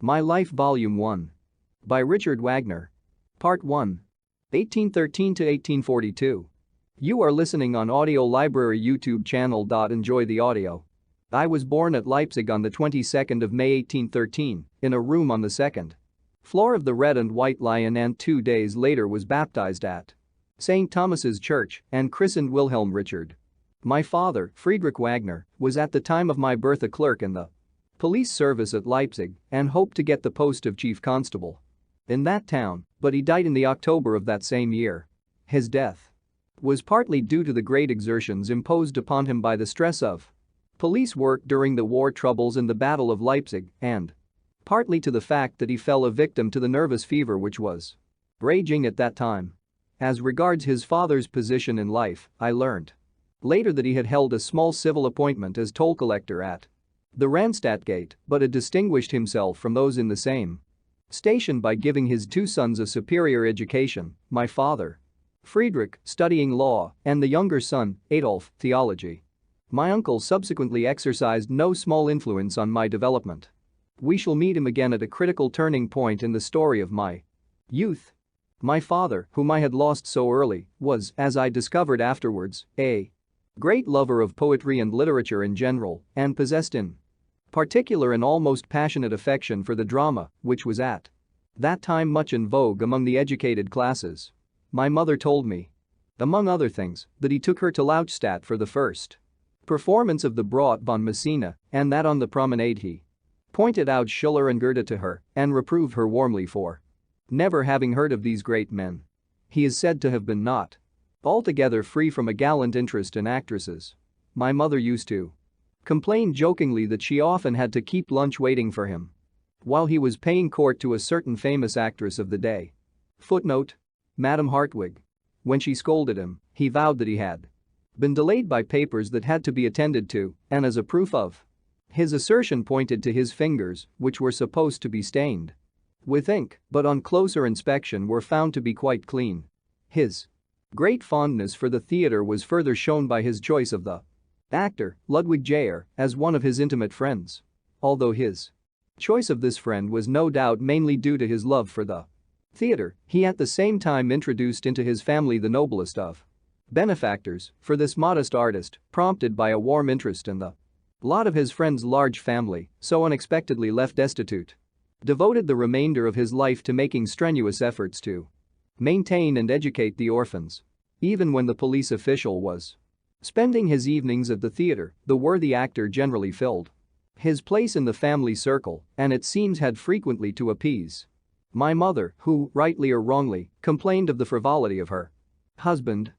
My Life Volume 1. By Richard Wagner. Part 1. 1813 to 1842. You are listening on Audio Library YouTube channel. Enjoy the audio. I was born at Leipzig on the 22nd of May 1813, in a room on the second floor of the Red and White Lion, and 2 days later was baptized at St. Thomas's Church and christened Wilhelm Richard. My father, Friedrich Wagner, was at the time of my birth a clerk in the police service at Leipzig and hoped to get the post of chief constable in that town, but he died in the October of that same year. His death was partly due to the great exertions imposed upon him by the stress of police work during the war troubles in the Battle of Leipzig and partly to the fact that he fell a victim to the nervous fever which was raging at that time. As regards his father's position in life, I learned later that he had held a small civil appointment as toll collector at the Randstadt Gate, but had distinguished himself from those in the same station by giving his 2 sons a superior education, my father, Friedrich, studying law, and the younger son, Adolf, theology. My uncle subsequently exercised no small influence on my development. We shall meet him again at a critical turning point in the story of my youth. My father, whom I had lost so early, was, as I discovered afterwards, a great lover of poetry and literature in general, and possessed in particular an almost passionate affection for the drama, which was at that time much in vogue among the educated classes. My mother told me, among other things, that he took her to Lauchstadt for the first performance of the Braut von Messina, and that on the promenade he pointed out Schiller and Goethe to her and reproved her warmly for never having heard of these great men. He is said to have been not altogether free from a gallant interest in actresses. My mother used to complain jokingly that she often had to keep lunch waiting for him while he was paying court to a certain famous actress of the day. Footnote: Madame Hartwig. When she scolded him, he vowed that he had been delayed by papers that had to be attended to, and as a proof of his assertion pointed to his fingers, which were supposed to be stained with ink, but on closer inspection were found to be quite clean. His great fondness for the theater was further shown by his choice of the actor, Ludwig Jayer, as one of his intimate friends. Although his choice of this friend was no doubt mainly due to his love for the theater, he at the same time introduced into his family the noblest of benefactors for this modest artist, prompted by a warm interest in the lot of his friend's large family, so unexpectedly left destitute. Devoted the remainder of his life to making strenuous efforts to maintain and educate the orphans. Even when the police official was spending his evenings at the theater, the worthy actor generally filled his place in the family circle, and it seems had frequently to appease my mother, who, rightly or wrongly, complained of the frivolity of her husband.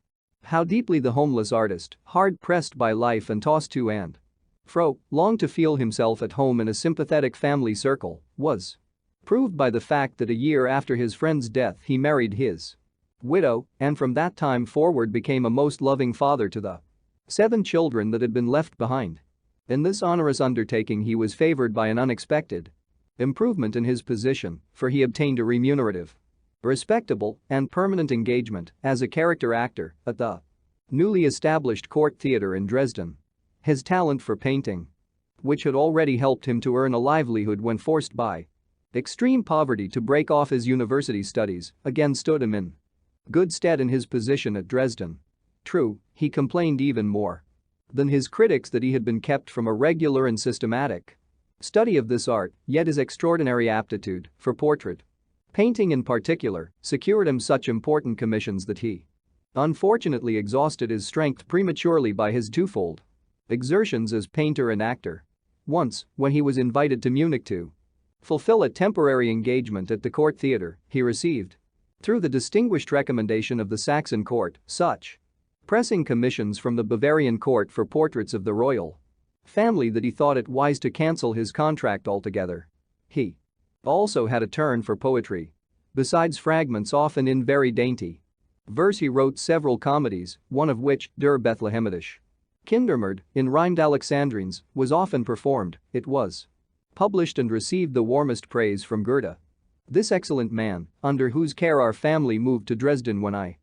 How deeply the homeless artist, hard-pressed by life and tossed to and fro, longed to feel himself at home in a sympathetic family circle was proved by the fact that a year after his friend's death he married his widow, and from that time forward became a most loving father to the 7 children that had been left behind. In this onerous undertaking he was favored by an unexpected improvement in his position, for he obtained a remunerative, respectable, and permanent engagement as a character actor at the newly established Court Theatre in Dresden. His talent for painting, which had already helped him to earn a livelihood when forced by extreme poverty to break off his university studies, again stood him in good stead in his position at Dresden. True, he complained even more than his critics that he had been kept from a regular and systematic study of this art, yet his extraordinary aptitude for portrait painting in particular secured him such important commissions that he unfortunately exhausted his strength prematurely by his twofold exertions as painter and actor. Once, when he was invited to Munich to fulfill a temporary engagement at the Court Theatre, he received, through the distinguished recommendation of the Saxon court, such pressing commissions from the Bavarian court for portraits of the royal family that he thought it wise to cancel his contract altogether. He also had a turn for poetry. Besides fragments often in very dainty verse, he wrote several comedies, one of which, Der Bethlehemitische Kindermord, in rhymed Alexandrines, was often performed. It was published and received the warmest praise from Goethe. This excellent man, under whose care our family moved to Dresden when I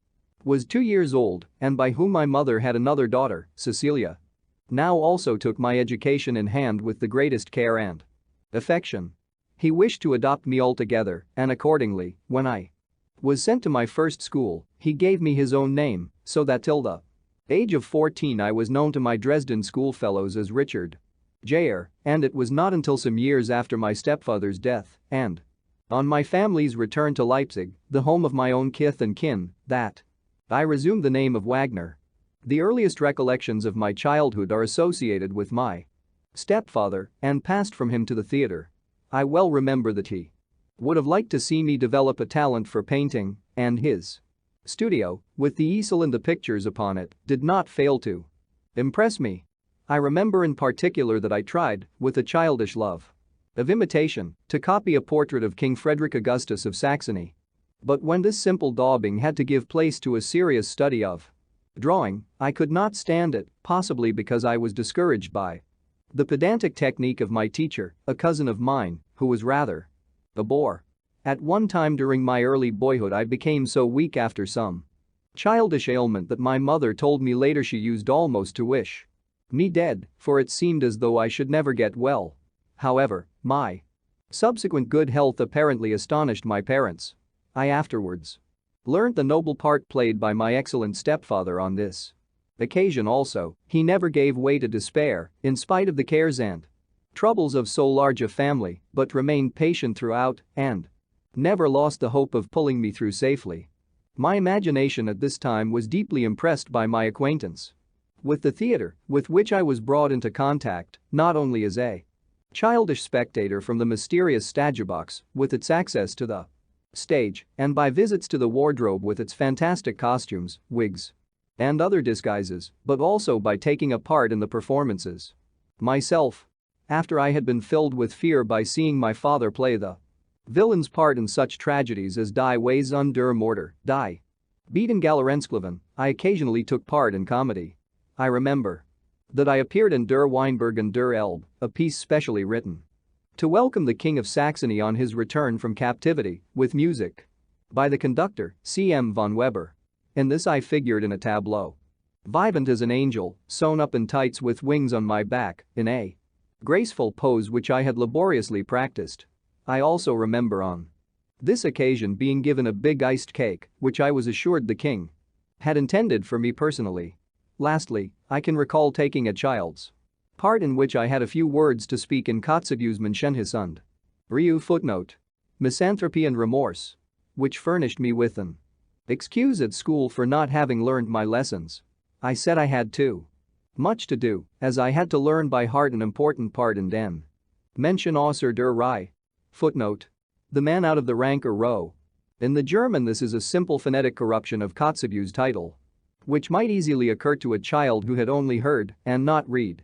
was 2 years old, and by whom my mother had another daughter, Cecilia, now also took my education in hand with the greatest care and affection. He wished to adopt me altogether, and accordingly, when I was sent to my first school, he gave me his own name, so that till the age of 14 I was known to my Dresden schoolfellows as Richard Jr., and it was not until some years after my stepfather's death and on my family's return to Leipzig, the home of my own kith and kin, that I resumed the name of Wagner. The earliest recollections of my childhood are associated with my stepfather and passed from him to the theater. I well remember that he would have liked to see me develop a talent for painting, and his studio, with the easel and the pictures upon it, did not fail to impress me. I remember in particular that I tried, with a childish love of imitation, to copy a portrait of King Frederick Augustus of Saxony. But when this simple daubing had to give place to a serious study of drawing, I could not stand it, possibly because I was discouraged by the pedantic technique of my teacher, a cousin of mine, who was rather a bore. At one time during my early boyhood I became so weak after some childish ailment that my mother told me later she used almost to wish me dead, for it seemed as though I should never get well. However, my subsequent good health apparently astonished my parents. I afterwards learned the noble part played by my excellent stepfather on this occasion also. He never gave way to despair, in spite of the cares and troubles of so large a family, but remained patient throughout and never lost the hope of pulling me through safely. My imagination at this time was deeply impressed by my acquaintance with the theater, with which I was brought into contact, not only as a childish spectator from the mysterious Stagebox, with its access to the stage, and by visits to the wardrobe with its fantastic costumes, wigs, and other disguises, but also by taking a part in the performances myself. After I had been filled with fear by seeing my father play the villain's part in such tragedies as Die Weis under Mortar, Die Beaten Galerensklaven, I occasionally took part in comedy. I remember that I appeared in Der Weinberg and Der Elbe, a piece specially written to welcome the King of Saxony on his return from captivity, with music by the conductor, C.M. von Weber. In this I figured in a tableau, vivant as an angel, sewn up in tights with wings on my back, in a graceful pose which I had laboriously practiced. I also remember on this occasion being given a big iced cake, which I was assured the king had intended for me personally. Lastly, I can recall taking a child's part in which I had a few words to speak in Kotzebue's Menschenhissund. Ryu footnote. Misanthropy and remorse, which furnished me with an excuse at school for not having learned my lessons. I said I had too much to do, as I had to learn by heart an important part in Den Menschen außer der Reihe. Footnote. The man out of the rank or row. In the German this is a simple phonetic corruption of Kotzebue's title, which might easily occur to a child who had only heard and not read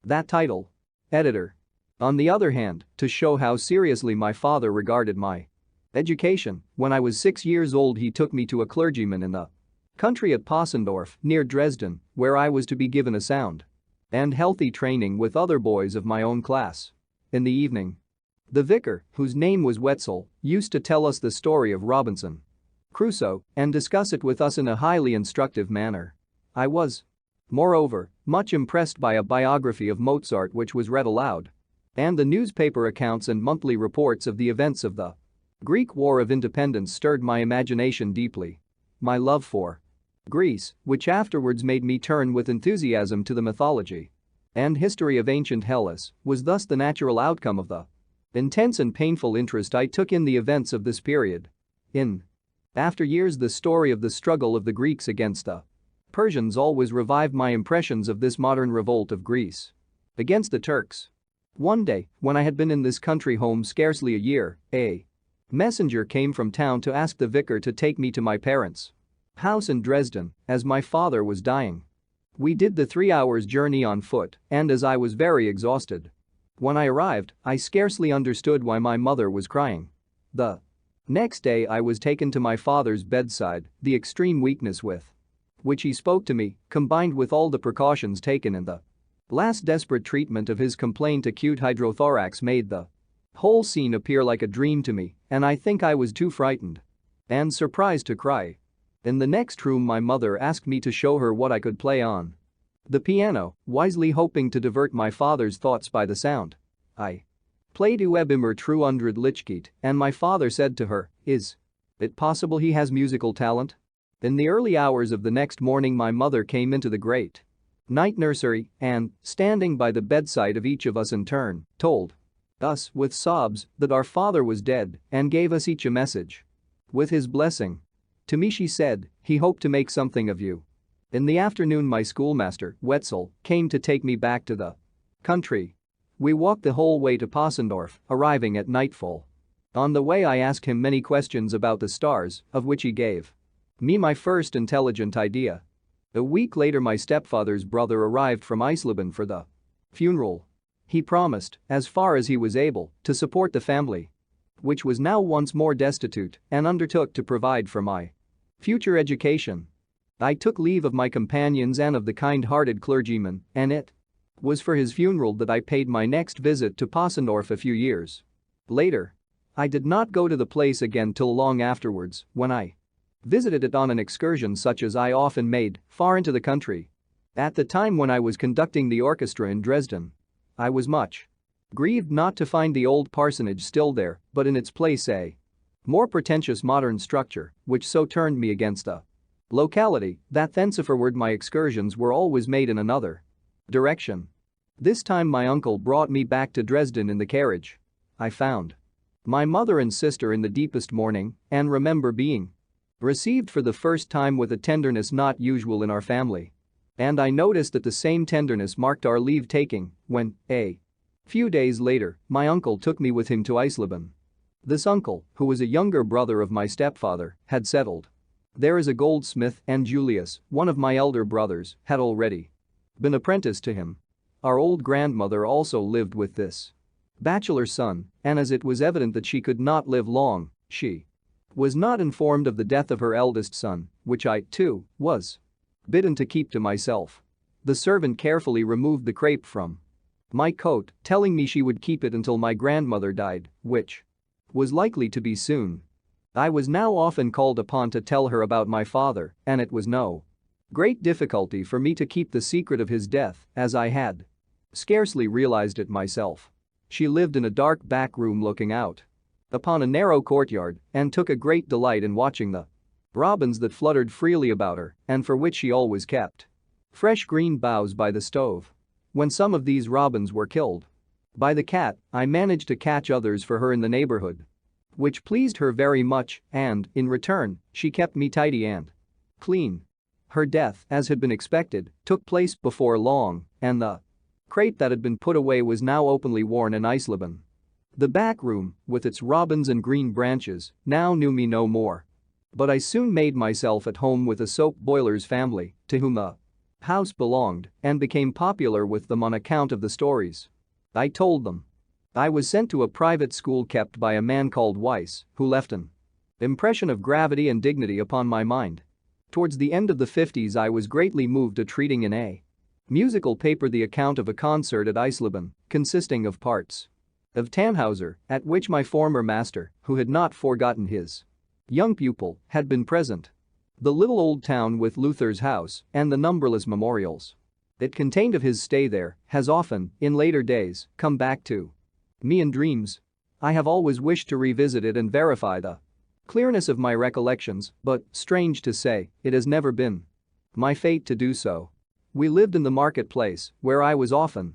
that title. Editor. On the other hand, to show how seriously my father regarded my education, when I was 6 years old he took me to a clergyman in the country at Possendorf, near Dresden, where I was to be given a sound and healthy training with other boys of my own class. In the evening, the vicar, whose name was Wetzel, used to tell us the story of Robinson Crusoe and discuss it with us in a highly instructive manner. I was, moreover, much impressed by a biography of Mozart which was read aloud, and the newspaper accounts and monthly reports of the events of the Greek War of Independence stirred my imagination deeply. My love for Greece, which afterwards made me turn with enthusiasm to the mythology and history of ancient Hellas, was thus the natural outcome of the intense and painful interest I took in the events of this period. In after years the story of the struggle of the Greeks against the Persians always revived my impressions of this modern revolt of Greece against the Turks. One day, when I had been in this country home scarcely a year, a messenger came from town to ask the vicar to take me to my parents' house in Dresden, as my father was dying. We did the 3 hours journey on foot, and as I was very exhausted when I arrived, I scarcely understood why my mother was crying. The next day I was taken to my father's bedside. The extreme weakness with which he spoke to me, combined with all the precautions taken in the last desperate treatment of his complaint acute hydrothorax, made the whole scene appear like a dream to me, and I think I was too frightened and surprised to cry. In the next room my mother asked me to show her what I could play on the piano, wisely hoping to divert my father's thoughts by the sound. I Played U immer Truundred Lichkeit, and my father said to her, "Is it possible he has musical talent?" In the early hours of the next morning my mother came into the great night nursery and, standing by the bedside of each of us in turn, told us with sobs that our father was dead and gave us each a message. With his blessing. To me she said, "He hoped to make something of you." In the afternoon my schoolmaster, Wetzel, came to take me back to the country. We walked the whole way to Possendorf, arriving at nightfall. On the way I asked him many questions about the stars, of which he gave me my first intelligent idea. A week later my stepfather's brother arrived from Eisleben for the funeral. He promised, as far as he was able, to support the family, which was now once more destitute, and undertook to provide for my future education. I took leave of my companions and of the kind-hearted clergyman, and it was for his funeral that I paid my next visit to Possendorf a few years later. I did not go to the place again till long afterwards, when I visited it on an excursion such as I often made, far into the country. At the time when I was conducting the orchestra in Dresden, I was much grieved not to find the old parsonage still there, but in its place a more pretentious modern structure, which so turned me against the locality that thenceforward my excursions were always made in another direction. This time my uncle brought me back to Dresden in the carriage. I found my mother and sister in the deepest mourning and remember being received for the first time with a tenderness not usual in our family. And I noticed that the same tenderness marked our leave-taking when, a few days later, my uncle took me with him to Eisleben. This uncle, who was a younger brother of my stepfather, had settled there as a goldsmith, and Julius, one of my elder brothers, had already been apprenticed to him. Our old grandmother also lived with this bachelor son, and as it was evident that she could not live long, she was not informed of the death of her eldest son, which I, too, was bidden to keep to myself. The servant carefully removed the crape from my coat, telling me she would keep it until my grandmother died, which was likely to be soon. I was now often called upon to tell her about my father, and it was no great difficulty for me to keep the secret of his death, as I had scarcely realized it myself. She lived in a dark back room looking out upon a narrow courtyard and took a great delight in watching the robins that fluttered freely about her and for which she always kept fresh green boughs by the stove. When some of these robins were killed by the cat, I managed to catch others for her in the neighborhood, which pleased her very much, and, in return, she kept me tidy and clean. Her death, as had been expected, took place before long, and the crate that had been put away was now openly worn in Eisleben. The back room, with its robins and green branches, now knew me no more. But I soon made myself at home with a soap boiler's family, to whom the house belonged, and became popular with them on account of the stories I told them. I was sent to a private school kept by a man called Weiss, who left an impression of gravity and dignity upon my mind. Towards the end of the 50s I was greatly moved to treating in a musical paper the account of a concert at Eisleben, consisting of parts of Tannhauser, at which my former master, who had not forgotten his young pupil, had been present. The little old town with Luther's house and the numberless memorials it contained of his stay there has often, in later days, come back to me in dreams. I have always wished to revisit it and verify the clearness of my recollections, but, strange to say, it has never been my fate to do so. We lived in the marketplace, where I was often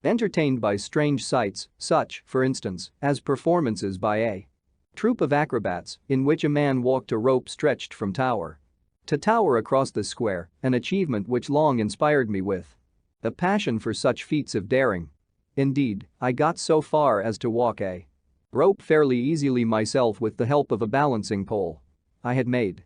entertained by strange sights, such, for instance, as performances by a troupe of acrobats, in which a man walked a rope stretched from tower to tower across the square, an achievement which long inspired me with a passion for such feats of daring. Indeed, I got so far as to walk a rope fairly easily myself with the help of a balancing pole. I had made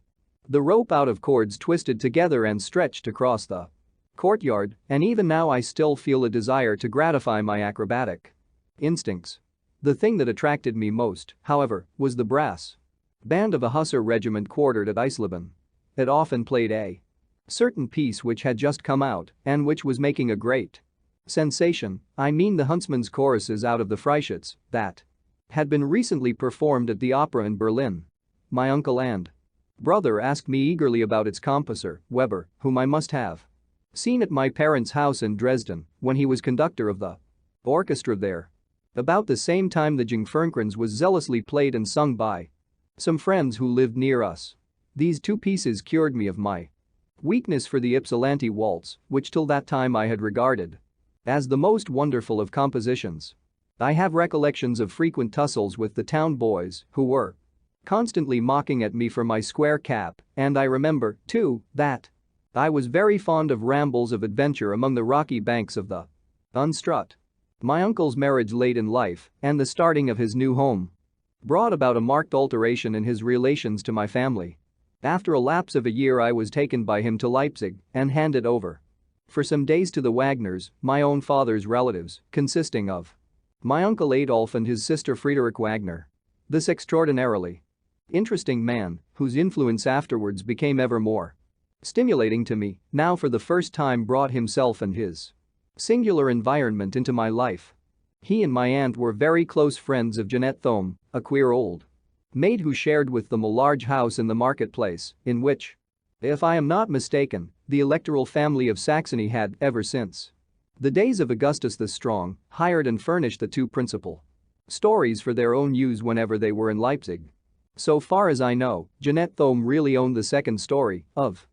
the rope out of cords twisted together and stretched across the courtyard, and even now I still feel a desire to gratify my acrobatic instincts. The thing that attracted me most, however, was the brass band of a hussar regiment quartered at Eisleben. It often played a certain piece which had just come out and which was making a great sensation. I mean the huntsman's choruses out of the Freischütz that had been recently performed at the opera in Berlin. My uncle and brother asked me eagerly about its composer, Weber, whom I must have seen at my parents' house in Dresden when he was conductor of the orchestra there. About the same time the Jungfernkranz was zealously played and sung by some friends who lived near us. These two pieces cured me of my weakness for the Ypsilanti waltz, which till that time I had regarded as the most wonderful of compositions. I have recollections of frequent tussles with the town boys who were constantly mocking at me for my square cap, and I remember, too, that I was very fond of rambles of adventure among the rocky banks of the Unstrut. My uncle's marriage late in life and the starting of his new home brought about a marked alteration in his relations to my family. After a lapse of a year I was taken by him to Leipzig and handed over for some days to the Wagners, my own father's relatives, consisting of my uncle Adolf and his sister Friederich Wagner. This extraordinarily interesting man, whose influence afterwards became ever more stimulating to me, now for the first time brought himself and his singular environment into my life. He and my aunt were very close friends of Jeanette Thome, a queer old maid who shared with them a large house in the marketplace, in which, if I am not mistaken, the electoral family of Saxony had, ever since the days of Augustus the Strong, hired and furnished the two principal stories for their own use whenever they were in Leipzig. So far as I know, Jeanette Thome really owned the second story, of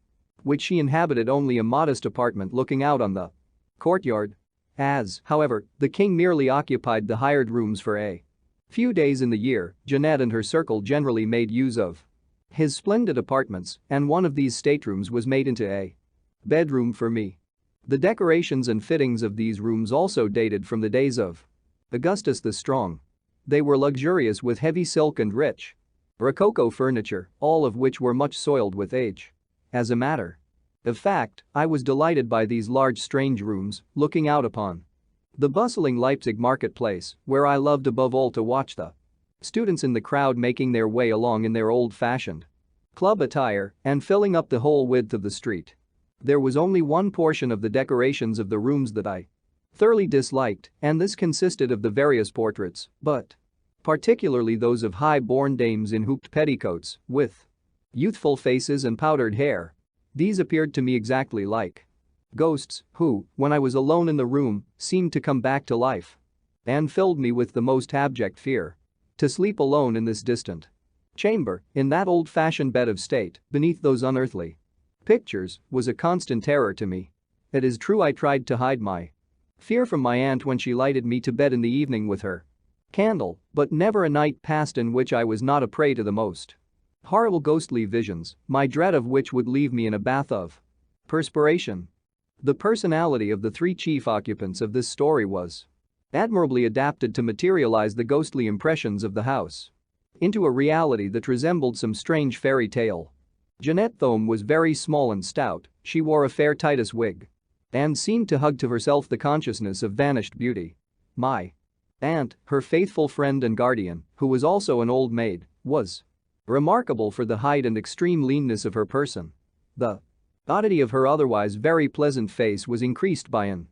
which she inhabited only a modest apartment looking out on the courtyard. As, however, the king merely occupied the hired rooms for a few days in the year, Jeanette and her circle generally made use of his splendid apartments, and one of these staterooms was made into a bedroom for me. The decorations and fittings of these rooms also dated from the days of Augustus the Strong. They were luxurious with heavy silk and rich rococo furniture, all of which were much soiled with age. As a matter of fact, I was delighted by these large strange rooms, looking out upon the bustling Leipzig marketplace, where I loved above all to watch the students in the crowd making their way along in their old-fashioned club attire and filling up the whole width of the street. There was only one portion of the decorations of the rooms that I thoroughly disliked, and this consisted of the various portraits, but particularly those of high-born dames in hooped petticoats, with youthful faces and powdered hair. These appeared to me exactly like ghosts who, when I was alone in the room, seemed to come back to life and filled me with the most abject fear. To sleep alone in this distant chamber, in that old-fashioned bed of state, beneath those unearthly pictures, was a constant terror to me. It is true I tried to hide my fear from my aunt when she lighted me to bed in the evening with her candle, but never a night passed in which I was not a prey to the most horrible ghostly visions, my dread of which would leave me in a bath of perspiration. The personality of the three chief occupants of this story was admirably adapted to materialize the ghostly impressions of the house into a reality that resembled some strange fairy tale. Jeanette Thome was very small and stout, she wore a fair Titus wig and seemed to hug to herself the consciousness of vanished beauty. My aunt, her faithful friend and guardian, who was also an old maid, was remarkable for the height and extreme leanness of her person. The oddity of her otherwise very pleasant face was increased by an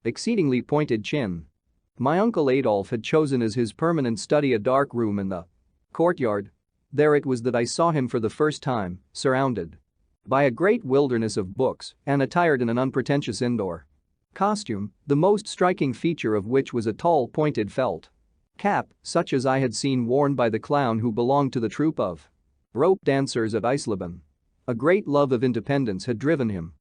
exceedingly pointed chin. My uncle Adolf had chosen as his permanent study a dark room in the courtyard. There it was that I saw him for the first time, surrounded by a great wilderness of books and attired in an unpretentious indoor costume, the most striking feature of which was a tall pointed felt cap, such as I had seen worn by the clown who belonged to the troupe of rope dancers at Eisleben. A great love of independence had driven him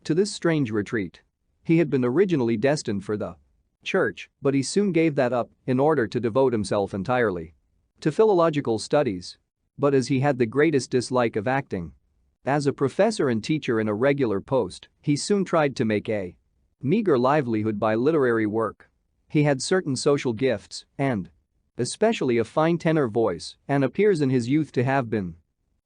to this strange retreat. He had been originally destined for the church, but he soon gave that up in order to devote himself entirely to philological studies. But as he had the greatest dislike of acting as a professor and teacher in a regular post, he soon tried to make a meager livelihood by literary work. He had certain social gifts and especially a fine tenor voice, and appears in his youth to have been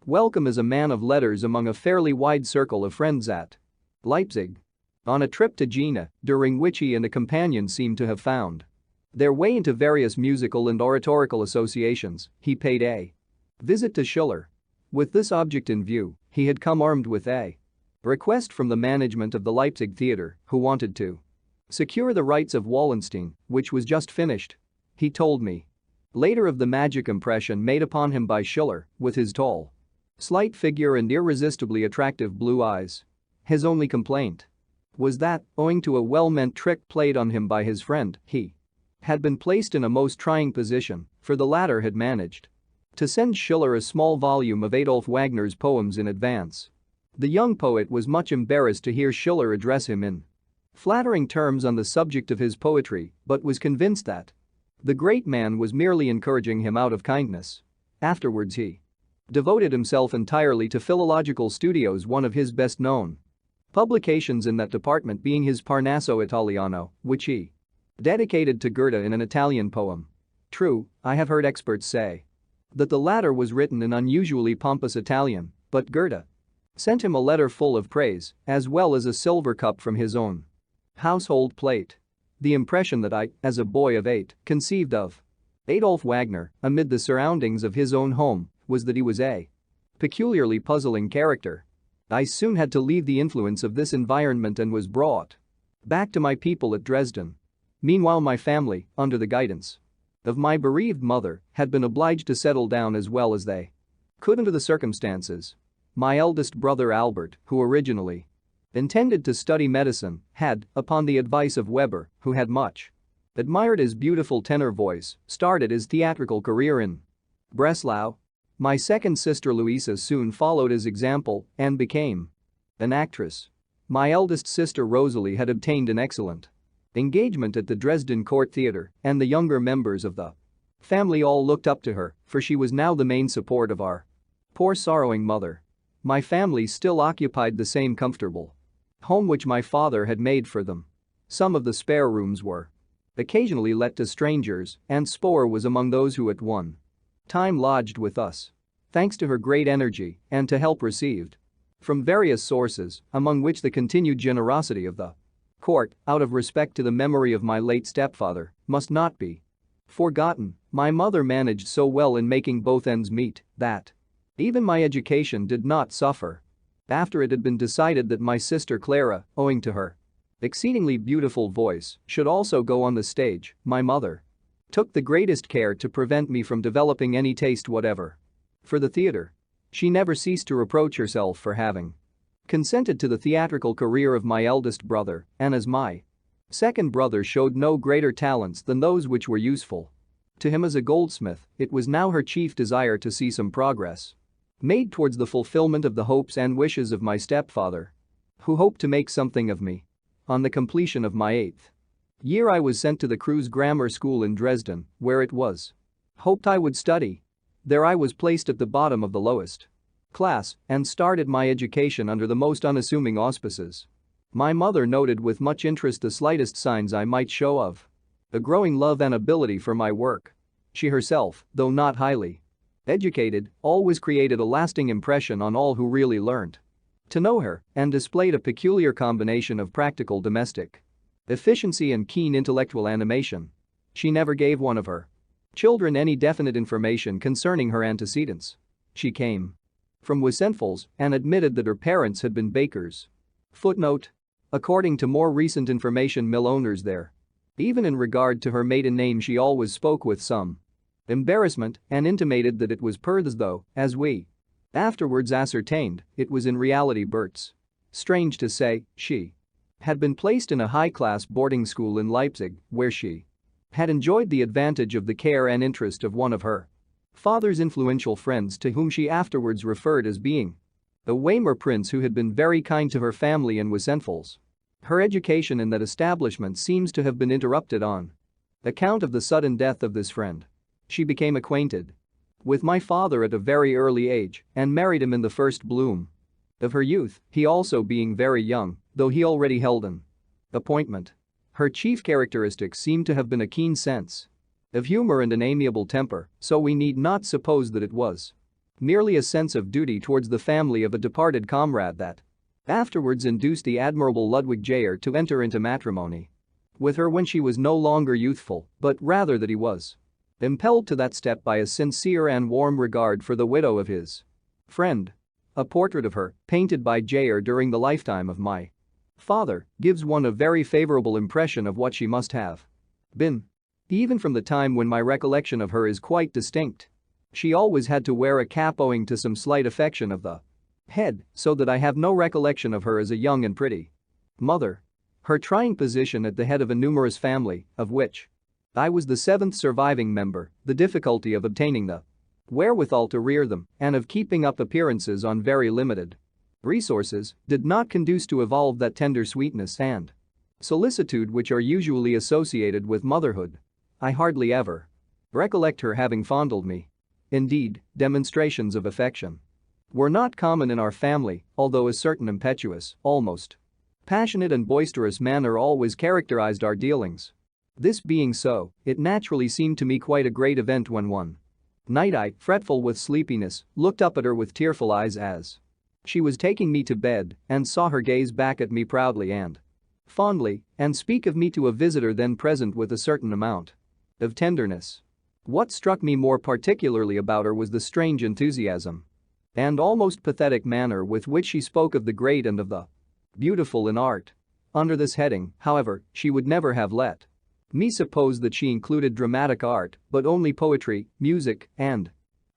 welcome as a man of letters among a fairly wide circle of friends at Leipzig. On a trip to Jena, during which he and a companion seemed to have found their way into various musical and oratorical associations, he paid a visit to Schiller. With this object in view, he had come armed with a request from the management of the Leipzig theater, who wanted to secure the rights of Wallenstein, which was just finished. He told me later of the magic impression made upon him by Schiller, with his tall, slight figure and irresistibly attractive blue eyes. His only complaint was that, owing to a well-meant trick played on him by his friend, he had been placed in a most trying position, for the latter had managed to send Schiller a small volume of Adolf Wagner's poems in advance. The young poet was much embarrassed to hear Schiller address him in flattering terms on the subject of his poetry, but was convinced that the great man was merely encouraging him out of kindness. Afterwards he devoted himself entirely to philological studios, one of his best-known publications in that department being his Parnaso Italiano, which he dedicated to Goethe in an Italian poem. True, I have heard experts say that the latter was written in unusually pompous Italian, but Goethe sent him a letter full of praise, as well as a silver cup from his own household plate. The impression that I, as a boy of 8, conceived of Adolf Wagner, amid the surroundings of his own home, was that he was a peculiarly puzzling character. I soon had to leave the influence of this environment and was brought back to my people at Dresden. Meanwhile, my family, under the guidance of my bereaved mother, had been obliged to settle down as well as they could under the circumstances. My eldest brother Albert, who originally intended to study medicine, had, upon the advice of Weber, who had much admired his beautiful tenor voice, started his theatrical career in Breslau. My second sister Louisa soon followed his example and became an actress. My eldest sister Rosalie had obtained an excellent engagement at the Dresden Court Theatre, and the younger members of the family all looked up to her, for she was now the main support of our poor sorrowing mother. My family still occupied the same comfortable home which my father had made for them. Some of the spare rooms were occasionally let to strangers, and Spohr was among those who at one time lodged with us. Thanks to her great energy and to help received from various sources, among which the continued generosity of the court, out of respect to the memory of my late stepfather, must not be forgotten, my mother managed so well in making both ends meet that even my education did not suffer. After it had been decided that my sister Clara, owing to her exceedingly beautiful voice, should also go on the stage, my mother took the greatest care to prevent me from developing any taste whatever for the theater. She never ceased to reproach herself for having consented to the theatrical career of my eldest brother, and as my second brother showed no greater talents than those which were useful to him as a goldsmith, it was now her chief desire to see some progress made towards the fulfillment of the hopes and wishes of my stepfather, who hoped to make something of me. On the completion of my 8th year I was sent to the Kreuz Grammar School in Dresden, where it was hoped I would study. There I was placed at the bottom of the lowest class and started my education under the most unassuming auspices. My mother noted with much interest the slightest signs I might show of a growing love and ability for my work. She herself, though not highly educated, always created a lasting impression on all who really learned to know her and displayed a peculiar combination of practical domestic efficiency and keen intellectual animation. She never gave one of her children any definite information concerning her antecedents. She came from Wiesenfels and admitted that her parents had been bakers. Footnote: according to more recent information, mill owners there. Even in regard to her maiden name, she always spoke with some embarrassment and intimated that it was Perth's, though, as we afterwards ascertained, it was in reality Bert's. Strange to say, she had been placed in a high-class boarding school in Leipzig, where she had enjoyed the advantage of the care and interest of one of her father's influential friends, to whom she afterwards referred as being a Weimar prince who had been very kind to her family in Wiesenfels. Her education in that establishment seems to have been interrupted on account of the sudden death of this friend. She became acquainted with my father at a very early age and married him in the first bloom of her youth, he also being very young, though he already held an appointment. Her chief characteristics seem to have been a keen sense of humor and an amiable temper, so we need not suppose that it was merely a sense of duty towards the family of a departed comrade that afterwards induced the admirable Ludwig Jayer to enter into matrimony with her when she was no longer youthful, but rather that he was impelled to that step by a sincere and warm regard for the widow of his friend. A portrait of her, painted by Jayer during the lifetime of my father, gives one a very favorable impression of what she must have been. Even from the time when my recollection of her is quite distinct. She always had to wear a cap owing to some slight affection of the head, so that I have no recollection of her as a young and pretty mother. Her trying position at the head of a numerous family, of which I was the seventh surviving member, the difficulty of obtaining the wherewithal to rear them and of keeping up appearances on very limited resources did not conduce to evolve that tender sweetness and solicitude which are usually associated with motherhood. I hardly ever recollect her having fondled me. Indeed, demonstrations of affection were not common in our family, although a certain impetuous, almost passionate and boisterous manner always characterized our dealings. This being so, it naturally seemed to me quite a great event when one night I, fretful with sleepiness, looked up at her with tearful eyes as she was taking me to bed and saw her gaze back at me proudly and fondly and speak of me to a visitor then present with a certain amount of tenderness. What struck me more particularly about her was the strange enthusiasm and almost pathetic manner with which she spoke of the great and of the beautiful in art. Under this heading, however, she would never have let me suppose that she included dramatic art, but only poetry, music, and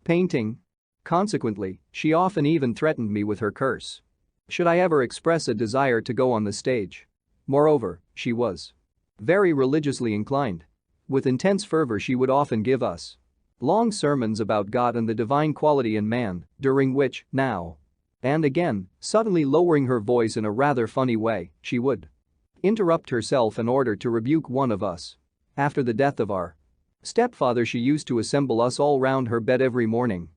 painting. Consequently, she often even threatened me with her curse should I ever express a desire to go on the stage. Moreover, she was very religiously inclined. With intense fervor she would often give us long sermons about God and the divine quality in man, during which, now and again, suddenly lowering her voice in a rather funny way, she would interrupt herself in order to rebuke one of us. After the death of our stepfather she used to assemble us all round her bed every morning,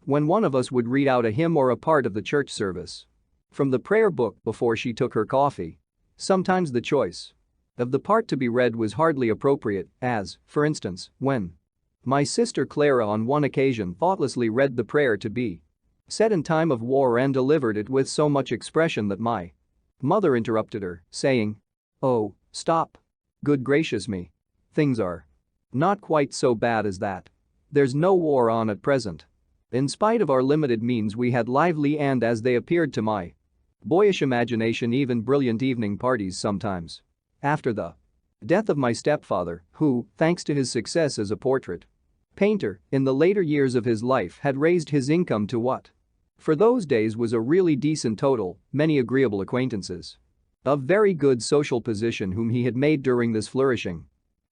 when one of us would read out a hymn or a part of the church service from the prayer book before she took her coffee. Sometimes the choice of the part to be read was hardly appropriate, as, for instance, when my sister Clara on one occasion thoughtlessly read the prayer to be said in time of war and delivered it with so much expression that my mother interrupted her, saying, "Oh, stop. Good gracious me. Things are not quite so bad as that. There's no war on at present." In spite of our limited means we had lively and, as they appeared to my boyish imagination, even brilliant evening parties sometimes. After the death of my stepfather, who, thanks to his success as a portrait painter in the later years of his life had raised his income to what for those days was a really decent total, many agreeable acquaintances of very good social position whom he had made during this flourishing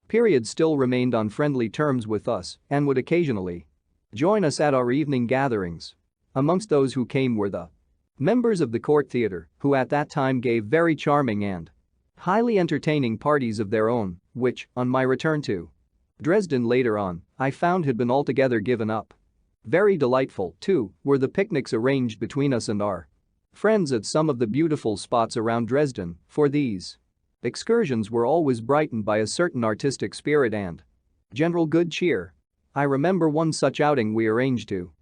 period still remained on friendly terms with us and would occasionally join us at our evening gatherings. Amongst those who came were the members of the court theater, who at that time gave very charming and highly entertaining parties of their own, which, on my return to Dresden later on, I found had been altogether given up. Very delightful, too, were the picnics arranged between us and our friends at some of the beautiful spots around Dresden, for these excursions were always brightened by a certain artistic spirit and general good cheer. I remember one such outing we arranged to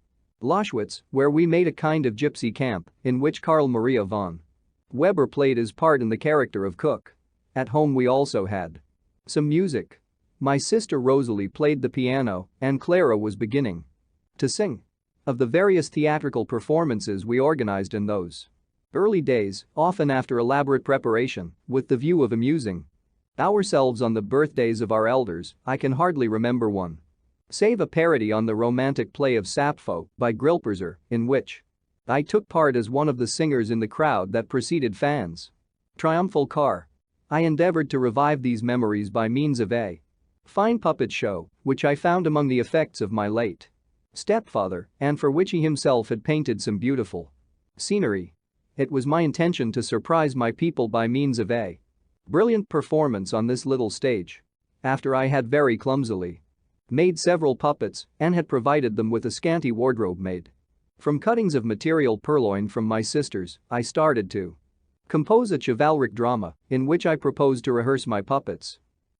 Loschwitz, where we made a kind of gypsy camp in which Karl Maria von Weber played his part in the character of cook. At home we also had some music. My sister Rosalie played the piano and Clara was beginning to sing. Of the various theatrical performances we organized in those early days, often after elaborate preparation, with the view of amusing ourselves on the birthdays of our elders, I can hardly remember one save a parody on the romantic play of Sappho by Grillparzer, in which I took part as one of the singers in the crowd that preceded Fan's triumphal car. I endeavored to revive these memories by means of a fine puppet show, which I found among the effects of my late stepfather and for which he himself had painted some beautiful scenery. It was my intention to surprise my people by means of a brilliant performance on this little stage. After I had very clumsily made several puppets and had provided them with a scanty wardrobe made from cuttings of material purloined from my sisters, I started to compose a chivalric drama in which I proposed to rehearse my puppets.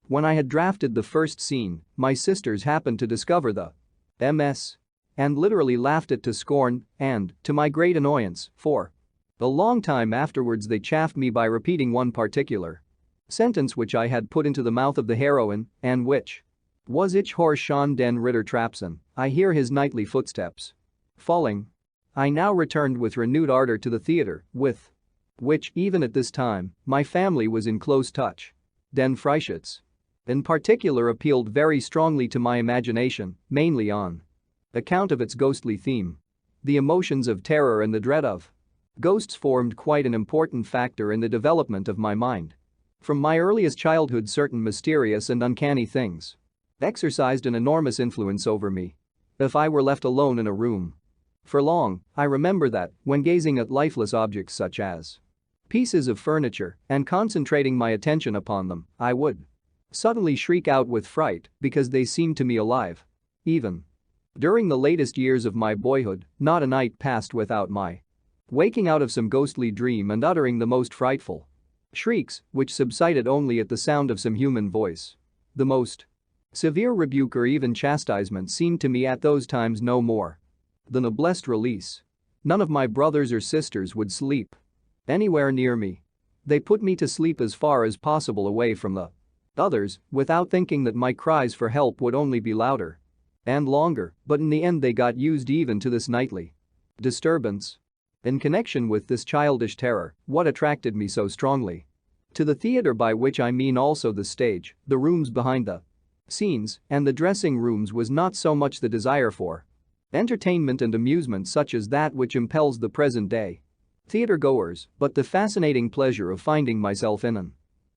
When I had drafted the first scene, my sisters happened to discover the MS and literally laughed it to scorn and, to my great annoyance, for a long time afterwards they chaffed me by repeating one particular sentence which I had put into the mouth of the heroine and which was Ich höre schon den Ritter Trapsen, I hear his nightly footsteps falling. I now returned with renewed ardor to the theater, with which, even at this time, my family was in close touch. Den Freischütz, in particular, appealed very strongly to my imagination, mainly on account of its ghostly theme. The emotions of terror and the dread of ghosts formed quite an important factor in the development of my mind. From my earliest childhood certain mysterious and uncanny things exercised an enormous influence over me. If I were left alone in a room for long, I remember that, when gazing at lifeless objects such as pieces of furniture and concentrating my attention upon them, I would suddenly shriek out with fright because they seemed to me alive. Even during the latest years of my boyhood, not a night passed without my waking out of some ghostly dream and uttering the most frightful shrieks, which subsided only at the sound of some human voice. The most severe rebuke or even chastisement seemed to me at those times no more than a blessed release. None of my brothers or sisters would sleep anywhere near me. They put me to sleep as far as possible away from the others, without thinking that my cries for help would only be louder and longer, but in the end they got used even to this nightly disturbance. In connection with this childish terror, what attracted me so strongly to the theater, by which I mean also the stage, the rooms behind the scenes, and the dressing rooms, was not so much the desire for entertainment and amusement such as that which impels the present-day theater-goers, but the fascinating pleasure of finding myself in an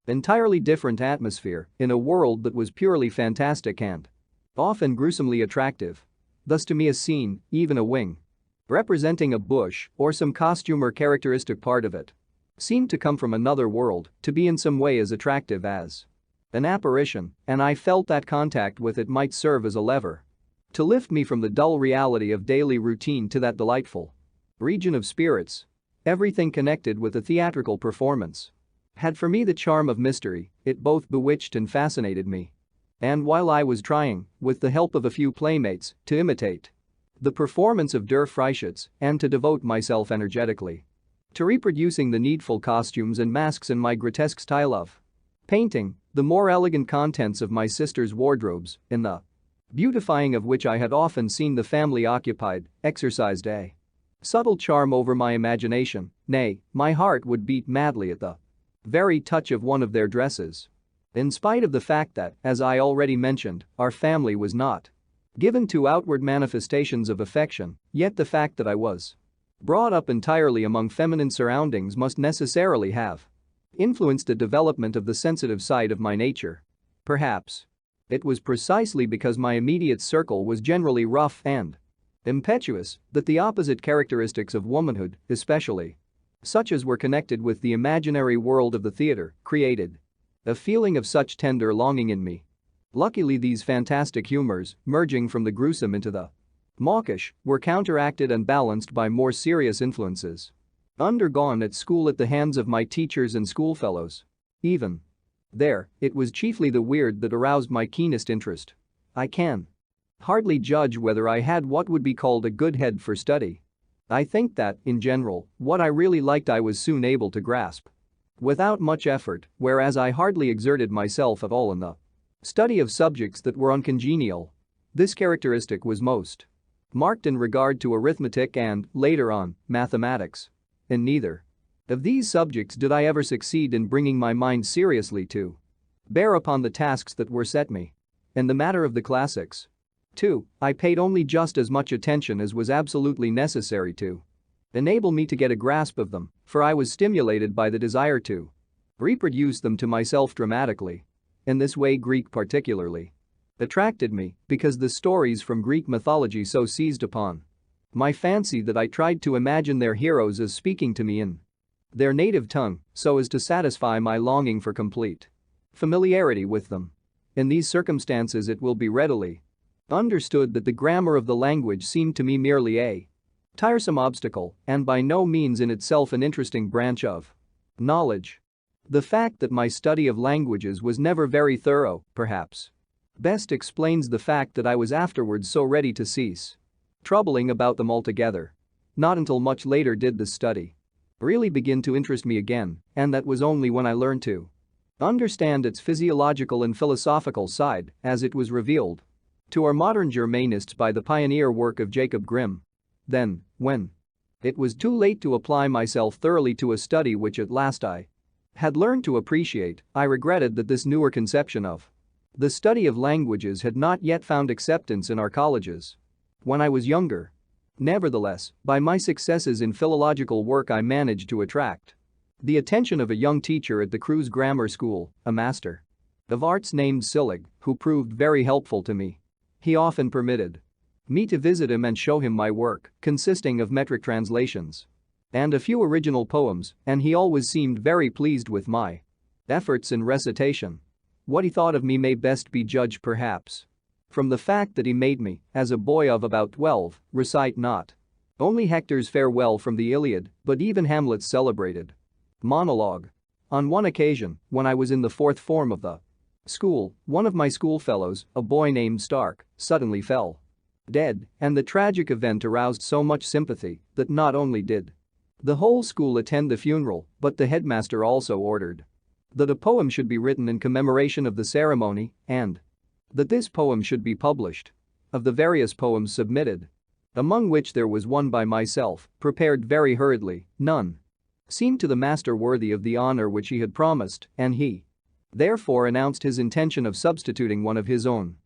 entirely different atmosphere, in a world that was purely fantastic and often gruesomely attractive. Thus to me a scene, even a wing representing a bush or some costume or characteristic part of it, seemed to come from another world, to be in some way as attractive as an apparition, and I felt that contact with it might serve as a lever to lift me from the dull reality of daily routine to that delightful region of spirits. Everything connected with the theatrical performance had for me the charm of mystery. It both bewitched and fascinated me. And while I was trying, with the help of a few playmates, to imitate the performance of Der Freischütz and to devote myself energetically to reproducing the needful costumes and masks in my grotesque style of painting the more elegant contents of my sister's wardrobes, in the beautifying of which I had often seen the family occupied, exercised a subtle charm over my imagination. Nay, my heart would beat madly at the very touch of one of their dresses. In spite of the fact that, as I already mentioned, our family was not given to outward manifestations of affection, yet the fact that I was brought up entirely among feminine surroundings must necessarily have influenced the development of the sensitive side of my nature. Perhaps it was precisely because my immediate circle was generally rough and impetuous that the opposite characteristics of womanhood, especially such as were connected with the imaginary world of the theater, created a feeling of such tender longing in me. Luckily, these fantastic humors, merging from the gruesome into the mawkish, were counteracted and balanced by more serious influences undergone at school at the hands of my teachers and schoolfellows. Even there, it was chiefly the weird that aroused my keenest interest. I can hardly judge whether I had what would be called a good head for study. I think that, in general, what I really liked I was soon able to grasp without much effort, whereas I hardly exerted myself at all in the study of subjects that were uncongenial. This characteristic was most marked in regard to arithmetic and, later on, mathematics. In neither of these subjects did I ever succeed in bringing my mind seriously to bear upon the tasks that were set me. In the matter of the classics, too, I paid only just as much attention as was absolutely necessary to enable me to get a grasp of them, for I was stimulated by the desire to reproduce them to myself dramatically. In this way, Greek particularly attracted me because the stories from Greek mythology so seized upon my fancy that I tried to imagine their heroes as speaking to me in their native tongue so as to satisfy my longing for complete familiarity with them. In these circumstances, it will be readily understood that the grammar of the language seemed to me merely a tiresome obstacle and by no means in itself an interesting branch of knowledge. The fact that my study of languages was never very thorough, perhaps best explains the fact that I was afterwards so ready to cease troubling about them altogether. Not until much later did the study really begin to interest me again, and that was only when I learned to understand its physiological and philosophical side as it was revealed to our modern Germanists by the pioneer work of Jacob Grimm. Then, when it was too late to apply myself thoroughly to a study which at last I had learned to appreciate, I regretted that this newer conception of the study of languages had not yet found acceptance in our colleges when I was younger. Nevertheless, by my successes in philological work I managed to attract the attention of a young teacher at the Cruz Grammar School, a master of arts named Sillig, who proved very helpful to me. He often permitted me to visit him and show him my work, consisting of metric translations and a few original poems, and he always seemed very pleased with my efforts in recitation. What he thought of me may best be judged perhaps from the fact that he made me, as a boy of about 12, recite not only Hector's farewell from the Iliad, but even Hamlet's celebrated monologue. On one occasion, when I was in the fourth form of the school, one of my schoolfellows, a boy named Stark, suddenly fell dead, and the tragic event aroused so much sympathy that not only did the whole school attend the funeral, but the headmaster also ordered that a poem should be written in commemoration of the ceremony and that this poem should be published. Of the various poems submitted, among which there was one by myself, prepared very hurriedly, none seemed to the master worthy of the honor which he had promised, and he therefore announced his intention of substituting one of his own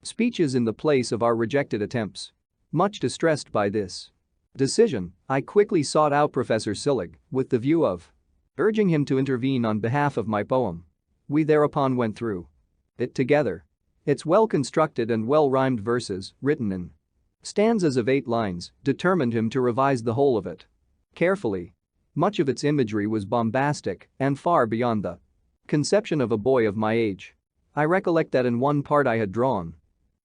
speeches in the place of our rejected attempts. Much distressed by this decision, I quickly sought out Professor Sillig with the view of urging him to intervene on behalf of my poem. We thereupon went through it together. Its well-constructed and well-rhymed verses, written in stanzas of 8 lines, determined him to revise the whole of it carefully. Much of its imagery was bombastic and far beyond the conception of a boy of my age. I recollect that in one part I had drawn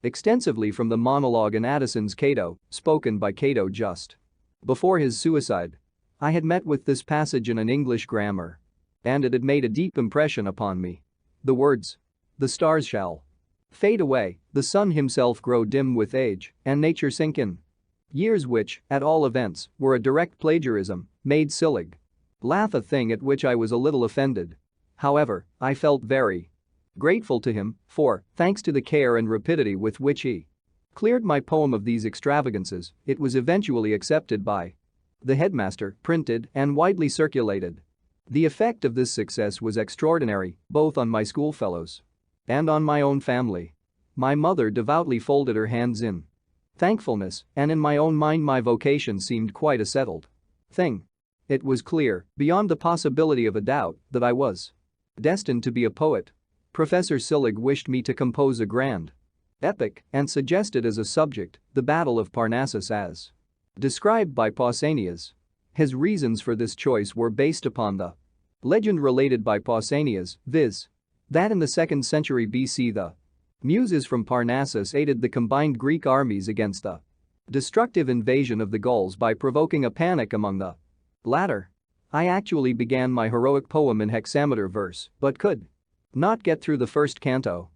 extensively from the monologue in Addison's Cato, spoken by Cato just before his suicide. I had met with this passage in an English grammar, and it had made a deep impression upon me. The words, "The stars shall fade away, the sun himself grow dim with age, and nature sink in years," which, at all events, were a direct plagiarism, made Sillig laugh, a thing at which I was a little offended. However, I felt very grateful to him, for, thanks to the care and rapidity with which he cleared my poem of these extravagances, it was eventually accepted by the headmaster, printed, and widely circulated. The effect of this success was extraordinary, both on my schoolfellows and on my own family. My mother devoutly folded her hands in thankfulness, and in my own mind my vocation seemed quite a settled thing. It was clear, beyond the possibility of a doubt, that I was destined to be a poet. Professor Sillig wished me to compose a grand epic and suggested as a subject the Battle of Parnassus as described by Pausanias. His reasons for this choice were based upon the legend related by Pausanias, viz. that in the 2nd century BC the Muses from Parnassus aided the combined Greek armies against the destructive invasion of the Gauls by provoking a panic among the latter. I actually began my heroic poem in hexameter verse, but could not get through the first canto,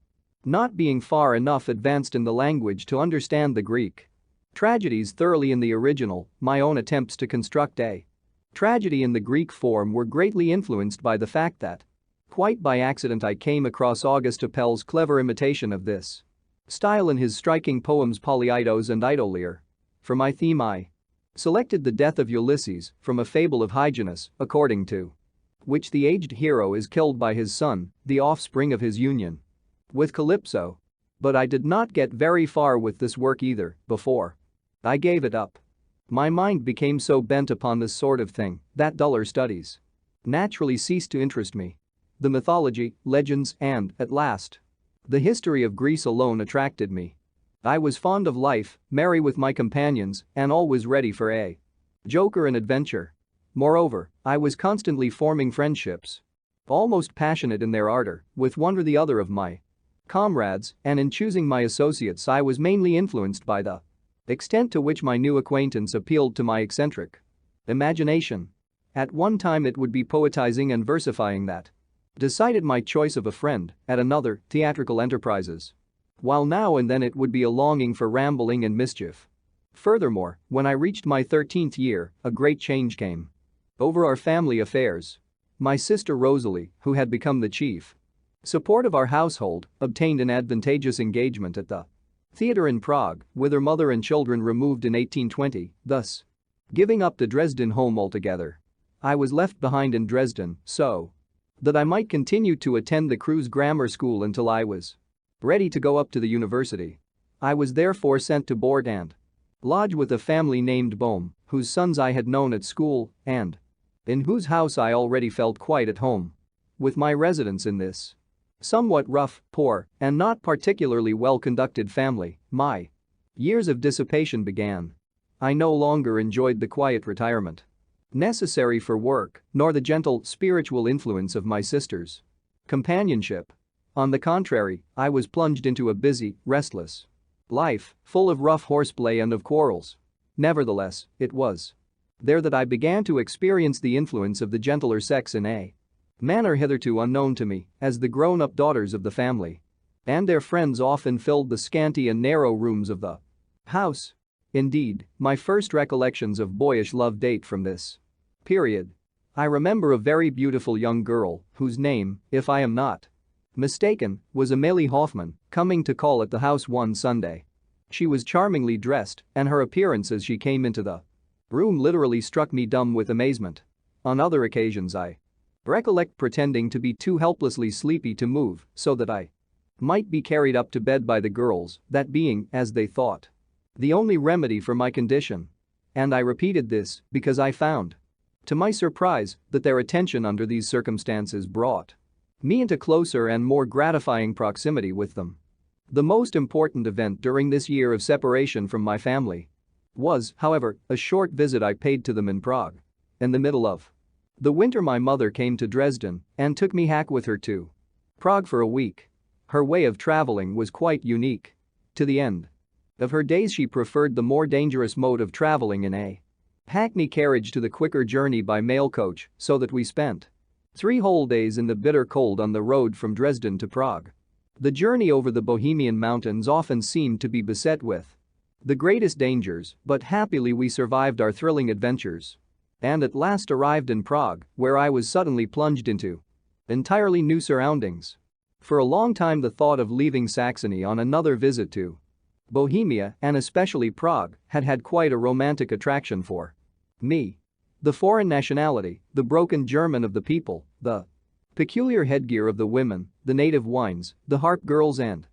not being far enough advanced in the language to understand the Greek tragedies thoroughly in the original. My own attempts to construct a tragedy in the Greek form were greatly influenced by the fact that, quite by accident, I came across Auguste Apel's clever imitation of this style in his striking poems Polyidus and Idolaer. For my theme I selected the death of Ulysses from a fable of Hyginus, according to which the aged hero is killed by his son, the offspring of his union with Calypso. But I did not get very far with this work either before I gave it up. My mind became so bent upon this sort of thing that duller studies naturally ceased to interest me. The mythology, legends, and, at last, the history of Greece alone attracted me. I was fond of life, merry with my companions, and always ready for a joke or an adventure. Moreover, I was constantly forming friendships, almost passionate in their ardor, with one or the other of my comrades, and in choosing my associates I was mainly influenced by the extent to which my new acquaintance appealed to my eccentric imagination. At one time it would be poetizing and versifying that decided my choice of a friend, at another, theatrical enterprises. While now and then it would be a longing for rambling and mischief. Furthermore, when I reached my 13th year, a great change came over our family affairs. My sister Rosalie, who had become the chief support of our household, obtained an advantageous engagement at the theater in Prague, with her mother and children removed in 1820, thus giving up the Dresden home altogether. I was left behind in Dresden, so that I might continue to attend the Crews Grammar School until I was ready to go up to the university. I was therefore sent to board and lodge with a family named Bohm, whose sons I had known at school and in whose house I already felt quite at home. With my residence in this Somewhat rough, poor, and not particularly well-conducted family, my years of dissipation began. I no longer enjoyed the quiet retirement necessary for work, nor the gentle, spiritual influence of my sister's companionship. On the contrary, I was plunged into a busy, restless life, full of rough horseplay and of quarrels. Nevertheless, it was there that I began to experience the influence of the gentler sex in a manner hitherto unknown to me, as the grown-up daughters of the family and their friends often filled the scanty and narrow rooms of the house. Indeed, my first recollections of boyish love date from this period. I remember a very beautiful young girl whose name, if I am not mistaken, was Amelie Hoffman, coming to call at the house one Sunday. She was charmingly dressed, and her appearance as she came into the room literally struck me dumb with amazement. On other occasions I recollect pretending to be too helplessly sleepy to move so that I might be carried up to bed by the girls, that being, as they thought, the only remedy for my condition. And I repeated this because I found, to my surprise, that their attention under these circumstances brought me into closer and more gratifying proximity with them. The most important event during this year of separation from my family was, however, a short visit I paid to them in Prague. In the middle of the winter, my mother came to Dresden and took me hack with her to Prague for a week. Her way of traveling was quite unique. To the end of her days, she preferred the more dangerous mode of traveling in a hackney carriage to the quicker journey by mail coach, so that we spent 3 whole days in the bitter cold on the road from Dresden to Prague. The journey over the Bohemian mountains often seemed to be beset with the greatest dangers, but happily we survived our thrilling adventures and at last arrived in Prague, where I was suddenly plunged into entirely new surroundings. For a long time the thought of leaving Saxony on another visit to Bohemia, and especially Prague, had quite a romantic attraction for me. The foreign nationality, the broken German of the people, the peculiar headgear of the women, the native wines, the harp girls and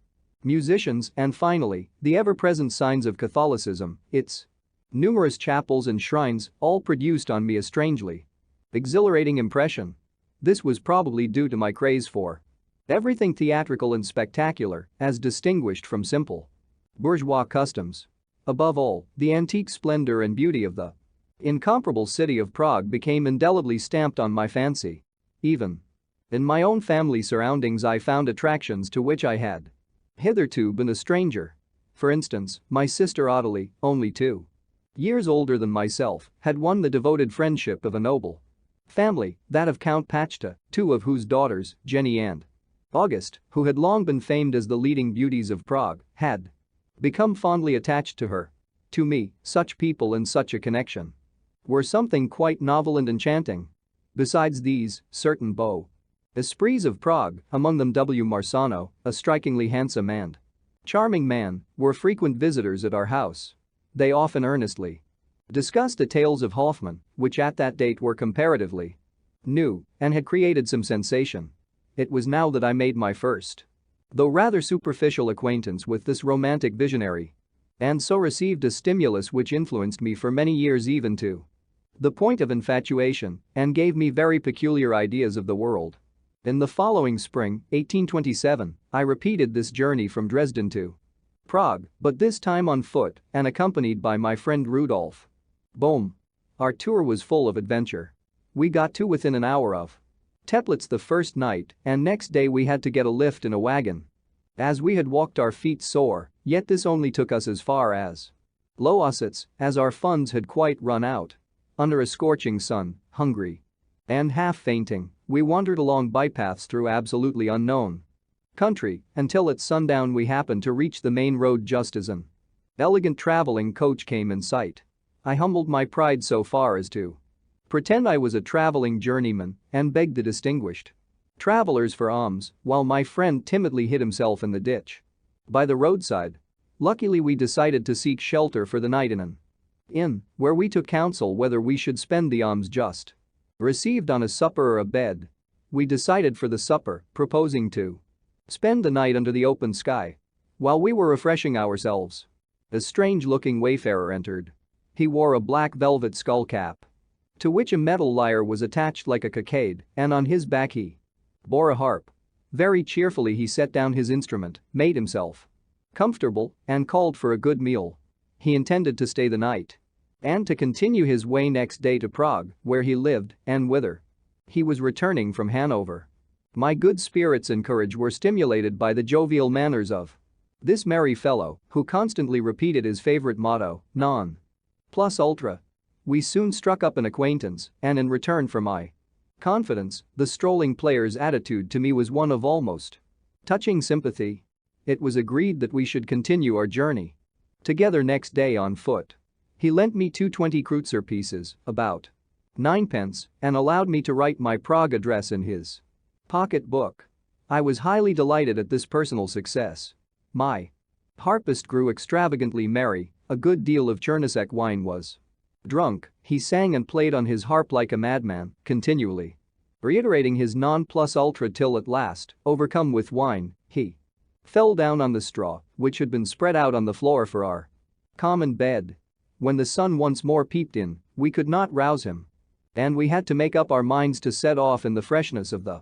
musicians, and finally, the ever-present signs of Catholicism, its numerous chapels and shrines, all produced on me a strangely exhilarating impression. This was probably due to my craze for everything theatrical and spectacular, as distinguished from simple bourgeois customs. Above all, the antique splendor and beauty of the incomparable city of Prague became indelibly stamped on my fancy. Even in my own family surroundings I found attractions to which I had hitherto been a stranger. For instance, my sister Ottilie, only 2 years older than myself, had won the devoted friendship of a noble family, that of Count Pachta, 2 of whose daughters, Jenny and August, who had long been famed as the leading beauties of Prague, had become fondly attached to her. To me, such people in such a connection were something quite novel and enchanting. Besides these, certain beaux esprits of Prague, among them W. Marsano, a strikingly handsome and charming man, were frequent visitors at our house. They often earnestly discussed the tales of Hoffmann, which at that date were comparatively new and had created some sensation. It was now that I made my first, though rather superficial, acquaintance with this romantic visionary, and so received a stimulus which influenced me for many years even to the point of infatuation and gave me very peculiar ideas of the world. In the following spring, 1827, I repeated this journey from Dresden to Prague, but this time on foot and accompanied by my friend Rudolf Bohm. Our tour was full of adventure. We got to within an hour of Teplitz the first night, and next day we had to get a lift in a wagon. As we had walked our feet sore, yet this only took us as far as Loositz, as our funds had quite run out. Under a scorching sun, hungry and half fainting, we wandered along bypaths through absolutely unknown country until at sundown we happened to reach the main road just as an elegant traveling coach came in sight. I humbled my pride so far as to pretend I was a traveling journeyman and begged the distinguished travelers for alms, while my friend timidly hid himself in the ditch by the roadside. Luckily we decided to seek shelter for the night in an inn, where we took counsel whether we should spend the alms just received on a supper or a bed. We decided for the supper, proposing to spend the night under the open sky. While we were refreshing ourselves, a strange-looking wayfarer entered. He wore a black velvet skull cap, to which a metal lyre was attached like a cockade, and on his back he bore a harp. Very cheerfully he set down his instrument, made himself comfortable, and called for a good meal. He intended to stay the night and to continue his way next day to Prague, where he lived and whither he was returning from Hanover. My good spirits and courage were stimulated by the jovial manners of this merry fellow, who constantly repeated his favorite motto, non plus ultra. We soon struck up an acquaintance, and in return for my confidence, the strolling player's attitude to me was one of almost touching sympathy. It was agreed that we should continue our journey together next day on foot. He lent me 2 20 kreutzer pieces, about 9 pence, and allowed me to write my Prague address in his pocket book. I was highly delighted at this personal success. My harpist grew extravagantly merry, a good deal of Chernisek wine was drunk, he sang and played on his harp like a madman, continually reiterating his non plus ultra till at last, overcome with wine, he fell down on the straw, which had been spread out on the floor for our common bed. When the sun once more peeped in, we could not rouse him, and we had to make up our minds to set off in the freshness of the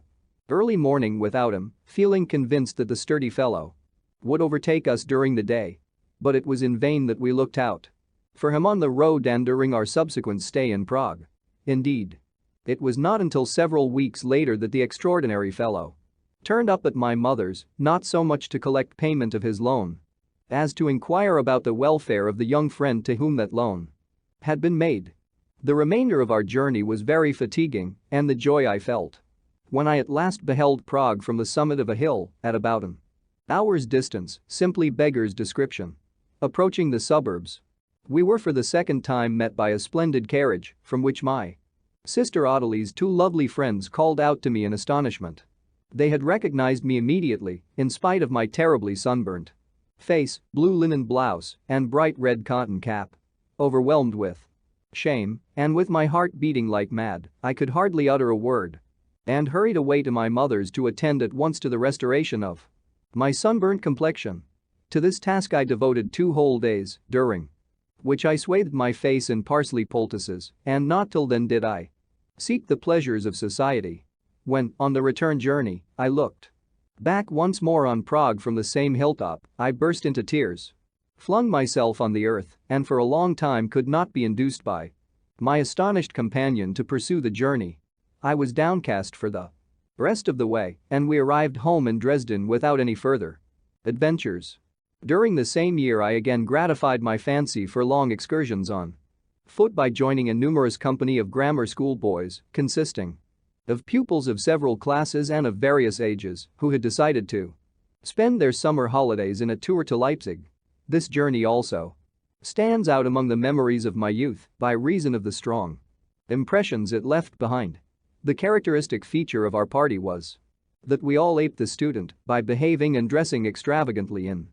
early morning without him, feeling convinced that the sturdy fellow would overtake us during the day. But it was in vain that we looked out for him on the road and during our subsequent stay in Prague. Indeed, it was not until several weeks later that the extraordinary fellow turned up at my mother's, not so much to collect payment of his loan as to inquire about the welfare of the young friend to whom that loan had been made. The remainder of our journey was very fatiguing, and the joy I felt when I at last beheld Prague from the summit of a hill at about an hour's distance simply beggars description. Approaching the suburbs, we were for the second time met by a splendid carriage from which my sister Adelie's 2 lovely friends called out to me in astonishment. They had recognized me immediately, in spite of my terribly sunburnt face, blue linen blouse, and bright red cotton cap. Overwhelmed with shame, and with my heart beating like mad, I could hardly utter a word and hurried away to my mother's to attend at once to the restoration of my sunburnt complexion. To this task I devoted 2 whole days, during which I swathed my face in parsley poultices, and not till then did I seek the pleasures of society. When, on the return journey, I looked back once more on Prague from the same hilltop, I burst into tears, flung myself on the earth, and for a long time could not be induced by my astonished companion to pursue the journey. I was downcast for the rest of the way, and we arrived home in Dresden without any further adventures. During the same year I again gratified my fancy for long excursions on foot by joining a numerous company of grammar school boys, consisting of pupils of several classes and of various ages, who had decided to spend their summer holidays in a tour to Leipzig. This journey also stands out among the memories of my youth by reason of the strong impressions it left behind. The characteristic feature of our party was that we all aped the student by behaving and dressing extravagantly in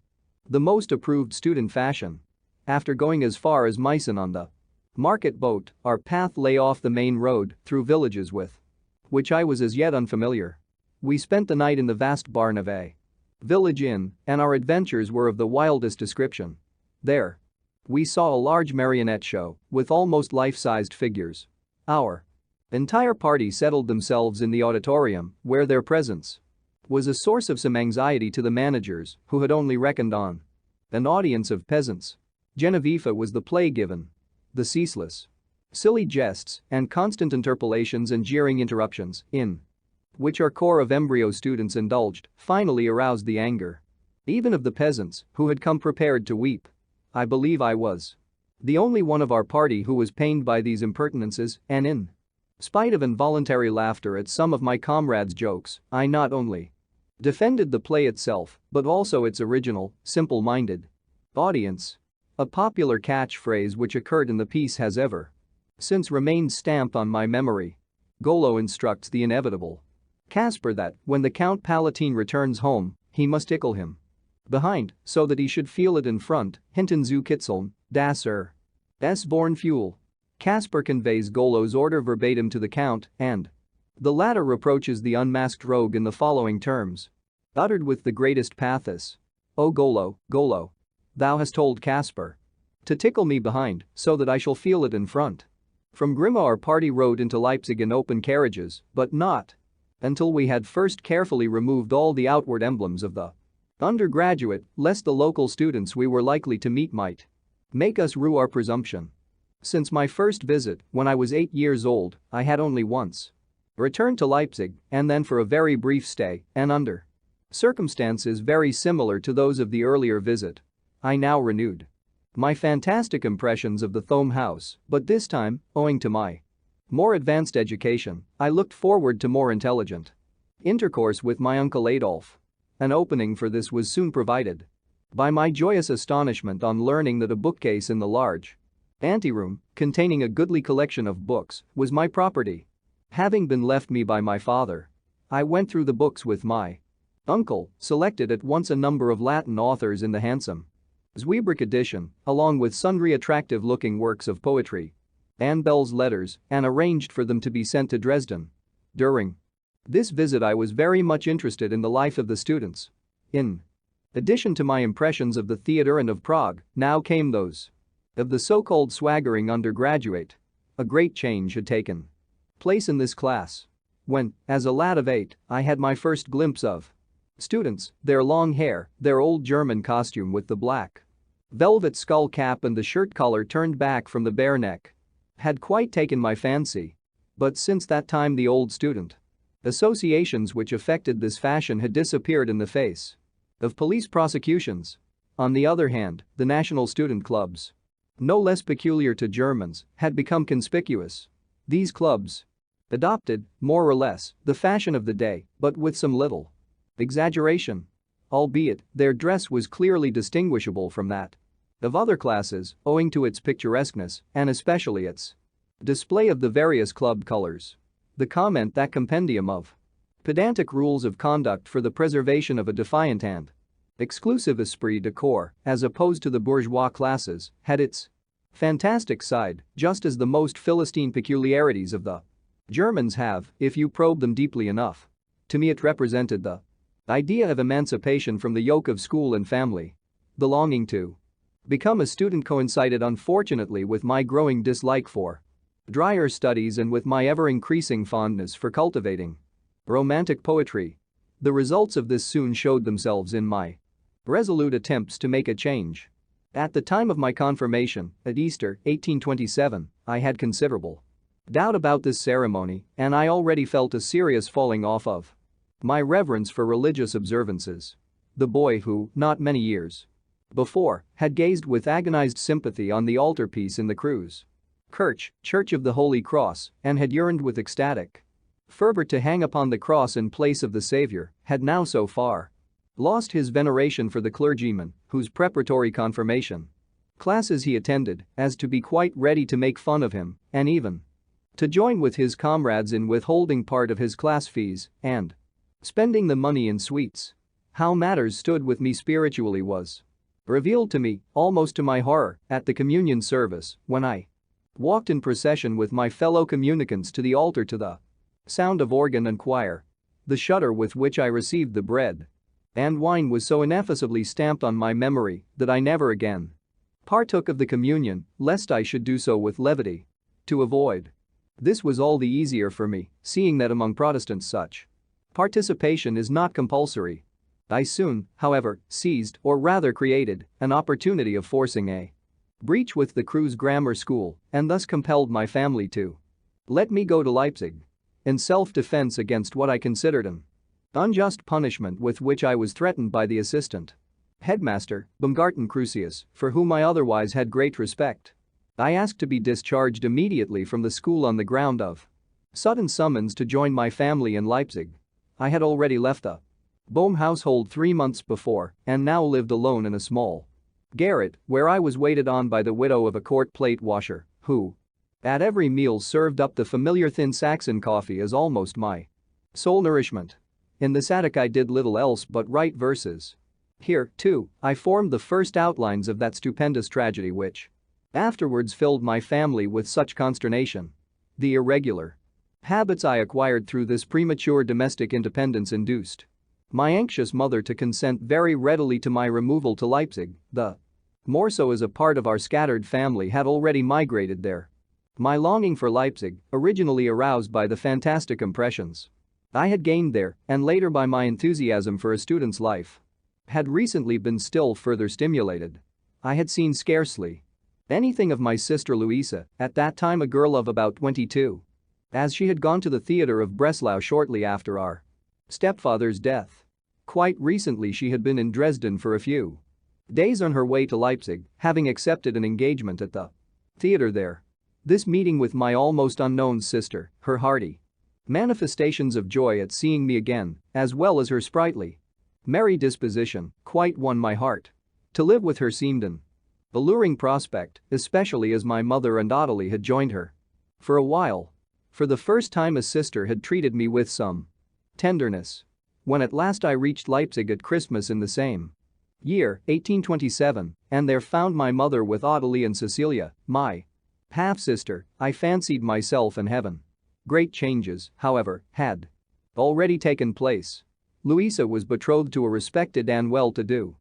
the most approved student fashion. After going as far as Meissen on the market boat, our path lay off the main road through villages with which I was as yet unfamiliar. We spent the night in the vast barn of a village inn, and our adventures were of the wildest description. There, we saw a large marionette show with almost life-sized figures. Our entire party settled themselves in the auditorium, where their presence was a source of some anxiety to the managers, who had only reckoned on an audience of peasants. Genevieve was the play given. The ceaseless silly jests and constant interpolations and jeering interruptions, in which our corps of embryo students indulged, finally aroused the anger even of the peasants, who had come prepared to weep. I believe I was the only one of our party who was pained by these impertinences, and in spite of involuntary laughter at some of my comrades' jokes, I not only defended the play itself, but also its original, simple-minded audience. A popular catchphrase which occurred in the piece has ever since remained stamped on my memory. Golo instructs the inevitable Casper that, when the Count Palatine returns home, he must tickle him behind, so that he should feel it in front. Hinten zu kitzeln, das s born fuel. Casper conveys Golo's order verbatim to the Count, and the latter reproaches the unmasked rogue in the following terms, uttered with the greatest pathos. "O Golo, Golo, thou hast told Casper to tickle me behind, so that I shall feel it in front." From Grimma our party rode into Leipzig in open carriages, but not until we had first carefully removed all the outward emblems of the undergraduate, lest the local students we were likely to meet might make us rue our presumption. Since my first visit, when I was 8 years old, I had only once returned to Leipzig, and then for a very brief stay, and under circumstances very similar to those of the earlier visit. I now renewed my fantastic impressions of the Thome house, but this time, owing to my more advanced education, I looked forward to more intelligent intercourse with my uncle Adolf. An opening for this was soon provided by my joyous astonishment on learning that a bookcase in the large anteroom, containing a goodly collection of books, was my property. Having been left me by my father, I went through the books with my uncle, selected at once a number of Latin authors in the handsome Zwiebrich edition, along with sundry attractive-looking works of poetry and Bell's letters, and arranged for them to be sent to Dresden. During this visit I was very much interested in the life of the students. In addition to my impressions of the theater and of Prague, now came those of the so-called swaggering undergraduate. A great change had taken place in this class when, as a lad of 8, I had my first glimpse of students, their long hair, their old German costume with the black velvet skull cap and the shirt collar turned back from the bare neck had quite taken my fancy. But since that time the old student associations which affected this fashion had disappeared in the face of police prosecutions. On the other hand, the national student clubs, no less peculiar to Germans, had become conspicuous. These clubs adopted, more or less, the fashion of the day, but with some little exaggeration. Albeit, their dress was clearly distinguishable from that of other classes, owing to its picturesqueness and especially its display of the various club colors. The comment that compendium of pedantic rules of conduct for the preservation of a defiant and exclusive esprit de corps, as opposed to the bourgeois classes, had its fantastic side, just as the most Philistine peculiarities of the Germans have, if you probe them deeply enough. To me it represented the idea of emancipation from the yoke of school and family. The longing to become a student coincided unfortunately with my growing dislike for drier studies and with my ever-increasing fondness for cultivating romantic poetry. The results of this soon showed themselves in my resolute attempts to make a change. At the time of my confirmation, at Easter, 1827, I had considerable doubt about this ceremony, and I already felt a serious falling off of my reverence for religious observances. The boy who, not many years before, had gazed with agonized sympathy on the altarpiece in the Kreuz Kirch, Church of the Holy Cross, and had yearned with ecstatic fervor to hang upon the cross in place of the Savior, had now so far lost his veneration for the clergyman, whose preparatory confirmation classes he attended, as to be quite ready to make fun of him, and even to join with his comrades in withholding part of his class fees and spending the money in sweets. How matters stood with me spiritually was revealed to me, almost to my horror, at the communion service, when I walked in procession with my fellow communicants to the altar to the sound of organ and choir. The shudder with which I received the bread and wine was so ineffaceably stamped on my memory that I never again partook of the communion, lest I should do so with levity. To avoid this was all the easier for me, seeing that among Protestants such participation is not compulsory. I soon, however, seized, or rather created, an opportunity of forcing a breach with the Kreuz grammar school, and thus compelled my family to let me go to Leipzig in self-defense against what I considered an unjust punishment with which I was threatened by the assistant headmaster, Baumgarten Crucius, for whom I otherwise had great respect. I asked to be discharged immediately from the school on the ground of sudden summons to join my family in Leipzig. I had already left the Bohm household 3 months before and now lived alone in a small garret where I was waited on by the widow of a court plate washer who, at every meal, served up the familiar thin Saxon coffee as almost my sole nourishment. In this attic I did little else but write verses. Here, too, I formed the first outlines of that stupendous tragedy which afterwards filled my family with such consternation. The irregular habits I acquired through this premature domestic independence induced my anxious mother to consent very readily to my removal to Leipzig, the more so as a part of our scattered family had already migrated there. My longing for Leipzig, originally aroused by the fantastic impressions I had gained there, and later by my enthusiasm for a student's life, had recently been still further stimulated. I had seen scarcely anything of my sister Louisa, at that time a girl of about 22. As she had gone to the theater of Breslau shortly after our stepfather's death. Quite recently she had been in Dresden for a few days on her way to Leipzig, having accepted an engagement at the theater there. This meeting with my almost unknown sister, her hearty manifestations of joy at seeing me again, as well as her sprightly, merry disposition, quite won my heart. To live with her seemed an alluring prospect, especially as my mother and Ottilie had joined her. For a while. For the first time a sister had treated me with some tenderness. When at last I reached Leipzig at Christmas in the same year, 1827, and there found my mother with Ottilie and Cecilia, my half-sister, I fancied myself in heaven. Great changes, however, had already taken place. Louisa was betrothed to a respected and well-to-do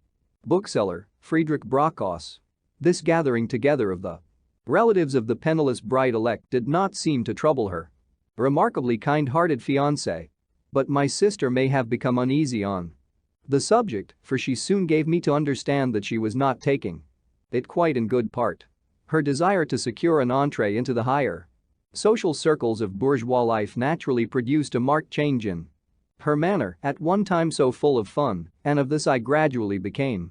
bookseller, Friedrich Brockhaus. This gathering together of the relatives of the penniless bride-elect did not seem to trouble her remarkably kind-hearted fiancé. But my sister may have become uneasy on the subject, for she soon gave me to understand that she was not taking it quite in good part. Her desire to secure an entree into the higher social circles of bourgeois life naturally produced a marked change in her manner, at one time so full of fun, and of this I gradually became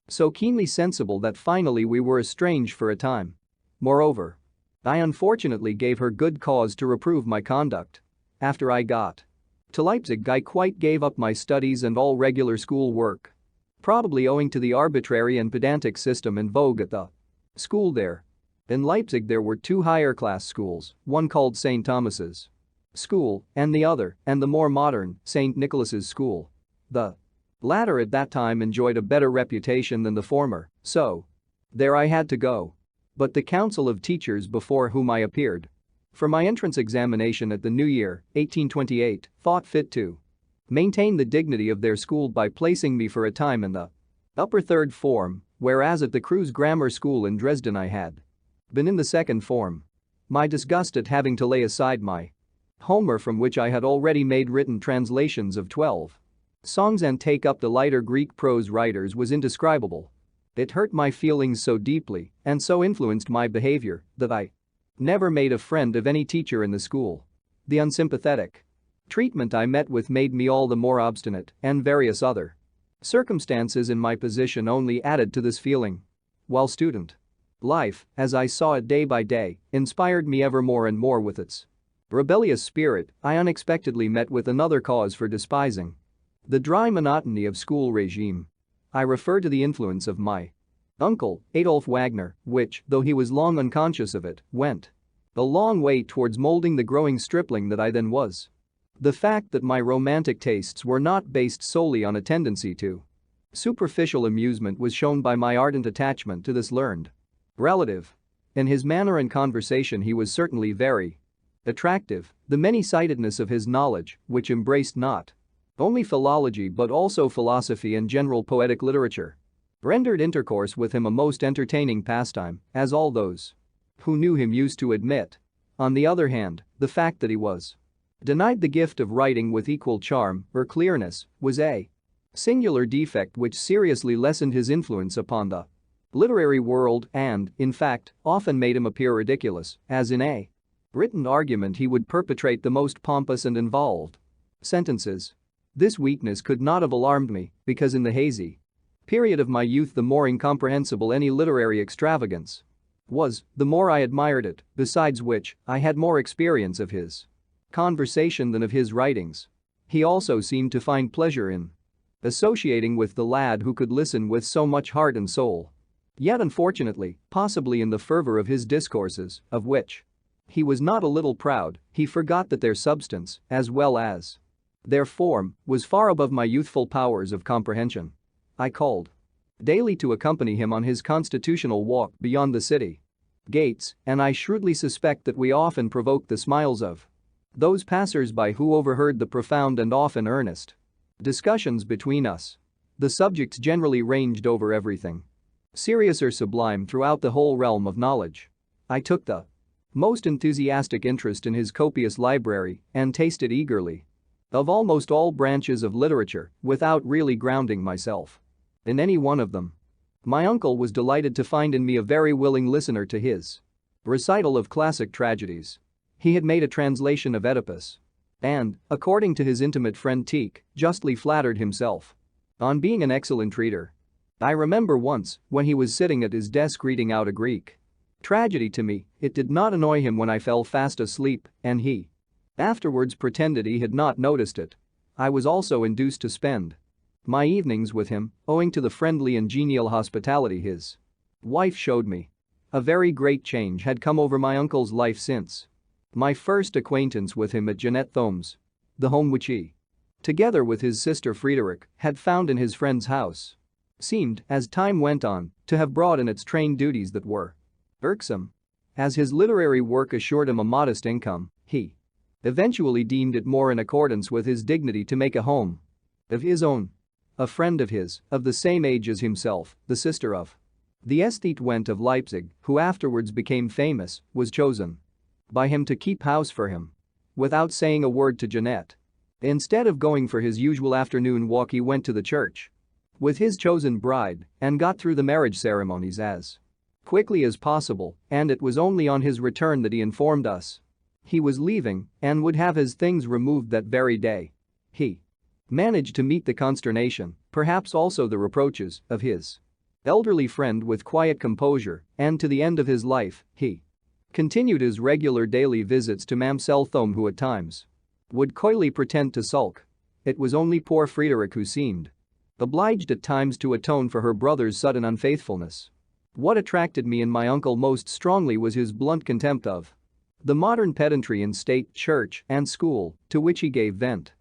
so keenly sensible that finally we were estranged for a time. Moreover, I unfortunately gave her good cause to reprove my conduct. After I got to Leipzig I quite gave up my studies and all regular school work. Probably owing to the arbitrary and pedantic system in vogue at the school there. In Leipzig there were two higher-class schools, one called St. Thomas's School and the other, and the more modern, St. Nicholas's School. The latter at that time enjoyed a better reputation than the former, so there I had to go. But the council of teachers before whom I appeared for my entrance examination at the new year, 1828, thought fit to maintain the dignity of their school by placing me for a time in the upper third form, whereas at the Kreuz Grammar School in Dresden I had been in the second form. My disgust at having to lay aside my Homer, from which I had already made written translations of 12 songs, and take up the lighter Greek prose writers was indescribable. It hurt my feelings so deeply and so influenced my behavior that I never made a friend of any teacher in the school. The unsympathetic treatment I met with made me all the more obstinate, and various other circumstances in my position only added to this feeling. While student life, as I saw it day by day, inspired me ever more and more with its rebellious spirit, I unexpectedly met with another cause for despising the dry monotony of school regime. I refer to the influence of my uncle, Adolf Wagner, which, though he was long unconscious of it, went a long way towards molding the growing stripling that I then was. The fact that my romantic tastes were not based solely on a tendency to superficial amusement was shown by my ardent attachment to this learned relative. In his manner and conversation he was certainly very attractive. The many-sidedness of his knowledge, which embraced not only philology but also philosophy and general poetic literature, rendered intercourse with him a most entertaining pastime, as all those who knew him used to admit. On the other hand, the fact that he was denied the gift of writing with equal charm or clearness was a singular defect which seriously lessened his influence upon the literary world and, in fact, often made him appear ridiculous, as in a written argument he would perpetrate the most pompous and involved sentences. This weakness could not have alarmed me, because in the hazy period of my youth the more incomprehensible any literary extravagance was, the more I admired it, besides which, I had more experience of his conversation than of his writings. He also seemed to find pleasure in associating with the lad who could listen with so much heart and soul. Yet unfortunately, possibly in the fervor of his discourses, of which he was not a little proud, he forgot that their substance, as well as their form, was far above my youthful powers of comprehension. I called daily to accompany him on his constitutional walk beyond the city gates, and I shrewdly suspect that we often provoked the smiles of those passers-by who overheard the profound and often earnest discussions between us. The subjects generally ranged over everything serious or sublime throughout the whole realm of knowledge. I took the most enthusiastic interest in his copious library and tasted eagerly of almost all branches of literature without really grounding myself in any one of them. My uncle was delighted to find in me a very willing listener to his recital of classic tragedies. He had made a translation of Oedipus and, according to his intimate friend Teek, justly flattered himself on being an excellent reader. I remember once, when he was sitting at his desk reading out a Greek tragedy to me, it did not annoy him when I fell fast asleep, and he afterwards pretended he had not noticed it. I was also induced to spend my evenings with him, owing to the friendly and genial hospitality his wife showed me. A very great change had come over my uncle's life since my first acquaintance with him at Jeanette Thome's, the home which he, together with his sister Friederich, had found in his friend's house, seemed, as time went on, to have brought in its train duties that were irksome. As his literary work assured him a modest income, he eventually deemed it more in accordance with his dignity to make a home of his own. A friend of his, of the same age as himself, the sister of the aesthete Wendt of Leipzig, who afterwards became famous, was chosen by him to keep house for him. Without saying a word to Jeanette, instead of going for his usual afternoon walk, he went to the church with his chosen bride and got through the marriage ceremonies as quickly as possible, and it was only on his return that he informed us he was leaving and would have his things removed that very day. He managed to meet the consternation, perhaps also the reproaches, of his elderly friend with quiet composure, and to the end of his life, he continued his regular daily visits to Mamselle Thome, who at times would coyly pretend to sulk. It was only poor Friederich who seemed obliged at times to atone for her brother's sudden unfaithfulness. What attracted me in my uncle most strongly was his blunt contempt of the modern pedantry in state, church, and school, to which he gave vent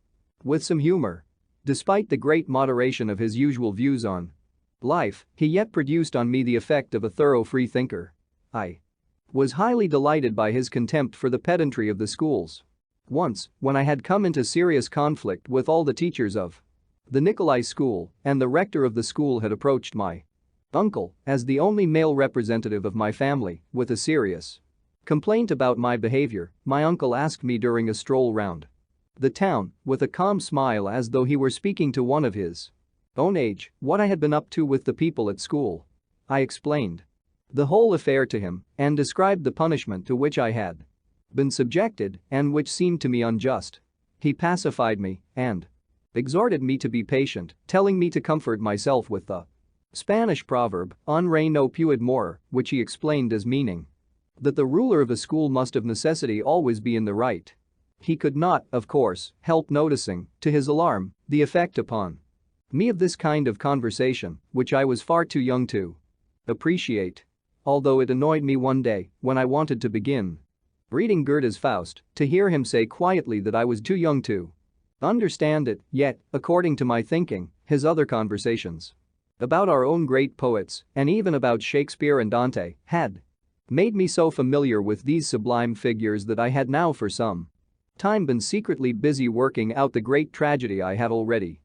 with some humor. Despite the great moderation of his usual views on life, he yet produced on me the effect of a thorough free thinker. I was highly delighted by his contempt for the pedantry of the schools. Once, when I had come into serious conflict with all the teachers of the Nikolai School, and the rector of the school had approached my uncle, as the only male representative of my family, with a serious complaint about my behavior, my uncle asked me during a stroll round the town, with a calm smile as though he were speaking to one of his own age, what I had been up to with the people at school. I explained the whole affair to him and described the punishment to which I had been subjected and which seemed to me unjust. He pacified me and exhorted me to be patient, telling me to comfort myself with the Spanish proverb, "En re no puede more," which he explained as meaning that the ruler of a school must of necessity always be in the right. He could not, of course, help noticing, to his alarm, the effect upon me of this kind of conversation, which I was far too young to appreciate. Although it annoyed me one day, when I wanted to begin reading Goethe's Faust, to hear him say quietly that I was too young to understand it, yet, according to my thinking, his other conversations about our own great poets, and even about Shakespeare and Dante, had made me so familiar with these sublime figures that I had now for some time been secretly busy working out the great tragedy I had already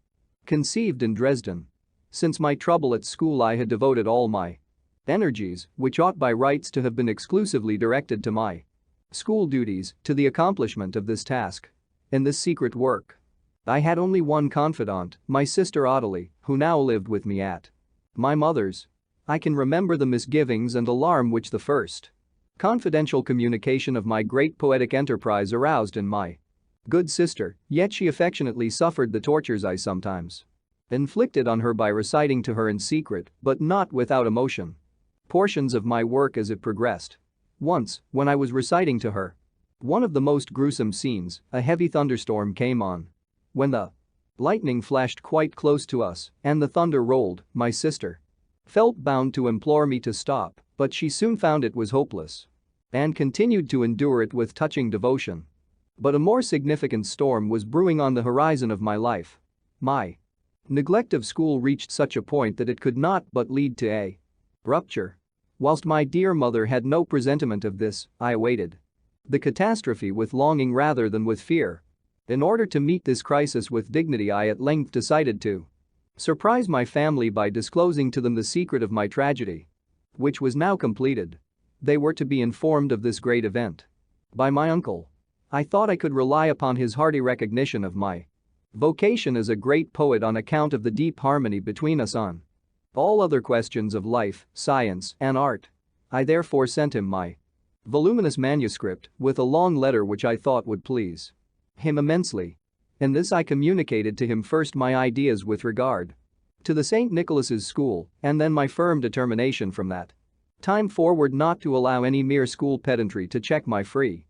conceived in Dresden. Since my trouble at school, I had devoted all my energies, which ought by rights to have been exclusively directed to my school duties, to the accomplishment of this task. In this secret work, I had only one confidant, my sister Ottilie, who now lived with me at my mother's. I can remember the misgivings and alarm which the first confidential communication of my great poetic enterprise aroused in my good sister, yet she affectionately suffered the tortures I sometimes inflicted on her by reciting to her in secret, but not without emotion, portions of my work as it progressed. Once, when I was reciting to her one of the most gruesome scenes, a heavy thunderstorm came on. When the lightning flashed quite close to us and the thunder rolled, my sister felt bound to implore me to stop, but she soon found it was hopeless and continued to endure it with touching devotion. But a more significant storm was brewing on the horizon of my life. My neglect of school reached such a point that it could not but lead to a rupture. Whilst my dear mother had no presentiment of this, I awaited the catastrophe with longing rather than with fear. In order to meet this crisis with dignity, I at length decided to surprise my family by disclosing to them the secret of my tragedy, which was now completed. They were to be informed of this great event by my uncle. I thought I could rely upon his hearty recognition of my Vocation as a great poet on account of the deep harmony between us on all other questions of life, science, and art. I therefore sent him my voluminous manuscript with a long letter which I thought would please him immensely. In this I communicated to him first my ideas with regard to the St. Nicholas's School, and then my firm determination from that time forward not to allow any mere school pedantry to check my free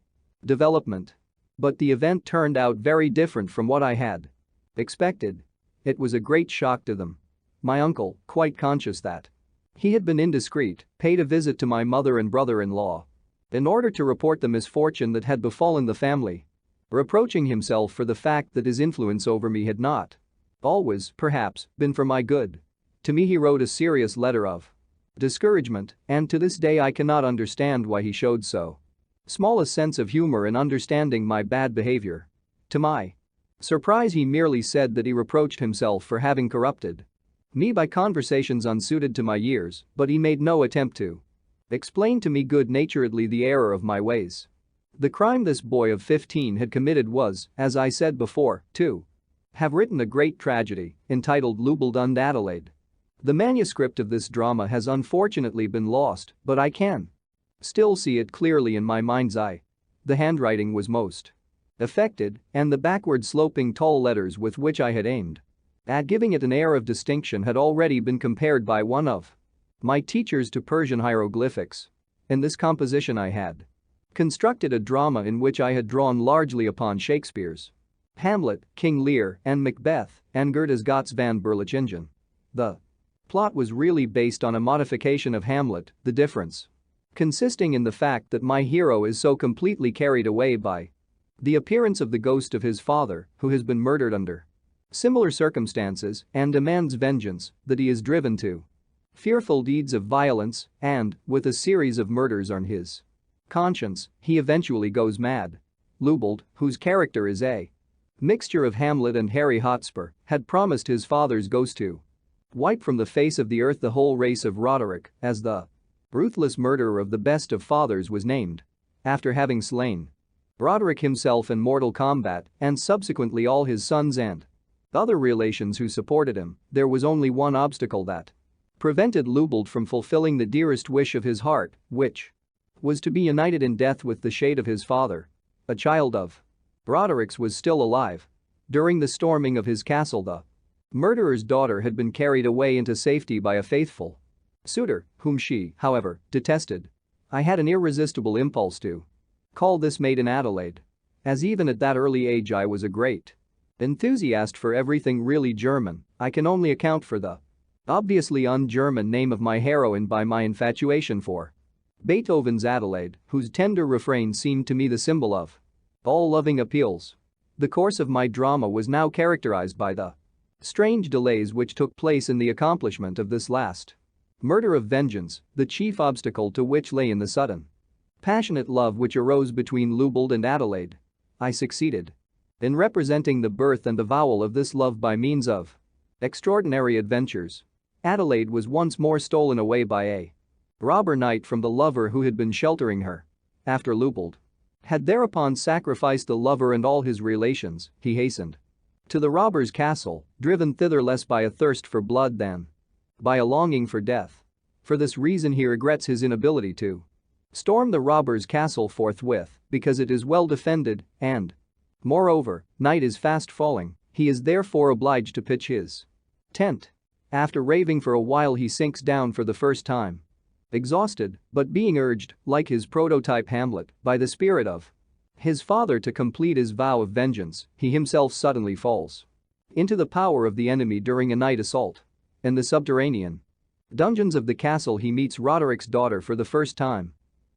development. But the event turned out very different from what I had expected. It was a great shock to them. My uncle, quite conscious that he had been indiscreet, paid a visit to my mother and brother-in-law in order to report the misfortune that had befallen the family, reproaching himself for the fact that his influence over me had not always, perhaps, been for my good. To me he wrote a serious letter of discouragement, and to this day I cannot understand why he showed so small a sense of humor in understanding my bad behavior. To my surprise he merely said that he reproached himself for having corrupted me by conversations unsuited to my years, but he made no attempt to explain to me good-naturedly the error of my ways. The crime this boy of 15 had committed was, as I said before, to have written a great tragedy entitled Lubeld und Adelaide. The manuscript of this drama has unfortunately been lost, but I can still see it clearly in my mind's eye. The handwriting was most affected, and the backward-sloping tall letters with which I had aimed at giving it an air of distinction had already been compared by one of my teachers to Persian hieroglyphics. In this composition I had constructed a drama in which I had drawn largely upon Shakespeare's Hamlet, King Lear, and Macbeth, and Goethe's Gotts van Berlichingen. The plot was really based on a modification of Hamlet, the difference consisting in the fact that my hero is so completely carried away by the appearance of the ghost of his father, who has been murdered under similar circumstances and demands vengeance, that he is driven to fearful deeds of violence and, with a series of murders on his conscience, he eventually goes mad. Lubeld, whose character is a mixture of Hamlet and Harry Hotspur, had promised his father's ghost to wipe from the face of the earth the whole race of Roderick, as the ruthless murderer of the best of fathers was named after having slain Roderick himself in mortal combat and subsequently all his sons and other relations who supported him. There was only one obstacle that prevented Lubeld from fulfilling the dearest wish of his heart, which was to be united in death with the shade of his father. A child of Roderick's was still alive. During the storming of his castle, the murderer's daughter had been carried away into safety by a faithful suitor, whom she, however, detested. I had an irresistible impulse to call this maiden Adelaide, as even at that early age I was a great enthusiast for everything really German. I can only account for the obviously un-German name of my heroine by my infatuation for Beethoven's Adelaide, whose tender refrain seemed to me the symbol of all loving appeals. The course of my drama was now characterized by the strange delays which took place in the accomplishment of this last murder of vengeance, the chief obstacle to which lay in the sudden passionate love which arose between Lubeld and Adelaide. I succeeded in representing the birth and avowal of this love by means of extraordinary adventures. Adelaide was once more stolen away by a robber knight from the lover who had been sheltering her. After Lubeld had thereupon sacrificed the lover and all his relations, he hastened to the robber's castle, driven thither less by a thirst for blood than by a longing for death. For this reason he regrets his inability to storm the robber's castle forthwith, because it is well defended and, moreover, night is fast falling. He is therefore obliged to pitch his tent. After raving for a while he sinks down for the first time. Exhausted, but being urged, like his prototype Hamlet, by the spirit of his father to complete his vow of vengeance, he himself suddenly falls into the power of the enemy during a night assault. In the subterranean dungeons of the castle he meets Roderick's daughter for the first time.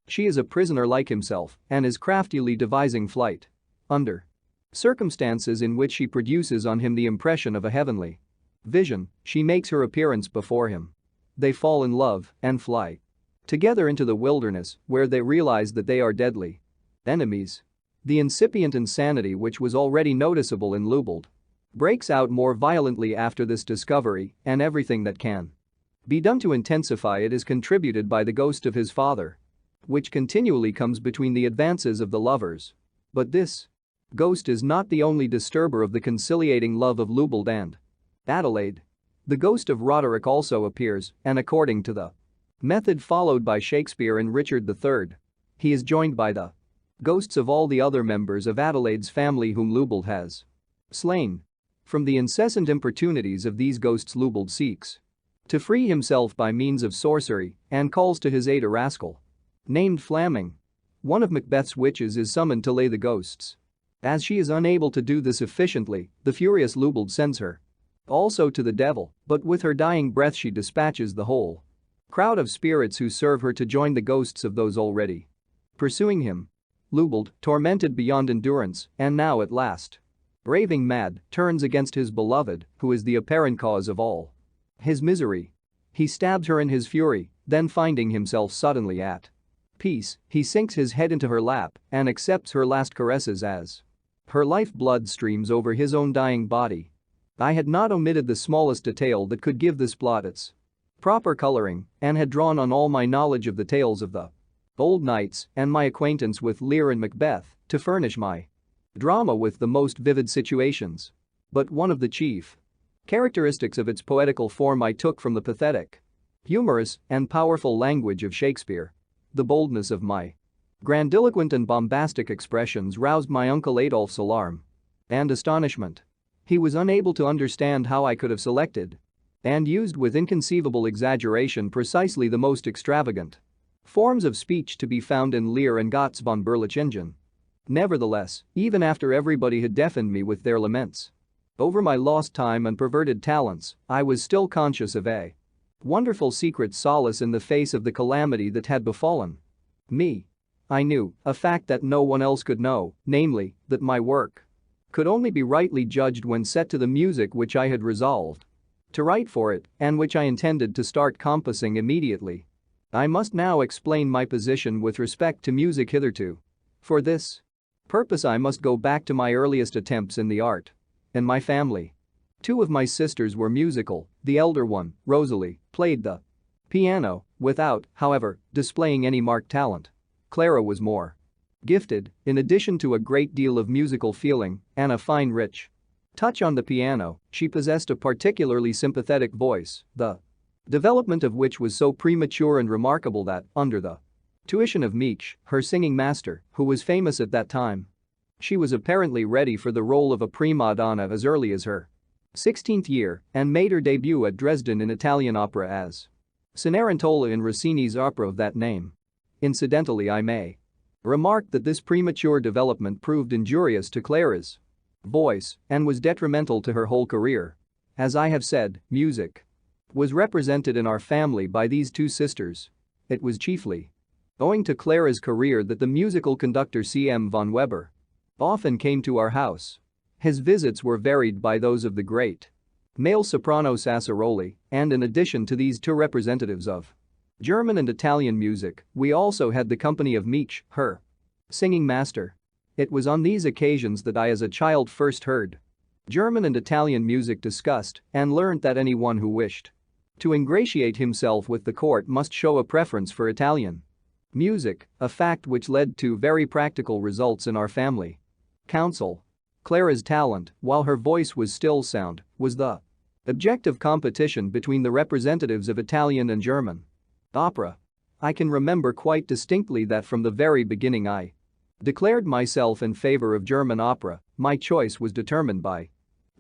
She is a prisoner like himself and is craftily devising flight. Under circumstances in which she produces on him the impression of a heavenly vision, she makes her appearance before him. They fall in love and fly together into the wilderness, where they realize that they are deadly enemies. The incipient insanity which was already noticeable in Lubeld breaks out more violently after this discovery, and everything that can be done to intensify it is contributed by the ghost of his father, which continually comes between the advances of the lovers. But this Ghost is not the only disturber of the conciliating love of Lubbold and Adelaide. The ghost of Roderick also appears, and according to the method followed by Shakespeare and Richard III, he is joined by the ghosts of all the other members of Adelaide's family whom Lubbold has slain. From the incessant importunities of these ghosts Lubbold seeks to free himself by means of sorcery and calls to his aid a rascal named Flaming. One of Macbeth's witches is summoned to lay the ghosts. As she is unable to do this efficiently, the furious Lubbold sends her also to the devil, but with her dying breath she dispatches the whole crowd of spirits who serve her to join the ghosts of those already pursuing him. Lubbold, tormented beyond endurance, and now at last raving mad, turns against his beloved, who is the apparent cause of all his misery. He stabs her in his fury, then finding himself suddenly at peace, he sinks his head into her lap and accepts her last caresses as her life blood streams over his own dying body. I had not omitted the smallest detail that could give this plot its proper coloring and had drawn on all my knowledge of the tales of the old knights and my acquaintance with Lear and Macbeth to furnish my drama with the most vivid situations. But one of the chief characteristics of its poetical form I took from the pathetic, humorous, and powerful language of Shakespeare. The boldness of my grandiloquent and bombastic expressions roused my Uncle Adolph's alarm and astonishment. He was unable to understand how I could have selected and used with inconceivable exaggeration precisely the most extravagant forms of speech to be found in Lear and Gott's von Berlichingen. Nevertheless, even after everybody had deafened me with their laments over my lost time and perverted talents, I was still conscious of a wonderful secret solace in the face of the calamity that had befallen me. I knew, a fact that no one else could know, namely, that my work could only be rightly judged when set to the music which I had resolved to write for it and which I intended to start compassing immediately. I must now explain my position with respect to music hitherto. For this purpose I must go back to my earliest attempts in the art. In my family, 2 of my sisters were musical. The elder one, Rosalie, played the piano, without, however, displaying any marked talent. Clara was more gifted, in addition to a great deal of musical feeling and a fine rich touch on the piano. She possessed a particularly sympathetic voice, the development of which was so premature and remarkable that, under the tuition of Meech, her singing master, who was famous at that time, she was apparently ready for the role of a prima donna as early as her 16th year and made her debut at Dresden in Italian opera as Cenerentola in Rossini's opera of that name. Incidentally, I may remark that this premature development proved injurious to Clara's voice and was detrimental to her whole career. As I have said, music was represented in our family by these 2 sisters. It was chiefly owing to Clara's career that the musical conductor C.M. von Weber often came to our house. His visits were varied by those of the great male soprano Sassaroli, and in addition to these 2 representatives of German and Italian music, we also had the company of Meech, her singing master. It was on these occasions that I as a child first heard German and Italian music discussed and learnt that anyone who wished to ingratiate himself with the court must show a preference for Italian music, a fact which led to very practical results in our family council. Clara's talent, while her voice was still sound, was the object of competition between the representatives of Italian and German opera. I can remember quite distinctly that from the very beginning I declared myself in favor of German opera. My choice was determined by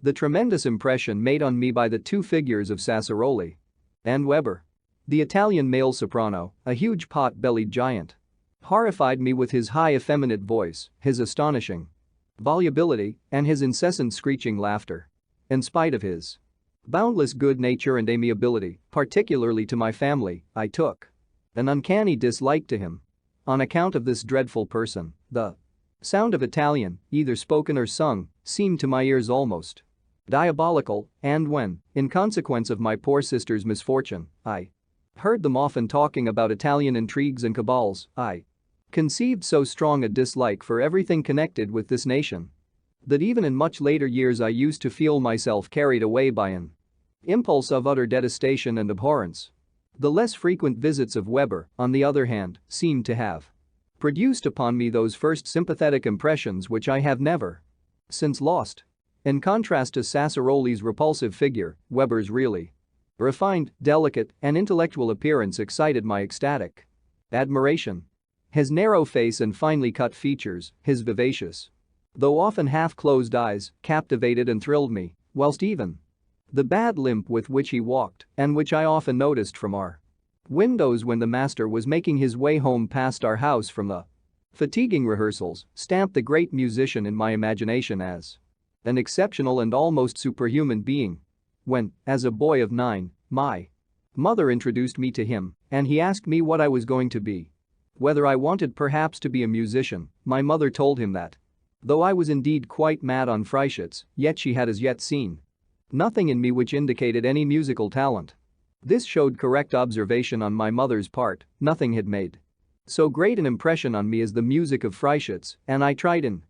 the tremendous impression made on me by the 2 figures of Sassaroli and Weber. The Italian male soprano, a huge pot-bellied giant, horrified me with his high effeminate voice, his astonishing volubility, and his incessant screeching laughter. In spite of his boundless good nature and amiability, particularly to my family, I took an uncanny dislike to him. On account of this dreadful person, the sound of Italian, either spoken or sung, seemed to my ears almost diabolical, and when, in consequence of my poor sister's misfortune, I heard them often talking about Italian intrigues and cabals, I conceived so strong a dislike for everything connected with this nation that even in much later years I used to feel myself carried away by an impulse of utter detestation and abhorrence. The less frequent visits of Weber, on the other hand, seemed to have produced upon me those first sympathetic impressions which I have never since lost. In contrast to Sasaroli's repulsive figure, Weber's really refined, delicate, and intellectual appearance excited my ecstatic admiration. His narrow face and finely cut features, his vivacious, though often half-closed eyes, captivated and thrilled me, whilst even the bad limp with which he walked, and which I often noticed from our windows when the master was making his way home past our house from the fatiguing rehearsals, stamped the great musician in my imagination as an exceptional and almost superhuman being. When, as a boy of 9, my mother introduced me to him, and he asked me what I was going to be, whether I wanted perhaps to be a musician, my mother told him that though I was indeed quite mad on Freischütz, yet she had as yet seen nothing in me which indicated any musical talent. This showed correct observation on my mother's part. Nothing had made so great an impression on me as the music of Freischütz, and I tried in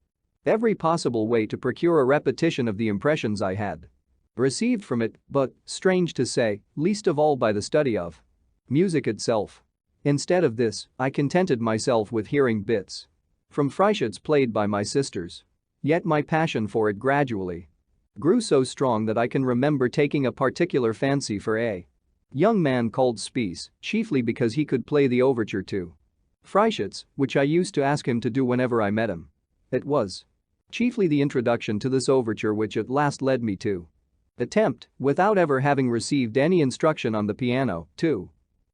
every possible way to procure a repetition of the impressions I had received from it, but, strange to say, least of all by the study of music itself. Instead of this, I contented myself with hearing bits from Freischütz played by my sisters. Yet my passion for it gradually grew so strong that I can remember taking a particular fancy for a young man called Spiess, chiefly because he could play the overture to Freischütz, which I used to ask him to do whenever I met him. It was chiefly the introduction to this overture which at last led me to attempt, without ever having received any instruction on the piano, to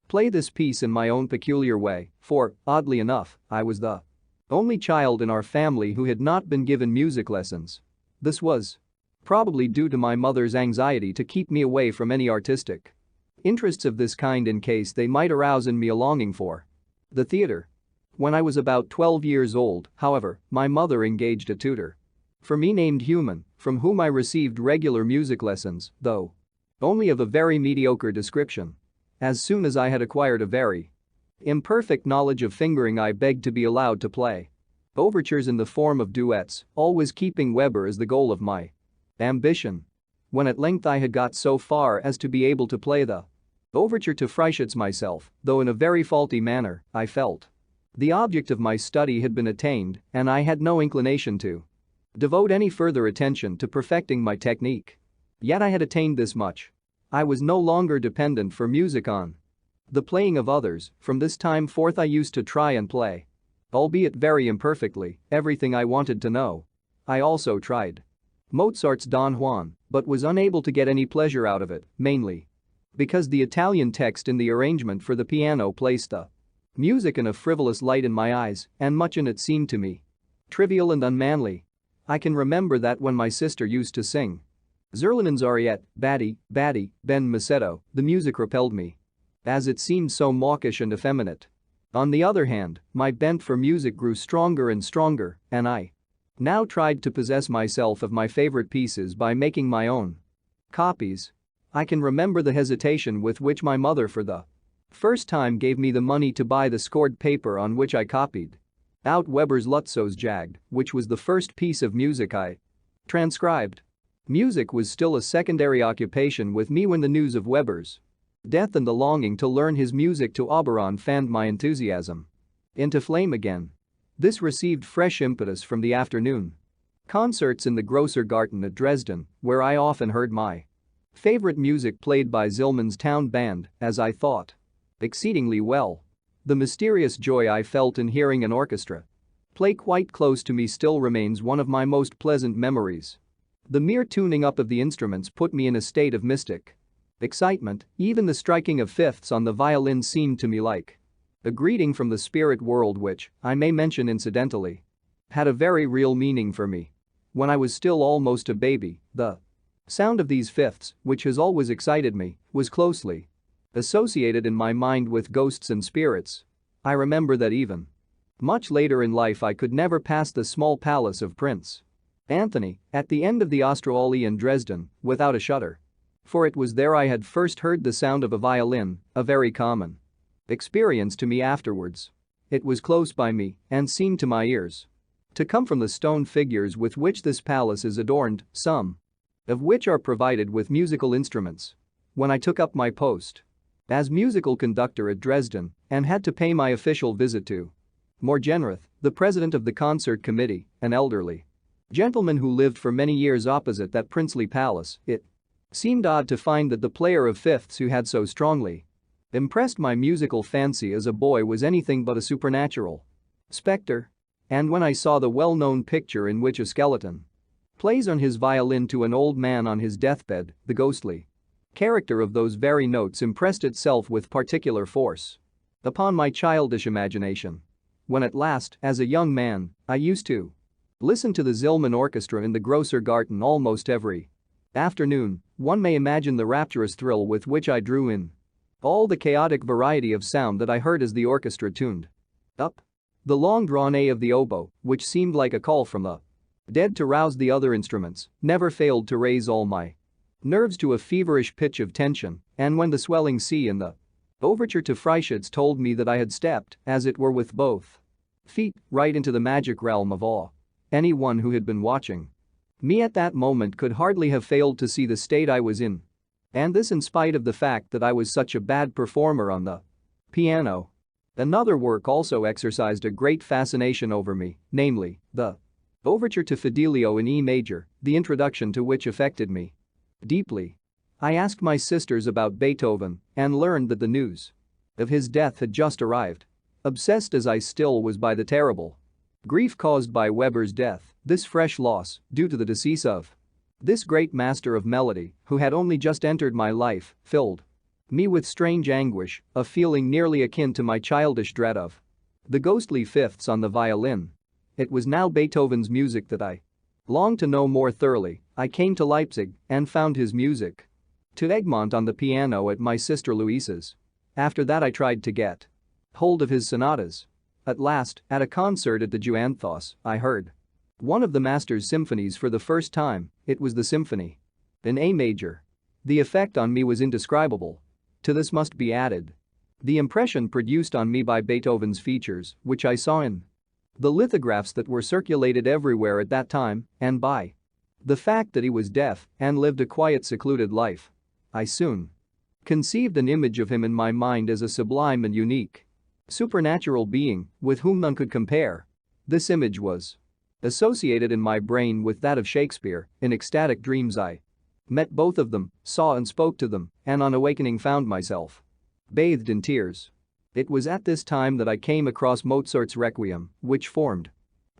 play this piece in my own peculiar way, for, oddly enough, I was the only child in our family who had not been given music lessons. This was probably due to my mother's anxiety to keep me away from any artistic interests of this kind in case they might arouse in me a longing for the theater. When I was about 12 years old, however, my mother engaged a tutor for me named Human, from whom I received regular music lessons, though only of a very mediocre description. As soon as I had acquired a very imperfect knowledge of fingering, I begged to be allowed to play overtures in the form of duets, always keeping Weber as the goal of my ambition. When at length I had got so far as to be able to play the overture to Freischütz myself, though in a very faulty manner, I felt the object of my study had been attained, and I had no inclination to devote any further attention to perfecting my technique. Yet I had attained this much. I was no longer dependent for music on the playing of others. From this time forth I used to try and play, albeit very imperfectly, everything I wanted to know. I also tried Mozart's Don Juan, but was unable to get any pleasure out of it, mainly because the Italian text in the arrangement for the piano placed the music in a frivolous light in my eyes, and much in it seemed to me trivial and unmanly. I can remember that when my sister used to sing Zerlinen's Ariette, Badi, Badi, Ben Macedo, the music repelled me, as it seemed so mawkish and effeminate. On the other hand, my bent for music grew stronger and stronger, and I now tried to possess myself of my favorite pieces by making my own copies. I can remember the hesitation with which my mother for the first time gave me the money to buy the scored paper on which I copied out Weber's Lützow's Jag, which was the first piece of music I transcribed. Music was still a secondary occupation with me when the news of Weber's death and the longing to learn his music to Oberon fanned my enthusiasm into flame again. This received fresh impetus from the afternoon concerts in the Grosser Garten at Dresden, where I often heard my favorite music played by Zillmann's town band, as I thought exceedingly well. The mysterious joy I felt in hearing an orchestra play quite close to me still remains one of my most pleasant memories. The mere tuning up of the instruments put me in a state of mystic excitement. Even the striking of fifths on the violin seemed to me like a greeting from the spirit world, which, I may mention incidentally, had a very real meaning for me. When I was still almost a baby, the sound of these fifths, which has always excited me, was closely associated in my mind with ghosts and spirits. I remember that even much later in life I could never pass the small palace of Prince Anthony, at the end of the Osterallee in Dresden, without a shudder. For it was there I had first heard the sound of a violin, a very common experience to me afterwards. It was close by me and seemed to my ears to come from the stone figures with which this palace is adorned, some of which are provided with musical instruments. When I took up my post as musical conductor at Dresden and had to pay my official visit to Morgenrath, the president of the concert committee, an elderly gentleman who lived for many years opposite that princely palace. It seemed odd to find that the player of fifths who had so strongly impressed my musical fancy as a boy was anything but a supernatural specter. And when I saw the well-known picture in which a skeleton plays on his violin to an old man on his deathbed, the ghostly character of those very notes impressed itself with particular force upon my childish imagination. When at last, as a young man, I used to listen to the Zillman Orchestra in the Grosser Garten almost every afternoon, one may imagine the rapturous thrill with which I drew in all the chaotic variety of sound that I heard as the orchestra tuned up. The long-drawn A of the oboe, which seemed like a call from the dead to rouse the other instruments, never failed to raise all my nerves to a feverish pitch of tension, and when the swelling C in the overture to Freischütz told me that I had stepped, as it were with both feet, right into the magic realm of awe, anyone who had been watching me at that moment could hardly have failed to see the state I was in. And this in spite of the fact that I was such a bad performer on the piano. Another work also exercised a great fascination over me, namely, the overture to Fidelio in E major, the introduction to which affected me deeply. I asked my sisters about Beethoven and learned that the news of his death had just arrived. Obsessed as I still was by the terrible grief caused by Weber's death, this fresh loss, due to the decease of this great master of melody, who had only just entered my life, filled me with strange anguish, a feeling nearly akin to my childish dread of the ghostly fifths on the violin. It was now Beethoven's music that I longed to know more thoroughly. I came to Leipzig and found his music to Egmont on the piano at my sister Louisa's. After that I tried to get hold of his sonatas. At last, at a concert at the Juanthos, I heard one of the master's symphonies for the first time. It was the symphony in A major. The effect on me was indescribable. To this must be added the impression produced on me by Beethoven's features, which I saw in the lithographs that were circulated everywhere at that time, and by the fact that he was deaf and lived a quiet, secluded life. I soon conceived an image of him in my mind as a sublime and unique supernatural being with whom none could compare. This image was associated in my brain with that of Shakespeare. In ecstatic dreams I met both of them, saw and spoke to them, and on awakening found myself bathed in tears. It was at this time that I came across Mozart's Requiem, which formed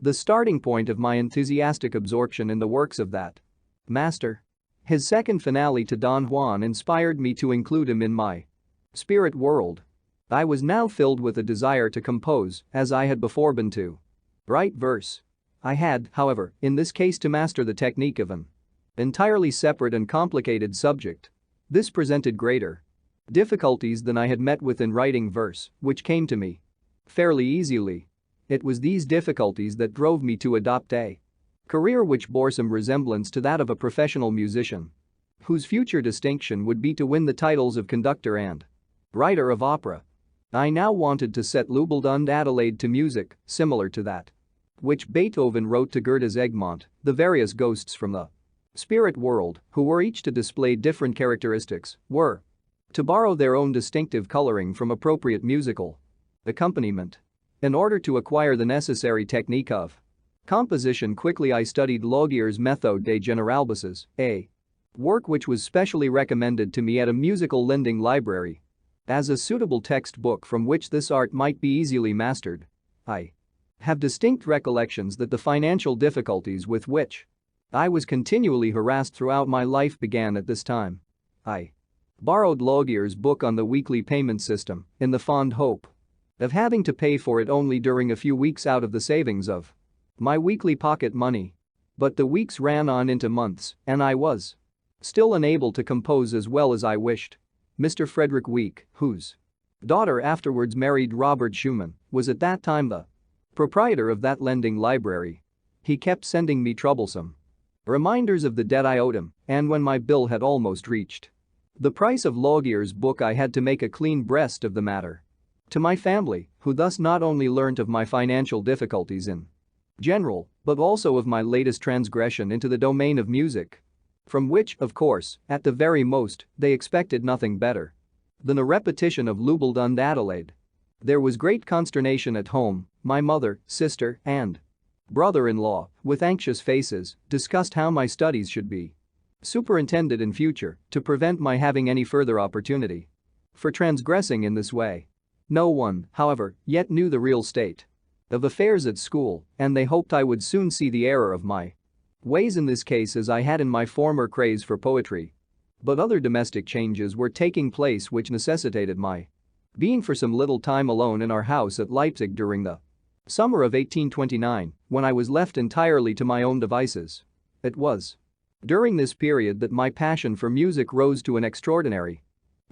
the starting point of my enthusiastic absorption in the works of that master. His second finale to Don Juan inspired me to include him in my spirit world. I was now filled with a desire to compose, as I had before been to write verse. I had, however, in this case to master the technique of an entirely separate and complicated subject. This presented greater difficulties than I had met with in writing verse, which came to me fairly easily. It was these difficulties that drove me to adopt a career which bore some resemblance to that of a professional musician, whose future distinction would be to win the titles of conductor and writer of opera. I now wanted to set Lübel und Adelaide to music, similar to that which Beethoven wrote to Goethe's Egmont. The various ghosts from the spirit world, who were each to display different characteristics, were to borrow their own distinctive coloring from appropriate musical accompaniment. In order to acquire the necessary technique of composition quickly, I studied Laugier's Méthode des Généralbasses, a work which was specially recommended to me at a musical lending library as a suitable textbook from which this art might be easily mastered. I have distinct recollections that the financial difficulties with which I was continually harassed throughout my life began at this time. I borrowed Laugier's book on the weekly payment system in the fond hope of having to pay for it only during a few weeks out of the savings of my weekly pocket money. But the weeks ran on into months, and I was still unable to compose as well as I wished. Mr. Frederick Wieck, whose daughter afterwards married Robert Schumann, was at that time the proprietor of that lending library. He kept sending me troublesome reminders of the debt I owed him, and when my bill had almost reached the price of Laugier's book, I had to make a clean breast of the matter to my family, who thus not only learnt of my financial difficulties in general, but also of my latest transgression into the domain of music, from which, of course, at the very most, they expected nothing better than a repetition of Lübel und Adelaide. There was great consternation at home My mother, sister, and brother-in-law, with anxious faces, discussed how my studies should be superintended in future to prevent my having any further opportunity for transgressing in this way. No one, however, yet knew the real state of affairs at school, and they hoped I would soon see the error of my ways in this case as I had in my former craze for poetry. But other domestic changes were taking place which necessitated my being for some little time alone in our house at Leipzig during the summer of 1829, when I was left entirely to my own devices. It was during this period that my passion for music rose to an extraordinary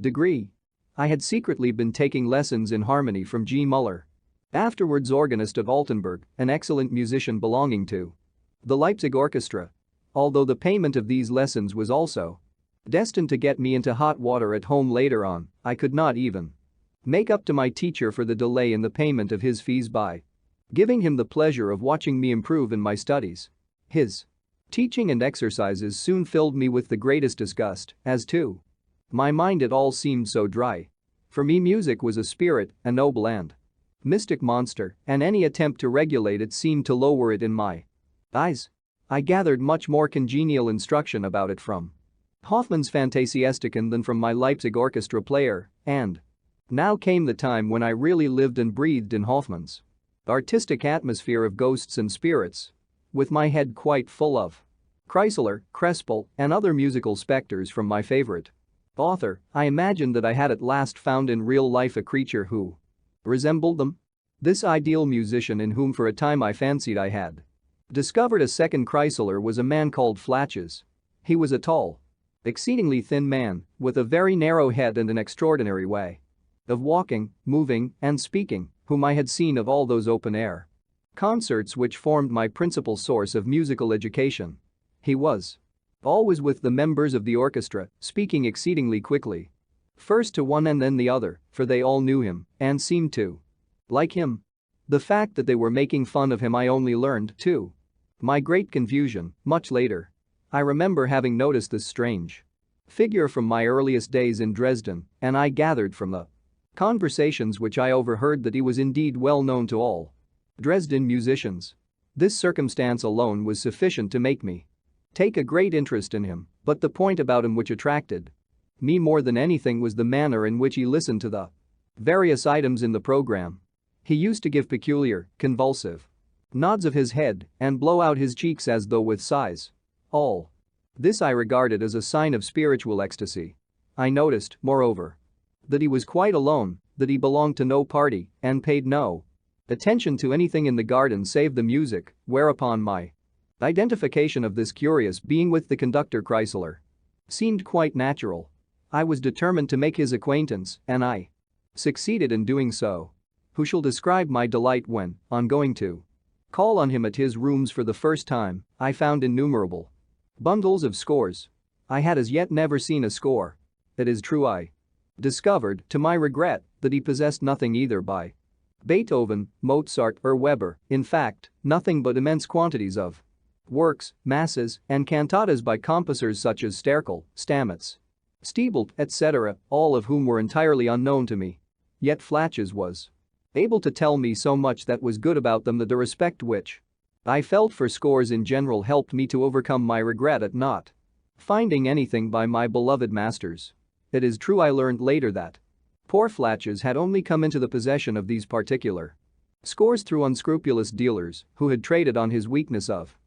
degree. I had secretly been taking lessons in harmony from G. Muller, afterwards organist of Altenburg, an excellent musician belonging to the Leipzig Orchestra. Although the payment of these lessons was also destined to get me into hot water at home later on, I could not even make up to my teacher for the delay in the payment of his fees by giving him the pleasure of watching me improve in my studies. His teaching and exercises soon filled me with the greatest disgust, as to my mind it all seemed so dry. For me music was a spirit, a noble and mystic monster, and any attempt to regulate it seemed to lower it in my eyes. I gathered much more congenial instruction about it from Hoffmann's Phantasiastiken than from my Leipzig orchestra player, and now came the time when I really lived and breathed in Hoffmann's artistic atmosphere of ghosts and spirits. With my head quite full of Kreisler, Crespel, and other musical specters from my favorite author, I imagined that I had at last found in real life a creature who resembled them. This ideal musician in whom for a time I fancied I had discovered a second Kreisler was a man called Flatches. He was a tall, exceedingly thin man with a very narrow head and an extraordinary way of walking, moving, and speaking, whom I had seen of all those open-air concerts which formed my principal source of musical education. He was always with the members of the orchestra, speaking exceedingly quickly. First to one and then the other, for they all knew him and seemed to like him. The fact that they were making fun of him I only learned, to my great confusion, much later. I remember having noticed this strange figure from my earliest days in Dresden, and I gathered from the conversations which I overheard that he was indeed well known to all Dresden musicians. This circumstance alone was sufficient to make me take a great interest in him, but the point about him which attracted me more than anything was the manner in which he listened to the various items in the program. He used to give peculiar, convulsive nods of his head and blow out his cheeks as though with sighs. All this I regarded as a sign of spiritual ecstasy. I noticed, moreover, that he was quite alone, that he belonged to no party and paid no attention to anything in the garden save the music, whereupon my identification of this curious being with the conductor Kreisler seemed quite natural. I was determined to make his acquaintance, and I succeeded in doing so. Who shall describe my delight when, on going to call on him at his rooms for the first time, I found innumerable bundles of scores. I had as yet never seen a score. It is true I discovered, to my regret, that he possessed nothing either by Beethoven, Mozart, or Weber, in fact, nothing but immense quantities of works, masses, and cantatas by composers such as Sterkel, Stamitz, Stiebelt, etc., all of whom were entirely unknown to me. Yet Flatches was able to tell me so much that was good about them that the respect which I felt for scores in general helped me to overcome my regret at not finding anything by my beloved masters. It is true I learned later that poor Flatches had only come into the possession of these particular scores through unscrupulous dealers who had traded on his weakness of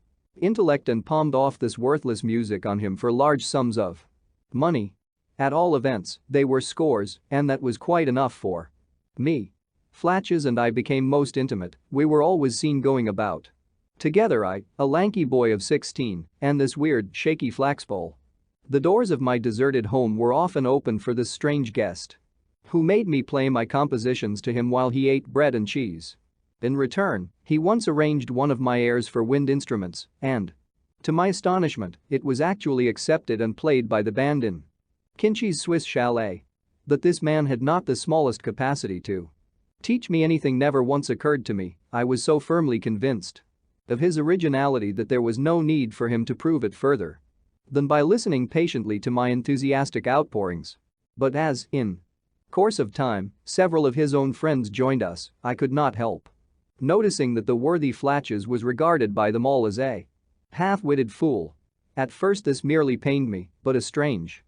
intellect and palmed off this worthless music on him for large sums of money. At all events, they were scores, and that was quite enough for me. Flatches and I became most intimate. We were always seen going about together, I, a lanky boy of 16, and this weird, shaky Flaxpole. The doors of my deserted home were often open for this strange guest, who made me play my compositions to him while he ate bread and cheese. In return, he once arranged one of my airs for wind instruments, and, to my astonishment, it was actually accepted and played by the band in Kinchy's Swiss chalet. That this man had not the smallest capacity to teach me anything never once occurred to me. I was so firmly convinced of his originality that there was no need for him to prove it further than by listening patiently to my enthusiastic outpourings. But as, in course of time, several of his own friends joined us, I could not help noticing that the worthy Flatches was regarded by them all as a half-witted fool. At first this merely pained me, but a strange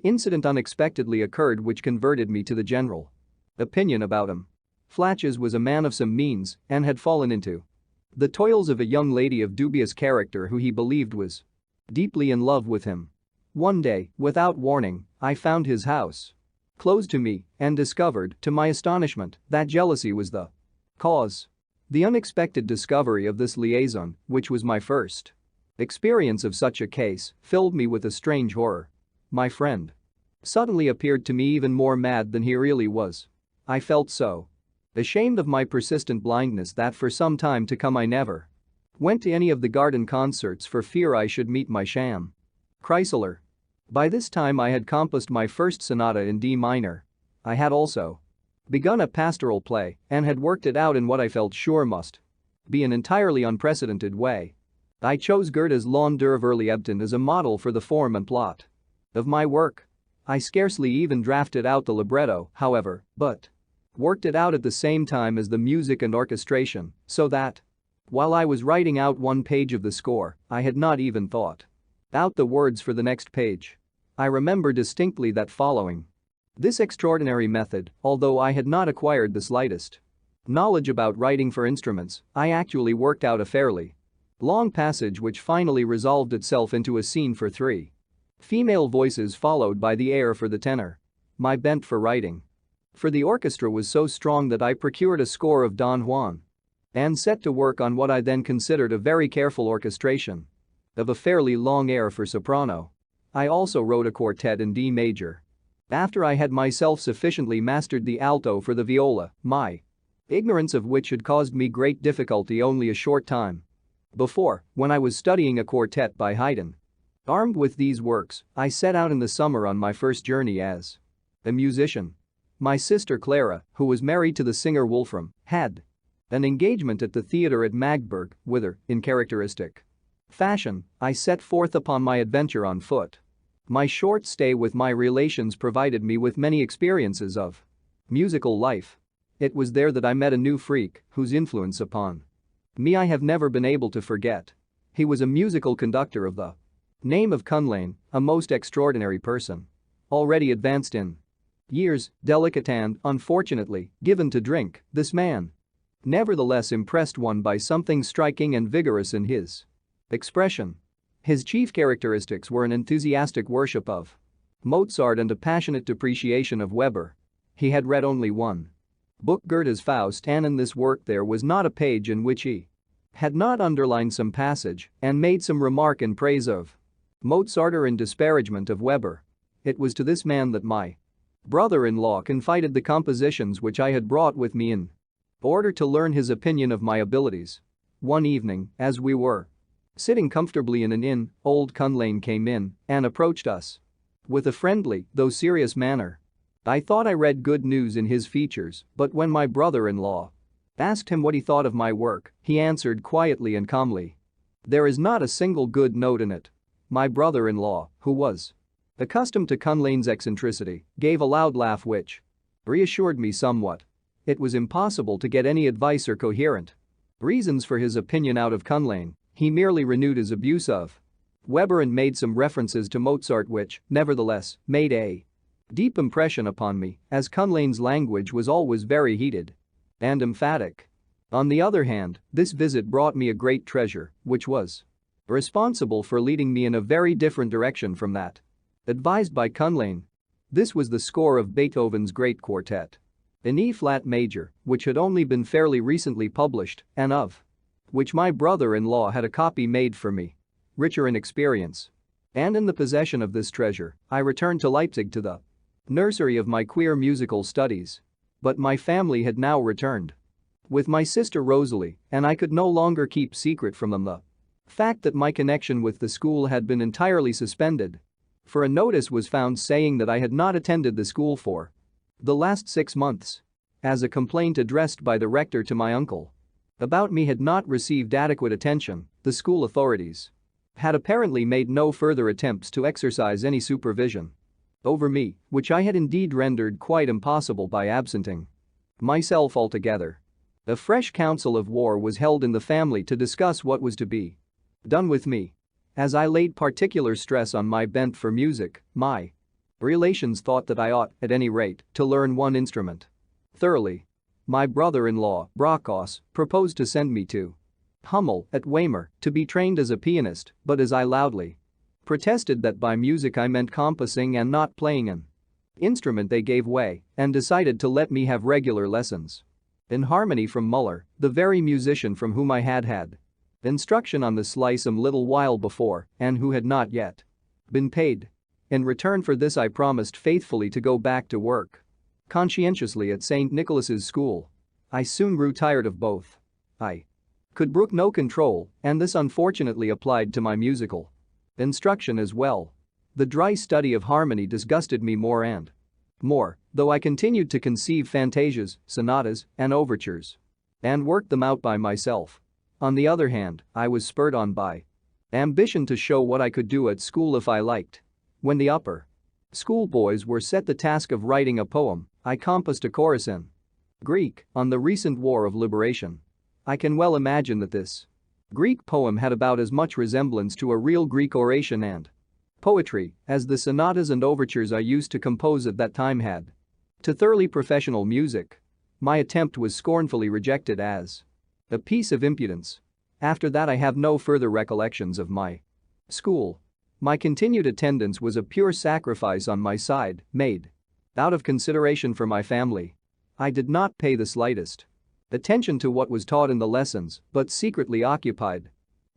incident unexpectedly occurred which converted me to the general opinion about him. Flatches was a man of some means and had fallen into the toils of a young lady of dubious character who he believed was deeply in love with him. One day, without warning, I found his house closed to me and discovered, to my astonishment, that jealousy was the cause. The unexpected discovery of this liaison, which was my first experience of such a case, filled me with a strange horror. My friend suddenly appeared to me even more mad than he really was. I felt so ashamed of my persistent blindness that for some time to come I never went to any of the garden concerts for fear I should meet my sham Chrysler. By this time I had composed my first sonata in D minor. I had also begun a pastoral play and had worked it out in what I felt sure must be an entirely unprecedented way. I chose Goethe's Lawn der Verliebten as a model for the form and plot of my work. I scarcely even drafted out the libretto, however, but worked it out at the same time as the music and orchestration, so that while I was writing out one page of the score, I had not even thought out the words for the next page. I remember distinctly that following this extraordinary method, although I had not acquired the slightest knowledge about writing for instruments, I actually worked out a fairly long passage which finally resolved itself into a scene for 3 female voices followed by the air for the tenor. My bent for writing for the orchestra was so strong that I procured a score of Don Juan and set to work on what I then considered a very careful orchestration of a fairly long air for soprano. I also wrote a quartet in D major. After I had myself sufficiently mastered the alto for the viola, my ignorance of which had caused me great difficulty only a short time before, when I was studying a quartet by Haydn. Armed with these works, I set out in the summer on my first journey as a musician. My sister Clara, who was married to the singer Wolfram, had an engagement at the theater at Magdeburg, whither, in characteristic fashion, I set forth upon my adventure on foot. My short stay with my relations provided me with many experiences of musical life. It was there that I met a new freak whose influence upon me I have never been able to forget. He was a musical conductor of the name of Kunlein, a most extraordinary person. Already advanced in years, delicate and, unfortunately, given to drink, this man nevertheless impressed one by something striking and vigorous in his expression. His chief characteristics were an enthusiastic worship of Mozart and a passionate depreciation of Weber. He had read only one book, Goethe's Faust, and in this work there was not a page in which he had not underlined some passage and made some remark in praise of Mozart or in disparagement of Weber. It was to this man that my brother-in-law confided the compositions which I had brought with me in order to learn his opinion of my abilities. One evening, as we were sitting comfortably in an inn, old Kunlein came in and approached us with a friendly, though serious manner. I thought I read good news in his features, but when my brother-in-law asked him what he thought of my work, he answered quietly and calmly, "There is not a single good note in it." My brother-in-law, who was accustomed to Kunlein's eccentricity, gave a loud laugh which reassured me somewhat. It was impossible to get any advice or coherent reasons for his opinion out of Kunlein. He merely renewed his abuse of Weber and made some references to Mozart which, nevertheless, made a deep impression upon me, as Kunlein's language was always very heated and emphatic. On the other hand, this visit brought me a great treasure, which was responsible for leading me in a very different direction from that advised by Kunlein. This was the score of Beethoven's great quartet in E-flat major, which had only been fairly recently published and of which my brother-in-law had a copy made for me. Richer in experience and in the possession of this treasure, I returned to Leipzig to the nursery of my queer musical studies. But my family had now returned with my sister Rosalie, and I could no longer keep secret from them the fact that my connection with the school had been entirely suspended. For a notice was found saying that I had not attended the school for the last 6 months. As a complaint addressed by the rector to my uncle about me had not received adequate attention, the school authorities had apparently made no further attempts to exercise any supervision over me, which I had indeed rendered quite impossible by absenting myself altogether. A fresh council of war was held in the family to discuss what was to be done with me. As I laid particular stress on my bent for music, my relations thought that I ought, at any rate, to learn one instrument thoroughly. My brother-in-law, Brockhaus, proposed to send me to Hummel at Weimar to be trained as a pianist, but as I loudly protested that by music I meant compassing and not playing an instrument, they gave way and decided to let me have regular lessons in harmony from Muller, the very musician from whom I had had instruction on the slice a little while before and who had not yet been paid. In return for this I promised faithfully to go back to work conscientiously at St. Nicholas's School. I soon grew tired of both. I could brook no control, and this unfortunately applied to my musical instruction as well. The dry study of harmony disgusted me more and more, though I continued to conceive fantasias, sonatas, and overtures and worked them out by myself. On the other hand, I was spurred on by ambition to show what I could do at school if I liked. When the upper schoolboys were set the task of writing a poem, I composed a chorus in Greek on the recent War of Liberation. I can well imagine that this Greek poem had about as much resemblance to a real Greek oration and poetry as the sonatas and overtures I used to compose at that time had. To thoroughly professional music, my attempt was scornfully rejected as a piece of impudence. After that I have no further recollections of my school. My continued attendance was a pure sacrifice on my side, made out of consideration for my family. I did not pay the slightest attention to what was taught in the lessons, but secretly occupied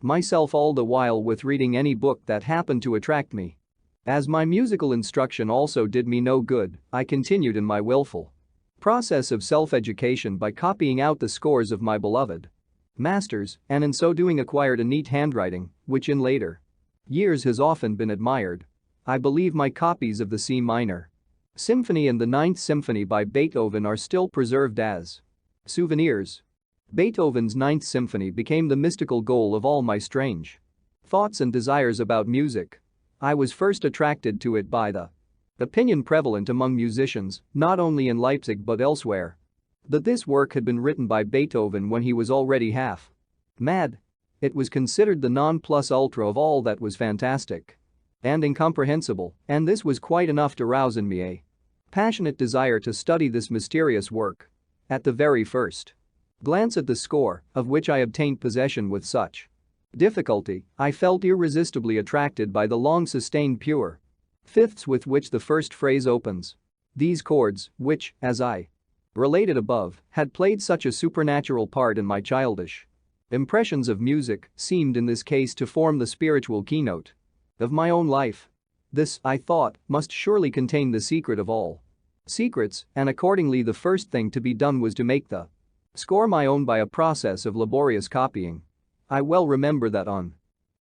myself all the while with reading any book that happened to attract me. As my musical instruction also did me no good, I continued in my willful process of self-education by copying out the scores of my beloved masters, and in so doing acquired a neat handwriting, which in later years has often been admired. I believe my copies of the C minor Symphony and the Ninth Symphony by Beethoven are still preserved as souvenirs. Beethoven's Ninth Symphony became the mystical goal of all my strange thoughts and desires about music. I was first attracted to it by the opinion prevalent among musicians, not only in Leipzig but elsewhere, that this work had been written by Beethoven when he was already half mad. It was considered the non plus ultra of all that was fantastic and incomprehensible, and this was quite enough to rouse in me a passionate desire to study this mysterious work. At the very first glance at the score, of which I obtained possession with such difficulty, I felt irresistibly attracted by the long sustained pure fifths with which the first phrase opens. These chords, which, as I related above, had played such a supernatural part in my childish impressions of music, seemed in this case to form the spiritual keynote of my own life. This, I thought, must surely contain the secret of all secrets, and accordingly the first thing to be done was to make the score my own by a process of laborious copying. I well remember that on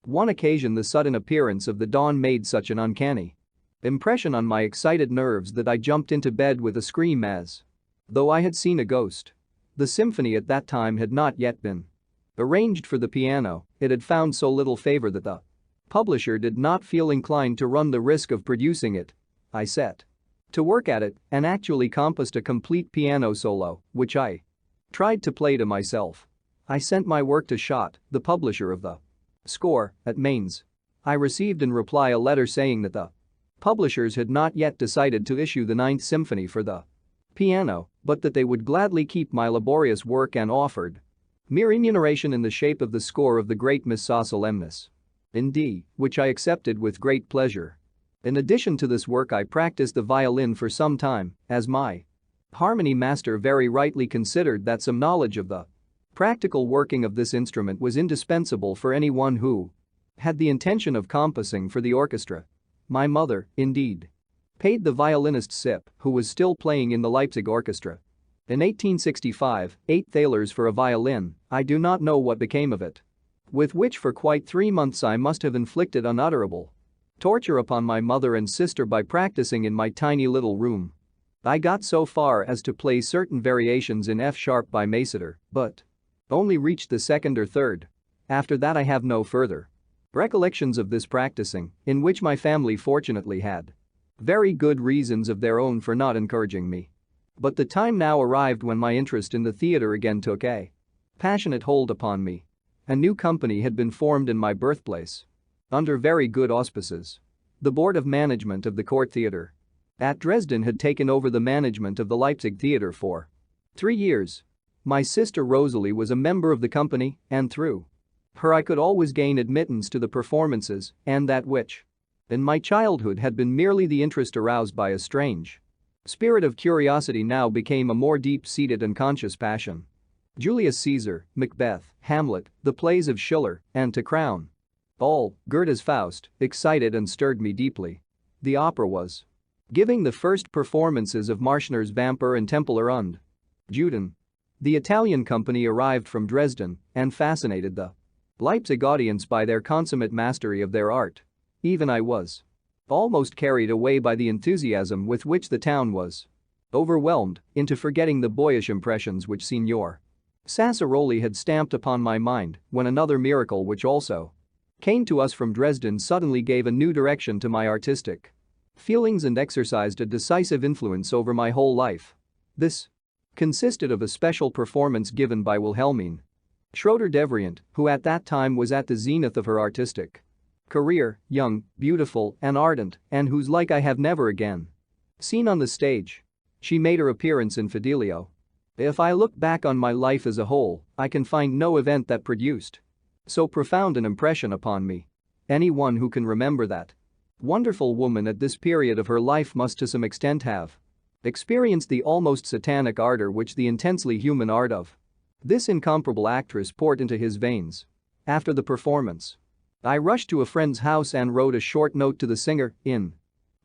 one occasion the sudden appearance of the dawn made such an uncanny impression on my excited nerves that I jumped into bed with a scream as though I had seen a ghost. The symphony at that time had not yet been arranged for the piano. It had found so little favor that the publisher did not feel inclined to run the risk of producing it. I set to work at it and actually composed a complete piano solo, which I tried to play to myself. I sent my work to Schott, the publisher of the score, at Mainz. I received in reply a letter saying that the publishers had not yet decided to issue the Ninth Symphony for the piano, but that they would gladly keep my laborious work and offered mere remuneration in the shape of the score of the great Missa Solemnis in D, which I accepted with great pleasure. In addition to this work I practiced the violin for some time, as my harmony master very rightly considered that some knowledge of the practical working of this instrument was indispensable for anyone who had the intention of composing for the orchestra. My mother, indeed, paid the violinist Sipp, who was still playing in the Leipzig orchestra. In 1865, 8 thalers for a violin. I do not know what became of it. With which for quite 3 months I must have inflicted unutterable torture upon my mother and sister by practicing in my tiny little room. I got so far as to play certain variations in F sharp by Maceter, but only reached the second or third. After that I have no further recollections of this practicing, in which my family fortunately had very good reasons of their own for not encouraging me. But the time now arrived when my interest in the theater again took a passionate hold upon me. A new company had been formed in my birthplace. Under very good auspices. The board of management of the Court Theater at Dresden had taken over the management of the Leipzig Theater for 3 years. My sister Rosalie was a member of the company, and through her I could always gain admittance to the performances, and that which in my childhood had been merely the interest aroused by a strange spirit of curiosity now became a more deep-seated and conscious passion. Julius Caesar, Macbeth, Hamlet, the plays of Schiller, and to crown all, Goethe's Faust, excited and stirred me deeply. The opera was giving the first performances of Marschner's Vampir and Templer und Juden. The Italian company arrived from Dresden and fascinated the Leipzig audience by their consummate mastery of their art. Even I was almost carried away by the enthusiasm with which the town was overwhelmed into forgetting the boyish impressions which Signor Sassaroli had stamped upon my mind when another miracle which also came to us from Dresden suddenly gave a new direction to my artistic feelings and exercised a decisive influence over my whole life. This consisted of a special performance given by Wilhelmine Schroeder-Devrient, who at that time was at the zenith of her artistic career, young, beautiful, and ardent, and whose like I have never again seen on the stage. She made her appearance in Fidelio. If I look back on my life as a whole, I can find no event that produced so profound an impression upon me. Anyone who can remember that wonderful woman at this period of her life must to some extent have experienced the almost satanic ardor which the intensely human art of this incomparable actress poured into his veins. After the performance, I rushed to a friend's house and wrote a short note to the singer, in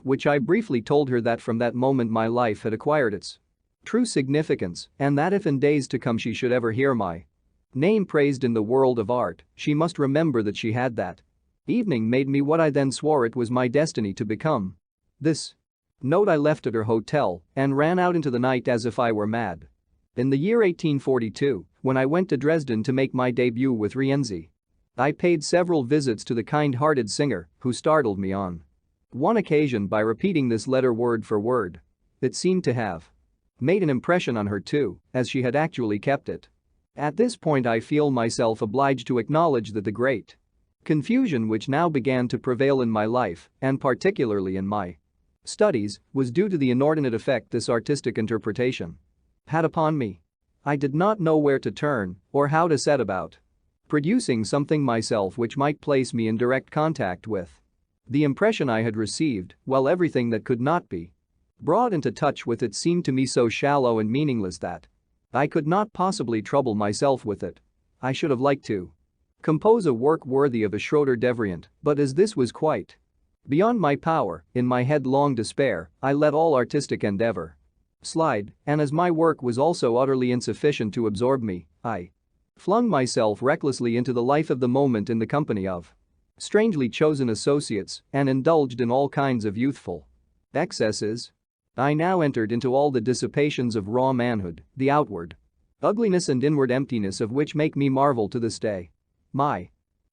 which I briefly told her that from that moment my life had acquired its true significance, and that if in days to come she should ever hear my name praised in the world of art, she must remember that she had that evening made me what I then swore it was my destiny to become. This note I left at her hotel and ran out into the night as if I were mad. In the year 1842, when I went to Dresden to make my debut with Rienzi, I paid several visits to the kind-hearted singer, who startled me on one occasion by repeating this letter word for word. It seemed to have made an impression on her too, as she had actually kept it. At this point I feel myself obliged to acknowledge that the great confusion which now began to prevail in my life, and particularly in my studies, was due to the inordinate effect this artistic interpretation had upon me. I did not know where to turn or how to set about producing something myself which might place me in direct contact with the impression I had received, while everything that could not be brought into touch with it seemed to me so shallow and meaningless that I could not possibly trouble myself with it. I should have liked to compose a work worthy of a Schroeder-Devrient, but as this was quite beyond my power, in my headlong despair, I let all artistic endeavor slide, and as my work was also utterly insufficient to absorb me, I flung myself recklessly into the life of the moment in the company of strangely chosen associates and indulged in all kinds of youthful excesses. I now entered into all the dissipations of raw manhood, the outward ugliness and inward emptiness of which make me marvel to this day. My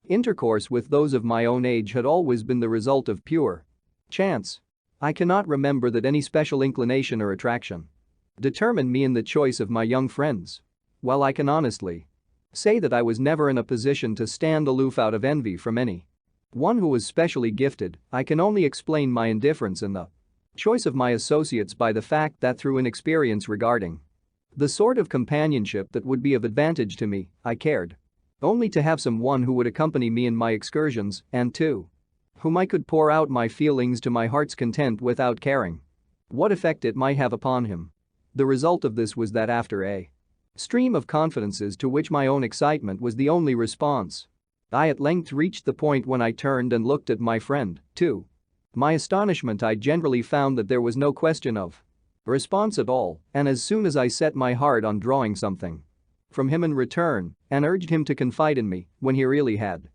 intercourse with those of my own age had always been the result of pure chance. I cannot remember that any special inclination or attraction determined me in the choice of my young friends. While I can honestly say that I was never in a position to stand aloof out of envy from any one who was specially gifted, I can only explain my indifference in the choice of my associates by the fact that through inexperience regarding the sort of companionship that would be of advantage to me, I cared only to have someone who would accompany me in my excursions and to whom I could pour out my feelings to my heart's content without caring what effect it might have upon him. The result of this was that after a stream of confidences to which my own excitement was the only response, I at length reached the point when I turned and looked at my friend. To my astonishment, I generally found that there was no question of response at all, and as soon as I set my heart on drawing something from him in return and urged him to confide in me when he really had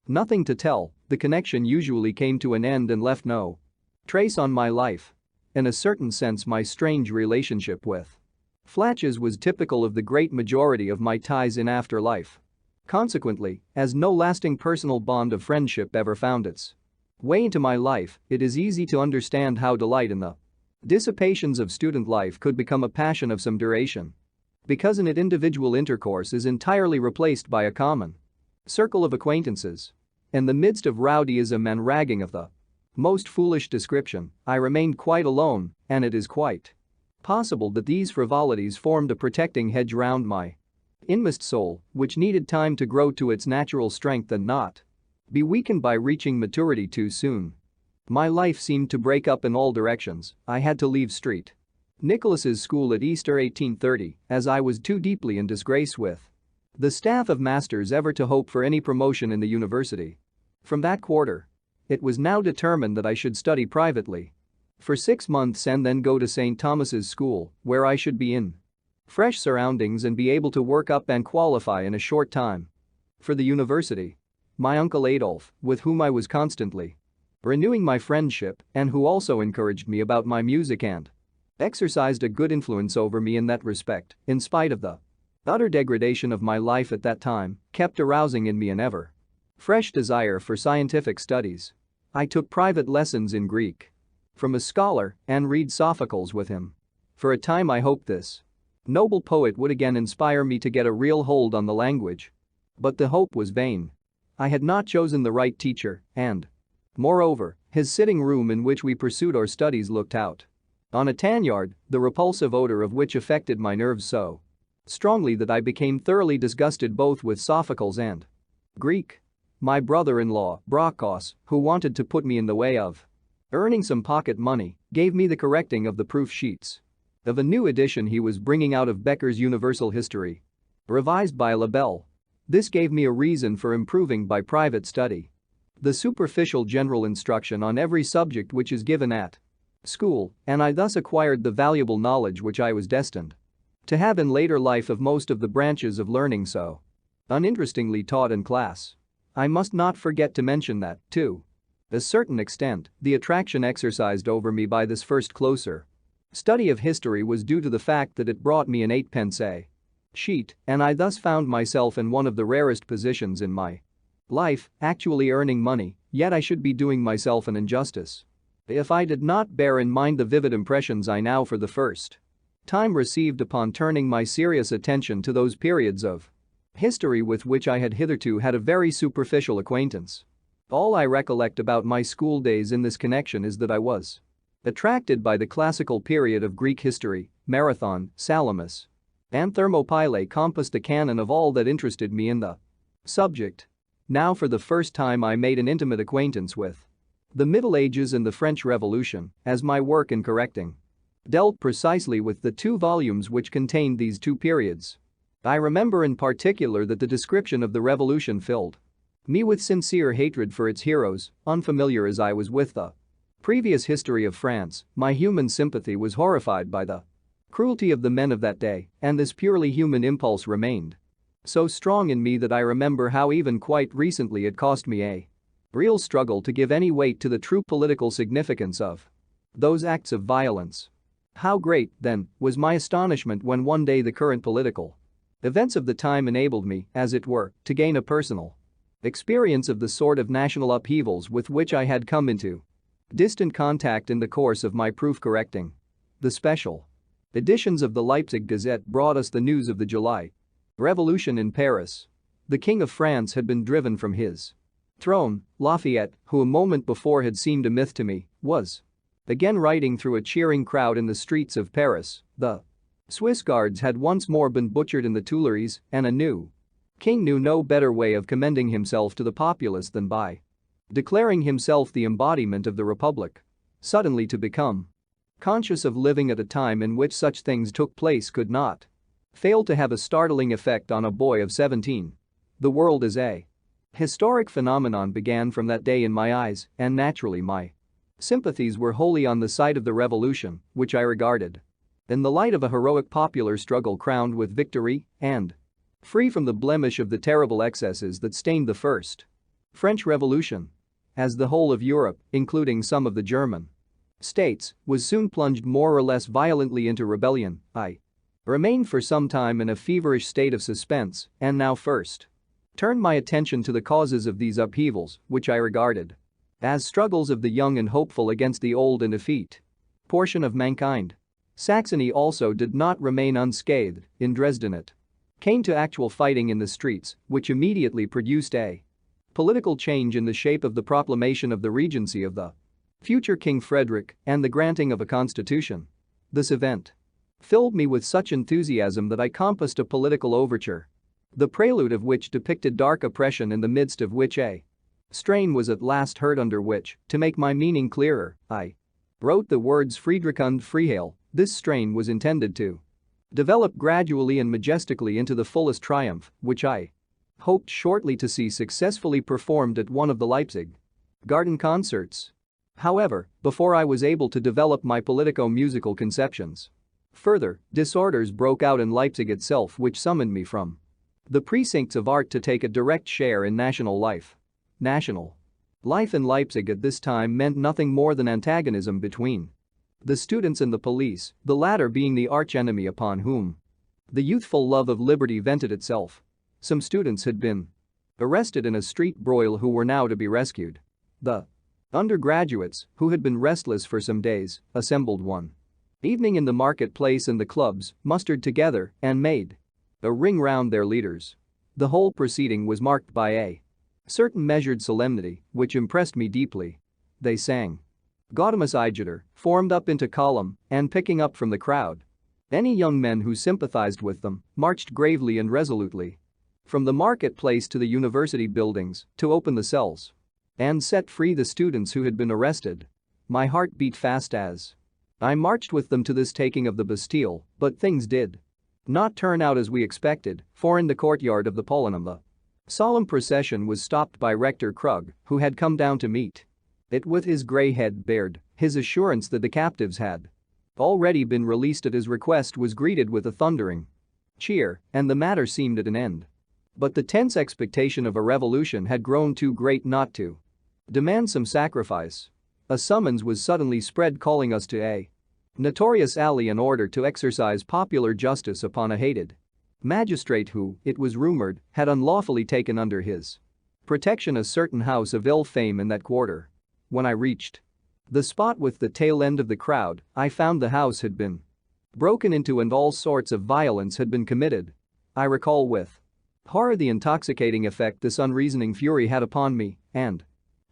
nothing to tell, the connection usually came to an end and left no trace on my life. In a certain sense, my strange relationship with Flatches was typical of the great majority of my ties in after life. Consequently, as no lasting personal bond of friendship ever found its way into my life, it is easy to understand how delight in the Dissipations of student life could become a passion of some duration. Because in it individual intercourse is entirely replaced by a common circle of acquaintances. In the midst of rowdyism and ragging of the most foolish description, I remained quite alone, and it is quite possible that these frivolities formed a protecting hedge round my inmost soul, which needed time to grow to its natural strength and not be weakened by reaching maturity too soon. My life seemed to break up in all directions. I had to leave St. Nicholas's School at Easter 1830, as I was too deeply in disgrace with the staff of masters ever to hope for any promotion in the university. From that quarter, it was now determined that I should study privately for 6 months and then go to St. Thomas's School, where I should be in fresh surroundings and be able to work up and qualify in a short time for the university. My uncle Adolphe, with whom I was constantly renewing my friendship and who also encouraged me about my music and exercised a good influence over me in that respect, in spite of the utter degradation of my life at that time, kept arousing in me an ever fresh desire for scientific studies. I took private lessons in Greek from a scholar and read Sophocles with him. For a time I hoped this noble poet would again inspire me to get a real hold on the language. But the hope was vain. I had not chosen the right teacher, and moreover, his sitting room in which we pursued our studies looked out on a tan yard, the repulsive odor of which affected my nerves so strongly that I became thoroughly disgusted both with Sophocles and Greek. My brother-in-law, Brokos, who wanted to put me in the way of earning some pocket money, gave me the correcting of the proof sheets of a new edition he was bringing out of Becker's Universal History, revised by Labelle. This gave me a reason for improving by private study the superficial general instruction on every subject which is given at school, and I thus acquired the valuable knowledge which I was destined to have in later life of most of the branches of learning so uninterestingly taught in class. I must not forget to mention that, to a certain extent, the attraction exercised over me by this first closer study of history was due to the fact that it brought me an 8-pence a sheet, and I thus found myself in one of the rarest positions in my life, actually earning money, yet I should be doing myself an injustice if I did not bear in mind the vivid impressions I now for the first time received upon turning my serious attention to those periods of history with which I had hitherto had a very superficial acquaintance. All I recollect about my school days in this connection is that I was attracted by the classical period of Greek history. Marathon, Salamis, and Thermopylae compassed the canon of all that interested me in the subject. Now for the first time I made an intimate acquaintance with the Middle Ages and the French Revolution, as my work in correcting dealt precisely with the 2 volumes which contained these 2 periods. I remember in particular that the description of the Revolution filled me with sincere hatred for its heroes. Unfamiliar as I was with the previous history of France, my human sympathy was horrified by the cruelty of the men of that day, and this purely human impulse remained so strong in me that I remember how even quite recently it cost me a real struggle to give any weight to the true political significance of those acts of violence. How great, then, was my astonishment when one day the current political events of the time enabled me, as it were, to gain a personal experience of the sort of national upheavals with which I had come into distant contact in the course of my proof correcting. The special editions of the Leipzig Gazette brought us the news of the July Revolution in Paris. The King of France had been driven from his throne. Lafayette, who a moment before had seemed a myth to me, was again riding through a cheering crowd in the streets of Paris. The Swiss guards had once more been butchered in the Tuileries, and a new king knew no better way of commending himself to the populace than by declaring himself the embodiment of the Republic. Suddenly to become conscious of living at a time in which such things took place could not fail to have a startling effect on a boy of 17. The world as a historic phenomenon began from that day in my eyes, and naturally my sympathies were wholly on the side of the revolution, which I regarded in the light of a heroic popular struggle crowned with victory and free from the blemish of the terrible excesses that stained the First French Revolution. As the whole of Europe, including some of the German states, was soon plunged more or less violently into rebellion, I remained for some time in a feverish state of suspense and now first turned my attention to the causes of these upheavals, which I regarded as struggles of the young and hopeful against the old and effete. portion of mankind. Saxony also did not remain unscathed. In Dresden it came to actual fighting in the streets, which immediately produced a political change in the shape of the proclamation of the regency of the future King Frederick and the granting of a constitution. This event filled me with such enthusiasm that I composed a political overture, the prelude of which depicted dark oppression in the midst of which a strain was at last heard, under which, to make my meaning clearer, I wrote the words Friedrich und Freiheil. This strain was intended to develop gradually and majestically into the fullest triumph, which I hoped shortly to see successfully performed at one of the Leipzig garden concerts. However, before I was able to develop my politico-musical conceptions further, disorders broke out in Leipzig itself, which summoned me from the precincts of art to take a direct share in national life. National life in Leipzig at this time meant nothing more than antagonism between the students and the police, the latter being the archenemy upon whom the youthful love of liberty vented itself. Some students had been arrested in a street broil who were now to be rescued. The undergraduates, who had been restless for some days, assembled one evening in the marketplace, and the clubs mustered together and made a ring round their leaders. The whole proceeding was marked by a certain measured solemnity, which impressed me deeply. They sang Gaudeamus igitur, formed up into column, and picking up from the crowd any young men who sympathized with them, marched gravely and resolutely from the marketplace to the university buildings to open the cells and set free the students who had been arrested. My heart beat fast as I marched with them to this taking of the Bastille, but things did not turn out as we expected, for in the courtyard of the Polonum the solemn procession was stopped by Rector Krug, who had come down to meet it with his grey head bared. His assurance that the captives had already been released at his request was greeted with a thundering cheer, and the matter seemed at an end. But the tense expectation of a revolution had grown too great not to demand some sacrifice. A summons was suddenly spread calling us to a notorious alley in order to exercise popular justice upon a hated magistrate who, it was rumored, had unlawfully taken under his protection a certain house of ill fame in that quarter. When I reached the spot with the tail end of the crowd, I found the house had been broken into and all sorts of violence had been committed. I recall with horror the intoxicating effect this unreasoning fury had upon me, and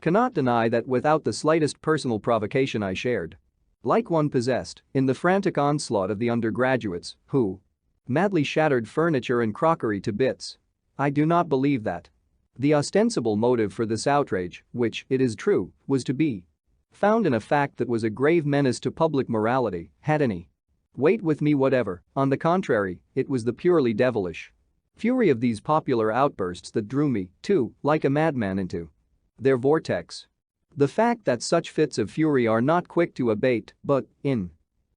cannot deny that without the slightest personal provocation I shared, like one possessed, in the frantic onslaught of the undergraduates, who madly shattered furniture and crockery to bits. I do not believe that the ostensible motive for this outrage, which, it is true, was to be found in a fact that was a grave menace to public morality, had any weight with me whatever. On the contrary, it was the purely devilish fury of these popular outbursts that drew me, too, like a madman into their vortex. The fact that such fits of fury are not quick to abate but, in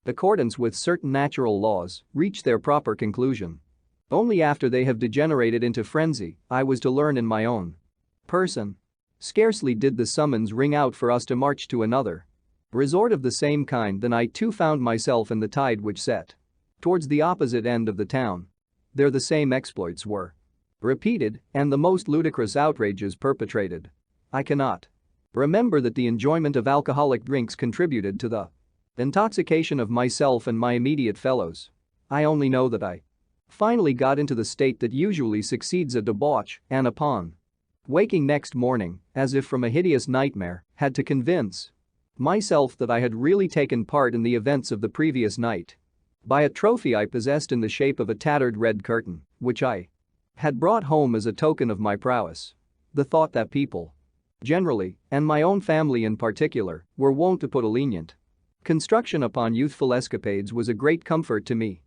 accordance with certain natural laws, reach their proper conclusion only after they have degenerated into frenzy, I was to learn in my own person. Scarcely did the summons ring out for us to march to another resort of the same kind than I too found myself in the tide which set towards the opposite end of the town. There the same exploits were repeated and the most ludicrous outrages perpetrated. I cannot remember that the enjoyment of alcoholic drinks contributed to the intoxication of myself and my immediate fellows. I only know that I finally got into the state that usually succeeds a debauch and upon waking next morning, as if from a hideous nightmare, had to convince myself that I had really taken part in the events of the previous night by a trophy I possessed in the shape of a tattered red curtain, which I had brought home as a token of my prowess. The thought that people generally, and my own family in particular, were wont to put a lenient construction upon youthful escapades was a great comfort to me.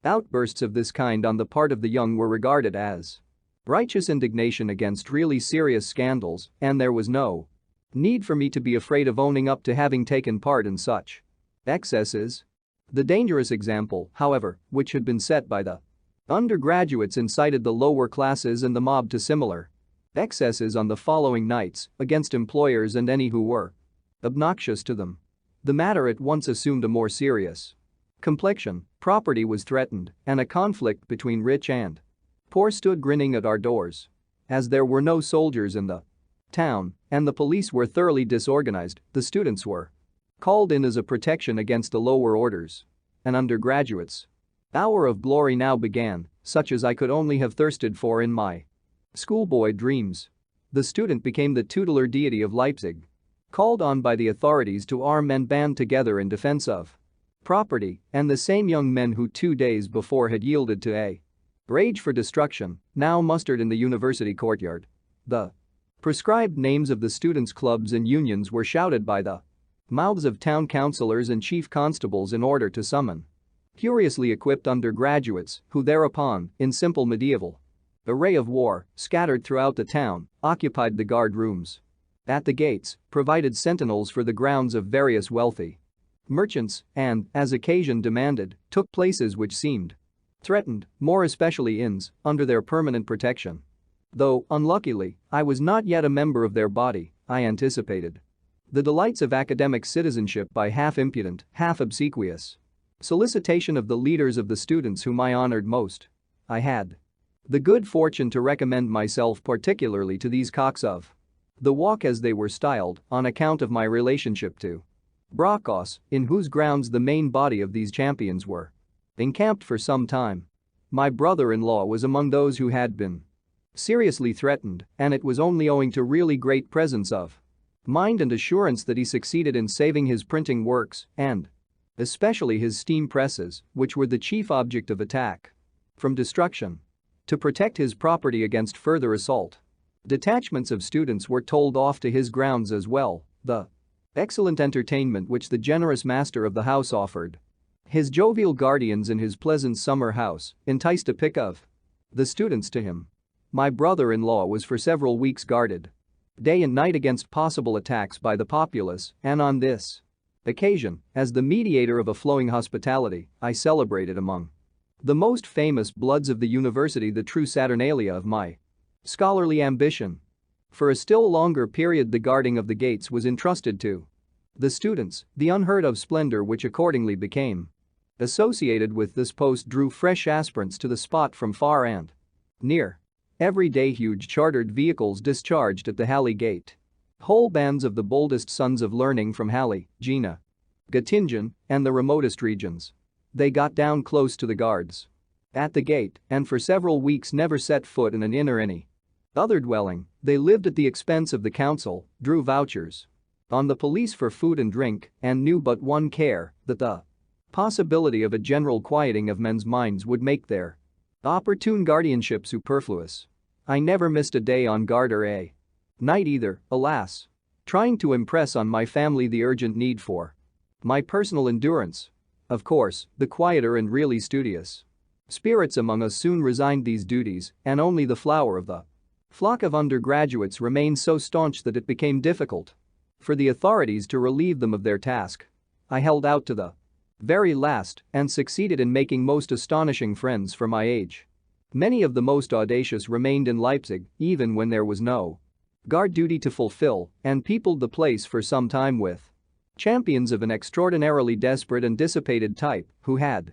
Outbursts of this kind on the part of the young were regarded as righteous indignation against really serious scandals, and there was no need for me to be afraid of owning up to having taken part in such excesses. The dangerous example, however, which had been set by the undergraduates incited the lower classes and the mob to similar excesses on the following nights against employers and any who were obnoxious to them. The matter at once assumed a more serious complexion. Property was threatened, and a conflict between rich and poor stood grinning at our doors. As there were no soldiers in the town and the police were thoroughly disorganized, the students were called in as a protection against the lower orders and undergraduates. Hour of glory now began, such as I could only have thirsted for in my schoolboy dreams. The student became the tutelar deity of Leipzig, called on by the authorities to arm and band together in defense of property, and the same young men who 2 days before had yielded to a rage for destruction now mustered in the university courtyard. The prescribed names of the students' clubs and unions were shouted by the mouths of town councillors and chief constables in order to summon curiously equipped undergraduates who thereupon, in simple medieval array of war, scattered throughout the town, occupied the guard rooms at the gates, provided sentinels for the grounds of various wealthy merchants, and, as occasion demanded, took places which seemed threatened, more especially inns, under their permanent protection. Though, unluckily, I was not yet a member of their body, I anticipated the delights of academic citizenship by half impudent, half obsequious solicitation of the leaders of the students whom I honored most. I had the good fortune to recommend myself particularly to these cocks of the walk, as they were styled, on account of my relationship to Brockhaus, in whose grounds the main body of these champions were encamped for some time. My brother-in-law was among those who had been seriously threatened, and it was only owing to really great presence of mind and assurance that he succeeded in saving his printing works and especially his steam presses, which were the chief object of attack, from destruction. To protect his property against further assault, detachments of students were told off to his grounds as well. The excellent entertainment which the generous master of the house offered his jovial guardians in his pleasant summer house enticed a pick of the students to him. My brother-in-law was for several weeks guarded day and night against possible attacks by the populace, and on this occasion, as the mediator of a flowing hospitality, I celebrated among the most famous bloods of the university the true saturnalia of my scholarly ambition. For a still longer period the guarding of the gates was entrusted to the students. The unheard-of splendor which accordingly became associated with this post drew fresh aspirants to the spot from far and near. Every day huge chartered vehicles discharged at the Halle gate. Whole bands of the boldest sons of learning from Halle, Jena, Göttingen, and the remotest regions. They got down close to the guards at the gate and for several weeks never set foot in an inn or any other dwelling. They lived at the expense of the council, drew vouchers on the police for food and drink, and knew but one care, that the possibility of a general quieting of men's minds would make their opportune guardianship superfluous. I never missed a day on guard or a night either, alas, trying to impress on my family the urgent need for my personal endurance. Of course, the quieter and really studious spirits among us soon resigned these duties, and only the flower of the flock of undergraduates remained so staunch that it became difficult for the authorities to relieve them of their task. I held out to the very last and succeeded in making most astonishing friends for my age. Many of the most audacious remained in Leipzig even when there was no guard duty to fulfill, and peopled the place for some time with champions of an extraordinarily desperate and dissipated type who had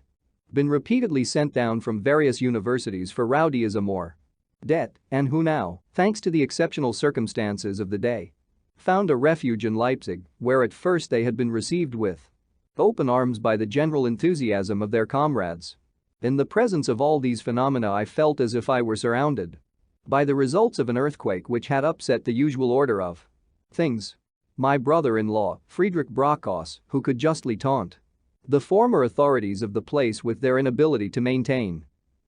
been repeatedly sent down from various universities for rowdyism or debt, and who now, thanks to the exceptional circumstances of the day, found a refuge in Leipzig, where at first they had been received with open arms by the general enthusiasm of their comrades. In the presence of all these phenomena I felt as if I were surrounded by the results of an earthquake which had upset the usual order of things. My brother-in-law, Friedrich Brockhaus, who could justly taunt the former authorities of the place with their inability to maintain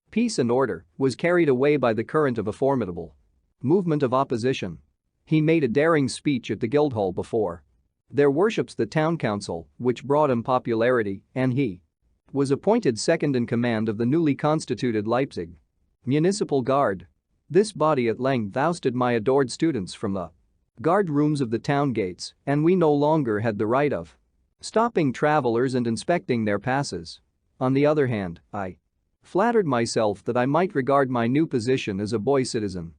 peace and order, was carried away by the current of a formidable movement of opposition. He made a daring speech at the Guildhall before their worships the town council, which brought him popularity, and he was appointed second in command of the newly constituted Leipzig Municipal Guard. This body at length ousted my adored students from the guard rooms of the town gates, and we no longer had the right of stopping travelers and inspecting their passes. On the other hand, I flattered myself that I might regard my new position as a boy citizen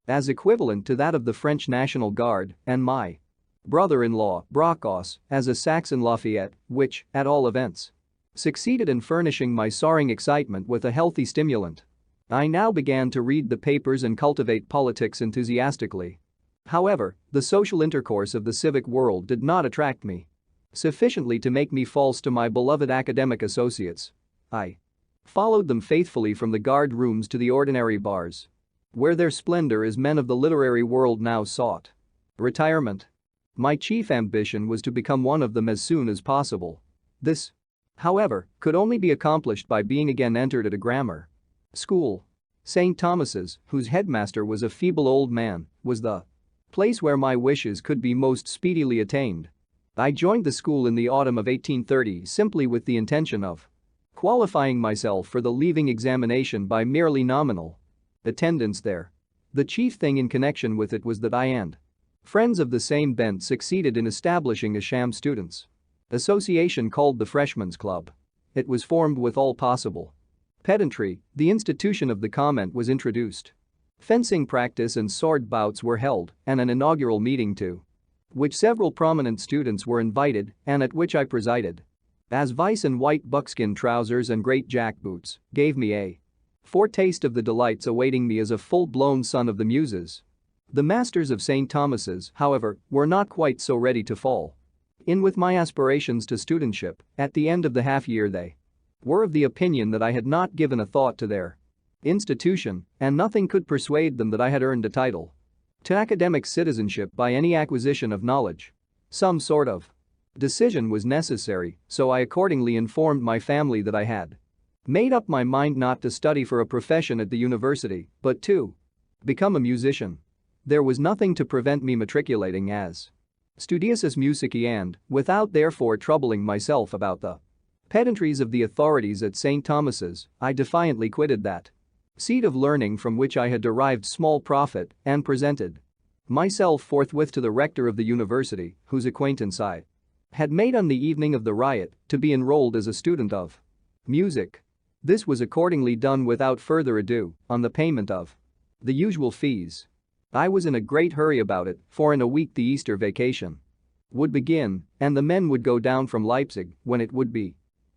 as equivalent to that of the French National Guard, and my brother-in-law, Brockhaus, as a Saxon Lafayette, which, at all events, succeeded in furnishing my soaring excitement with a healthy stimulant. I now began to read the papers and cultivate politics enthusiastically. However, the social intercourse of the civic world did not attract me. sufficiently to make me false to my beloved academic associates. I followed them faithfully from the guard rooms to the ordinary bars, where their splendor as men of the literary world now sought retirement. My chief ambition was to become one of them as soon as possible. This, however, could only be accomplished by being again entered at a grammar school. St. Thomas's, whose headmaster was a feeble old man, was the place where my wishes could be most speedily attained. I joined the school in the autumn of 1830 simply with the intention of qualifying myself for the leaving examination by merely nominal attendance there. The chief thing in connection with it was that I and friends of the same bent succeeded in establishing a sham students' association called the Freshmen's Club. It was formed with all possible pedantry. The institution of the comment was introduced. Fencing practice and sword bouts were held, and an inaugural meeting to which several prominent students were invited and at which I presided, as vice in white buckskin trousers and great jack boots, gave me a foretaste of the delights awaiting me as a full-blown son of the muses. The masters of St. Thomas's, however, were not quite so ready to fall in with my aspirations to studentship. At the end of the half-year they were of the opinion that I had not given a thought to their institution, and nothing could persuade them that I had earned a title to academic citizenship by any acquisition of knowledge. Some sort of decision was necessary, so I accordingly informed my family that I had made up my mind not to study for a profession at the university, but to become a musician. There was nothing to prevent me matriculating as studiosus musici and, without therefore troubling myself about the pedantries of the authorities at St. Thomas's, I defiantly quitted that seat of learning from which I had derived small profit and presented myself forthwith to the rector of the university, whose acquaintance I had made on the evening of the riot, to be enrolled as a student of music. This was accordingly done without further ado, on the payment of the usual fees. I was in a great hurry about it, for in a week the Easter vacation would begin, and the men would go down from Leipzig, when it would be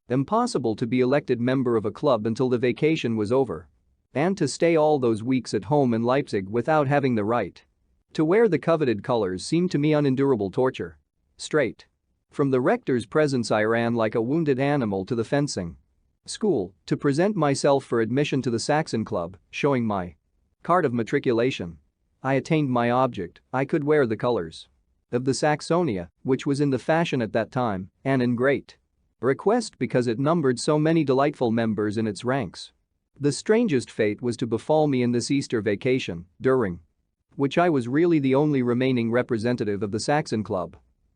impossible to be elected member of a club until the vacation was over. And to stay all those weeks at home in Leipzig without having the right to wear the coveted colors seemed to me unendurable torture. Straight from the rector's presence I ran like a wounded animal to the fencing school to present myself for admission to the Saxon Club, showing my card of matriculation. I attained my object. I could wear the colors of the Saxonia, which was in the fashion at that time, and in great request because it numbered so many delightful members in its ranks. The strangest fate was to befall me in this Easter vacation, during which I was really the only remaining representative of the Saxon Club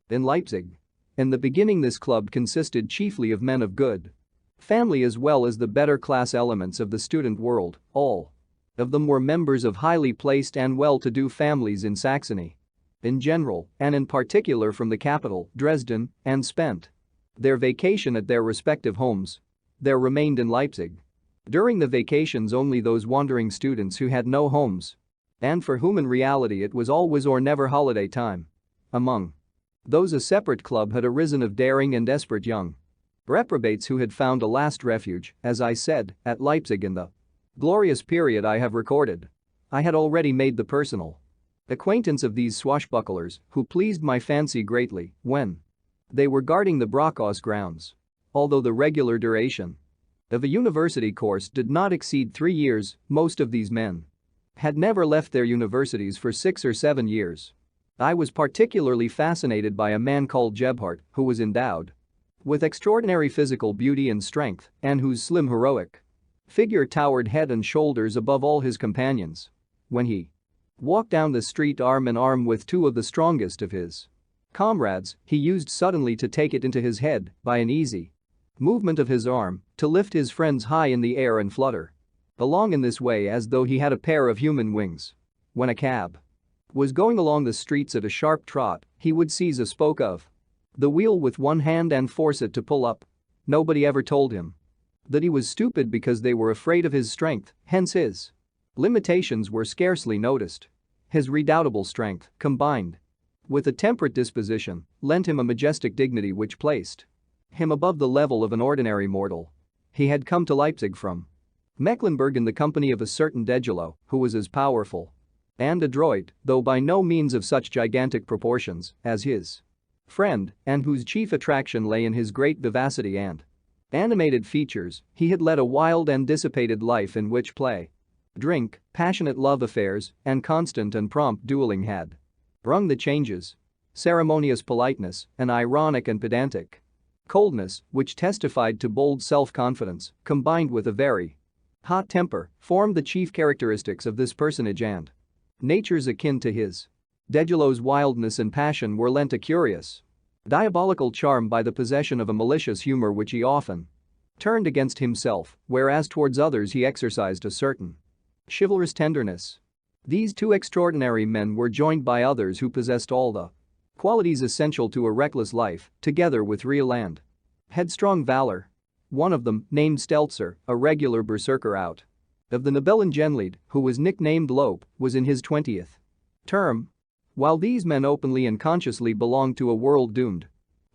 in Leipzig. In the beginning this club consisted chiefly of men of good family as well as the better class elements of the student world. All of them were members of highly placed and well-to-do families in Saxony in general, and in particular from the capital, Dresden, and spent their vacation at their respective homes. There remained in Leipzig during the vacations only those wandering students who had no homes and for whom in reality it was always or never holiday time. Among those a separate club had arisen of daring and desperate young reprobates who had found a last refuge, as I said, at Leipzig in the glorious period I have recorded. I had already made the personal acquaintance of these swashbucklers, who pleased my fancy greatly when they were guarding the Brockhaus grounds. Although the regular duration of a university course did not exceed 3 years, most of these men had never left their universities for 6 or 7 years. I was particularly fascinated by a man called Gebhardt, who was endowed with extraordinary physical beauty and strength, and whose slim heroic figure towered head and shoulders above all his companions. When he walked down the street arm in arm with 2 of the strongest of his comrades, he used suddenly to take it into his head, by an easy movement of his arm, to lift his friends high in the air and flutter along in this way as though he had a pair of human wings. When a cab was going along the streets at a sharp trot, he would seize a spoke of the wheel with one hand and force it to pull up. Nobody ever told him that he was stupid because they were afraid of his strength, hence his limitations were scarcely noticed. His redoubtable strength, combined with a temperate disposition, lent him a majestic dignity which placed him above the level of an ordinary mortal. He had come to Leipzig from Mecklenburg in the company of a certain Degelow, who was as powerful and adroit, though by no means of such gigantic proportions, as his friend and whose chief attraction lay in his great vivacity and animated features. He had led a wild and dissipated life in which play, drink, passionate love affairs, and constant and prompt dueling had rung the changes. Ceremonious politeness, an ironic and pedantic coldness which testified to bold self-confidence, combined with a very hot temper, formed the chief characteristics of this personage, and natures akin to his. Degelo's wildness and passion were lent a curious, diabolical charm by the possession of a malicious humor which he often turned against himself, whereas towards others he exercised a certain chivalrous tenderness. These two extraordinary men were joined by others who possessed all the qualities essential to a reckless life, together with real and headstrong valor. One of them, named Stelzer, a regular berserker out of the Nibelungenlied, who was nicknamed Lope, was in his 20th term. While these men openly and consciously belonged to a world doomed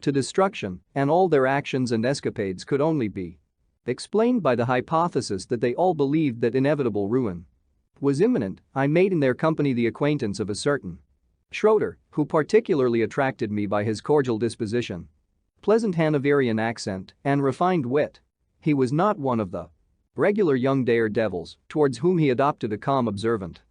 to destruction, and all their actions and escapades could only be explained by the hypothesis that they all believed that inevitable ruin was imminent, I made in their company the acquaintance of a certain Schroeder, who particularly attracted me by his cordial disposition, pleasant Hanoverian accent, and refined wit. He was not one of the regular young daredevils, towards whom he adopted a calm, observant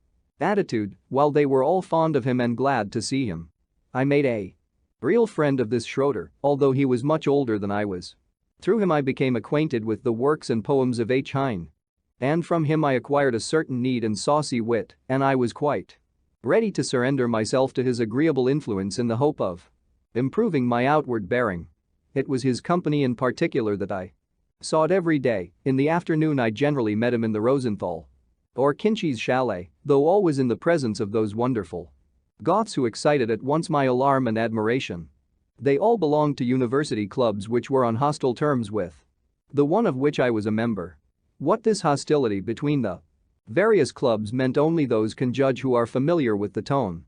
attitude. While they were all fond of him and glad to see him, I made a real friend of this Schroeder, although he was much older than I was. Through him I became acquainted with the works and poems of H. Heine. And from him I acquired a certain neat and saucy wit, and I was quite ready to surrender myself to his agreeable influence in the hope of improving my outward bearing. It was his company in particular that I sought every day. In the afternoon I generally met him in the Rosenthal or Kinchi's chalet, though always in the presence of those wonderful Goths who excited at once my alarm and admiration. They all belonged to university clubs which were on hostile terms with the one of which I was a member. What this hostility between the various clubs meant only those can judge who are familiar with the tone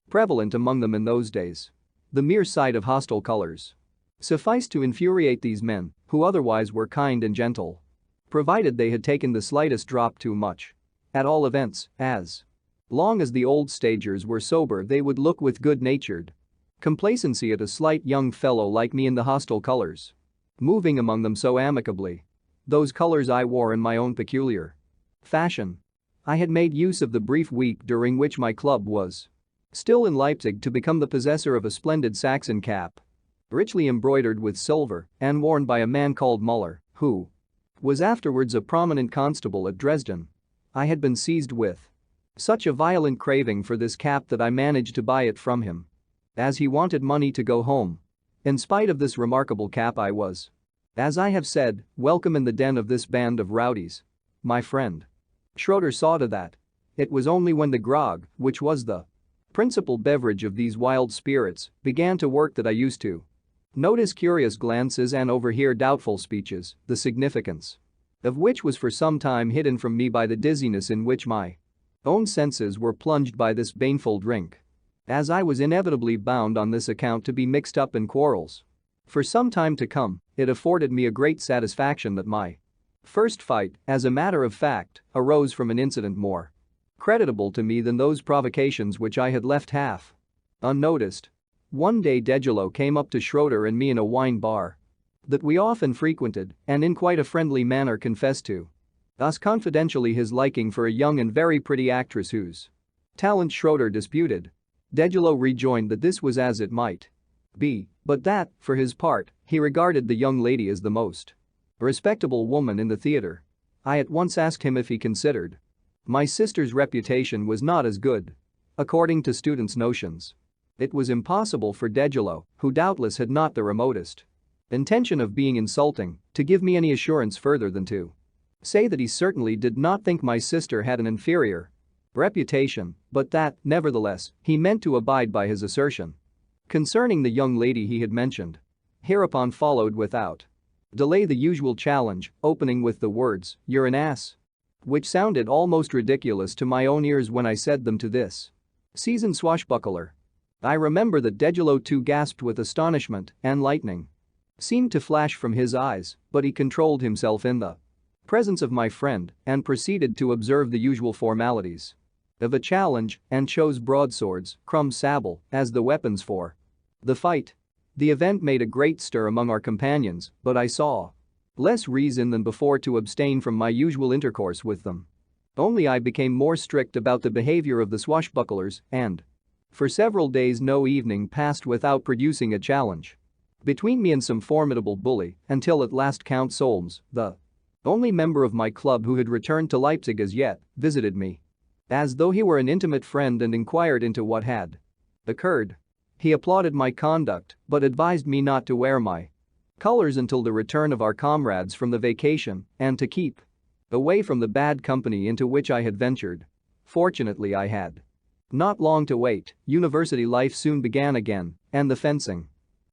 prevalent among them in those days. The mere sight of hostile colors sufficed to infuriate these men, who otherwise were kind and gentle, provided they had taken the slightest drop too much. At all events, as long as the old stagers were sober, they would look with good-natured complacency at a slight young fellow like me in the hostile colors, moving among them so amicably. Those colors I wore in my own peculiar fashion. I had made use of the brief week during which my club was still in Leipzig to become the possessor of a splendid Saxon cap, richly embroidered with silver and worn by a man called Muller, who was afterwards a prominent constable at Dresden. I had been seized with such a violent craving for this cap that I managed to buy it from him, as he wanted money to go home. In spite of this remarkable cap I was, as I have said, welcome in the den of this band of rowdies. My friend Schroeder saw to that. It was only when the grog, which was the principal beverage of these wild spirits, began to work that I used to notice curious glances and overhear doubtful speeches, the significance of which was for some time hidden from me by the dizziness in which my own senses were plunged by this baneful drink. As I was inevitably bound on this account to be mixed up in quarrels for some time to come, it afforded me a great satisfaction that my first fight, as a matter of fact, arose from an incident more creditable to me than those provocations which I had left half unnoticed. One day Degelo came up to Schroeder and me in a wine bar that we often frequented, and in quite a friendly manner confessed to us confidentially his liking for a young and very pretty actress whose talent Schroeder disputed. Degelo rejoined that this was as it might be, but that, for his part, he regarded the young lady as the most respectable woman in the theater. I at once asked him if he considered my sister's reputation was not as good according to students' notions. It was impossible for Degelo, who doubtless had not the remotest intention of being insulting, to give me any assurance further than to say that he certainly did not think my sister had an inferior reputation, but that, nevertheless, he meant to abide by his assertion concerning the young lady he had mentioned. Hereupon followed without delay the usual challenge, opening with the words, "You're an ass," which sounded almost ridiculous to my own ears when I said them to this seasoned swashbuckler. I remember that Degelo too gasped with astonishment, and lightning seemed to flash from his eyes, but he controlled himself in the presence of my friend and proceeded to observe the usual formalities of a challenge and chose broadswords, crumb sable, as the weapons for the fight. The event made a great stir among our companions, but I saw less reason than before to abstain from my usual intercourse with them. Only I became more strict about the behavior of the swashbucklers, and for several days no evening passed without producing a challenge between me and some formidable bully, until at last Count Solms, the only member of my club who had returned to Leipzig as yet, visited me as though he were an intimate friend and inquired into what had occurred. He applauded my conduct but advised me not to wear my colors until the return of our comrades from the vacation and to keep away from the bad company into which I had ventured. Fortunately, I had not long to wait. University life soon began again, and the fencing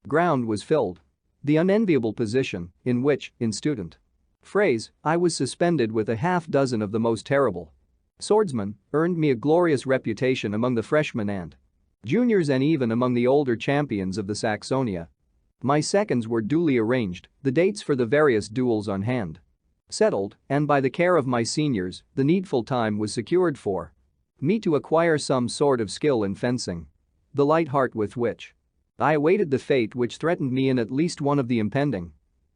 ground was filled. The unenviable position in which, in student phrase, I was suspended with a half-dozen of the most terrible swordsmen earned me a glorious reputation among the freshmen and juniors and even among the older champions of the Saxonia. My seconds were duly arranged, the dates for the various duels on hand settled, and by the care of my seniors, the needful time was secured for me to acquire some sort of skill in fencing. The light heart with which I awaited the fate which threatened me in at least one of the impending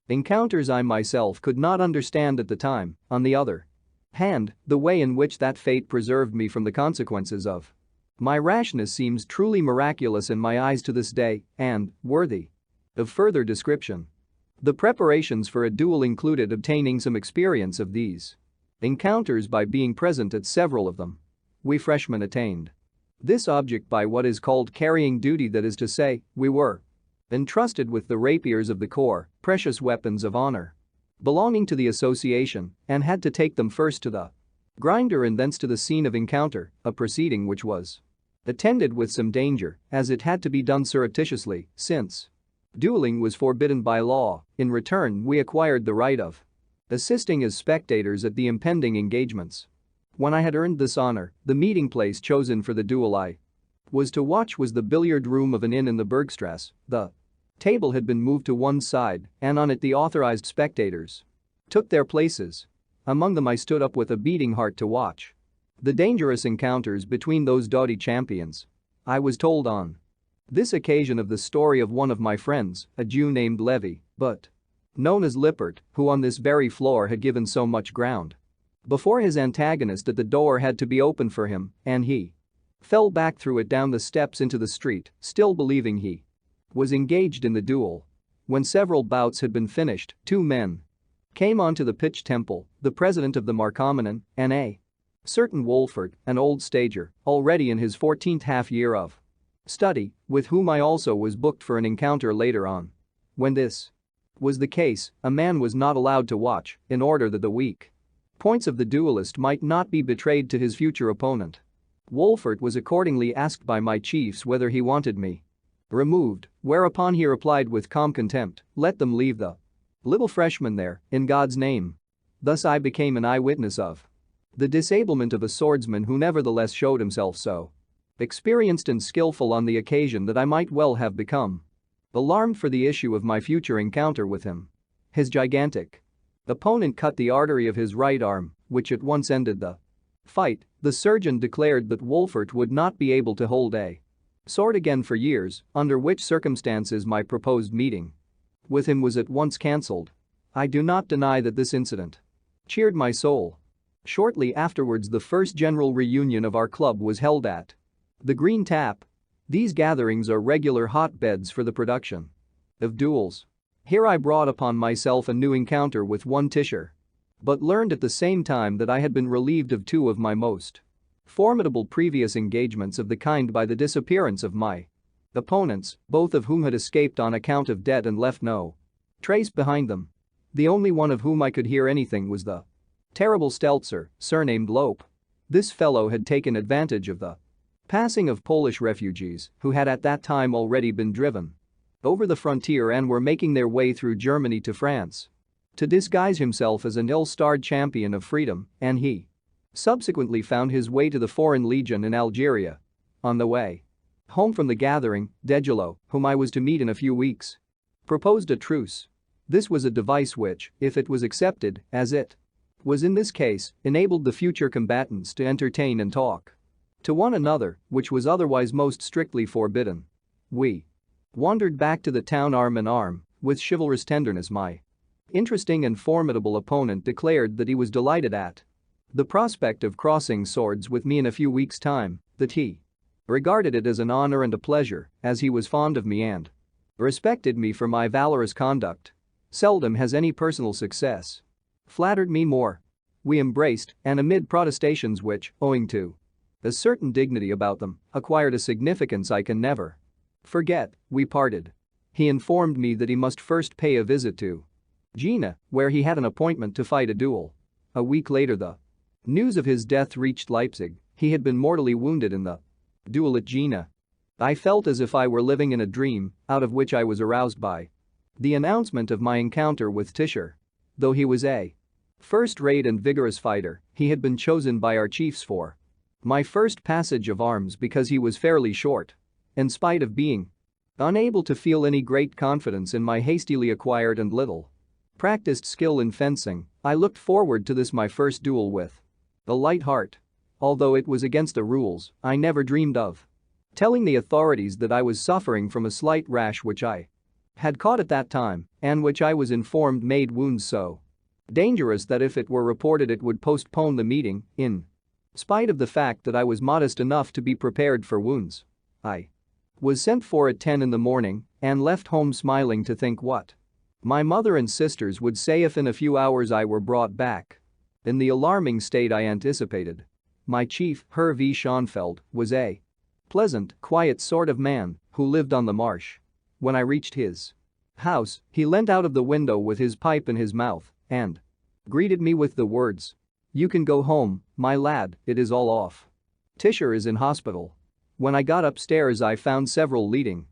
encounters I myself could not understand at the time. On the other hand, the way in which that fate preserved me from the consequences of my rashness seems truly miraculous in my eyes to this day and worthy of further description. The preparations for a duel included obtaining some experience of these encounters by being present at several of them. We freshmen attained this object by what is called carrying duty, that is to say, we were entrusted with the rapiers of the corps, precious weapons of honor belonging to the association, and had to take them first to the grinder and thence to the scene of encounter, a proceeding which was attended with some danger, as it had to be done surreptitiously, since dueling was forbidden by law. In return, we acquired the right of assisting as spectators at the impending engagements. When I had earned this honor, the meeting place chosen for the duel I was to watch was the billiard room of an inn in the Bergstrasse. The table had been moved to one side, and on it the authorized spectators took their places. Among them I stood up with a beating heart to watch the dangerous encounters between those doughty champions. I was told on this occasion of the story of one of my friends, a Jew named Levy, but known as Lippert, who on this very floor had given so much ground before his antagonist that the door had to be opened for him, and he fell back through it down the steps into the street, still believing he was engaged in the duel. When several bouts had been finished, two men came onto the pitched temple, the president of the Markomannen, and a certain Wolfert, an old stager, already in his 14th half year of study, with whom I also was booked for an encounter later on. When this was the case, a man was not allowed to watch, in order that the weak points of the duelist might not be betrayed to his future opponent. Wolfert was accordingly asked by my chiefs whether he wanted me removed, whereupon he replied with calm contempt, "Let them leave the little freshman there, in God's name." Thus I became an eyewitness of the disablement of a swordsman who nevertheless showed himself so experienced and skillful on the occasion that I might well have become alarmed for the issue of my future encounter with him. His gigantic opponent cut the artery of his right arm, which at once ended the fight. The surgeon declared that Wolfert would not be able to hold a sword again for years, under which circumstances my proposed meeting with him was at once cancelled. I do not deny that this incident cheered my soul. Shortly afterwards, the first general reunion of our club was held at the Green Tap. These gatherings are regular hotbeds for the production of duels. Here I brought upon myself a new encounter with one Tischer, but learned at the same time that I had been relieved of two of my most formidable previous engagements of the kind by the disappearance of my opponents, both of whom had escaped on account of debt and left no trace behind them. The only one of whom I could hear anything was the terrible Stelzer, surnamed Lope. This fellow had taken advantage of the passing of Polish refugees who had at that time already been driven over the frontier and were making their way through Germany to France to disguise himself as an ill-starred champion of freedom, and he subsequently found his way to the Foreign Legion in Algeria. On the way home from the gathering, Degelow, whom I was to meet in a few weeks, proposed a truce. This was a device which, if it was accepted, as it was in this case, enabled the future combatants to entertain and talk to one another, which was otherwise most strictly forbidden. We Wandered back to the town arm in arm, with chivalrous tenderness my interesting and formidable opponent declared that he was delighted at the prospect of crossing swords with me in a few weeks' time, that he regarded it as an honor and a pleasure, as he was fond of me and respected me for my valorous conduct. Seldom has any personal success flattered me more. We embraced, and amid protestations which, owing to a certain dignity about them, acquired a significance I can never forget, we parted. He informed me that he must first pay a visit to Jena, where he had an appointment to fight a duel. A week later the news of his death reached Leipzig. He had been mortally wounded in the duel at Jena. I felt as if I were living in a dream, out of which I was aroused by the announcement of my encounter with Tischer. Though he was a first-rate and vigorous fighter, he had been chosen by our chiefs for my first passage of arms because he was fairly short. In spite of being unable to feel any great confidence in my hastily acquired and little practiced skill in fencing, I looked forward to this my first duel with a light heart. Although it was against the rules, I never dreamed of telling the authorities that I was suffering from a slight rash which I had caught at that time and which I was informed made wounds so dangerous that if it were reported it would postpone the meeting. In spite of the fact that I was modest enough to be prepared for wounds, I was sent for at 10 in the morning and left home smiling to think what my mother and sisters would say if in a few hours I were brought back in the alarming state I anticipated. My chief, Herr V. Schonfeld, was a pleasant, quiet sort of man who lived on the marsh. When I reached his house, he leant out of the window with his pipe in his mouth and greeted me with the words, "You can go home, my lad, it is all off. Tischer is in hospital." When I got upstairs I found several leading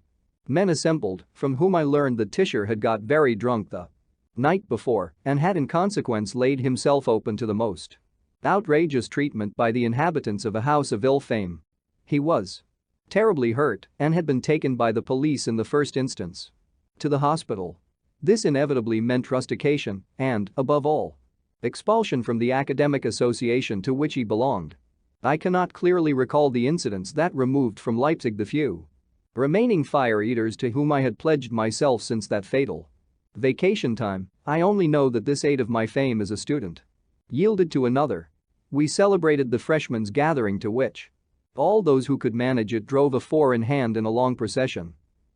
men assembled, from whom I learned that Tischer had got very drunk the night before and had in consequence laid himself open to the most outrageous treatment by the inhabitants of a house of ill fame. He was terribly hurt and had been taken by the police in the first instance to the hospital. This inevitably meant rustication and, above all, expulsion from the academic association to which he belonged. I cannot clearly recall the incidents that removed from Leipzig the few remaining fire-eaters to whom I had pledged myself since that fatal vacation time. I only know that this aid of my fame as a student yielded to another. We celebrated the freshmen's gathering to which all those who could manage it drove a four in hand in a long procession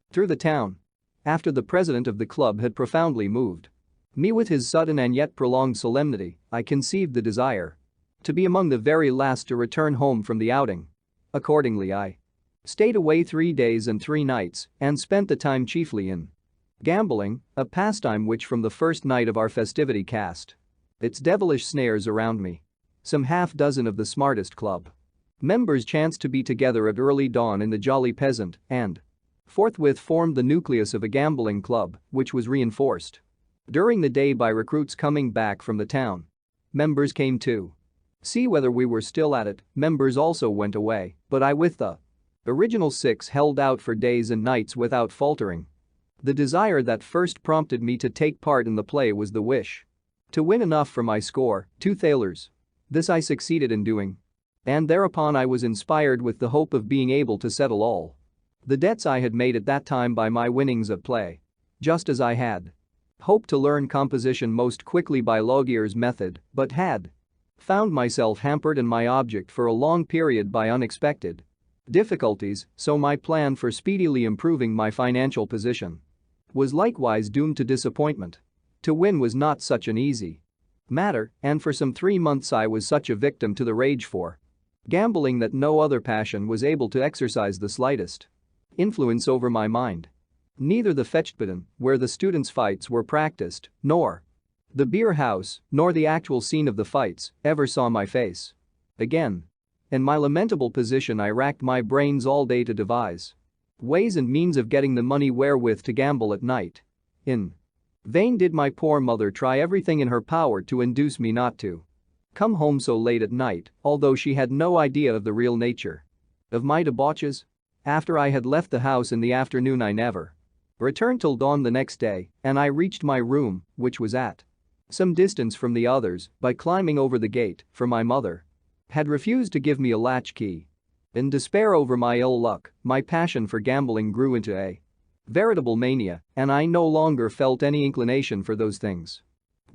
through the town. After the president of the club had profoundly moved me with his sudden and yet prolonged solemnity, I conceived the desire to be among the very last to return home from the outing. Accordingly I stayed away 3 days and 3 nights and spent the time chiefly in gambling, a pastime which from the first night of our festivity cast its devilish snares around me. Some half-dozen of the smartest club members chanced to be together at early dawn in the Jolly Peasant and forthwith formed the nucleus of a gambling club, which was reinforced during the day by recruits coming back from the town. Members came to see whether we were still at it. Members also went away, but I with the original 6 held out for days and nights without faltering. The desire that first prompted me to take part in the play was the wish to win enough for my score, 2 thalers. This I succeeded in doing. And thereupon I was inspired with the hope of being able to settle all the debts I had made at that time by my winnings at play. Just as I had hoped to learn composition most quickly by Laugier's method, but had found myself hampered in my object for a long period by unexpected difficulties, so my plan for speedily improving my financial position was likewise doomed to disappointment. To win was not such an easy matter, and for some 3 months I was such a victim to the rage for gambling that no other passion was able to exercise the slightest influence over my mind. Neither the Fechtbuden, where the students' fights were practiced, nor the beer house, nor the actual scene of the fights, ever saw my face again. In my lamentable position I racked my brains all day to devise ways and means of getting the money wherewith to gamble at night. In vain did my poor mother try everything in her power to induce me not to come home so late at night, although she had no idea of the real nature of my debauches. After I had left the house in the afternoon I never returned till dawn the next day, and I reached my room, which was at some distance from the others, by climbing over the gate, for my mother had refused to give me a latchkey. In despair over my ill luck, my passion for gambling grew into a Veritable mania, and I no longer felt any inclination for those things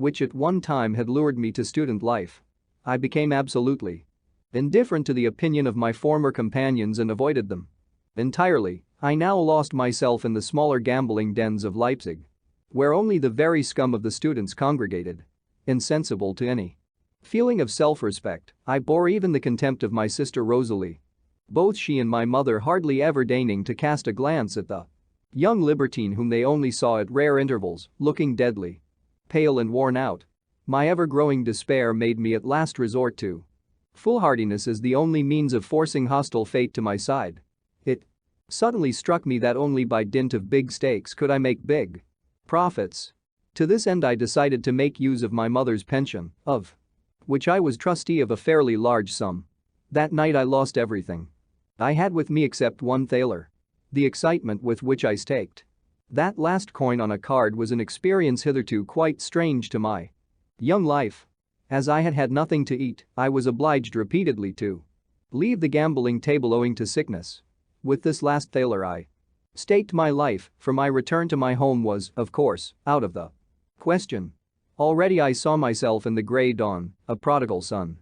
which at one time had lured me to student life. I became absolutely indifferent to the opinion of my former companions and avoided them entirely. I now lost myself in the smaller gambling dens of Leipzig, where only the very scum of the students congregated. Insensible to any feeling of self-respect, I bore even the contempt of my sister Rosalie, both she and my mother hardly ever deigning to cast a glance at the young libertine whom they only saw at rare intervals, looking deadly pale and worn out. My ever-growing despair made me at last resort to foolhardiness as the only means of forcing hostile fate to my side. It suddenly struck me that only by dint of big stakes could I make big profits. To this end I decided to make use of my mother's pension, of which I was trustee of a fairly large sum. That night I lost everything I had with me except one thaler. The excitement with which I staked that last coin on a card was an experience hitherto quite strange to my young life. As I had had nothing to eat, I was obliged repeatedly to leave the gambling table owing to sickness. With this last thaler I staked my life, for my return to my home was, of course, out of the question. Already I saw myself in the grey dawn, a prodigal son,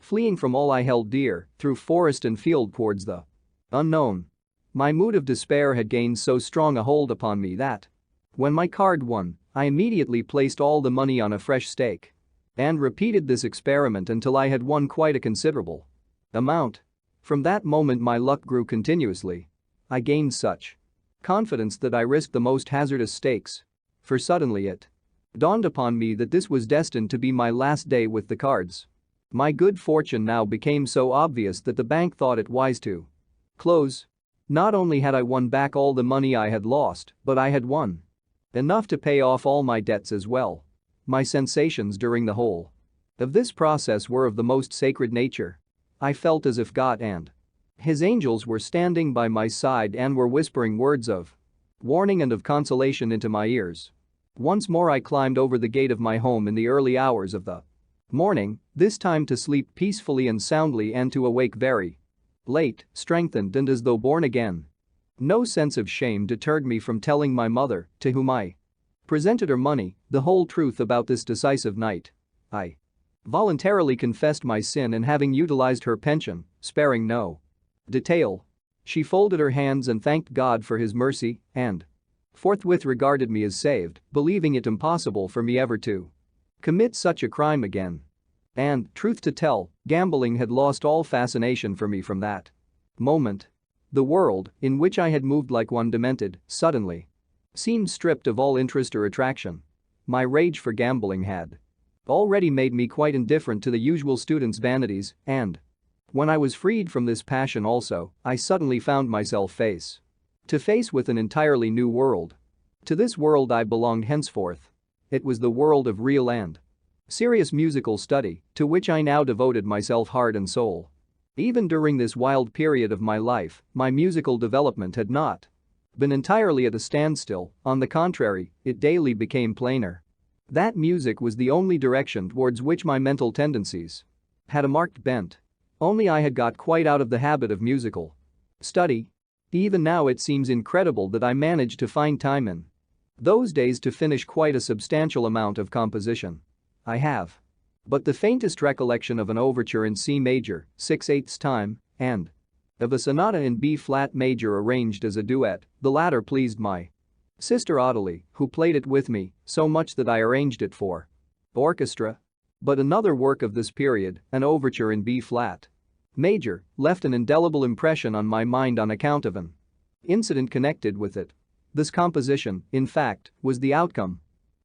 fleeing from all I held dear, through forest and field towards the unknown. My mood of despair had gained so strong a hold upon me that when my card won, I immediately placed all the money on a fresh stake and repeated this experiment until I had won quite a considerable amount. From that moment my luck grew continuously. I gained such confidence that I risked the most hazardous stakes, for suddenly it dawned upon me that this was destined to be my last day with the cards. My good fortune now became so obvious that the bank thought it wise to close. Not only had I won back all the money I had lost, but I had won enough to pay off all my debts as well. My sensations during the whole of this process were of the most sacred nature. I felt as if God and His angels were standing by my side and were whispering words of warning and of consolation into my ears. Once more I climbed over the gate of my home in the early hours of the morning, this time to sleep peacefully and soundly and to awake very late, strengthened and as though born again. No sense of shame deterred me from telling my mother, to whom I presented her money, the whole truth about this decisive night. I voluntarily confessed my sin in having utilized her pension, sparing no detail. She folded her hands and thanked God for His mercy and forthwith regarded me as saved, believing it impossible for me ever to commit such a crime again. And, truth to tell, gambling had lost all fascination for me from that moment. The world, in which I had moved like one demented, suddenly seemed stripped of all interest or attraction. My rage for gambling had already made me quite indifferent to the usual student's vanities, and when I was freed from this passion also, I suddenly found myself face to face with an entirely new world. To this world I belonged henceforth. It was the world of real and serious musical study, to which I now devoted myself heart and soul. Even during this wild period of my life, my musical development had not been entirely at a standstill. On the contrary, it daily became plainer that music was the only direction towards which my mental tendencies had a marked bent. Only I had got quite out of the habit of musical study. Even now it seems incredible that I managed to find time in those days to finish quite a substantial amount of composition. I have but the faintest recollection of an overture in C major, 6/8 time, and of a sonata in B-flat major arranged as a duet. The latter pleased my sister Audley, who played it with me, so much that I arranged it for orchestra. But another work of this period, an overture in B-flat major, left an indelible impression on my mind on account of an incident connected with it. This composition, in fact, was the outcome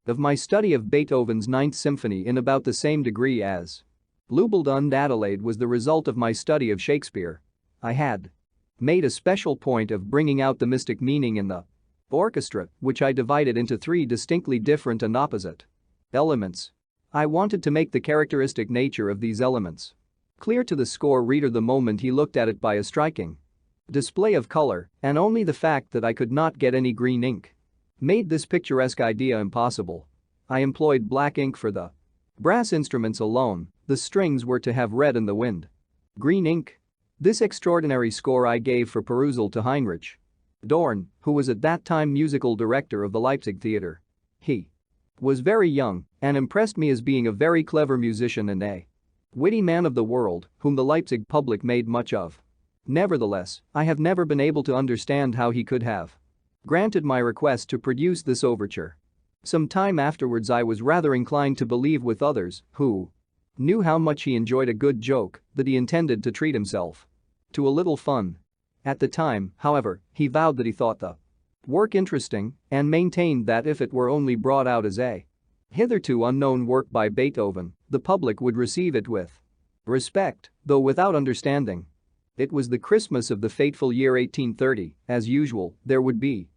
of my study of Beethoven's Ninth Symphony in about the same degree as Lubeld und Adelaide was the result of my study of Shakespeare. I had made a special point of bringing out the mystic meaning in the orchestra, which I divided into three distinctly different and opposite elements. I wanted to make the characteristic nature of these elements clear to the score reader the moment he looked at it by a striking display of color, and only the fact that I could not get any green ink made this picturesque idea impossible. I employed black ink for the brass instruments alone. The strings were to have red in the wind green ink. This extraordinary score I gave for perusal to Heinrich Dorn, who was at that time musical director of the Leipzig theater. He was very young and impressed me as being a very clever musician and a witty man of the world whom the Leipzig public made much of. Nevertheless, I have never been able to understand how he could have granted my request to produce this overture. Some time afterwards I was rather inclined to believe with others who knew how much he enjoyed a good joke that he intended to treat himself to a little fun. At the time, however, he vowed that he thought the work interesting and maintained that if it were only brought out as a hitherto unknown work by Beethoven, the public would receive it with respect, though without understanding. It was the Christmas of the fateful year 1830, as usual, there would be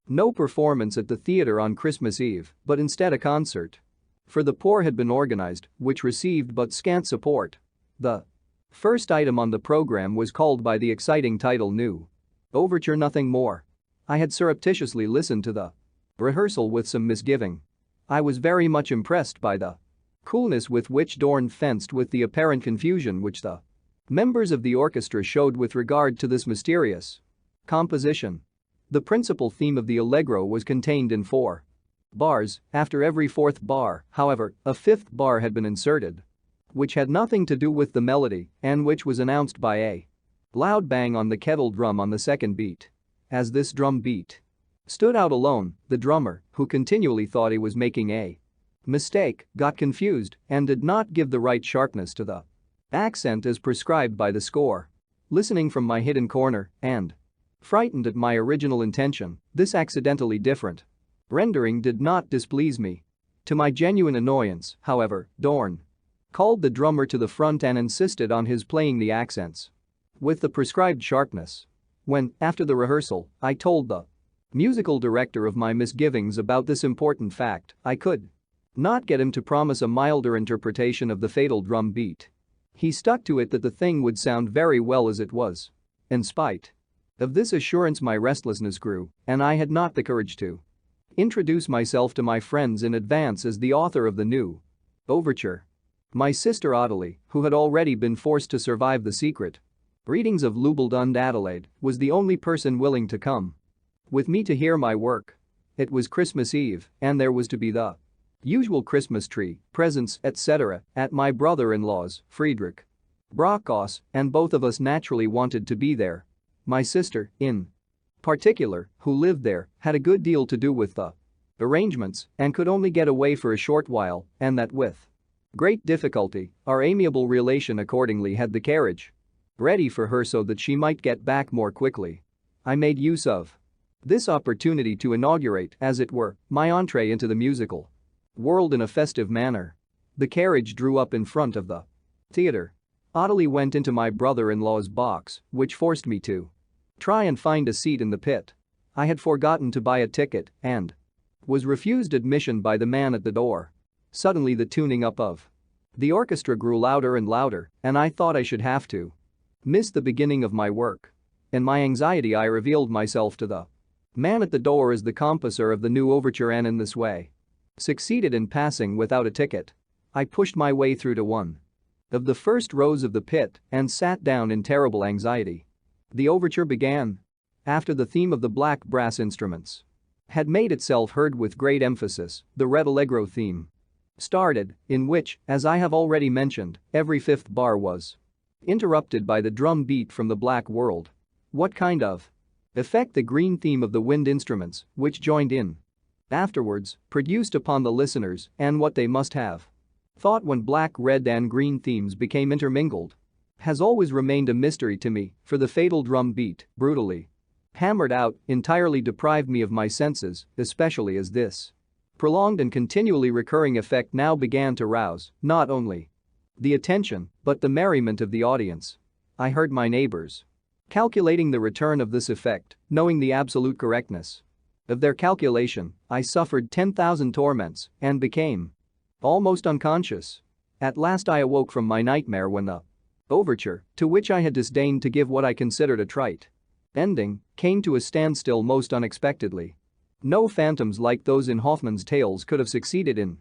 no performance at the theater on Christmas Eve, but instead a concert for the poor had been organized, which received but scant support. The first item on the program was called by the exciting title New Overture Nothing More. I had surreptitiously listened to the rehearsal with some misgiving. I was very much impressed by the coolness with which Dorn fenced with the apparent confusion which the members of the orchestra showed with regard to this mysterious composition. The principal theme of the allegro was contained in 4 bars. After every 4th bar, however, a 5th bar had been inserted, which had nothing to do with the melody and which was announced by a loud bang on the kettle drum on the 2nd beat. As this drum beat stood out alone, the drummer, who continually thought he was making a mistake, got confused and did not give the right sharpness to the accent as prescribed by the score. Listening from my hidden corner and frightened at my original intention, this accidentally different rendering did not displease me. To my genuine annoyance, however, Dorn called the drummer to the front and insisted on his playing the accents with the prescribed sharpness. When, after the rehearsal, I told the musical director of my misgivings about this important fact, I could not get him to promise a milder interpretation of the fatal drum beat. He stuck to it that the thing would sound very well as it was. In spite of this assurance, my restlessness grew, and I had not the courage to introduce myself to my friends in advance as the author of the new overture. My sister Ottilie, who had already been forced to survive the secret readings of Lubeld und Adelaide, was the only person willing to come with me to hear my work. It was Christmas Eve, and there was to be the usual Christmas tree, presents, etc. at my brother-in-law's, Friedrich Brockhaus, and both of us naturally wanted to be there. My sister, in particular, who lived there, had a good deal to do with the arrangements and could only get away for a short while, and that with great difficulty. Our amiable relation accordingly had the carriage ready for her so that she might get back more quickly. I made use of this opportunity to inaugurate, as it were, my entree into the musical world in a festive manner. The carriage drew up in front of the theater. Ottilie went into my brother-in-law's box, which forced me to try and find a seat in the pit. I had forgotten to buy a ticket and was refused admission by the man at the door. Suddenly the tuning up of the orchestra grew louder and louder, and I thought I should have to miss the beginning of my work. In my anxiety I revealed myself to the man at the door as the composer of the new overture and in this way succeeded in passing without a ticket. I pushed my way through to one of the first rows of the pit and sat down in terrible anxiety. The overture began. After the theme of the black brass instruments had made itself heard with great emphasis, the red allegro theme started, in which, as I have already mentioned, every 5th bar was interrupted by the drum beat from the black world. What kind of effect the green theme of the wind instruments, which joined in afterwards, produced upon the listeners, and what they must have thought when black, red and green themes became intermingled, has always remained a mystery to me, for the fatal drum beat, brutally hammered out, entirely deprived me of my senses, especially as this prolonged and continually recurring effect now began to rouse not only the attention but the merriment of the audience. I heard my neighbors calculating the return of this effect, knowing the absolute correctness of their calculation. I suffered 10,000 torments and became almost unconscious. At last I awoke from my nightmare when the overture, to which I had disdained to give what I considered a trite ending, came to a standstill most unexpectedly. No phantoms like those in Hoffmann's tales could have succeeded in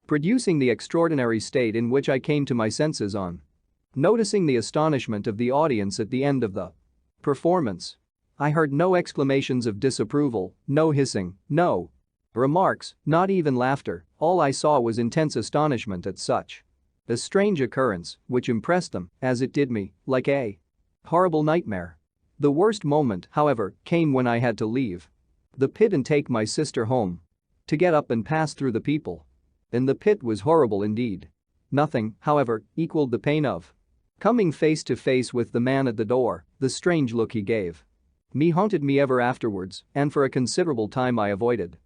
producing the extraordinary state in which I came to my senses on noticing the astonishment of the audience at the end of the performance. I heard no exclamations of disapproval, no hissing, no remarks, not even laughter. All I saw was intense astonishment at such a strange occurrence, which impressed them, as it did me, like a horrible nightmare. The worst moment, however, came when I had to leave the pit and take my sister home. To get up and pass through the people in the pit was horrible indeed. Nothing, however, equaled the pain of coming face to face with the man at the door. The strange look he gave me haunted me ever afterwards, and for a considerable time I avoided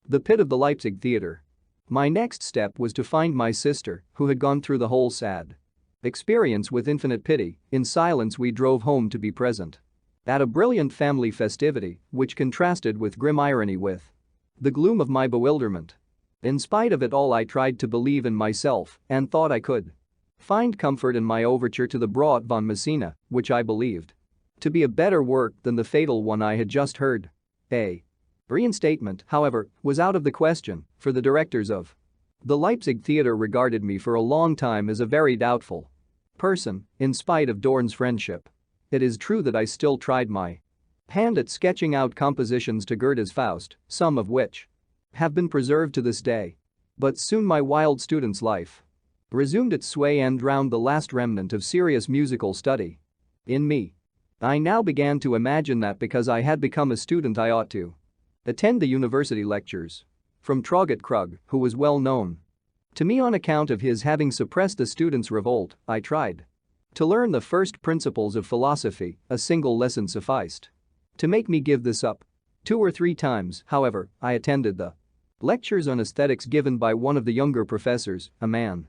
the pit of the Leipzig theater. My next step was to find my sister, who had gone through the whole sad experience with infinite pity. In silence we drove home to be present at a brilliant family festivity, which contrasted with grim irony with the gloom of my bewilderment. In spite of it all, I tried to believe in myself and thought I could find comfort in my overture to the Braut von Messina, which I believed to be a better work than the fatal one I had just heard. A reinstatement, however, was out of the question, for the directors of the Leipzig theater regarded me for a long time as a very doubtful person, in spite of Dorn's friendship. It is true that I still tried my hand at sketching out compositions to Goethe's Faust, some of which have been preserved to this day. But soon my wild student's life resumed its sway and drowned the last remnant of serious musical study in me. I now began to imagine that because I had become a student I ought to attend the university lectures from Traugott Krug, who was well known to me on account of his having suppressed the students' revolt. I tried to learn the first principles of philosophy. A single lesson sufficed to make me give this up. 2 or 3 times, however, I attended the lectures on aesthetics given by one of the younger professors, a man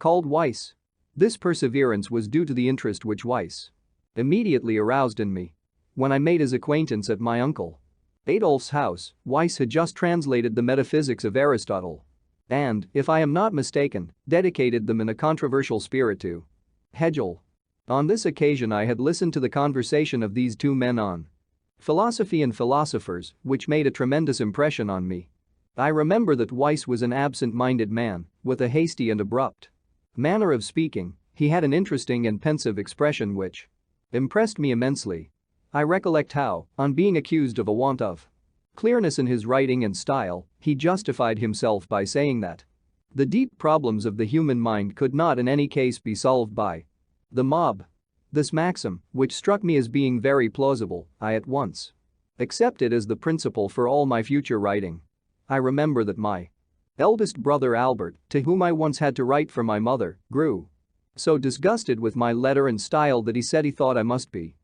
called Weiss. This perseverance was due to the interest which Weiss immediately aroused in me. When I made his acquaintance at my uncle Adolf's house, Weiss had just translated the Metaphysics of Aristotle and, if I am not mistaken, dedicated them in a controversial spirit to Hegel. On this occasion I had listened to the conversation of these two men on philosophy and philosophers, which made a tremendous impression on me. I remember that Weiss was an absent-minded man, with a hasty and abrupt manner of speaking. He had an interesting and pensive expression which impressed me immensely. I recollect how, on being accused of a want of clearness in his writing and style, he justified himself by saying that the deep problems of the human mind could not in any case be solved by the mob. This maxim, which struck me as being very plausible, I at once accepted as the principle for all my future writing. I remember that my eldest brother Albert, to whom I once had to write for my mother, grew so disgusted with my letter and style that he said he thought I must be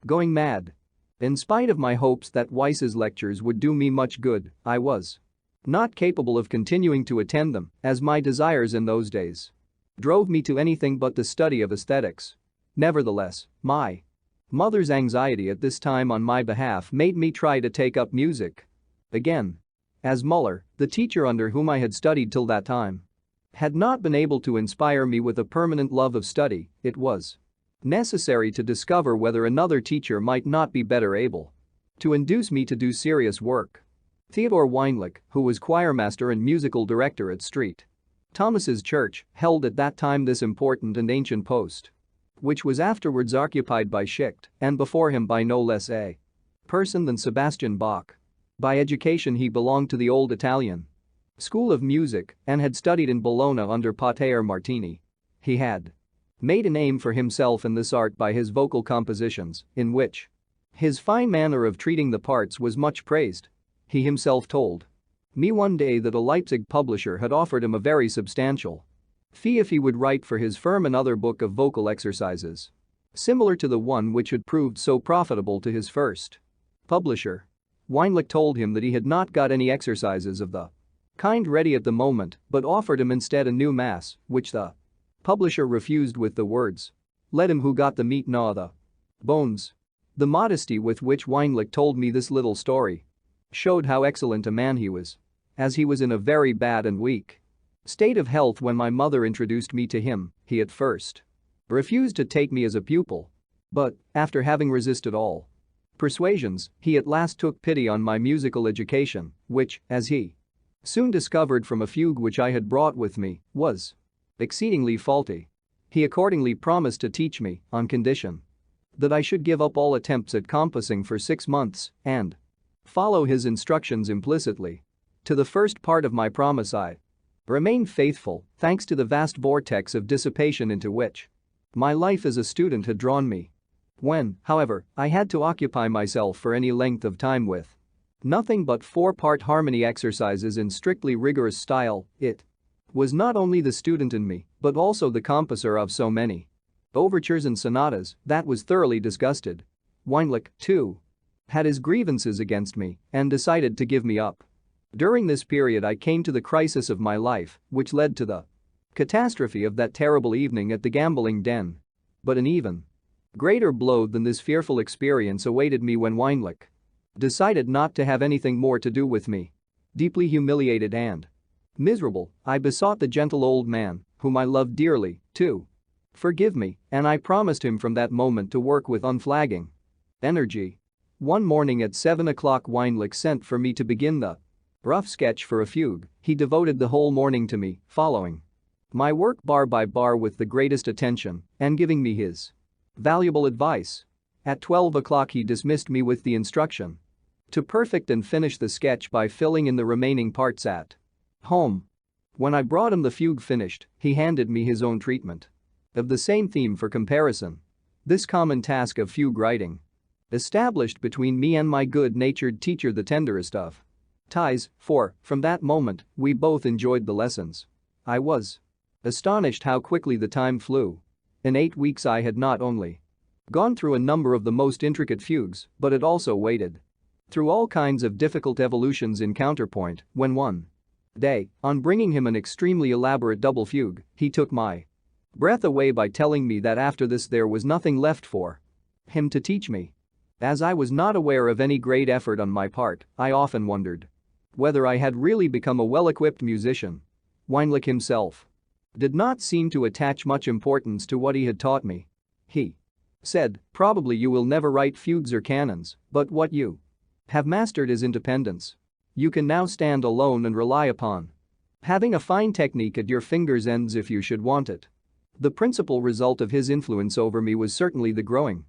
going mad. In spite of my hopes that Weiss's lectures would do me much good, I was not capable of continuing to attend them, as my desires in those days drove me to anything but the study of aesthetics. Nevertheless, my mother's anxiety at this time on my behalf made me try to take up music again. As Muller, the teacher under whom I had studied till that time, had not been able to inspire me with a permanent love of study, it was necessary to discover whether another teacher might not be better able to induce me to do serious work. Theodor Weinlich, who was choirmaster and musical director at St. Thomas's Church, held at that time this important and ancient post, which was afterwards occupied by Schicht, and before him by no less a person than Sebastian Bach. By education he belonged to the old Italian school of music and had studied in Bologna under Pater Martini. He had made a name for himself in this art by his vocal compositions, in which his fine manner of treating the parts was much praised. He himself told me one day that a Leipzig publisher had offered him a very substantial fee if he would write for his firm another book of vocal exercises, similar to the one which had proved so profitable to his first publisher. Weinlich told him that he had not got any exercises of the kind ready at the moment, but offered him instead a new mass, which the publisher refused with the words, "Let him who got the meat gnaw the bones." The modesty with which Weinlich told me this little story showed how excellent a man he was, as he was in a very bad and weak state of health when my mother introduced me to him. He at first refused to take me as a pupil, but, after having resisted all persuasions, he at last took pity on my musical education, which, as he soon discovered from a fugue which I had brought with me, was exceedingly faulty. He accordingly promised to teach me, on condition that I should give up all attempts at compassing for 6 months and follow his instructions implicitly. To the first part of my promise I remained faithful thanks to the vast vortex of dissipation into which my life as a student had drawn me. When, however, I had to occupy myself for any length of time with nothing but 4-part harmony exercises in strictly rigorous style, it was not only the student in me, but also the composer of so many overtures and sonatas that was thoroughly disgusted. Weinlich, too, had his grievances against me and decided to give me up. During this period I came to the crisis of my life, which led to the catastrophe of that terrible evening at the gambling den. But an even greater blow than this fearful experience awaited me when Weinlich decided not to have anything more to do with me. Deeply humiliated and miserable, I besought the gentle old man, whom I loved dearly, to forgive me, and I promised him from that moment to work with unflagging energy. One morning at 7 o'clock Weinlich sent for me to begin the rough sketch for a fugue. He devoted the whole morning to me, following my work bar by bar with the greatest attention and giving me his valuable advice. At 12 o'clock he dismissed me with the instruction to perfect and finish the sketch by filling in the remaining parts at home. When I brought him the fugue finished, he handed me his own treatment of the same theme for comparison. This common task of fugue writing established between me and my good-natured teacher the tenderest of ties, for, from that moment, we both enjoyed the lessons. I was astonished how quickly the time flew. In 8 weeks I had not only gone through a number of the most intricate fugues, but had also waded through all kinds of difficult evolutions in counterpoint. When one day, on bringing him an extremely elaborate double fugue, he took my breath away by telling me that after this there was nothing left for him to teach me. As I was not aware of any great effort on my part, I often wondered whether I had really become a well-equipped musician. Weinlich himself did not seem to attach much importance to what he had taught me. He said, "Probably you will never write fugues or canons, but what you have mastered is independence. You can now stand alone and rely upon having a fine technique at your fingers' ends if you should want it." The principal result of his influence over me was certainly the growing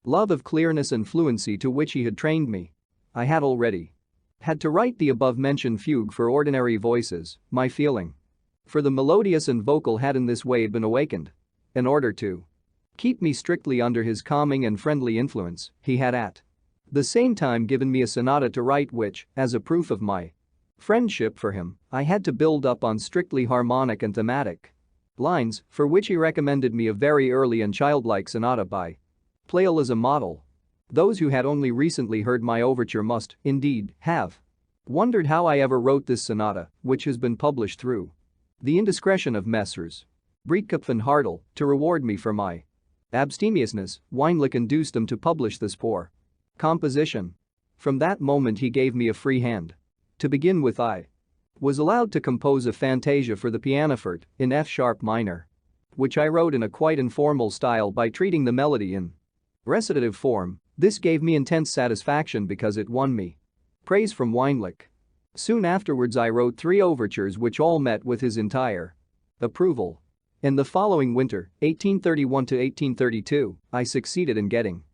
love of clearness and fluency to which he had trained me. I had already had to write the above-mentioned fugue for ordinary voices. My feeling for the melodious and vocal had in this way been awakened. In order to keep me strictly under his calming and friendly influence, he had at the same time given me a sonata to write which, as a proof of my friendship for him, I had to build up on strictly harmonic and thematic lines, for which he recommended me a very early and childlike sonata by Pleyel as a model. Those who had only recently heard my overture must, indeed, have wondered how I ever wrote this sonata, which has been published through the indiscretion of Messrs. Breitkopf and Hartel. To reward me for my abstemiousness, Weinlich induced them to publish this poor composition. From that moment he gave me a free hand. To begin with, I was allowed to compose a fantasia for the pianoforte in F-sharp minor, which I wrote in a quite informal style by treating the melody in recitative form. This gave me intense satisfaction because it won me praise from Weinlich. Soon afterwards I wrote 3 overtures which all met with his entire approval. In the following winter, 1831 to 1832, I succeeded in getting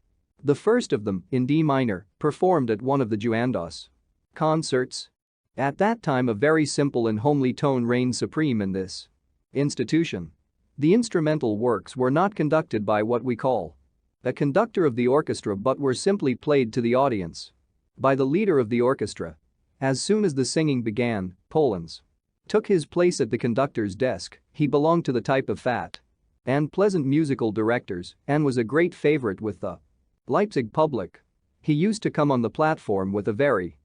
the first of them, in D minor, performed at one of the Juandos concerts. At that time a very simple and homely tone reigned supreme in this institution. The instrumental works were not conducted by what we call a conductor of the orchestra but were simply played to the audience by the leader of the orchestra. As soon as the singing began, Pollens took his place at the conductor's desk. He belonged to the type of fat and pleasant musical directors and was a great favorite with the Leipzig public. He used to come on the platform with a very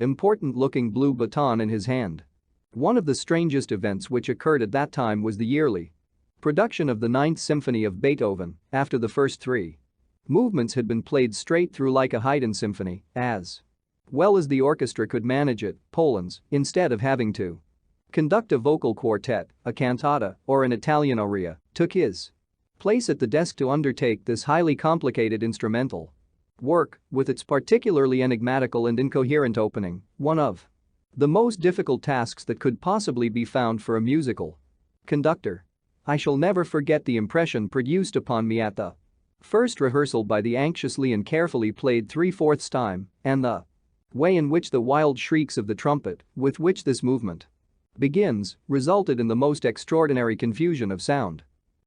important-looking blue baton in his hand. One of the strangest events which occurred at that time was the yearly production of the Ninth Symphony of Beethoven. After the first 3 movements had been played straight through like a Haydn symphony, as well as the orchestra could manage it, Pollens, instead of having to conduct a vocal quartet, a cantata, or an Italian aria, took his place at the desk to undertake this highly complicated instrumental work, with its particularly enigmatical and incoherent opening, one of the most difficult tasks that could possibly be found for a musical conductor. I shall never forget the impression produced upon me at the First rehearsal by the anxiously and carefully played 3/4 time, and the way in which the wild shrieks of the trumpet, with which this movement begins, resulted in the most extraordinary confusion of sound.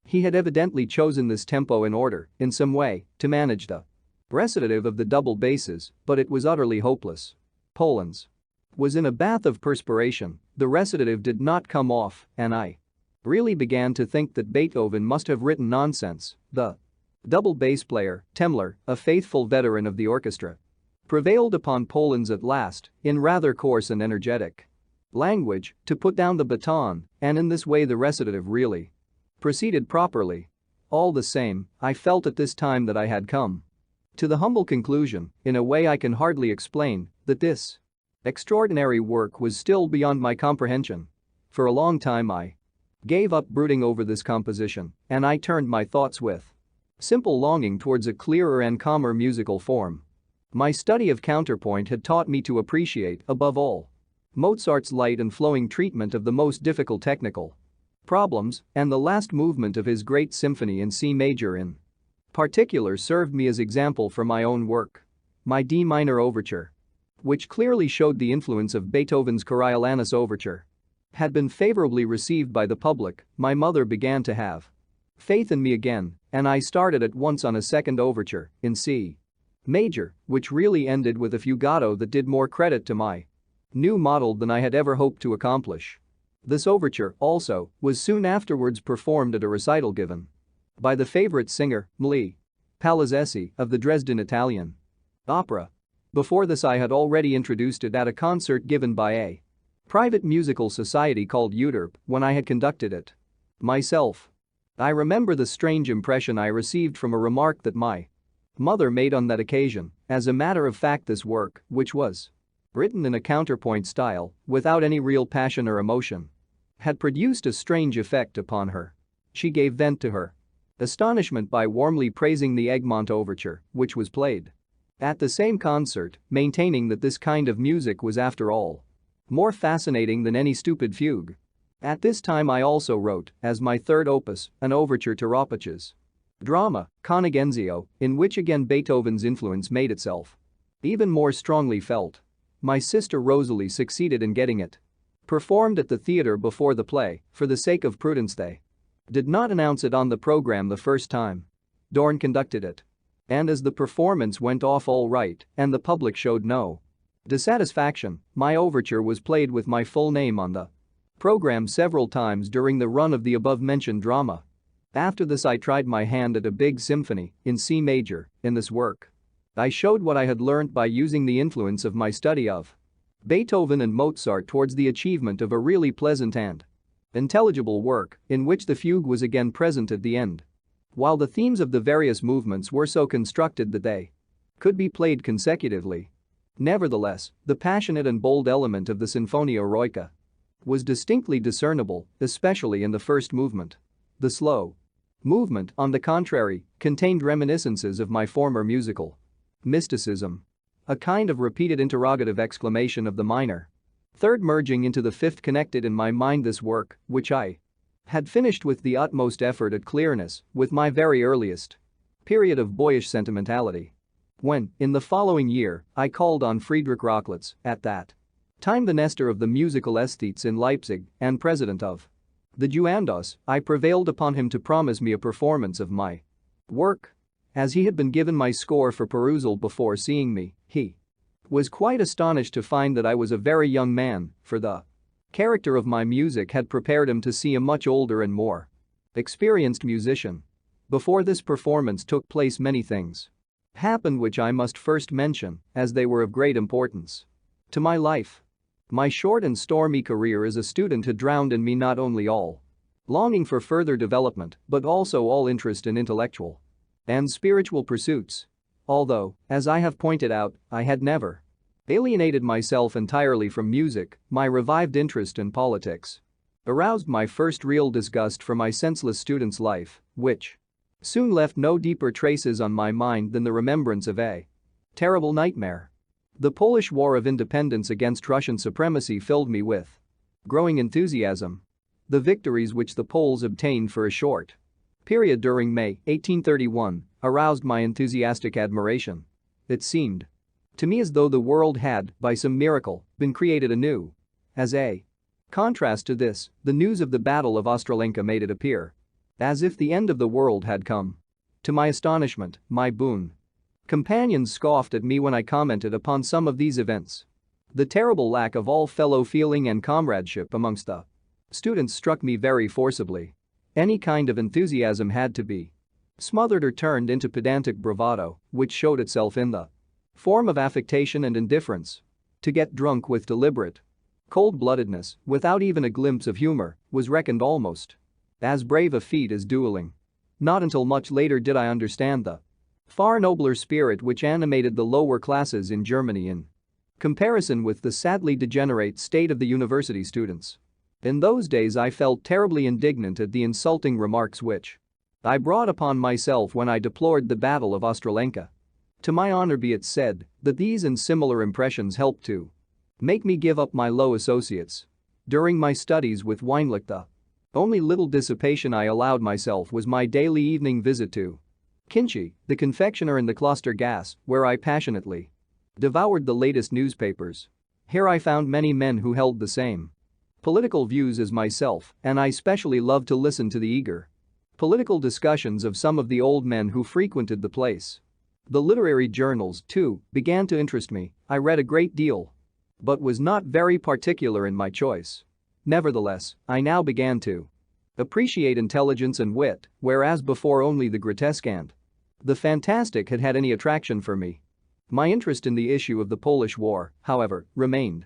He had evidently chosen this tempo in order, in some way, to manage the recitative of the double basses, but it was utterly hopeless. Poland's was in a bath of perspiration, the recitative did not come off, and I really began to think that Beethoven must have written nonsense. The double bass player, Temler, a faithful veteran of the orchestra, prevailed upon Poland's at last, in rather coarse and energetic language, to put down the baton, and in this way the recitative really proceeded properly. All the same, I felt at this time that I had come to the humble conclusion, in a way I can hardly explain, that this extraordinary work was still beyond my comprehension. For a long time I gave up brooding over this composition, and I turned my thoughts with simple longing towards a clearer and calmer musical form. My study of counterpoint had taught me to appreciate, above all, Mozart's light and flowing treatment of the most difficult technical problems, and the last movement of his great symphony in C major in particular served me as example for my own work. My D minor overture, which clearly showed the influence of Beethoven's Coriolanus overture, had been favorably received by the public. My mother began to have faith in me again, and I started at once on a second overture, in C major, which really ended with a fugato that did more credit to my new model than I had ever hoped to accomplish. This overture, also, was soon afterwards performed at a recital given by the favorite singer, Mlle. Palazzesi, of the Dresden Italian Opera. Before this I had already introduced it at a concert given by a private musical society called Euterpe when I had conducted it myself. I remember the strange impression I received from a remark that my mother made on that occasion. As a matter of fact, this work, which was written in a counterpoint style, without any real passion or emotion, had produced a strange effect upon her. She gave vent to her astonishment by warmly praising the Egmont overture, which was played at the same concert, maintaining that this kind of music was after all more fascinating than any stupid fugue. At this time I also wrote, as my third opus, an overture to Ropach's drama, Conegenzio, in which again Beethoven's influence made itself even more strongly felt. My sister Rosalie succeeded in getting it performed at the theater before the play. For the sake of prudence they did not announce it on the program the first time. Dorn conducted it. And as the performance went off all right and the public showed no dissatisfaction, my overture was played with my full name on the program several times during the run of the above-mentioned drama. After this I tried my hand at a big symphony, in C major. In this work I showed what I had learnt by using the influence of my study of Beethoven and Mozart towards the achievement of a really pleasant and intelligible work, in which the fugue was again present at the end, while the themes of the various movements were so constructed that they could be played consecutively. Nevertheless, the passionate and bold element of the Sinfonia Eroica was distinctly discernible, especially in the first movement. The slow movement, on the contrary, contained reminiscences of my former musical mysticism, a kind of repeated interrogative exclamation of the minor third merging into the fifth connected in my mind this work, which I had finished with the utmost effort at clearness, with my very earliest period of boyish sentimentality. When, in the following year, I called on Friedrich Rochlitz, at that time the Nestor of the musical aesthetes in Leipzig and president of the Juandos, I prevailed upon him to promise me a performance of my work. As he had been given my score for perusal before seeing me, he was quite astonished to find that I was a very young man, for the character of my music had prepared him to see a much older and more experienced musician. Before this performance took place many things happened which I must first mention, as they were of great importance to my life. My short and stormy career as a student had drowned in me not only all longing for further development but also all interest in intellectual and spiritual pursuits. Although, as I have pointed out, I had never alienated myself entirely from music, my revived interest in politics aroused my first real disgust for my senseless student's life, which soon left no deeper traces on my mind than the remembrance of a terrible nightmare. The Polish War of Independence against Russian supremacy filled me with growing enthusiasm. The victories which the Poles obtained for a short period during May 1831 aroused my enthusiastic admiration. It seemed to me as though the world had, by some miracle, been created anew. As a contrast to this, the news of the Battle of Ostralenka made it appear as if the end of the world had come. To my astonishment, my boon companions scoffed at me when I commented upon some of these events. The terrible lack of all fellow feeling and comradeship amongst the students struck me very forcibly. Any kind of enthusiasm had to be smothered or turned into pedantic bravado, which showed itself in the form of affectation and indifference. To get drunk with deliberate cold-bloodedness, without even a glimpse of humor, was reckoned almost as brave a feat as dueling. Not until much later did I understand the far nobler spirit which animated the lower classes in Germany in comparison with the sadly degenerate state of the university students. In those days I felt terribly indignant at the insulting remarks which I brought upon myself when I deplored the Battle of Ostralenka. To my honor be it said that these and similar impressions helped to make me give up my low associates. During my studies with Weinlich, the only little dissipation I allowed myself was my daily evening visit to Kinchy, the confectioner in the Klostergasse, where I passionately devoured the latest newspapers. Here I found many men who held the same political views as myself, and I especially loved to listen to the eager political discussions of some of the old men who frequented the place. The literary journals, too, began to interest me. I read a great deal, but was not very particular in my choice. Nevertheless, I now began to appreciate intelligence and wit, whereas before only the grotesque and the fantastic had had any attraction for me. My interest in the issue of the Polish War, however, remained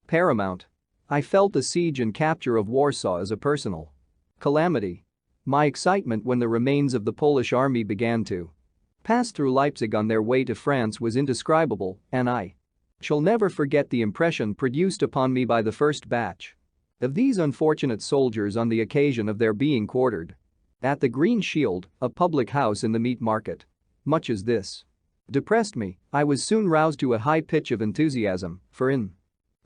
paramount. I felt the siege and capture of Warsaw as a personal calamity. My excitement when the remains of the Polish army began to pass through Leipzig on their way to France was indescribable, and I shall never forget the impression produced upon me by the first batch of these unfortunate soldiers on the occasion of their being quartered at the Green Shield, a public house in the meat market. Much as this depressed me, I was soon roused to a high pitch of enthusiasm, for in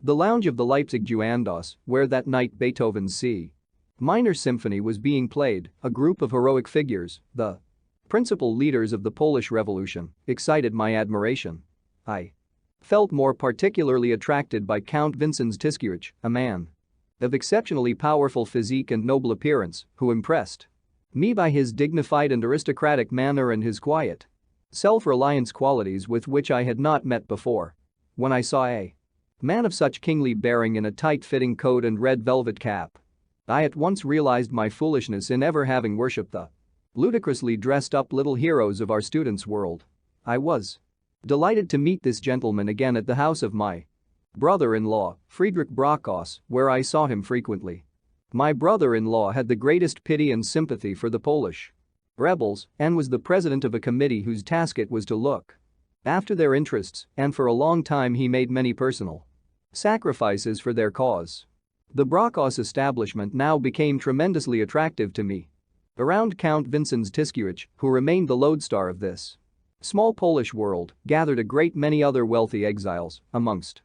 the lounge of the Leipzig Juandos, where that night Beethoven's C minor symphony was being played, a group of heroic figures, the principal leaders of the Polish Revolution, excited my admiration. I felt more particularly attracted by Count Vincent-Tyszkiewicz, a man of exceptionally powerful physique and noble appearance, who impressed me by his dignified and aristocratic manner and his quiet self-reliance, qualities with which I had not met before. When I saw a man of such kingly bearing in a tight-fitting coat and red velvet cap, I at once realized my foolishness in ever having worshipped the ludicrously dressed-up little heroes of our students' world. I was delighted to meet this gentleman again at the house of my brother-in-law, Friedrich Brockhaus, where I saw him frequently. My brother-in-law had the greatest pity and sympathy for the Polish rebels and was the president of a committee whose task it was to look after their interests, and for a long time he made many personal sacrifices for their cause. The Brockhaus establishment now became tremendously attractive to me. Around Count Vincent-Tyszkiewicz, who remained the lodestar of this small Polish world, gathered a great many other wealthy exiles, amongst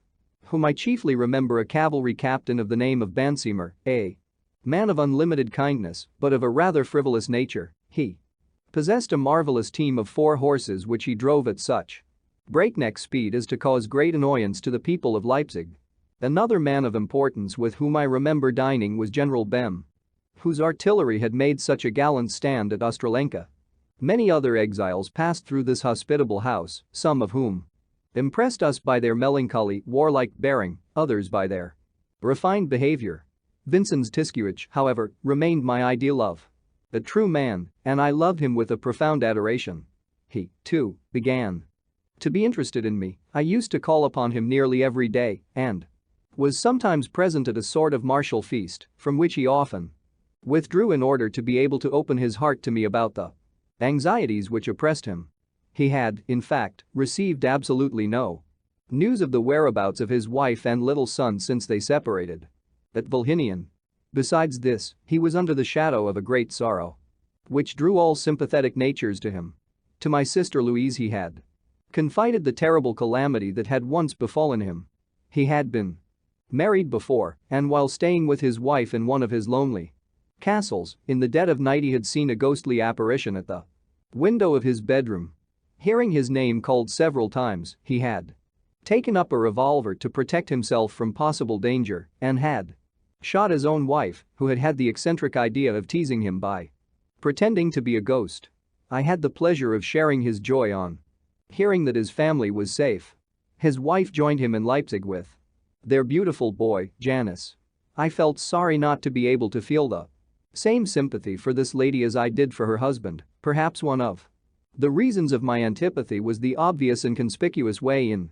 whom I chiefly remember a cavalry captain of the name of Bansimer, a man of unlimited kindness, but of a rather frivolous nature. He possessed a marvelous team of 4 horses which he drove at such breakneck speed as to cause great annoyance to the people of Leipzig. Another man of importance with whom I remember dining was General Bem, whose artillery had made such a gallant stand at Ostralenka. Many other exiles passed through this hospitable house, some of whom impressed us by their melancholy, warlike bearing, others by their refined behavior. Vincent-Tyszkiewicz, however, remained my ideal of a true man, and I loved him with a profound adoration. He, too, began to be interested in me. I used to call upon him nearly every day and was sometimes present at a sort of martial feast, from which he often withdrew in order to be able to open his heart to me about the anxieties which oppressed him. He had, in fact, received absolutely no news of the whereabouts of his wife and little son since they separated at Volhynian. Besides this, he was under the shadow of a great sorrow, which drew all sympathetic natures to him. To my sister Louise he had confided the terrible calamity that had once befallen him. He had been married before, and while staying with his wife in one of his lonely castles. In the dead of night he had seen a ghostly apparition at the window of his bedroom. Hearing his name called several times, he had taken up a revolver to protect himself from possible danger and had shot his own wife, who had had the eccentric idea of teasing him by pretending to be a ghost. I had the pleasure of sharing his joy on hearing that his family was safe. His wife joined him in Leipzig with their beautiful boy, Janice. I felt sorry not to be able to feel the same sympathy for this lady as I did for her husband. Perhaps one of the reasons of my antipathy was the obvious and conspicuous way in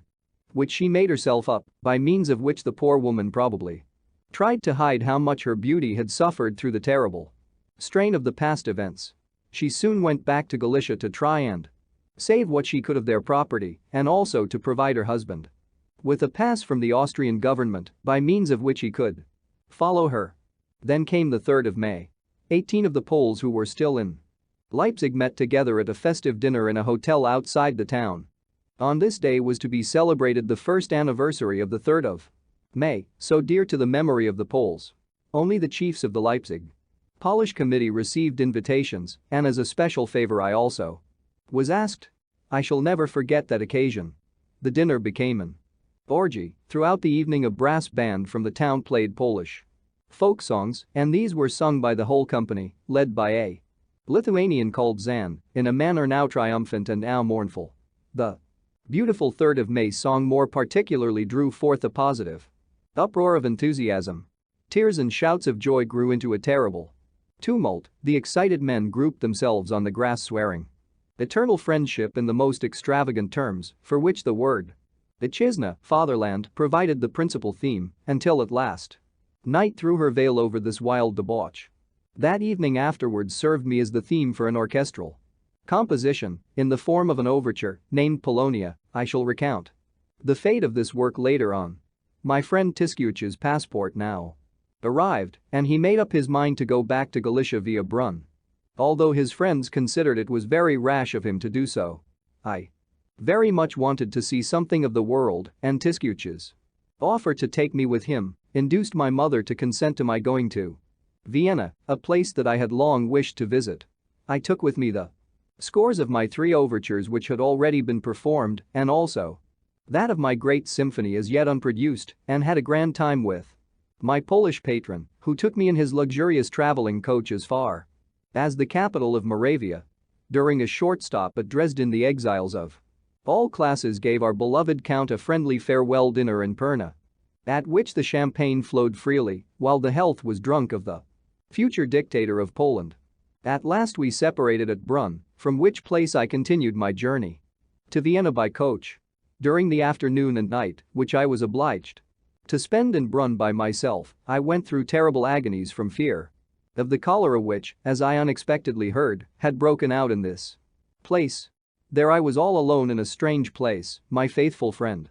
which she made herself up, by means of which the poor woman probably tried to hide how much her beauty had suffered through the terrible strain of the past events. She soon went back to Galicia to try and save what she could of their property and also to provide her husband with a pass from the Austrian government by means of which he could follow her. Then came the 3rd of May. 18 of the Poles who were still in Leipzig met together at a festive dinner in a hotel outside the town. On this day was to be celebrated the first anniversary of the 3rd of May, so dear to the memory of the Poles. Only the chiefs of the Leipzig Polish committee received invitations, and as a special favor I also was asked. I shall never forget that occasion. The dinner became an orgy. Throughout the evening a brass band from the town played Polish folk songs, and these were sung by the whole company, led by a Lithuanian called Zan, in a manner now triumphant and now mournful. The beautiful 3rd of May song more particularly drew forth a positive uproar of enthusiasm. Tears and shouts of joy grew into a terrible tumult. The excited men grouped themselves on the grass swearing eternal friendship in the most extravagant terms, for which the word Ojczyzna, fatherland, provided the principal theme, until at last night threw her veil over this wild debauch. That evening afterwards served me as the theme for an orchestral composition, in the form of an overture, named Polonia. I shall recount the fate of this work later on. My friend Tiskiuch's passport now arrived, and he made up his mind to go back to Galicia via Brunn. Although his friends considered it was very rash of him to do so, I very much wanted to see something of the world, and Tiskiuch's offer to take me with him induced my mother to consent to my going to Vienna, a place that I had long wished to visit. I took with me the scores of my 3 overtures which had already been performed, and also that of my great symphony as yet unproduced, and had a grand time with my Polish patron, who took me in his luxurious traveling coach as far as the capital of Moravia. During a short stop at Dresden, the exiles of all classes gave our beloved Count a friendly farewell dinner in Perna, at which the champagne flowed freely while the health was drunk of the future dictator of Poland. At last we separated at Brunn, from which place I continued my journey to Vienna by coach. During the afternoon and night, which I was obliged to spend in Brunn by myself, I went through terrible agonies from fear of the cholera which, as I unexpectedly heard, had broken out in this place. There I was all alone in a strange place, my faithful friend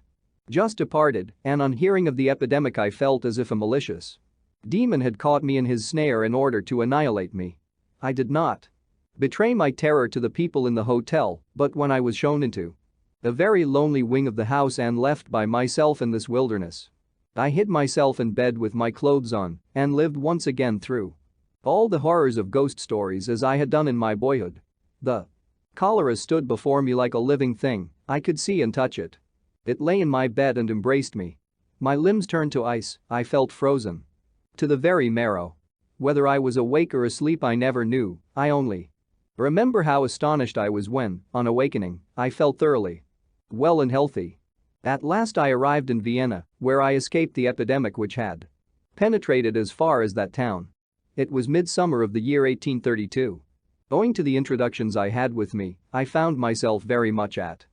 just departed, and on hearing of the epidemic I felt as if a malicious demon had caught me in his snare in order to annihilate me. I did not betray my terror to the people in the hotel, but when I was shown into a very lonely wing of the house and left by myself in this wilderness, I hid myself in bed with my clothes on and lived once again through all the horrors of ghost stories as I had done in my boyhood. The cholera stood before me like a living thing. I could see and touch it. It lay in my bed and embraced me. My limbs turned to ice. I felt frozen to the very marrow. Whether I was awake or asleep I never knew. I only remember how astonished I was when, on awakening, I felt thoroughly well and healthy. At last I arrived in Vienna, where I escaped the epidemic which had penetrated as far as that town. It was midsummer of the year 1832. Owing to the introductions I had with me, I found myself very much at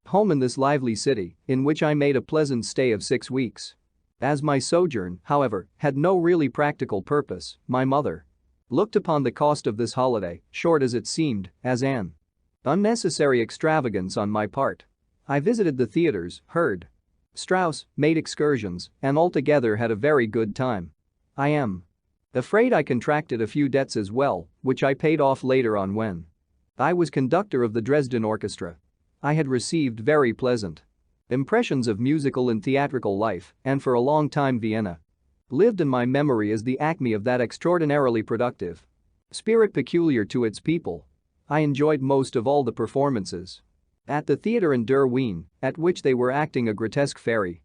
home in this lively city, in which I made a pleasant stay of 6 weeks. As my sojourn, however, had no really practical purpose, my mother looked upon the cost of this holiday, short as it seemed, as an unnecessary extravagance on my part. I visited the theaters, heard Strauss, made excursions, and altogether had a very good time. I am afraid I contracted a few debts as well, which I paid off later on when I was conductor of the Dresden Orchestra. I had received very pleasant impressions of musical and theatrical life, and for a long time Vienna lived in my memory as the acme of that extraordinarily productive spirit peculiar to its people. I enjoyed most of all the performances at the theatre in Der Wien, at which they were acting a grotesque fairy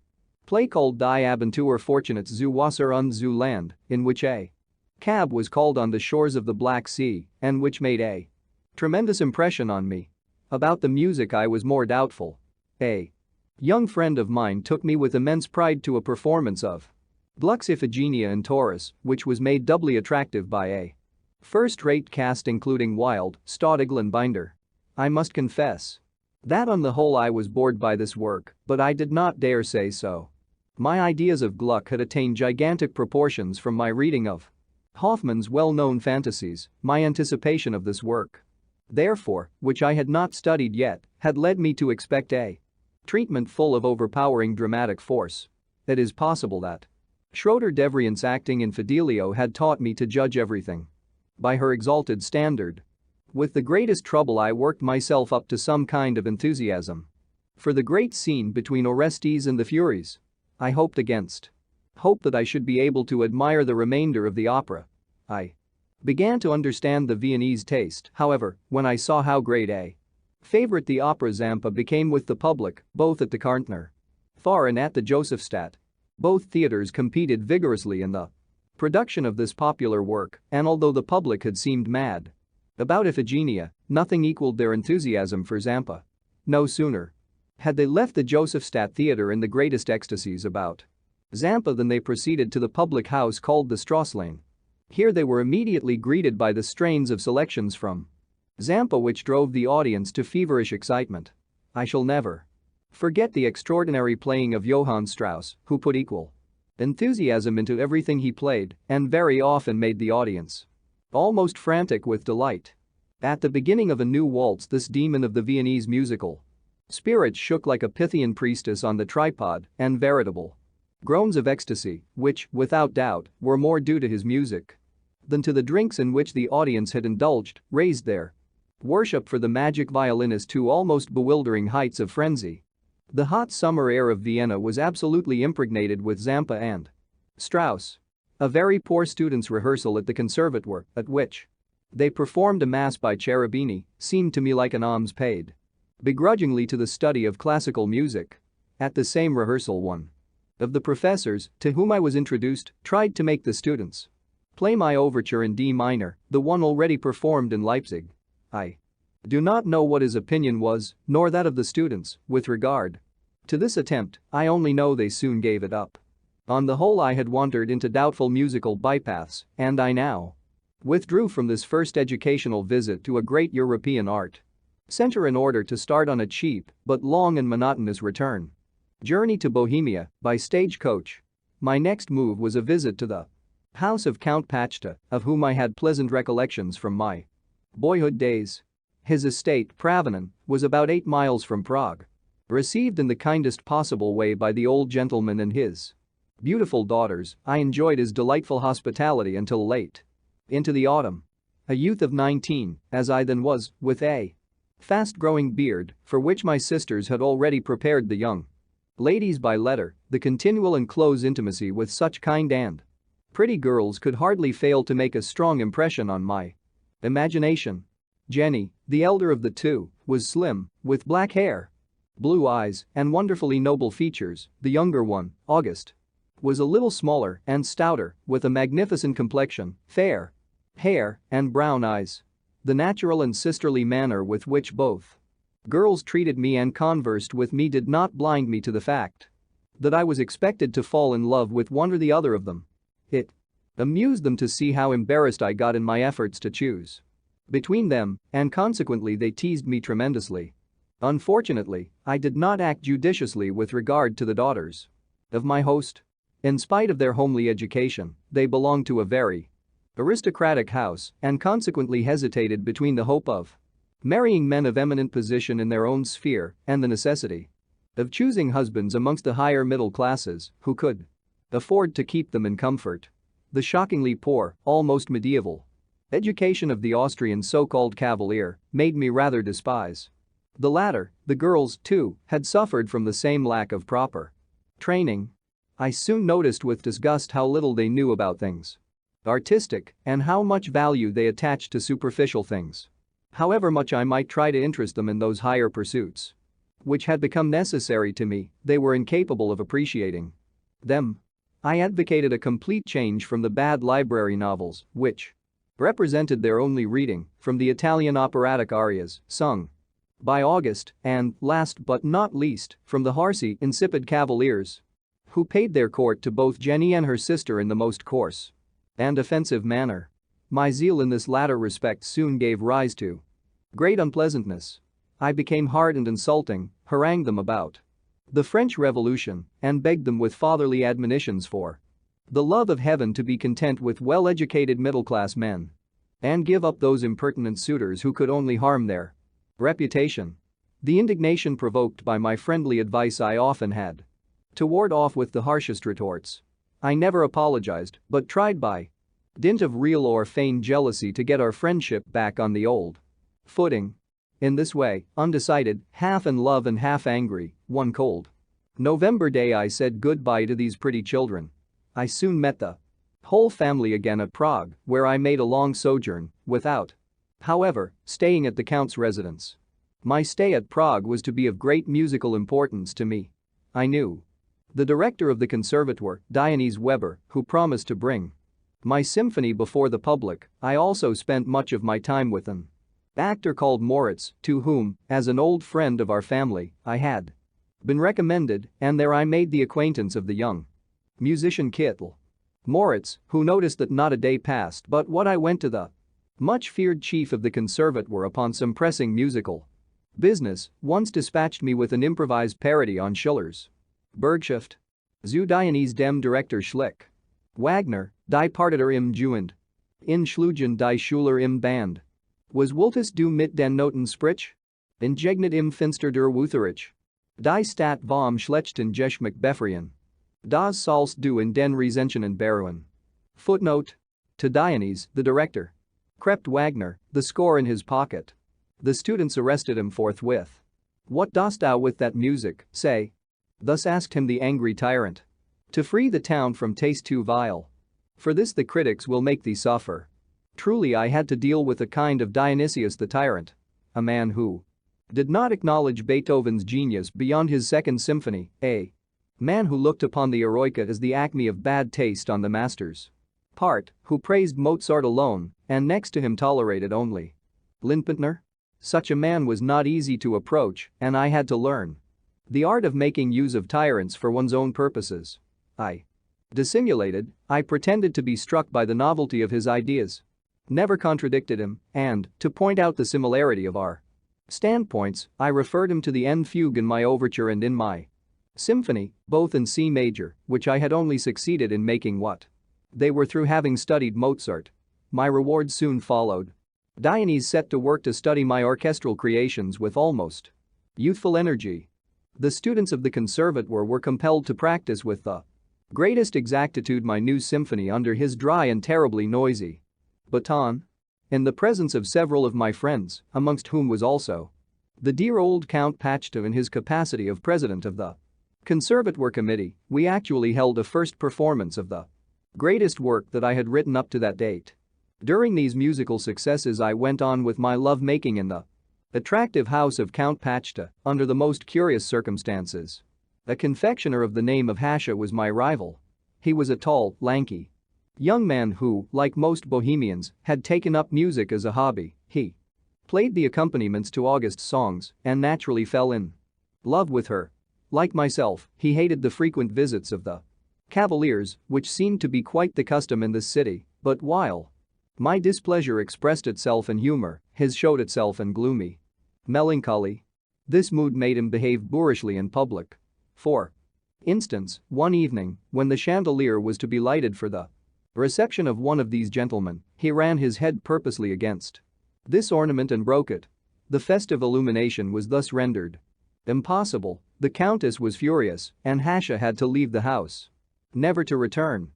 play called Die Abenteuer Fortunats zu Wasser und zu Land, in which a cab was called on the shores of the Black Sea and which made a tremendous impression on me. About the music I was more doubtful. A young friend of mine took me with immense pride to a performance of Gluck's Iphigenia in Taurus, which was made doubly attractive by a first-rate cast including Wilde, Staudigl and Binder. I must confess that on the whole I was bored by this work, but I did not dare say so. My ideas of Gluck had attained gigantic proportions from my reading of Hoffmann's well-known fantasies. My anticipation of this work, therefore, which I had not studied yet, had led me to expect a treatment full of overpowering dramatic force. It is possible that Schroeder-Devrient acting in Fidelio had taught me to judge everything by her exalted standard. With the greatest trouble I worked myself up to some kind of enthusiasm for the great scene between Orestes and the Furies. I hoped against hope that I should be able to admire the remainder of the opera. I began to understand the Viennese taste, however, when I saw how great a favorite the opera Zampa became with the public, both at the Kärntner Thar and at the Josephstadt. Both theaters competed vigorously in the production of this popular work, and although the public had seemed mad about Iphigenia, nothing equaled their enthusiasm for Zampa. No sooner had they left the Josephstadt Theatre in the greatest ecstasies about Zampa than they proceeded to the public house called the Strasslane. Here they were immediately greeted by the strains of selections from Zampa which drove the audience to feverish excitement. I shall never forget the extraordinary playing of Johann Strauss, who put equal enthusiasm into everything he played and very often made the audience almost frantic with delight. At the beginning of a new waltz, this demon of the Viennese musical spirit shook like a Pythian priestess on the tripod, and veritable groans of ecstasy, which, without doubt, were more due to his music than to the drinks in which the audience had indulged, raised their worship for the magic violinist to almost bewildering heights of frenzy. The hot summer air of Vienna was absolutely impregnated with Zampa and Strauss. A very poor students' rehearsal at the Conservatoire, at which they performed a mass by Cherubini, seemed to me like an alms paid begrudgingly to the study of classical music. At the same rehearsal, one of the professors, to whom I was introduced, tried to make the students play my overture in D minor, the one already performed in Leipzig. I do not know what his opinion was, nor that of the students, with regard to this attempt. I only know they soon gave it up. On the whole, I had wandered into doubtful musical bypaths, and I now withdrew from this first educational visit to a great European art center in order to start on a cheap but long and monotonous return journey to Bohemia by stagecoach. My next move was a visit to the house of Count Pachta, of whom I had pleasant recollections from my boyhood days. His estate, Pravanen, was about 8 miles from Prague. Received in the kindest possible way by the old gentleman and his beautiful daughters, I enjoyed his delightful hospitality until late into the autumn. A youth of 19, as I then was, with a fast-growing beard, for which my sisters had already prepared the young ladies by letter, the continual and close intimacy with such kind and pretty girls could hardly fail to make a strong impression on my imagination. Jenny, the elder of the two, was slim, with black hair, blue eyes, and wonderfully noble features. The younger one, August, was a little smaller and stouter, with a magnificent complexion, fair hair, and brown eyes. The natural and sisterly manner with which both girls treated me and conversed with me did not blind me to the fact that I was expected to fall in love with one or the other of them. It amused them to see how embarrassed I got in my efforts to choose between them, and consequently they teased me tremendously. Unfortunately, I did not act judiciously with regard to the daughters of my host. In spite of their homely education, they belonged to a very aristocratic house and consequently hesitated between the hope of marrying men of eminent position in their own sphere and the necessity of choosing husbands amongst the higher middle classes who could afford to keep them in comfort. The shockingly poor, almost medieval education of the Austrian so-called cavalier made me rather despise the latter. The girls, too, had suffered from the same lack of proper training. I soon noticed with disgust how little they knew about things artistic and how much value they attached to superficial things. However much I might try to interest them in those higher pursuits which had become necessary to me, they were incapable of appreciating them. I advocated a complete change from the bad library novels, which represented their only reading, from the Italian operatic arias sung by August, and, last but not least, from the horsey, insipid cavaliers who paid their court to both Jenny and her sister in the most coarse and offensive manner. My zeal in this latter respect soon gave rise to great unpleasantness. I became hard and insulting, harangued them about the French Revolution, and begged them with fatherly admonitions for the love of heaven to be content with well-educated middle-class men and give up those impertinent suitors who could only harm their reputation. The indignation provoked by my friendly advice I often had to ward off with the harshest retorts. I never apologized, but tried by dint of real or feigned jealousy to get our friendship back on the old footing. In this way, undecided, half in love and half angry, one cold November day I said goodbye to these pretty children. I soon met the whole family again at Prague, where I made a long sojourn, without, however, staying at the Count's residence. My stay at Prague was to be of great musical importance to me. I knew the director of the conservatoire, Dionys Weber, who promised to bring my symphony before the public. I also spent much of my time with an actor called Moritz, to whom, as an old friend of our family, I had been recommended, and there I made the acquaintance of the young musician Kittel. Moritz, who noticed that not a day passed but what I went to the much feared chief of the conservatoire upon some pressing musical business, once dispatched me with an improvised parody on Schiller's Bergschaft. Zu Dionys dem Director Schlick. Wagner, die Partitur im Jugend. In Schlugen die Schüler im Band. Was wolltest du mit den Noten sprich? Ingegnet im Finster der Wutherich. Die Stadt vom schlechten Geschmack befreien. Das sollst du in den Rezensionen beruhen. Footnote. To Dionys, the director. Crept Wagner, the score in his pocket. The students arrested him forthwith. What dost thou with that music, say? Thus asked him the angry tyrant. To free the town from taste too vile. For this the critics will make thee suffer. Truly I had to deal with a kind of Dionysius the tyrant. A man who did not acknowledge Beethoven's genius beyond his second symphony, a man who looked upon the Eroica as the acme of bad taste on the master's part, who praised Mozart alone, and next to him tolerated only Lindpintner. Such a man was not easy to approach, and I had to learn the art of making use of tyrants for one's own purposes. I dissimulated, I pretended to be struck by the novelty of his ideas, never contradicted him, and, to point out the similarity of our standpoints, I referred him to the N fugue in my overture and in my symphony, both in C major, which I had only succeeded in making what they were through having studied Mozart. My reward soon followed. Dionys set to work to study my orchestral creations with almost youthful energy. The students of the conservatoire were compelled to practice with the greatest exactitude my new symphony under his dry and terribly noisy baton. In the presence of several of my friends, amongst whom was also the dear old Count Pachta in his capacity of president of the Conservatoire Committee, we actually held a first performance of the greatest work that I had written up to that date. During these musical successes I went on with my love-making in the attractive house of Count Pachta under the most curious circumstances. A confectioner of the name of Hasha was my rival. He was a tall, lanky young man who, like most bohemians, had taken up music as a hobby. He played the accompaniments to August's songs and naturally fell in love with her. Like myself, he hated the frequent visits of the cavaliers, which seemed to be quite the custom in this city, but while my displeasure expressed itself in humor, his showed itself in gloomy melancholy. This mood made him behave boorishly in public. For instance, one evening, when the chandelier was to be lighted for the reception of one of these gentlemen, he ran his head purposely against this ornament and broke it. The festive illumination was thus rendered impossible. The countess was furious, and Hasha had to leave the house, never to return.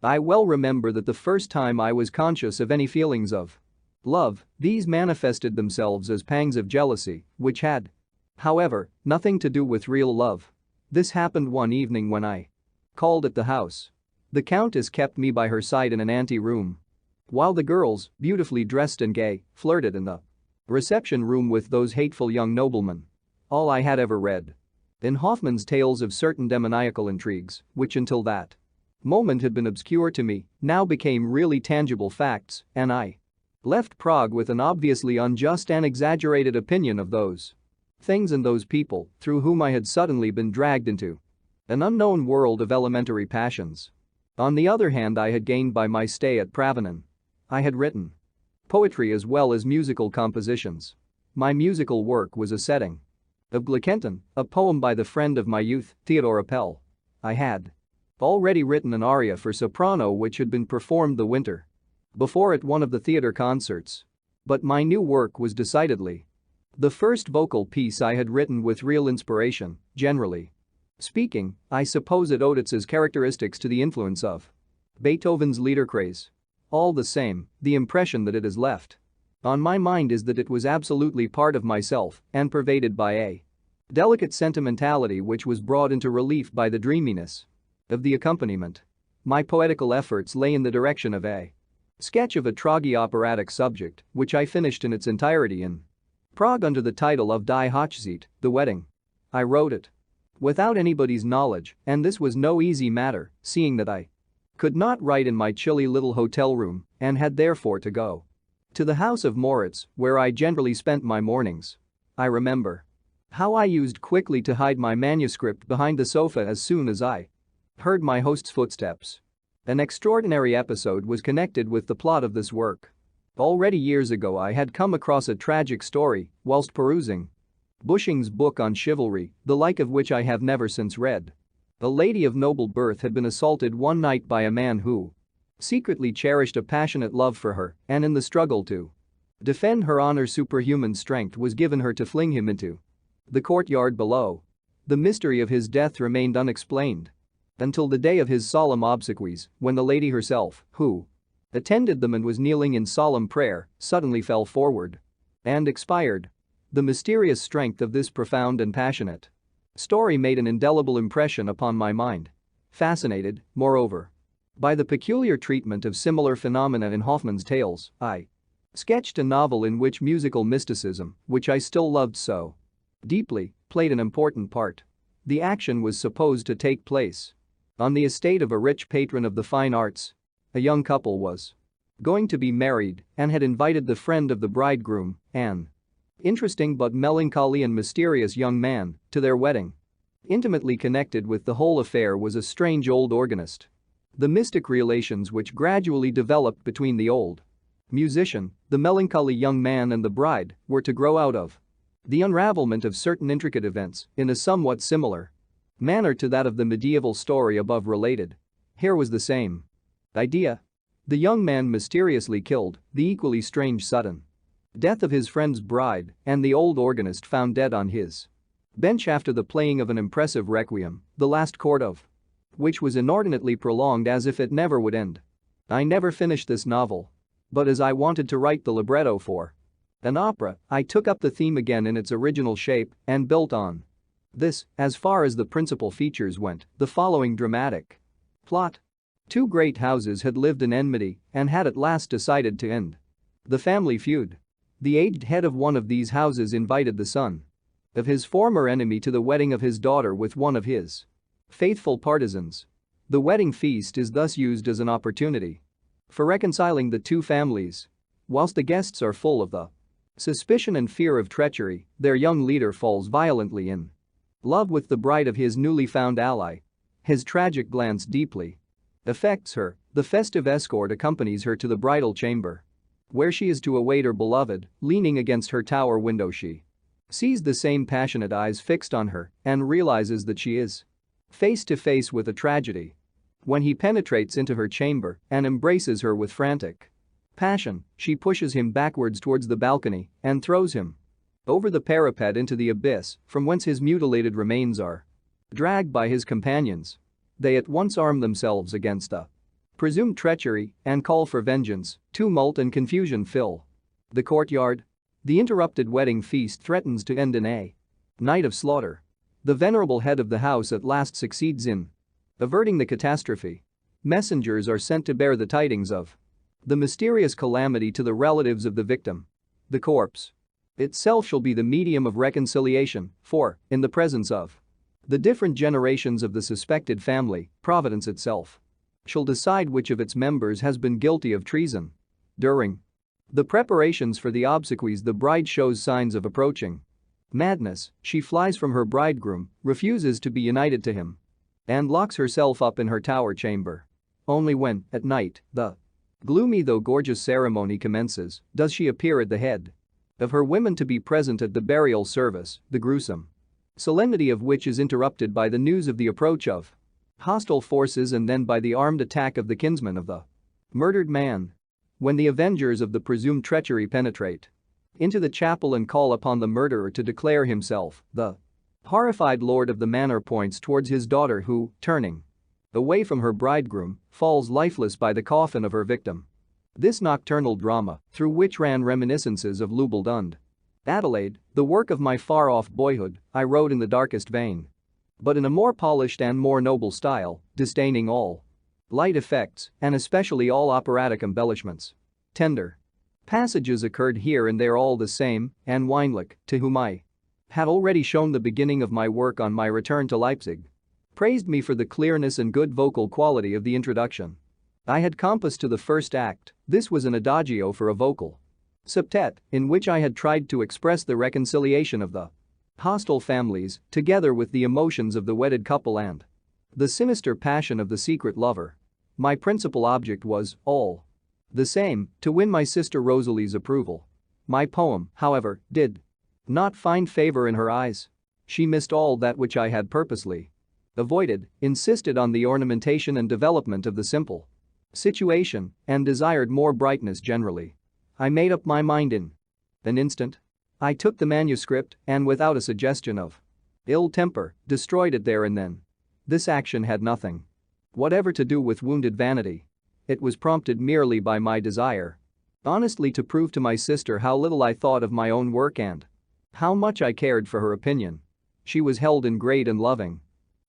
I well remember that the first time I was conscious of any feelings of love, these manifested themselves as pangs of jealousy, which had, however, nothing to do with real love. This happened one evening when I Called at the house. The countess kept me by her side in an ante-room. While the girls, beautifully dressed and gay, flirted in the reception room with those hateful young noblemen. All I had ever read. In Hoffmann's tales of certain demoniacal intrigues, which until that moment had been obscure to me, now became really tangible facts, and I left Prague with an obviously unjust and exaggerated opinion of those things and those people through whom I had suddenly been dragged into an unknown world of elementary passions. On the other hand, I had gained by my stay at Pravanen. I had written poetry as well as musical compositions. My musical work was a setting of Glickenton, a poem by the friend of my youth, Theodor Appel. I had already written an aria for soprano which had been performed the winter before at one of the theater concerts. But my new work was decidedly the first vocal piece I had written with real inspiration. Generally speaking, I suppose it owed its characteristics to the influence of Beethoven's Liederkreis. All the same, the impression that it has left on my mind is that it was absolutely part of myself and pervaded by a delicate sentimentality which was brought into relief by the dreaminess of the accompaniment. My poetical efforts lay in the direction of a sketch of a tragi-operatic subject, which I finished in its entirety in Prague under the title of Die Hochzeit, The Wedding. I wrote it without anybody's knowledge, and this was no easy matter, seeing that I could not write in my chilly little hotel room and had therefore to go to the house of Moritz, where I generally spent my mornings. I remember how I used quickly to hide my manuscript behind the sofa as soon as I heard my host's footsteps. An extraordinary episode was connected with the plot of this work. Already years ago I had come across a tragic story whilst perusing Busching's book on chivalry, the like of which I have never since read. A lady of noble birth had been assaulted one night by a man who secretly cherished a passionate love for her, and in the struggle to defend her honor superhuman strength was given her to fling him into the courtyard below. The mystery of his death remained unexplained until the day of his solemn obsequies, when the lady herself, who attended them and was kneeling in solemn prayer, suddenly fell forward and expired. The mysterious strength of this profound and passionate story made an indelible impression upon my mind. Fascinated, moreover, by the peculiar treatment of similar phenomena in Hoffmann's tales, I sketched a novel in which musical mysticism, which I still loved so deeply, played an important part. The action was supposed to take place on the estate of a rich patron of the fine arts. A young couple was going to be married and had invited the friend of the bridegroom, an interesting but melancholy and mysterious young man, to their wedding. Intimately connected with the whole affair was a strange old organist. The mystic relations which gradually developed between the old musician, the melancholy young man and the bride were to grow out of the unravelment of certain intricate events in a somewhat similar manner to that of the medieval story above related. Here was the same idea. The young man mysteriously killed, the equally strange sudden death of his friend's bride, and the old organist found dead on his bench after the playing of an impressive requiem, the last chord of which was inordinately prolonged as if it never would end. I never finished this novel. But as I wanted to write the libretto for an opera, I took up the theme again in its original shape and built on this, as far as the principal features went, the following dramatic plot. Two great houses had lived in enmity and had at last decided to end the family feud. The aged head of one of these houses invited the son of his former enemy to the wedding of his daughter with one of his faithful partisans. The wedding feast is thus used as an opportunity for reconciling the two families. Whilst the guests are full of the suspicion and fear of treachery, their young leader falls violently in love with the bride of his newly found ally. His tragic glance deeply affects her. The festive escort accompanies her to the bridal chamber, where she is to await her beloved. Leaning against her tower window, she sees the same passionate eyes fixed on her and realizes that she is face to face with a tragedy. When he penetrates into her chamber and embraces her with frantic passion, she pushes him backwards towards the balcony and throws him over the parapet into the abyss, from whence his mutilated remains are dragged by his companions. They at once arm themselves against the presumed treachery and call for vengeance. Tumult and confusion fill the courtyard. The interrupted wedding feast threatens to end in a night of slaughter. The venerable head of the house at last succeeds in Averting the catastrophe. Messengers are sent to bear the tidings of the mysterious calamity to the relatives of the victim. The corpse itself shall be the medium of reconciliation, for, in the presence of the different generations of the suspected family, Providence itself shall decide which of its members has been guilty of treason. During the preparations for the obsequies, the bride shows signs of approaching madness. She flies from her bridegroom, refuses to be united to him, and locks herself up in her tower chamber. Only when, at night, the gloomy though gorgeous ceremony commences, does she appear at the head of her women to be present at the burial service, the gruesome solemnity of which is interrupted by the news of the approach of hostile forces and then by the armed attack of the kinsmen of the murdered man. When the avengers of the presumed treachery penetrate into the chapel and call upon the murderer to declare himself, the horrified lord of the manor points towards his daughter who, turning away from her bridegroom, falls lifeless by the coffin of her victim. This nocturnal drama, through which ran reminiscences of Lubeld und Adelaide, the work of my far-off boyhood, I wrote in the darkest vein, but in a more polished and more noble style, disdaining all light effects and especially all operatic embellishments. Tender passages occurred here and there all the same, and Weinlich, to whom I had already shown the beginning of my work on my return to Leipzig, praised me for the clearness and good vocal quality of the introduction. I had compassed to the first act. This was an adagio for a vocal septet, in which I had tried to express the reconciliation of the hostile families, together with the emotions of the wedded couple and the sinister passion of the secret lover. My principal object was, all the same, to win my sister Rosalie's approval. My poem, however, did not find favor in her eyes. She missed all that which I had purposely avoided, insisted on the ornamentation and development of the simple situation, and desired more brightness generally. I made up my mind in an instant. I took the manuscript and, without a suggestion of ill temper, destroyed it there and then. This action had nothing whatever to do with wounded vanity. It was prompted merely by my desire honestly to prove to my sister how little I thought of my own work and how much I cared for her opinion. She was held in great and loving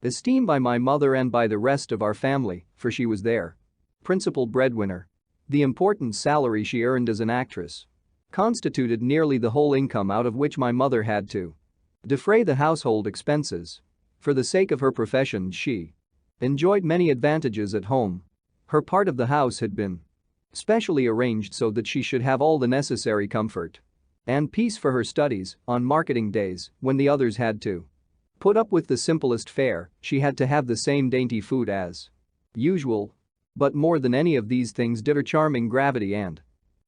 esteem by my mother and by the rest of our family, for she was their principal breadwinner. The important salary she earned as an actress constituted nearly the whole income out of which my mother had to defray the household expenses. For the sake of her profession, she enjoyed many advantages at home. Her part of the house had been specially arranged so that she should have all the necessary comfort and peace for her studies. On marketing days, when the others had to put up with the simplest fare, she had to have the same dainty food as usual. But more than any of these things did her charming gravity and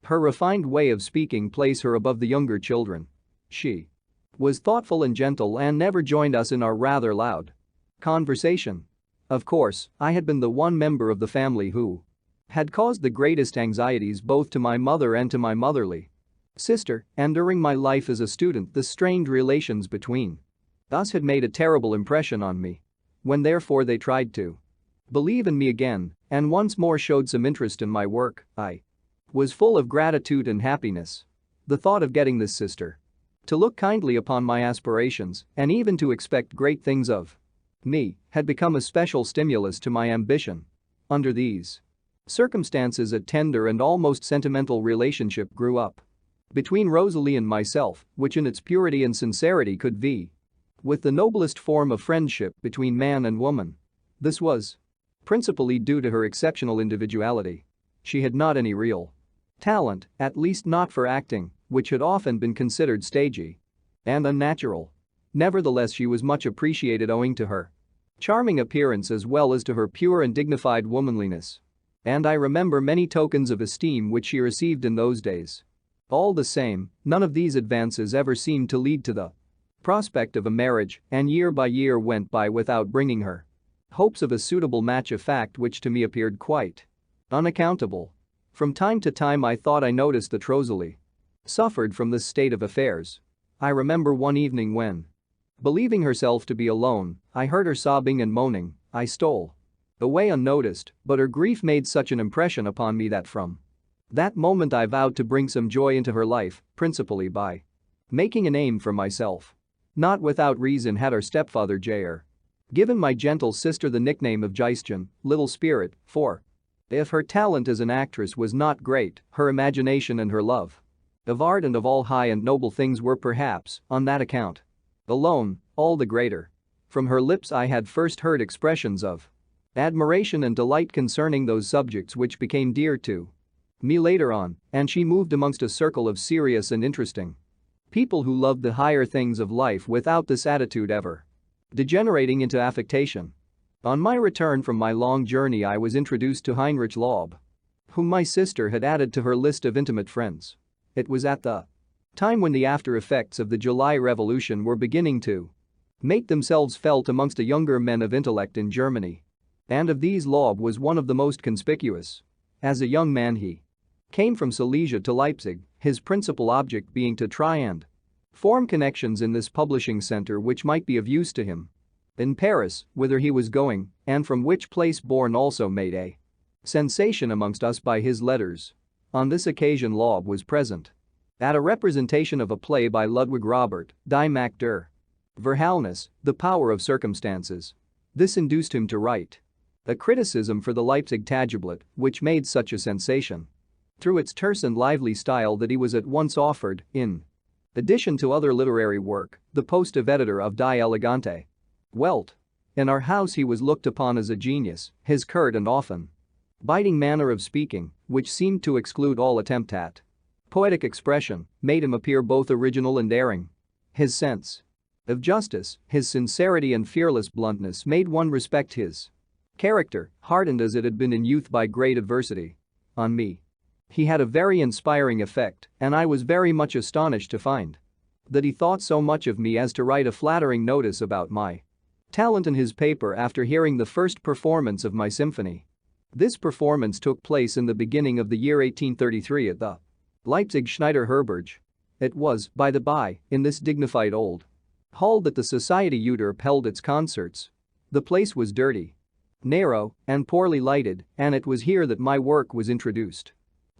her refined way of speaking place her above the younger children. She was thoughtful and gentle and never joined us in our rather loud conversation. Of course, I had been the one member of the family who had caused the greatest anxieties both to my mother and to my motherly sister, and during my life as a student the strained relations between us had made a terrible impression on me. When therefore they tried to believe in me again and once more showed some interest in my work, I was full of gratitude and happiness. The thought of getting this sister to look kindly upon my aspirations and even to expect great things of me had become a special stimulus to my ambition. Under these circumstances, a tender and almost sentimental relationship grew up between Rosalie and myself, which in its purity and sincerity could vie with the noblest form of friendship between man and woman. This was principally due to her exceptional individuality. She had not any real talent, at least not for acting, which had often been considered stagey and unnatural. Nevertheless, she was much appreciated owing to her charming appearance as well as to her pure and dignified womanliness. And I remember many tokens of esteem which she received in those days. All the same, none of these advances ever seemed to lead to the prospect of a marriage, and year by year went by without bringing her hopes of a suitable match, a fact which to me appeared quite unaccountable. From time to time I thought I noticed that Rosalie suffered from this state of affairs. I remember one evening when, believing herself to be alone, I heard her sobbing and moaning. I stole away unnoticed, but her grief made such an impression upon me that from that moment I vowed to bring some joy into her life, principally by making a name for myself. Not without reason had our stepfather J.R. given my gentle sister the nickname of Geistchen, Little Spirit, for if her talent as an actress was not great, her imagination and her love of art and of all high and noble things were perhaps, on that account alone, all the greater. From her lips I had first heard expressions of admiration and delight concerning those subjects which became dear to me later on, and she moved amongst a circle of serious and interesting people who loved the higher things of life without this attitude ever degenerating into affectation. On my return from my long journey I was introduced to Heinrich Laub, whom my sister had added to her list of intimate friends. It was at the time when the after effects of the July Revolution were beginning to make themselves felt amongst the younger men of intellect in Germany. And of these Laub was one of the most conspicuous. As a young man he came from Silesia to Leipzig, his principal object being to try and form connections in this publishing center which might be of use to him in Paris, whither he was going, and from which place Born also made a sensation amongst us by his letters. On this occasion Laub was present at a representation of a play by Ludwig Robert, Die Macht der Verhältnisse, The Power of Circumstances. This induced him to write a criticism for the Leipzig Tageblatt, which made such a sensation through its terse and lively style that he was at once offered, in addition to other literary work, the post of editor of Die Elegante Welt. In our house he was looked upon as a genius, his curt and often biting manner of speaking, which seemed to exclude all attempt at poetic expression, made him appear both original and daring. His sense of justice, his sincerity and fearless bluntness made one respect his character, hardened as it had been in youth by great adversity. On me he had a very inspiring effect, and I was very much astonished to find that he thought so much of me as to write a flattering notice about my talent in his paper after hearing the first performance of my symphony. This performance took place in the beginning of the year 1833 at the Leipzig Schneider Herberge. It was, by the by, in this dignified old hall that the Society Uterp held its concerts. The place was dirty, narrow, and poorly lighted, and it was here that my work was introduced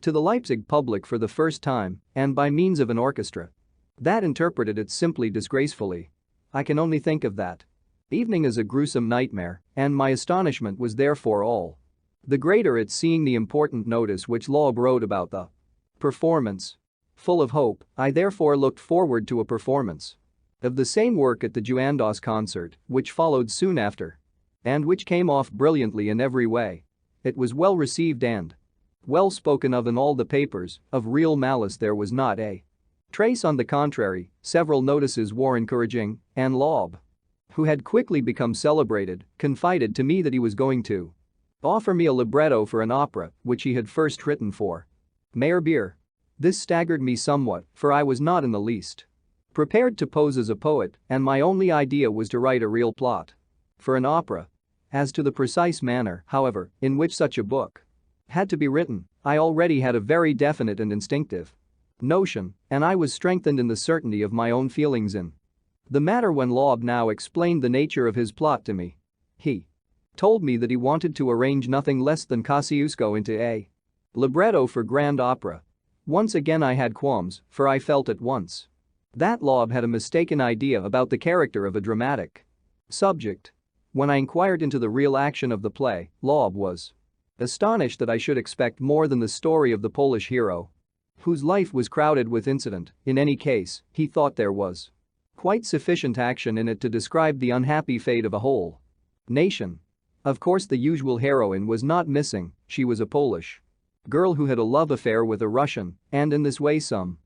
to the Leipzig public for the first time, and by means of an orchestra that interpreted it simply disgracefully. I can only think of that evening as a gruesome nightmare, and my astonishment was therefore all the greater at seeing the important notice which Laub wrote about the performance. Full of hope, I therefore looked forward to a performance of the same work at the Juandos concert, which followed soon after, and which came off brilliantly in every way. It was well received and well spoken of in all the papers. Of real malice there was not a trace. On the contrary, several notices were encouraging, and Laub, who had quickly become celebrated, confided to me that he was going to offer me a libretto for an opera which he had first written for Meyerbeer. This staggered me somewhat, for I was not in the least prepared to pose as a poet, and my only idea was to write a real plot for an opera. As to the precise manner, however, in which such a book had to be written, I already had a very definite and instinctive notion, and I was strengthened in the certainty of my own feelings in the matter when Laub now explained the nature of his plot to me. He told me that he wanted to arrange nothing less than Kosciuszko into a libretto for grand opera. Once again I had qualms, for I felt at once that Laub had a mistaken idea about the character of a dramatic subject. When I inquired into the real action of the play, Laub was astonished that I should expect more than the story of the Polish hero, whose life was crowded with incident. In any case, he thought there was quite sufficient action in it to describe the unhappy fate of a whole nation. Of course the usual heroine was not missing. She was a Polish girl who had a love affair with a Russian, and in this way some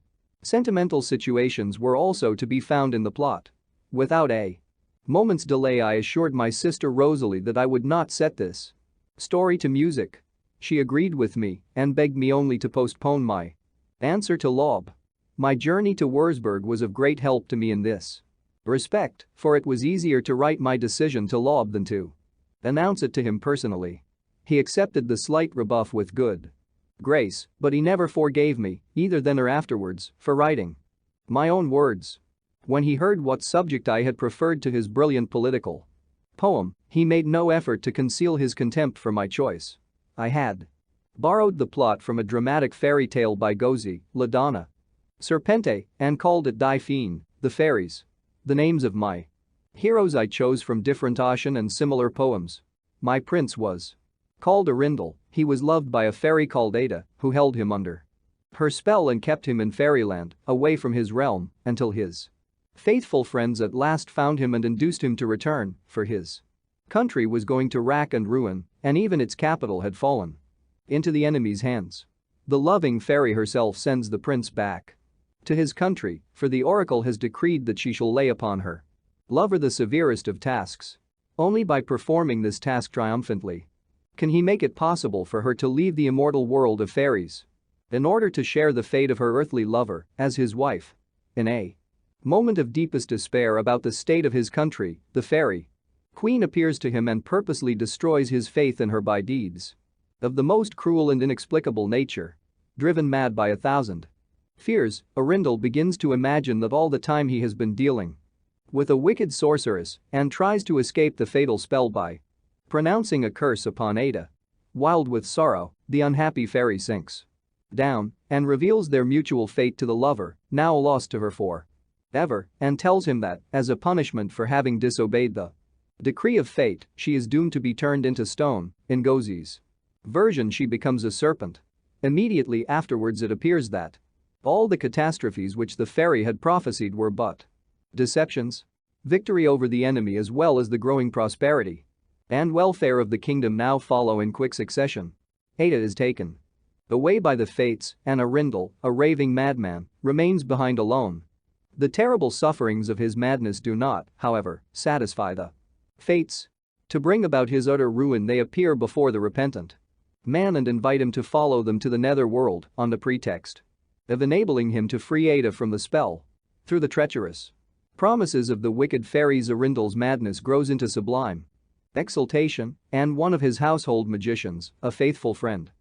sentimental situations were also to be found in the plot. Without a moment's delay I assured my sister Rosalie that I would not set this story to music. She agreed with me and begged me only to postpone my answer to Laub. My journey to Würzburg was of great help to me in this respect, for it was easier to write my decision to Laub than to announce it to him personally. He accepted the slight rebuff with good grace, but he never forgave me, either then or afterwards, for writing my own words. When he heard what subject I had preferred to his brilliant political poem, he made no effort to conceal his contempt for my choice. I had borrowed the plot from a dramatic fairy tale by Gozzi, La Donna Serpente, and called it Die Feen, the fairies. The names of my Heroes I chose from different ocean and similar poems. My prince was called Arindal. He was loved by a fairy called Ada, who held him under her spell and kept him in fairyland, away from his realm, until his faithful friends at last found him and induced him to return, for his country was going to rack and ruin, and even its capital had fallen into the enemy's hands. The loving fairy herself sends the prince back to his country, for the oracle has decreed that she shall lay upon her lover the severest of tasks. Only by performing this task triumphantly can he make it possible for her to leave the immortal world of fairies in order to share the fate of her earthly lover as his wife. In a moment of deepest despair about the state of his country, the fairy queen appears to him and purposely destroys his faith in her by deeds of the most cruel and inexplicable nature. Driven mad by 1,000 fears, Arindal begins to imagine that all the time he has been dealing with a wicked sorceress and tries to escape the fatal spell by pronouncing a curse upon Ada. Wild with sorrow, the unhappy fairy sinks down and reveals their mutual fate to the lover, now lost to her forever, and tells him that, as a punishment for having disobeyed the decree of fate, she is doomed to be turned into stone. In Gozzi's version, she becomes a serpent. Immediately afterwards, it appears that all the catastrophes which the fairy had prophesied were but deceptions. Victory over the enemy as well as the growing prosperity and welfare of the kingdom now follow in quick succession. Ada is taken away by the fates, and Arindal, a raving madman, remains behind alone. The terrible sufferings of his madness do not, however, satisfy the fates. To bring about his utter ruin, they appear before the repentant man and invite him to follow them to the nether world on the pretext of enabling him to free Ada from the spell. Through the treacherous promises of the wicked fairies, Arindal's madness grows into sublime exultation, and one of his household magicians, a faithful friend,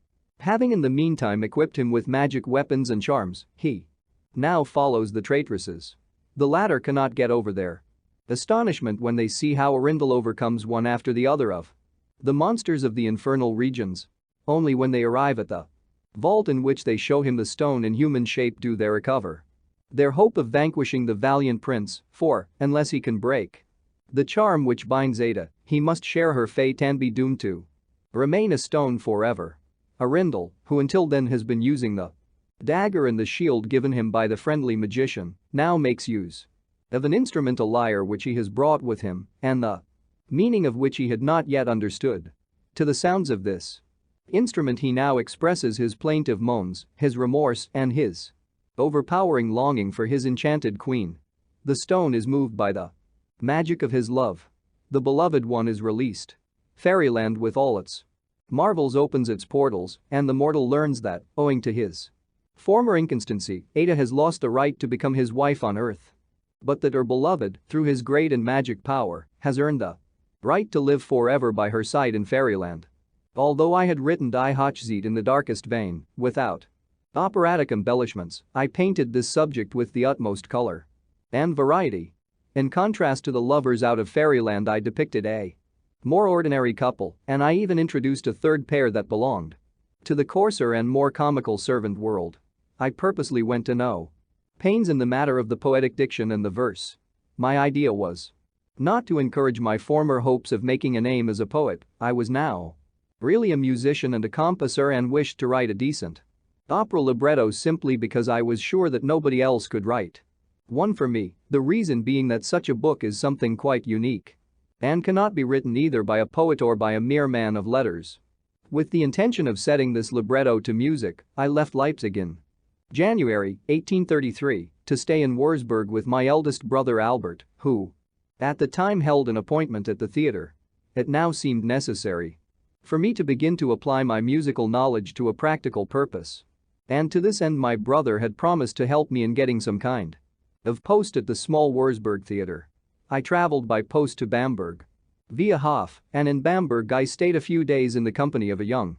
having in the meantime equipped him with magic weapons and charms, he now follows the traitresses. The latter cannot get over their astonishment when they see how Arindal overcomes one after the other of the monsters of the infernal regions. Only when they arrive at the vault in which they show him the stone in human shape do they recover their hope of vanquishing the valiant prince, for, unless he can break the charm which binds Ada, he must share her fate and be doomed to remain a stone forever. Arindal, who until then has been using the dagger and the shield given him by the friendly magician, now makes use of an instrumental lyre which he has brought with him, and the meaning of which he had not yet understood. To the sounds of this instrument he now expresses his plaintive moans, his remorse, and his overpowering longing for his enchanted queen. The stone is moved by the magic of his love. The beloved one is released. Fairyland with all its marvels opens its portals, and the mortal learns that, owing to his former inconstancy, Ada has lost the right to become his wife on earth. But that her beloved, through his great and magic power, has earned the right to live forever by her side in fairyland. Although I had written Die Hochzeit in the darkest vein, without operatic embellishments, I painted this subject with the utmost color and variety. In contrast to the lovers out of fairyland, I depicted a more ordinary couple, and I even introduced a third pair that belonged to the coarser and more comical servant world. I purposely went to no pains in the matter of the poetic diction and the verse. My idea was not to encourage my former hopes of making a name as a poet. I was now really a musician and a composer and wished to write a decent opera libretto simply because I was sure that nobody else could write one for me, the reason being that such a book is something quite unique and cannot be written either by a poet or by a mere man of letters. With the intention of setting this libretto to music, I left Leipzig in January 1833 to stay in Wurzburg with my eldest brother Albert, who at the time held an appointment at the theater. It now seemed necessary for me to begin to apply my musical knowledge to a practical purpose. And to this end my brother had promised to help me in getting some kind of post at the small Wurzburg theater. I traveled by post to Bamberg via Hof, and in Bamberg I stayed a few days in the company of a young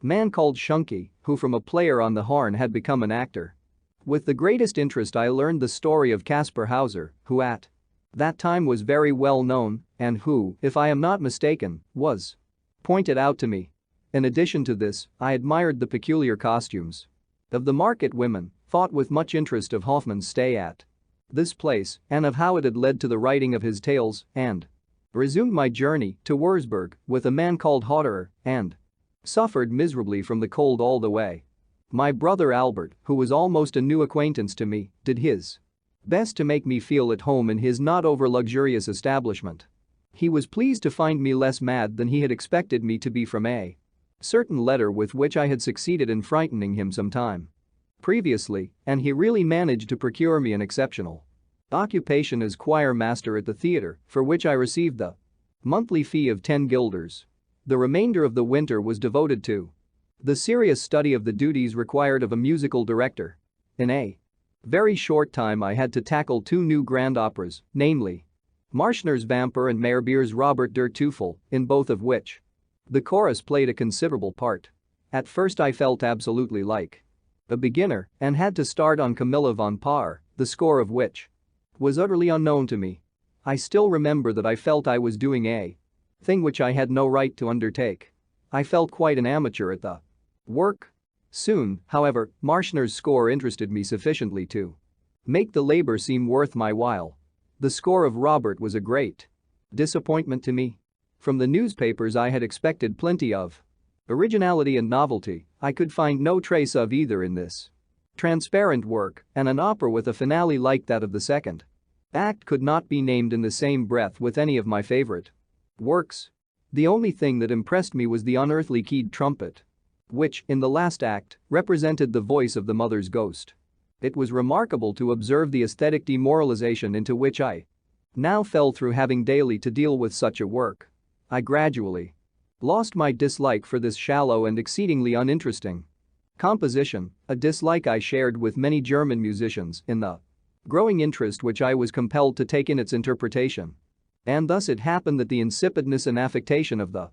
man called Schunke, who from a player on the horn had become an actor. With the greatest interest I learned the story of Caspar Hauser, who at that time was very well known and who, if I am not mistaken, was pointed out to me. In addition to this, I admired the peculiar costumes of the market women, thought with much interest of Hoffmann's stay at this place and of how it had led to the writing of his tales, and resumed my journey to Würzburg with a man called Hodderer and suffered miserably from the cold all the way. My brother Albert, who was almost a new acquaintance to me, did his best to make me feel at home in his not over-luxurious establishment. He was pleased to find me less mad than he had expected me to be from a certain letter with which I had succeeded in frightening him some time previously, and he really managed to procure me an exceptional occupation as choir master at the theater, for which I received the monthly fee of 10 guilders. The remainder of the winter was devoted to the serious study of the duties required of a musical director. In a very short time I had to tackle 2 new grand operas, namely Marschner's Vamper and Meyerbeer's Robert der Teufel, in both of which the chorus played a considerable part. At first I felt absolutely like a beginner and had to start on Camilla von Paar, the score of which was utterly unknown to me. I still remember that I felt I was doing a thing which I had no right to undertake. I felt quite an amateur at the work. Soon, however, Marschner's score interested me sufficiently to make the labor seem worth my while. The score of Robert was a great disappointment to me. From the newspapers I had expected plenty of originality and novelty. I could find no trace of either in this transparent work, and an opera with a finale like that of the second act could not be named in the same breath with any of my favorite works. The only thing that impressed me was the unearthly keyed trumpet, which, in the last act, represented the voice of the mother's ghost. It was remarkable to observe the aesthetic demoralization into which I now fell through having daily to deal with such a work. I gradually lost my dislike for this shallow and exceedingly uninteresting composition, a dislike I shared with many German musicians in the growing interest which I was compelled to take in its interpretation. And thus it happened that the insipidness and affectation of the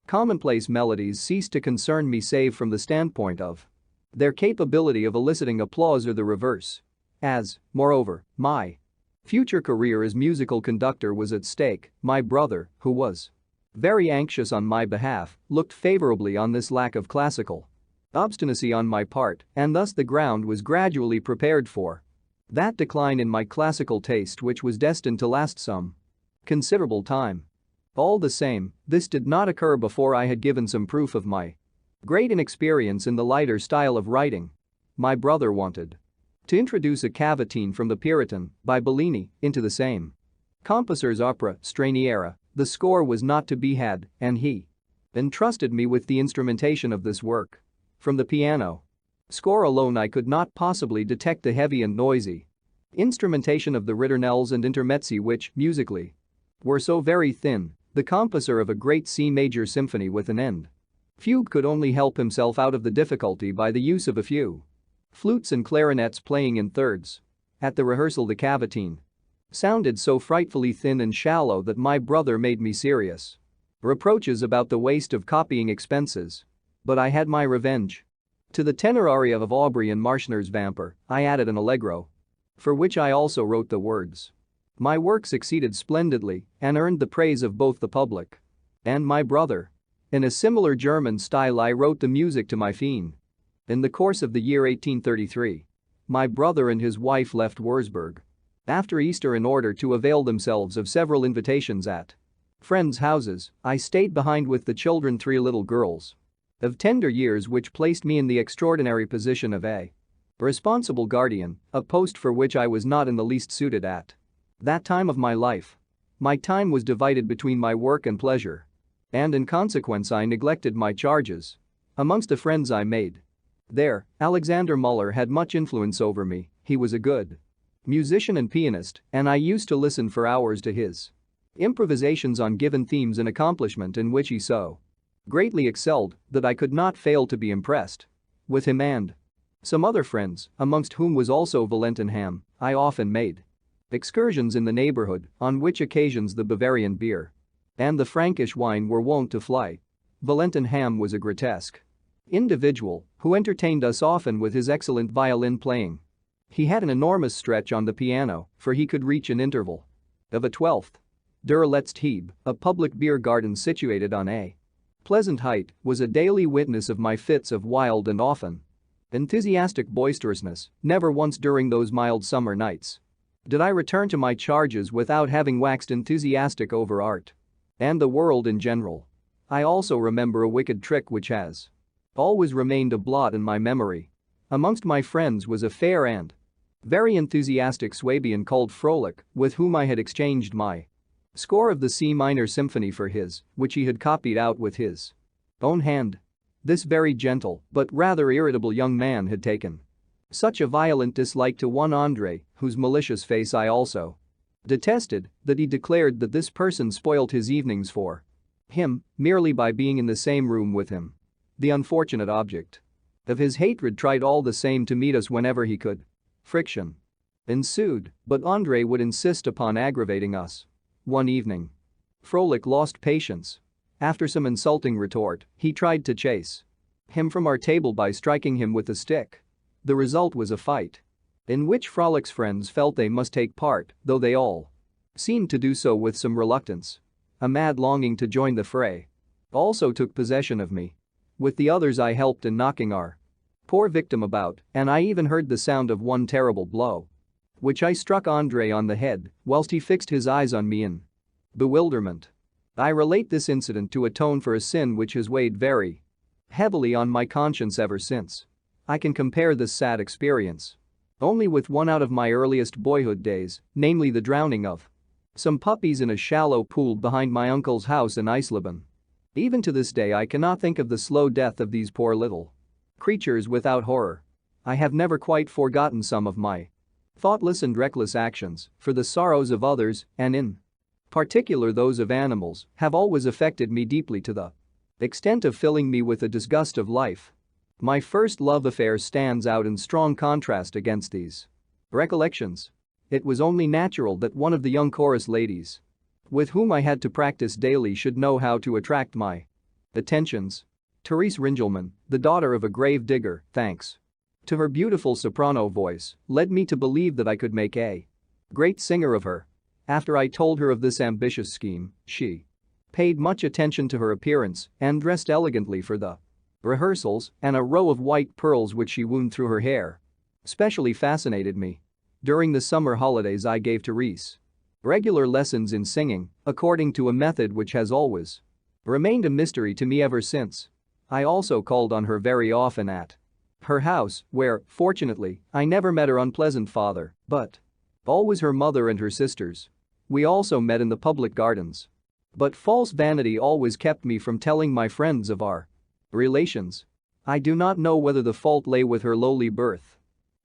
commonplace melodies ceased to concern me save from the standpoint of their capability of eliciting applause or the reverse. As, moreover, my future career as musical conductor was at stake, my brother, who was very anxious on my behalf, looked favorably on this lack of classical obstinacy on my part, and thus the ground was gradually prepared for that decline in my classical taste which was destined to last some considerable time. All the same, this did not occur before I had given some proof of my great inexperience in the lighter style of writing. My brother wanted to introduce a cavatine from the Puritan, by Bellini, into the same composer's opera, Straniera. The score was not to be had, and he entrusted me with the instrumentation of this work. From the piano score alone I could not possibly detect the heavy and noisy instrumentation of the ritornelles and intermezzi which, musically, were so very thin. The composer of a great C major symphony with an end fugue could only help himself out of the difficulty by the use of a few flutes and clarinets playing in thirds. At the rehearsal the cavatine sounded so frightfully thin and shallow that my brother made me serious reproaches about the waste of copying expenses. But I had my revenge. To the tenor aria of Aubrey and Marschner's Vamper, I added an allegro, for which I also wrote the words. My work succeeded splendidly and earned the praise of both the public and my brother. In a similar German style I wrote the music to my Fiend. In the course of the year 1833, my brother and his wife left Würzburg after Easter in order to avail themselves of several invitations at friends' houses. I stayed behind with the children, 3 little girls of tender years, which placed me in the extraordinary position of a responsible guardian, a post for which I was not in the least suited at that time of my life. My time was divided between my work and pleasure, and in consequence I neglected my charges. Amongst the friends I made there, Alexander Muller had much influence over me. He was a good musician and pianist, and I used to listen for hours to his improvisations on given themes, an accomplishment in which he so greatly excelled that I could not fail to be impressed with him and some other friends, amongst whom was also Valentin Ham. I often made excursions in the neighborhood, on which occasions the Bavarian beer and the Frankish wine were wont to fly. Valentin Ham was a grotesque individual who entertained us often with his excellent violin playing. He had an enormous stretch on the piano, for he could reach an interval of a twelfth. Der letzte Hieb, a public beer garden situated on a pleasant height, was a daily witness of my fits of wild and often enthusiastic boisterousness. Never once during those mild summer nights Did I return to my charges without having waxed enthusiastic over art and the world in general? I also remember a wicked trick which has always remained a blot in my memory. Amongst my friends was a fair and very enthusiastic Swabian called Frolic, with whom I had exchanged my score of the C minor symphony for his, which he had copied out with his own hand. This very gentle but rather irritable young man had taken such a violent dislike to one André, whose malicious face I also detested, that he declared that this person spoilt his evenings for him merely by being in the same room with him. The unfortunate object of his hatred tried all the same to meet us whenever he could. Friction ensued, but André would insist upon aggravating us. One evening, Frolic lost patience. After some insulting retort, he tried to chase him from our table by striking him with a stick. The result was a fight in which Frolic's friends felt they must take part, though they all seemed to do so with some reluctance. A mad longing to join the fray also took possession of me. With the others I helped in knocking our poor victim about, and I even heard the sound of one terrible blow, which I struck André on the head whilst he fixed his eyes on me in bewilderment. I relate this incident to atone for a sin which has weighed very heavily on my conscience ever since. I can compare this sad experience only with one out of my earliest boyhood days, namely the drowning of some puppies in a shallow pool behind my uncle's house in Eisleben. Even to this day I cannot think of the slow death of these poor little creatures without horror. I have never quite forgotten some of my thoughtless and reckless actions, for the sorrows of others, and in particular those of animals, have always affected me deeply to the extent of filling me with a disgust of life. My first love affair stands out in strong contrast against these recollections. It was only natural that one of the young chorus ladies with whom I had to practice daily should know how to attract my attentions. Therese Ringelmann, the daughter of a grave digger, thanks to her beautiful soprano voice, led me to believe that I could make a great singer of her. After I told her of this ambitious scheme, she paid much attention to her appearance and dressed elegantly for the rehearsals, and a row of white pearls which she wound through her hair specially fascinated me. During the summer holidays I gave Therese regular lessons in singing, according to a method which has always remained a mystery to me ever since. I also called on her very often at her house, where, fortunately, I never met her unpleasant father, but always her mother and her sisters. We also met in the public gardens. But false vanity always kept me from telling my friends of our relations. I do not know whether the fault lay with her lowly birth,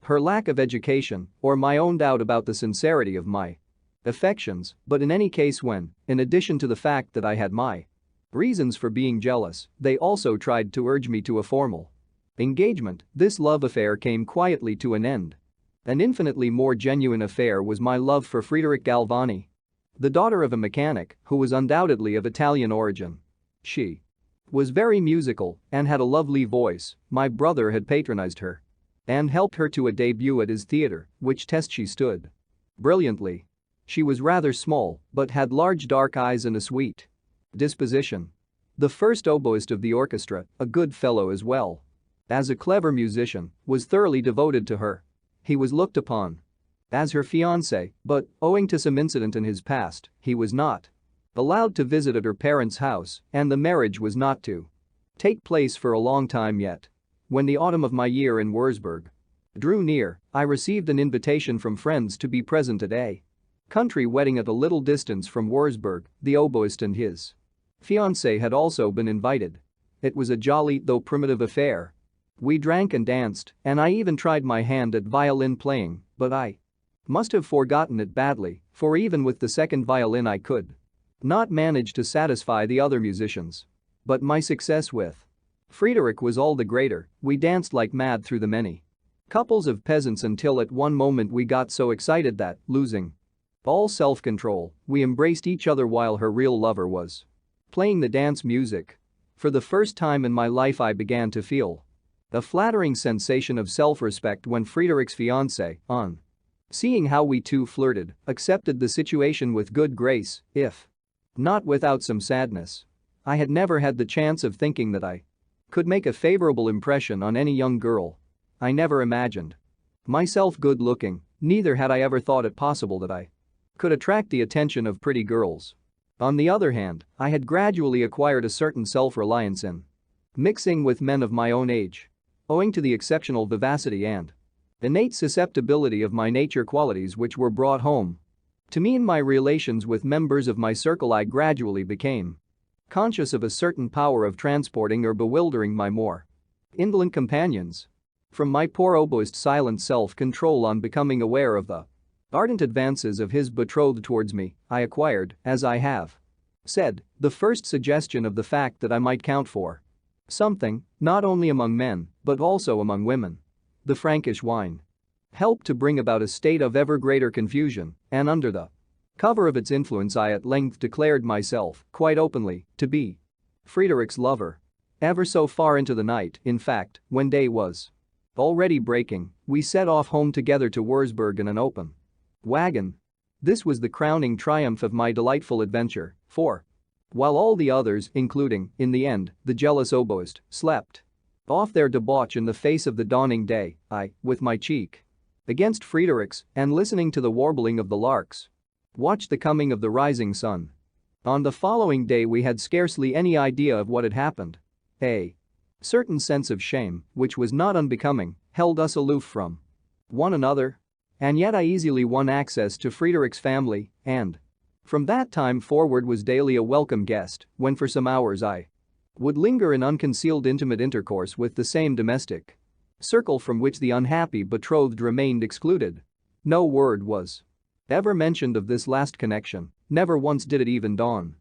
her lack of education, or my own doubt about the sincerity of my affections, but in any case when, in addition to the fact that I had my reasons for being jealous, they also tried to urge me to a formal engagement, this love affair came quietly to an end. An infinitely more genuine affair was my love for Friederich Galvani, the daughter of a mechanic who was undoubtedly of Italian origin. She was very musical and had a lovely voice. My brother had patronized her and helped her to a debut at his theater, which test she stood brilliantly. She was rather small but had large dark eyes and a sweet disposition. The first oboist of the orchestra, a good fellow as well as a clever musician, was thoroughly devoted to her. He was looked upon as her fiancé, but, owing to some incident in his past, he was not allowed to visit at her parents' house, and the marriage was not to take place for a long time yet. When the autumn of my year in Würzburg drew near, I received an invitation from friends to be present at a country wedding at a little distance from Würzburg. The oboist and his fiancée had also been invited. It was a jolly though primitive affair. We drank and danced, and I even tried my hand at violin playing, but I must have forgotten it badly, for even with the second violin I could not manage to satisfy the other musicians. But my success with Friederich was all the greater. We danced like mad through the many couples of peasants until at one moment we got so excited that, losing all self-control, we embraced each other while her real lover was playing the dance music. For the first time in my life I began to feel a flattering sensation of self-respect when Friederich's fiancée, on seeing how we two flirted, accepted the situation with good grace, if not without some sadness. I had never had the chance of thinking that I could make a favorable impression on any young girl. I never imagined myself good-looking, Neither had I ever thought it possible that I could attract the attention of pretty girls. On the other hand, I had gradually acquired a certain self-reliance in mixing with men of my own age. Owing to the exceptional vivacity and innate susceptibility of my nature, qualities which were brought home to me in my relations with members of my circle, I gradually became conscious of a certain power of transporting or bewildering my more indolent companions. From my poor oboist silent self-control on becoming aware of the ardent advances of his betrothed towards me, I acquired, as I have said, the first suggestion of the fact that I might count for something, not only among men, but also among women. The Frankish wine helped to bring about a state of ever greater confusion, and under the cover of its influence I at length declared myself, quite openly, to be Friederic's lover. Ever so far into the night, in fact, when day was already breaking, we set off home together to Würzburg in an open wagon. This was the crowning triumph of my delightful adventure, for while all the others, including, in the end, the jealous oboist, slept off their debauch in the face of the dawning day, I, with my cheek against Friederic's and listening to the warbling of the larks, watched the coming of the rising sun. On the following day we had scarcely any idea of what had happened. A certain sense of shame, which was not unbecoming, held us aloof from one another. And yet I easily won access to Friederic's family, and from that time forward was daily a welcome guest when for some hours I would linger in unconcealed intimate intercourse with the same domestic circle from which the unhappy betrothed remained excluded. No word was ever mentioned of this last connection, never once did it even dawn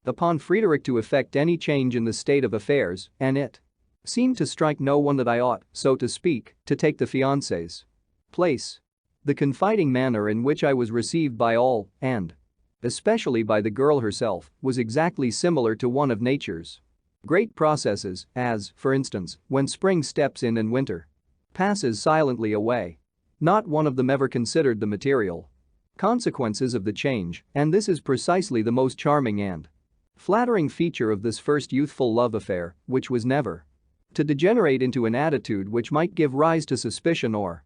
upon Friedrich to effect any change in the state of affairs, and it seemed to strike no one that I ought, so to speak, to take the fiancé's place. The confiding manner in which I was received by all, and especially by the girl herself, was exactly similar to one of nature's great processes, as, for instance, when spring steps in and winter passes silently away. Not one of them ever considered the material consequences of the change, and this is precisely the most charming and flattering feature of this first youthful love affair, which was never to degenerate into an attitude which might give rise to suspicion or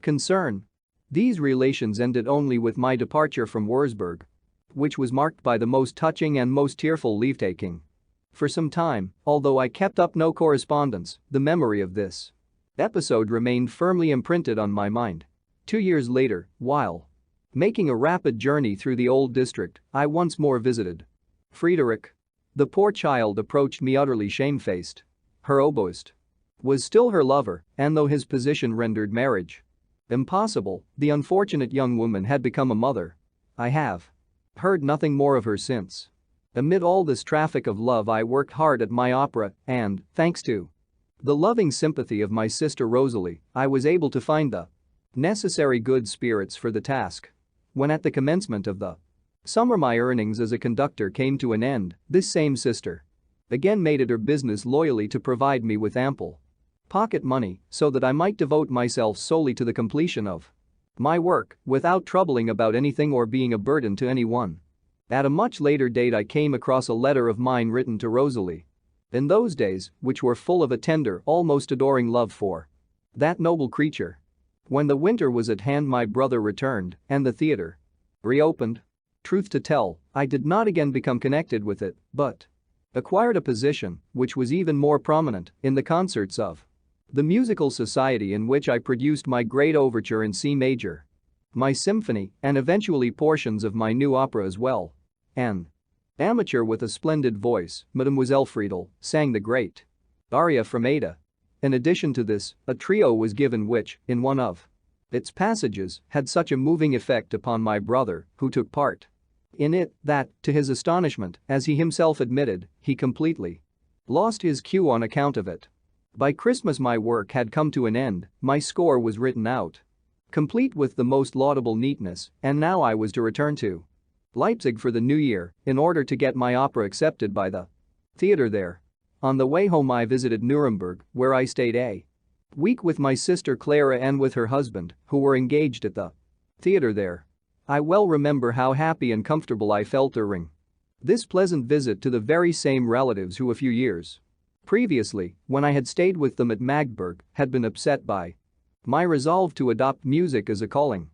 concern. These relations ended only with my departure from Würzburg, which was marked by the most touching and most tearful leave-taking. For some time, although I kept up no correspondence, the memory of this episode remained firmly imprinted on my mind. 2 years later, while making a rapid journey through the old district, I once more visited Friederich. The poor child approached me utterly shamefaced. Her oboist was still her lover, and though his position rendered marriage impossible, the unfortunate young woman had become a mother. I have heard nothing more of her since. Amid all this traffic of love I worked hard at my opera and, thanks to the loving sympathy of my sister Rosalie, I was able to find the necessary good spirits for the task. When at the commencement of the summer my earnings as a conductor came to an end, this same sister again made it her business loyally to provide me with ample pocket money so that I might devote myself solely to the completion of my work without troubling about anything or being a burden to anyone. At a much later date I came across a letter of mine written to Rosalie. In those days, which were full of a tender, almost adoring love for that noble creature. When the winter was at hand my brother returned and the theater reopened. Truth to tell, I did not again become connected with it, but acquired a position, which was even more prominent, in the concerts of the musical society in which I produced my great overture in C major, my symphony, and eventually portions of my new opera as well. An amateur with a splendid voice, Mademoiselle Friedel, sang the great aria from Ada. In addition to this, a trio was given which, in one of its passages, had such a moving effect upon my brother, who took part in it, that, to his astonishment, as he himself admitted, he completely lost his cue on account of it. By Christmas my work had come to an end, my score was written out, complete with the most laudable neatness, and now I was to return to Leipzig for the new year in order to get my opera accepted by the theater there. On the way home I visited Nuremberg, where I stayed a week with my sister Clara and with her husband, who were engaged at the theater there. I well remember how happy and comfortable I felt during this pleasant visit to the very same relatives who a few years previously, when I had stayed with them at Magdeburg, had been upset by my resolve to adopt music as a calling.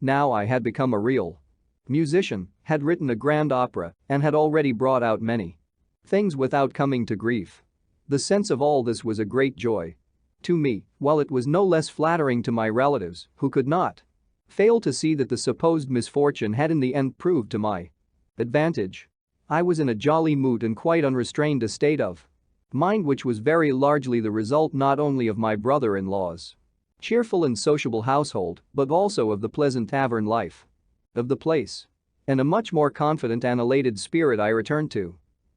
now I had become a real musician, had written a grand opera, and had already brought out many things without coming to grief. The sense of all this was a great joy to me, while it was no less flattering to my relatives, who could not fail to see that the supposed misfortune had in the end proved to my advantage. I was in a jolly mood and quite unrestrained a state of mind which was very largely the result not only of my brother-in-law's cheerful and sociable household, but also of the pleasant tavern life of the place. In a much more confident and elated spirit I returned to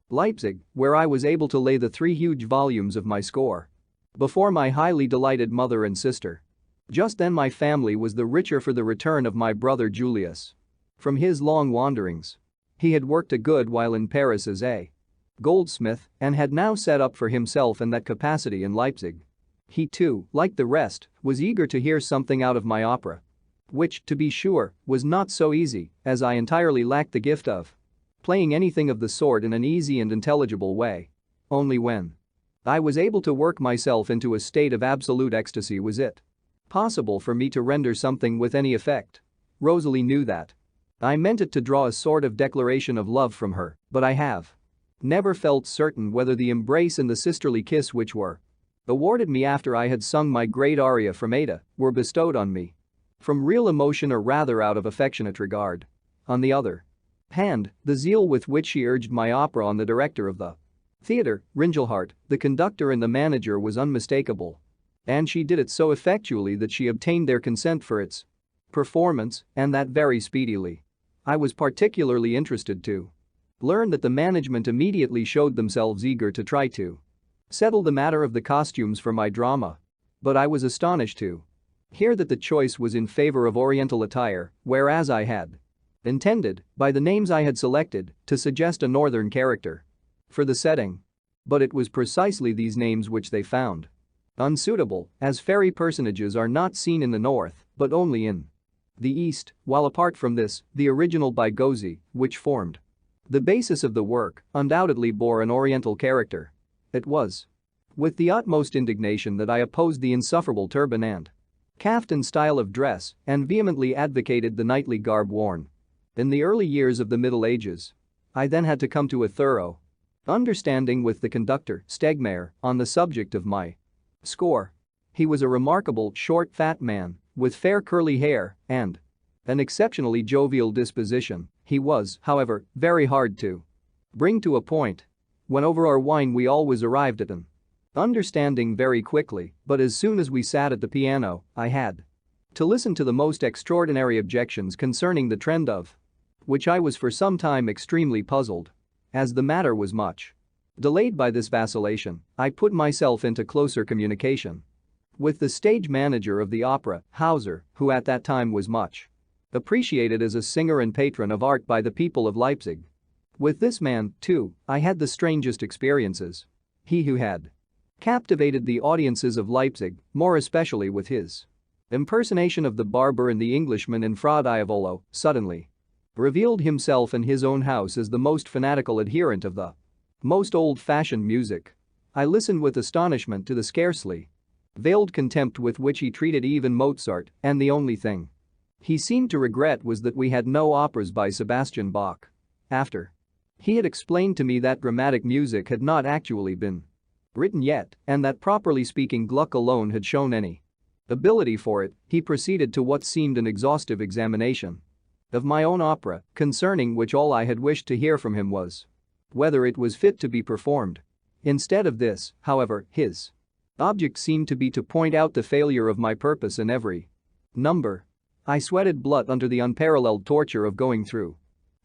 Leipzig, where I was able to lay the 3 huge volumes of my score before my highly delighted mother and sister. Just then my family was the richer for the return of my brother Julius from his long wanderings. He had worked a good while in Paris as a goldsmith and had now set up for himself in that capacity in Leipzig. He too, like the rest, was eager to hear something out of my opera. Which, to be sure, was not so easy, as I entirely lacked the gift of playing anything of the sort in an easy and intelligible way. Only when I was able to work myself into a state of absolute ecstasy was it possible for me to render something with any effect. Rosalie knew that. I meant it to draw a sort of declaration of love from her, but I have never felt certain whether the embrace and the sisterly kiss which were awarded me after I had sung my great aria from Ada were bestowed on me from real emotion or rather out of affectionate regard. On the other hand, the zeal with which she urged my opera on the director of the theater, Ringelhart, the conductor and the manager was unmistakable. And she did it so effectually that she obtained their consent for its performance, and that very speedily. I was particularly interested to learn that the management immediately showed themselves eager to try to settle the matter of the costumes for my drama. But I was astonished to hear that the choice was in favor of Oriental attire, whereas I had intended, by the names I had selected, to suggest a northern character for the setting. But it was precisely these names which they found unsuitable, as fairy personages are not seen in the north, but only in the east, while apart from this, the original by Gozzi, which formed the basis of the work, undoubtedly bore an Oriental character. It was with the utmost indignation that I opposed the insufferable turban and kaftan style of dress and vehemently advocated the knightly garb worn in the early years of the Middle Ages. I then had to come to a thorough understanding with the conductor, Stegmayer, on the subject of my score. He was a remarkable, short, fat man with fair curly hair and an exceptionally jovial disposition. He was, however, very hard to bring to a point. When over our wine we always arrived at an understanding very quickly, but as soon as we sat at the piano, I had to listen to the most extraordinary objections concerning the trend of which I was for some time extremely puzzled. As the matter was much delayed by this vacillation, I put myself into closer communication with the stage manager of the opera, Hauser, who at that time was much appreciated as a singer and patron of art by the people of Leipzig. With this man, too, I had the strangest experiences. He who had captivated the audiences of Leipzig, more especially with his impersonation of the barber and the Englishman in Fra Diavolo, suddenly revealed himself in his own house as the most fanatical adherent of the most old-fashioned music. I listened with astonishment to the scarcely veiled contempt with which he treated even Mozart, and the only thing he seemed to regret was that we had no operas by Sebastian Bach. After he had explained to me that dramatic music had not actually been written yet, and that properly speaking Gluck alone had shown any ability for it, he proceeded to what seemed an exhaustive examination of my own opera, concerning which all I had wished to hear from him was whether it was fit to be performed. Instead of this, however, his object seemed to be to point out the failure of my purpose in every number. I sweated blood under the unparalleled torture of going through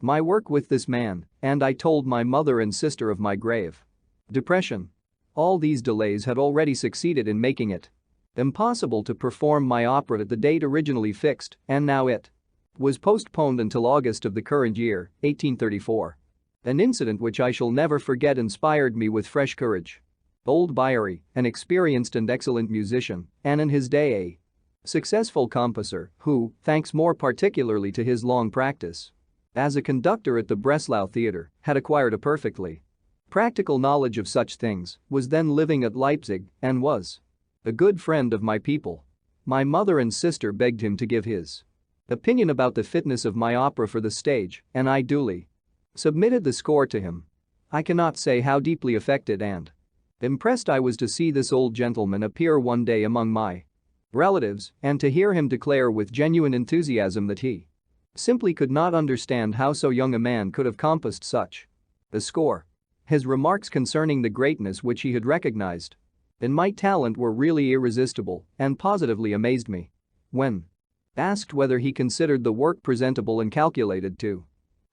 my work with this man, and I told my mother and sister of my grave depression. All these delays had already succeeded in making it impossible to perform my opera at the date originally fixed, and now it was postponed until August of the current year, 1834. An incident which I shall never forget inspired me with fresh courage. Old Bayreuth, an experienced and excellent musician, and in his day a successful composer who, thanks more particularly to his long practice as a conductor at the Breslau Theatre, had acquired a perfectly practical knowledge of such things, was then living at Leipzig and was a good friend of my people. My mother and sister begged him to give his opinion about the fitness of my opera for the stage, and I duly submitted the score to him. I cannot say how deeply affected and impressed I was to see this old gentleman appear one day among my relatives and to hear him declare with genuine enthusiasm that he simply could not understand how so young a man could have compassed such a score. His remarks concerning the greatness which he had recognized in my talent were really irresistible and positively amazed me. When asked whether he considered the work presentable and calculated to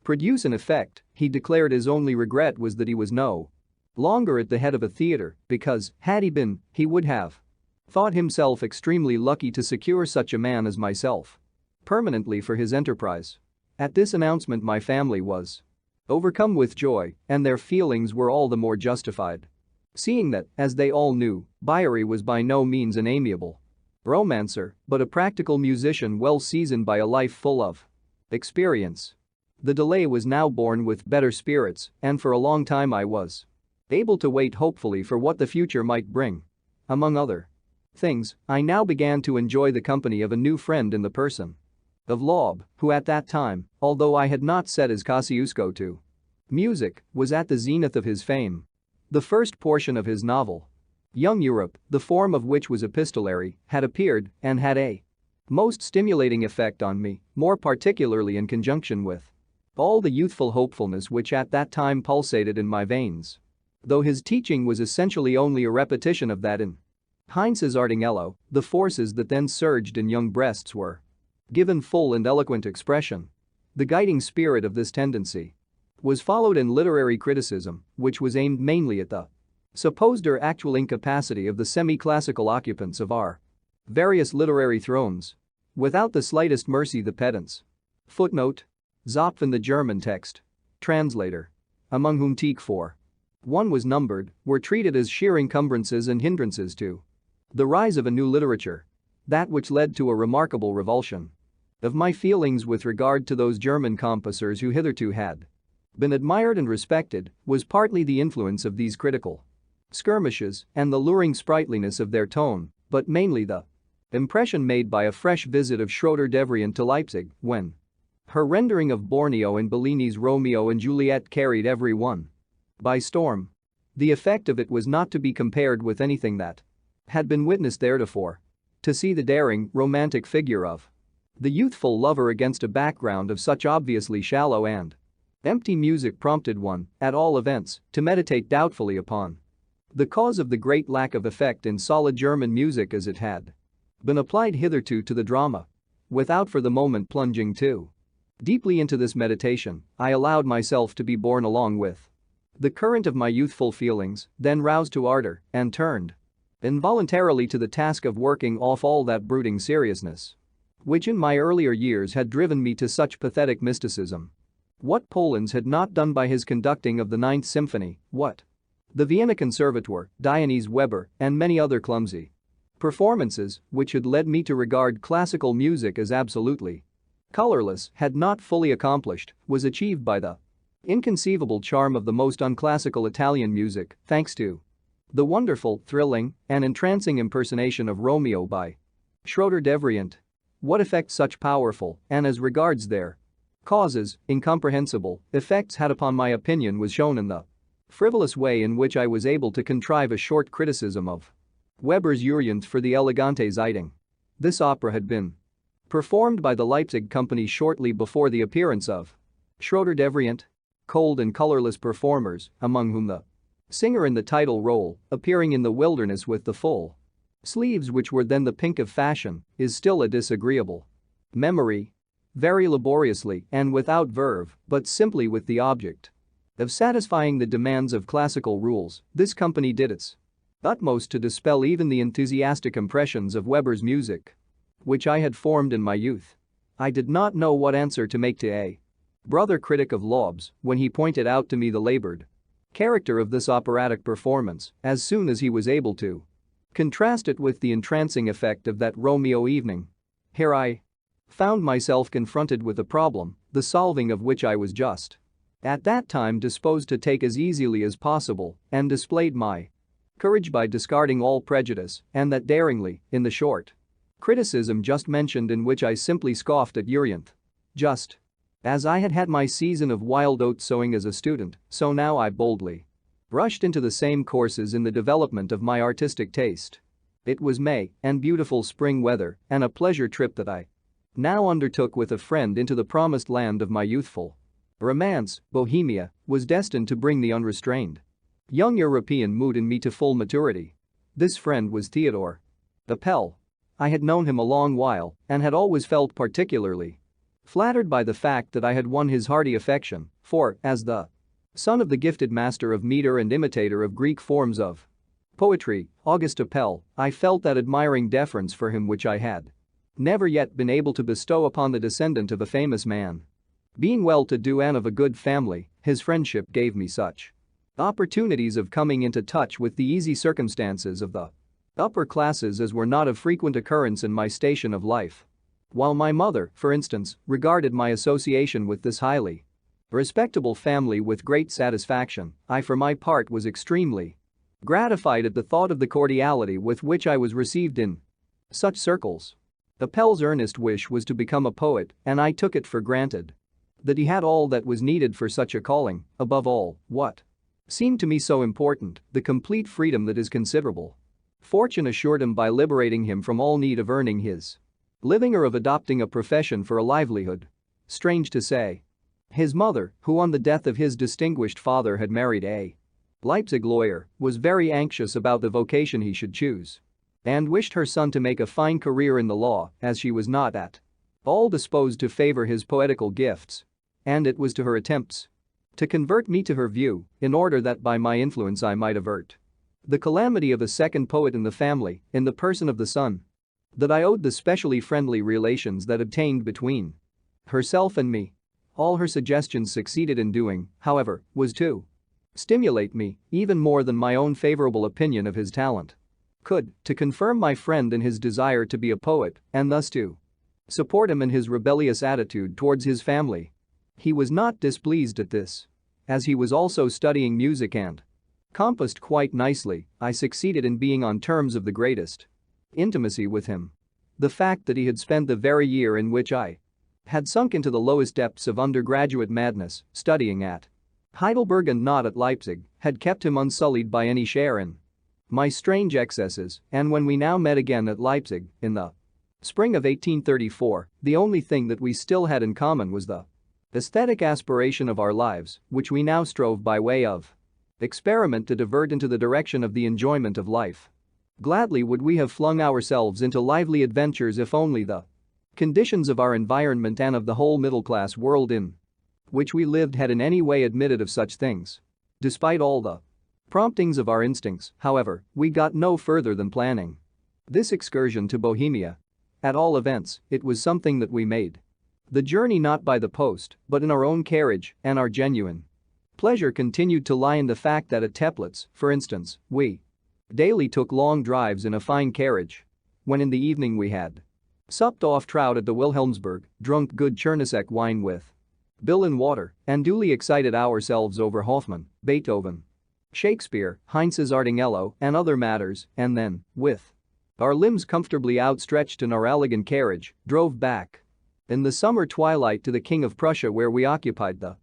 produce an effect, he declared his only regret was that he was no longer at the head of a theater because, had he been, he would have thought himself extremely lucky to secure such a man as myself permanently for his enterprise. At this announcement my family was overcome with joy, and their feelings were all the more justified, seeing that, as they all knew, Bayreuth was by no means an amiable romancer, but a practical musician well seasoned by a life full of experience. The delay was now borne with better spirits, and for a long time I was able to wait hopefully for what the future might bring. Among other things, I now began to enjoy the company of a new friend in the person of Loeb, who at that time, although I had not set his Kosciuszko to music, was at the zenith of his fame. The first portion of his novel, Young Europe, the form of which was epistolary, had appeared and had a most stimulating effect on me, more particularly in conjunction with all the youthful hopefulness which at that time pulsated in my veins. Though his teaching was essentially only a repetition of that in Heinz's Ardinghello, the forces that then surged in young breasts were given full and eloquent expression. The guiding spirit of this tendency was followed in literary criticism, which was aimed mainly at the supposed or actual incapacity of the semi-classical occupants of our various literary thrones. Without the slightest mercy the pedants. Footnote. Zopf, the German text. Translator. Among whom Teak 4:1 was numbered, were treated as sheer encumbrances and hindrances to the rise of a new literature. That which led to a remarkable revulsion of my feelings with regard to those German composers who hitherto had been admired and respected was partly the influence of these critical skirmishes and the luring sprightliness of their tone, but mainly the impression made by a fresh visit of Schroeder-Devrient to Leipzig when her rendering of Borneo and Bellini's Romeo and Juliet carried everyone by storm. The effect of it was not to be compared with anything that had been witnessed theretofore. To see the daring, romantic figure of the youthful lover against a background of such obviously shallow and empty music prompted one, at all events, to meditate doubtfully upon the cause of the great lack of effect in solid German music as it had been applied hitherto to the drama. Without for the moment plunging too deeply into this meditation, I allowed myself to be borne along with the current of my youthful feelings, then roused to ardor and turned involuntarily to the task of working off all that brooding seriousness which in my earlier years had driven me to such pathetic mysticism. What Polan's had not done by his conducting of the Ninth Symphony, what the Vienna Conservatoire, Dionys Weber, and many other clumsy performances which had led me to regard classical music as absolutely colorless, had not fully accomplished, was achieved by the inconceivable charm of the most unclassical Italian music, thanks to the wonderful, thrilling, and entrancing impersonation of Romeo by Schroeder-Devrient. What effect such powerful, and as regards their causes, incomprehensible, effects had upon my opinion was shown in the frivolous way in which I was able to contrive a short criticism of Weber's Uriente for the Elegante Zeitung. This opera had been performed by the Leipzig company shortly before the appearance of Schroeder-Devrient. Cold and colorless performers, among whom the singer in the title role, appearing in the wilderness with the full sleeves which were then the pink of fashion, is still a disagreeable memory. Very laboriously and without verve, but simply with the object of satisfying the demands of classical rules, this company did its utmost to dispel even the enthusiastic impressions of Weber's music which I had formed in my youth. I did not know what answer to make to a brother critic of Loeb's when he pointed out to me the labored character of this operatic performance as soon as he was able to contrast it with the entrancing effect of that Romeo evening. Here I found myself confronted with a problem, the solving of which I was just at that time disposed to take as easily as possible, and displayed my courage by discarding all prejudice, and that daringly, in the short Criticism just mentioned in which I simply scoffed at Urianth. Just as I had had my season of wild oat sowing as a student, so now I boldly rushed into the same courses in the development of my artistic taste. It was May and beautiful spring weather and a pleasure trip that I now undertook with a friend into the promised land of my youthful romance. Bohemia was destined to bring the unrestrained young European mood in me to full maturity. This friend was Theodore Appel. I had known him a long while and had always felt particularly flattered by the fact that I had won his hearty affection, for, as the son of the gifted master of meter and imitator of Greek forms of poetry, Auguste Appel, I felt that admiring deference for him which I had never yet been able to bestow upon the descendant of a famous man. Being well-to-do and of a good family, his friendship gave me such opportunities of coming into touch with the easy circumstances of the upper classes as were not of frequent occurrence in my station of life. While my mother, for instance, regarded my association with this highly respectable family with great satisfaction, I for my part was extremely gratified at the thought of the cordiality with which I was received in such circles. Appel's earnest wish was to become a poet, and I took it for granted that he had all that was needed for such a calling, above all, what seemed to me so important, the complete freedom that is considerable fortune assured him by liberating him from all need of earning his living or of adopting a profession for a livelihood. Strange to say, his mother, who on the death of his distinguished father had married a Leipzig lawyer, was very anxious about the vocation he should choose and wished her son to make a fine career in the law, as she was not at all disposed to favor his poetical gifts. And it was to her attempts to convert me to her view, in order that by my influence I might avert the calamity of a second poet in the family, in the person of the son, that I owed the specially friendly relations that obtained between herself and me. All her suggestions succeeded in doing, however, was to stimulate me, even more than my own favorable opinion of his talent could, to confirm my friend in his desire to be a poet, and thus to support him in his rebellious attitude towards his family. He was not displeased at this. As he was also studying music and composed quite nicely, I succeeded in being on terms of the greatest intimacy with him. The fact that he had spent the very year in which I had sunk into the lowest depths of undergraduate madness, studying at Heidelberg and not at Leipzig, had kept him unsullied by any share in my strange excesses, and when we now met again at Leipzig, in the spring of 1834, the only thing that we still had in common was the aesthetic aspiration of our lives, which we now strove by way of experiment to divert into the direction of the enjoyment of life. Gladly would we have flung ourselves into lively adventures if only the conditions of our environment and of the whole middle-class world in which we lived had in any way admitted of such things. Despite all the promptings of our instincts, however, we got no further than planning this excursion to Bohemia. At all events, it was something that we made the journey not by the post, but in our own carriage, and our genuine pleasure continued to lie in the fact that at Teplitz, for instance, we daily took long drives in a fine carriage. When in the evening we had supped off trout at the Wilhelmsburg, drunk good Chernisek wine with Bill and water, and duly excited ourselves over Hoffmann, Beethoven, Shakespeare, Heinz's Ardinghello, and other matters, and then, with our limbs comfortably outstretched in our elegant carriage, drove back in the summer twilight to the King of Prussia, where we occupied the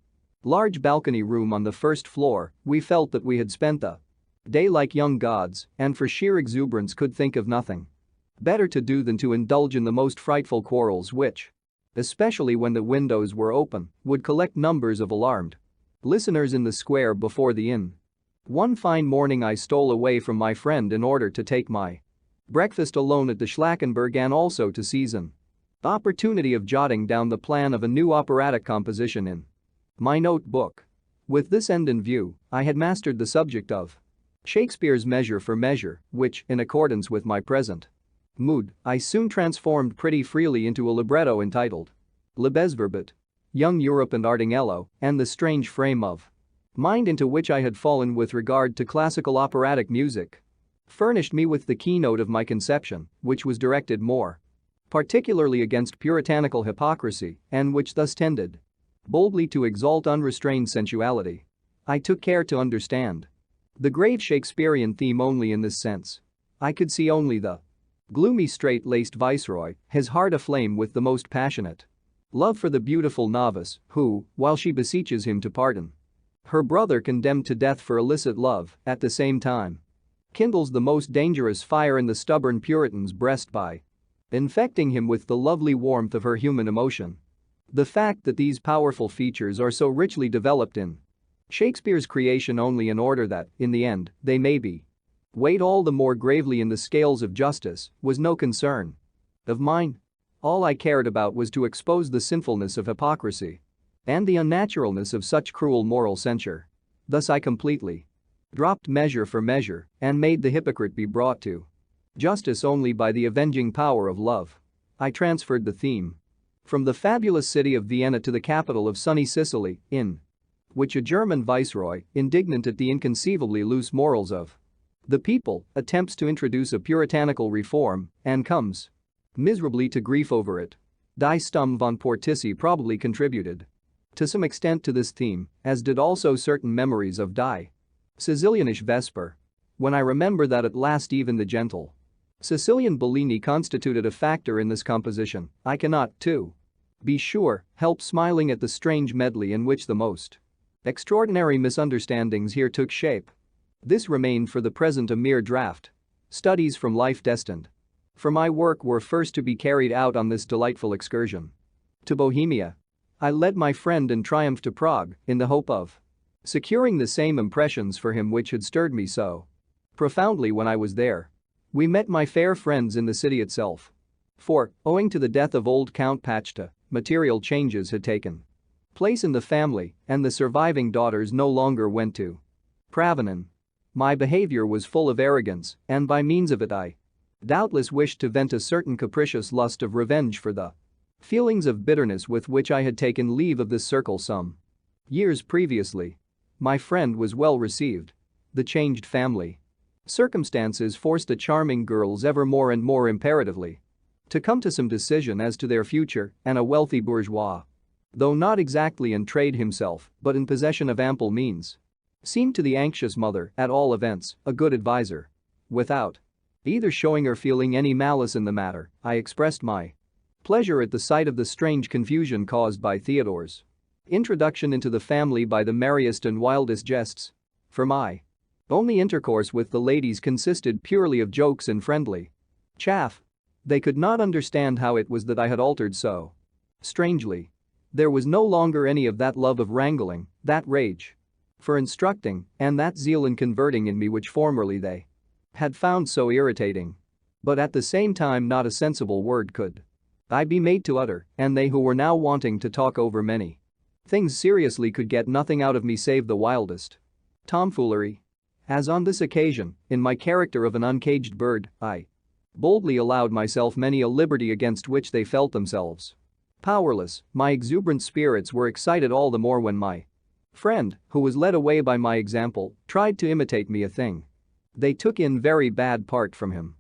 large balcony room on the first floor. We felt that we had spent the day like young gods, and for sheer exuberance could think of nothing better to do than to indulge in the most frightful quarrels which, especially when the windows were open, would collect numbers of alarmed listeners in the square before the inn. One fine morning I stole away from my friend in order to take my breakfast alone at the Schlackenberg and also to seize an opportunity of jotting down the plan of a new operatic composition in my notebook. With this end in view, I had mastered the subject of Shakespeare's Measure for Measure, which, in accordance with my present mood, I soon transformed pretty freely into a libretto entitled Liebesverbot, Young Europe and Ardinghello, and the strange frame of mind into which I had fallen with regard to classical operatic music furnished me with the keynote of my conception, which was directed more particularly against puritanical hypocrisy, and which thus tended boldly to exalt unrestrained sensuality. I took care to understand the grave Shakespearean theme only in this sense. I could see only the Gloomy straight-laced viceroy, his heart aflame with the most passionate love for the beautiful novice who, while she beseeches him to pardon her brother condemned to death for illicit love, at the same time kindles the most dangerous fire in the stubborn Puritan's breast by infecting him with the lovely warmth of her human emotion. The fact that these powerful features are so richly developed in Shakespeare's creation only in order that, in the end, they may be weighed all the more gravely in the scales of justice, was no concern of mine. All I cared about was to expose the sinfulness of hypocrisy and the unnaturalness of such cruel moral censure. Thus I completely dropped measure for measure and made the hypocrite be brought to justice only by the avenging power of love. I transferred the theme from the fabulous city of Vienna to the capital of sunny Sicily, in which a German viceroy, indignant at the inconceivably loose morals of the people, attempts to introduce a puritanical reform and comes miserably to grief over it. Die Stimme von Portici probably contributed to some extent to this theme, as did also certain memories of Die Sicilianische Vesper. When I remember that at last even the gentle Sicilian Bellini constituted a factor in this composition, I cannot, to be sure, help smiling at the strange medley in which the most extraordinary misunderstandings here took shape. This remained for the present a mere draft. Studies from life destined for my work were first to be carried out on this delightful excursion to Bohemia. I led my friend in triumph to Prague in the hope of securing the same impressions for him which had stirred me so profoundly when I was there. We met my fair friends in the city itself. For, owing to the death of old Count Pachta, material changes had taken place in the family and the surviving daughters no longer went to Pravenin. My behavior was full of arrogance and by means of it I doubtless wished to vent a certain capricious lust of revenge for the feelings of bitterness with which I had taken leave of this circle some years previously. My friend was well received. The changed family circumstances forced the charming girls ever more and more imperatively to come to some decision as to their future, and a wealthy bourgeois, though not exactly in trade himself but in possession of ample means, seemed to the anxious mother, at all events, a good adviser. Without either showing or feeling any malice in the matter, I expressed my pleasure at the sight of the strange confusion caused by Theodore's introduction into the family by the merriest and wildest jests. For my only intercourse with the ladies consisted purely of jokes and friendly chaff. They could not understand how it was that I had altered so strangely. There was no longer any of that love of wrangling, that rage for instructing, and that zeal in converting in me which formerly they had found so irritating. But at the same time not a sensible word could I be made to utter, and they who were now wanting to talk over many things seriously could get nothing out of me save the wildest tomfoolery. As on this occasion, in my character of an uncaged bird, I boldly allowed myself many a liberty against which they felt themselves powerless. My exuberant spirits were excited all the more when my friend, who was led away by my example, tried to imitate me, a thing they took in very bad part from him.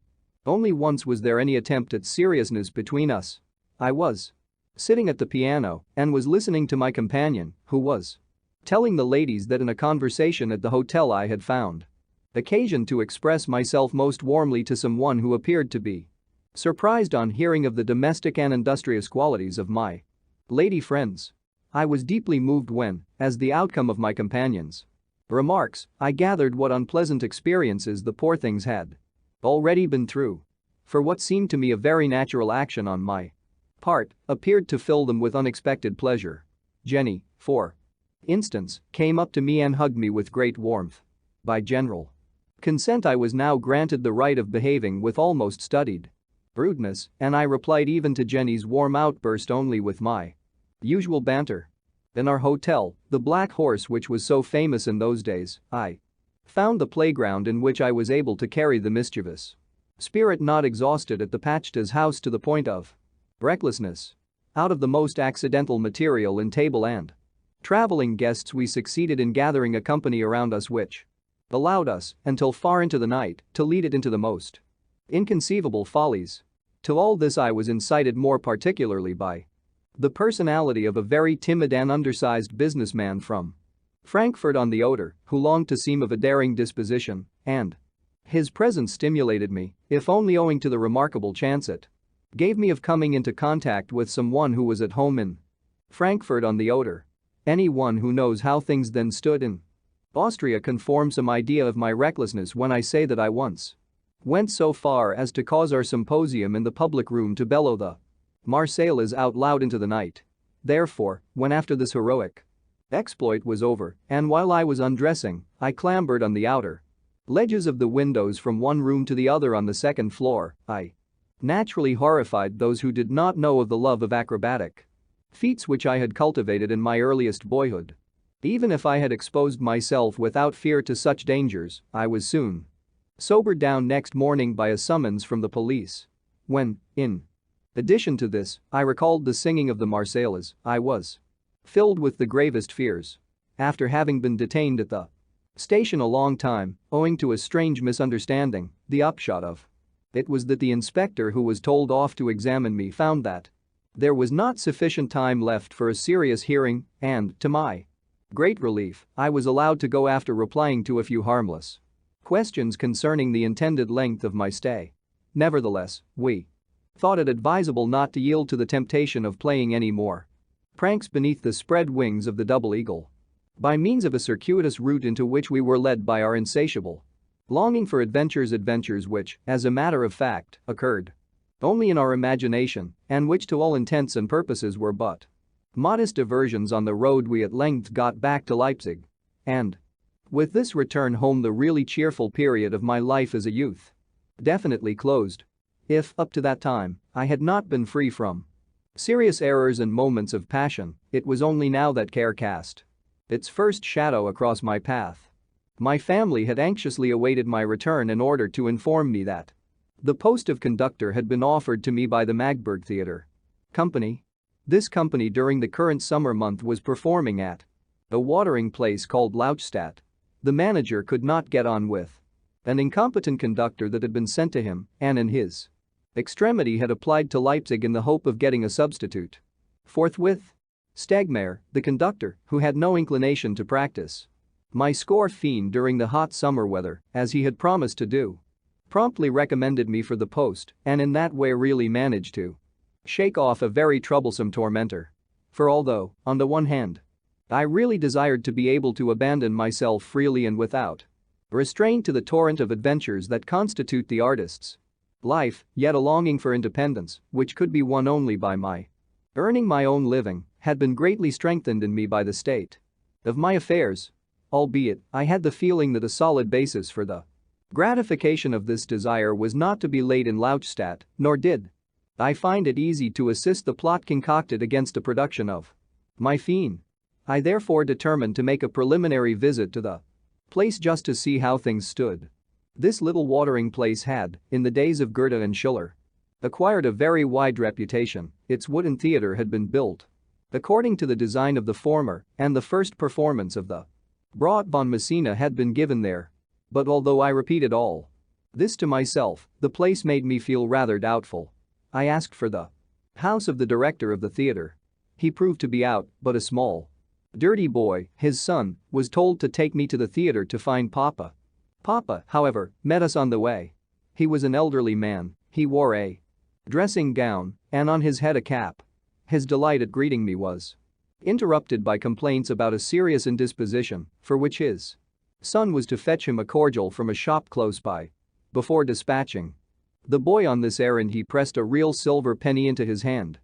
Only once was there any attempt at seriousness between us. I was sitting at the piano and was listening to my companion, who was telling the ladies that in a conversation at the hotel I had found occasion to express myself most warmly to someone who appeared to be surprised on hearing of the domestic and industrious qualities of my lady friends. I was deeply moved when, as the outcome of my companion's remarks, I gathered what unpleasant experiences the poor things had already been through. For what seemed to me a very natural action on my part appeared to fill them with unexpected pleasure. Jenny, for instance, came up to me and hugged me with great warmth. By general consent I was now granted the right of behaving with almost studied rudeness, and I replied even to Jenny's warm outburst only with my usual banter. In our hotel, the Black Horse, which was so famous in those days, I found the playground in which I was able to carry the mischievous spirit not exhausted at the Pachta's house to the point of recklessness. Out of the most accidental material in table and traveling guests we succeeded in gathering a company around us which allowed us, until far into the night, to lead it into the most inconceivable follies. To all this I was incited more particularly by the personality of a very timid and undersized businessman from Frankfurt on the Oder, who longed to seem of a daring disposition and His presence stimulated me, if only owing to the remarkable chance it gave me of coming into contact with someone who was at home in Frankfurt on the Oder. Anyone who knows how things then stood in Austria can form some idea of my recklessness when I say that I once went so far as to cause our symposium in the public room to bellow the Marseillaise out loud into the night. Therefore, when after this heroic exploit was over, and while I was undressing, I clambered on the outer ledges of the windows from one room to the other on the second floor, I naturally horrified those who did not know of the love of acrobatic feats which I had cultivated in my earliest boyhood. Even if I had exposed myself without fear to such dangers, I was soon sobered down next morning by a summons from the police. When, in addition to this, I recalled the singing of the Marseillaise, I was filled with the gravest fears. After having been detained at the station a long time, owing to a strange misunderstanding, the upshot of it was that the inspector who was told off to examine me found that there was not sufficient time left for a serious hearing, and, to my great relief, I was allowed to go after replying to a few harmless questions concerning the intended length of my stay. Nevertheless, we thought it advisable not to yield to the temptation of playing any more pranks beneath the spread wings of the double eagle. By means of a circuitous route into which we were led by our insatiable longing for adventures which, as a matter of fact, occurred only in our imagination and which to all intents and purposes were but modest diversions on the road, we at length got back to Leipzig. And with this return home the really cheerful period of my life as a youth definitely closed. If, up to that time, I had not been free from serious errors and moments of passion, it was only now that care cast its first shadow across my path. My family had anxiously awaited my return in order to inform me that the post of conductor had been offered to me by the Magburg Theatre Company. This company during the current summer month was performing at a watering place called Lauchstadt. The manager could not get on with an incompetent conductor that had been sent to him and in his extremity had applied to Leipzig in the hope of getting a substitute. Forthwith, Stegmaier, the conductor, who had no inclination to practice my score fiend during the hot summer weather, as he had promised to do, promptly recommended me for the post and in that way really managed to shake off a very troublesome tormentor. For although, on the one hand, I really desired to be able to abandon myself freely and without restraint to the torrent of adventures that constitute the artist's life, yet a longing for independence, which could be won only by my earning my own living, had been greatly strengthened in me by the state of my affairs. Albeit, I had the feeling that a solid basis for the gratification of this desire was not to be laid in Lauchstadt, nor did I find it easy to assist the plot concocted against the production of my fiend. I therefore determined to make a preliminary visit to the place just to see how things stood. This little watering place had, in the days of Goethe and Schiller, acquired a very wide reputation. Its wooden theatre had been built according to the design of the former, and the first performance of the Brot von Messina had been given there. But although I repeated all this to myself, the place made me feel rather doubtful. I asked for the house of the director of the theatre. He proved to be out, but a small, dirty boy, his son, was told to take me to the theatre to find Papa. Papa, however, met us on the way. He was an elderly man, he wore a dressing gown and on his head a cap. His delight at greeting me was interrupted by complaints about a serious indisposition, for which his son was to fetch him a cordial from a shop close by. Before dispatching the boy on this errand, he pressed a real silver penny into his hand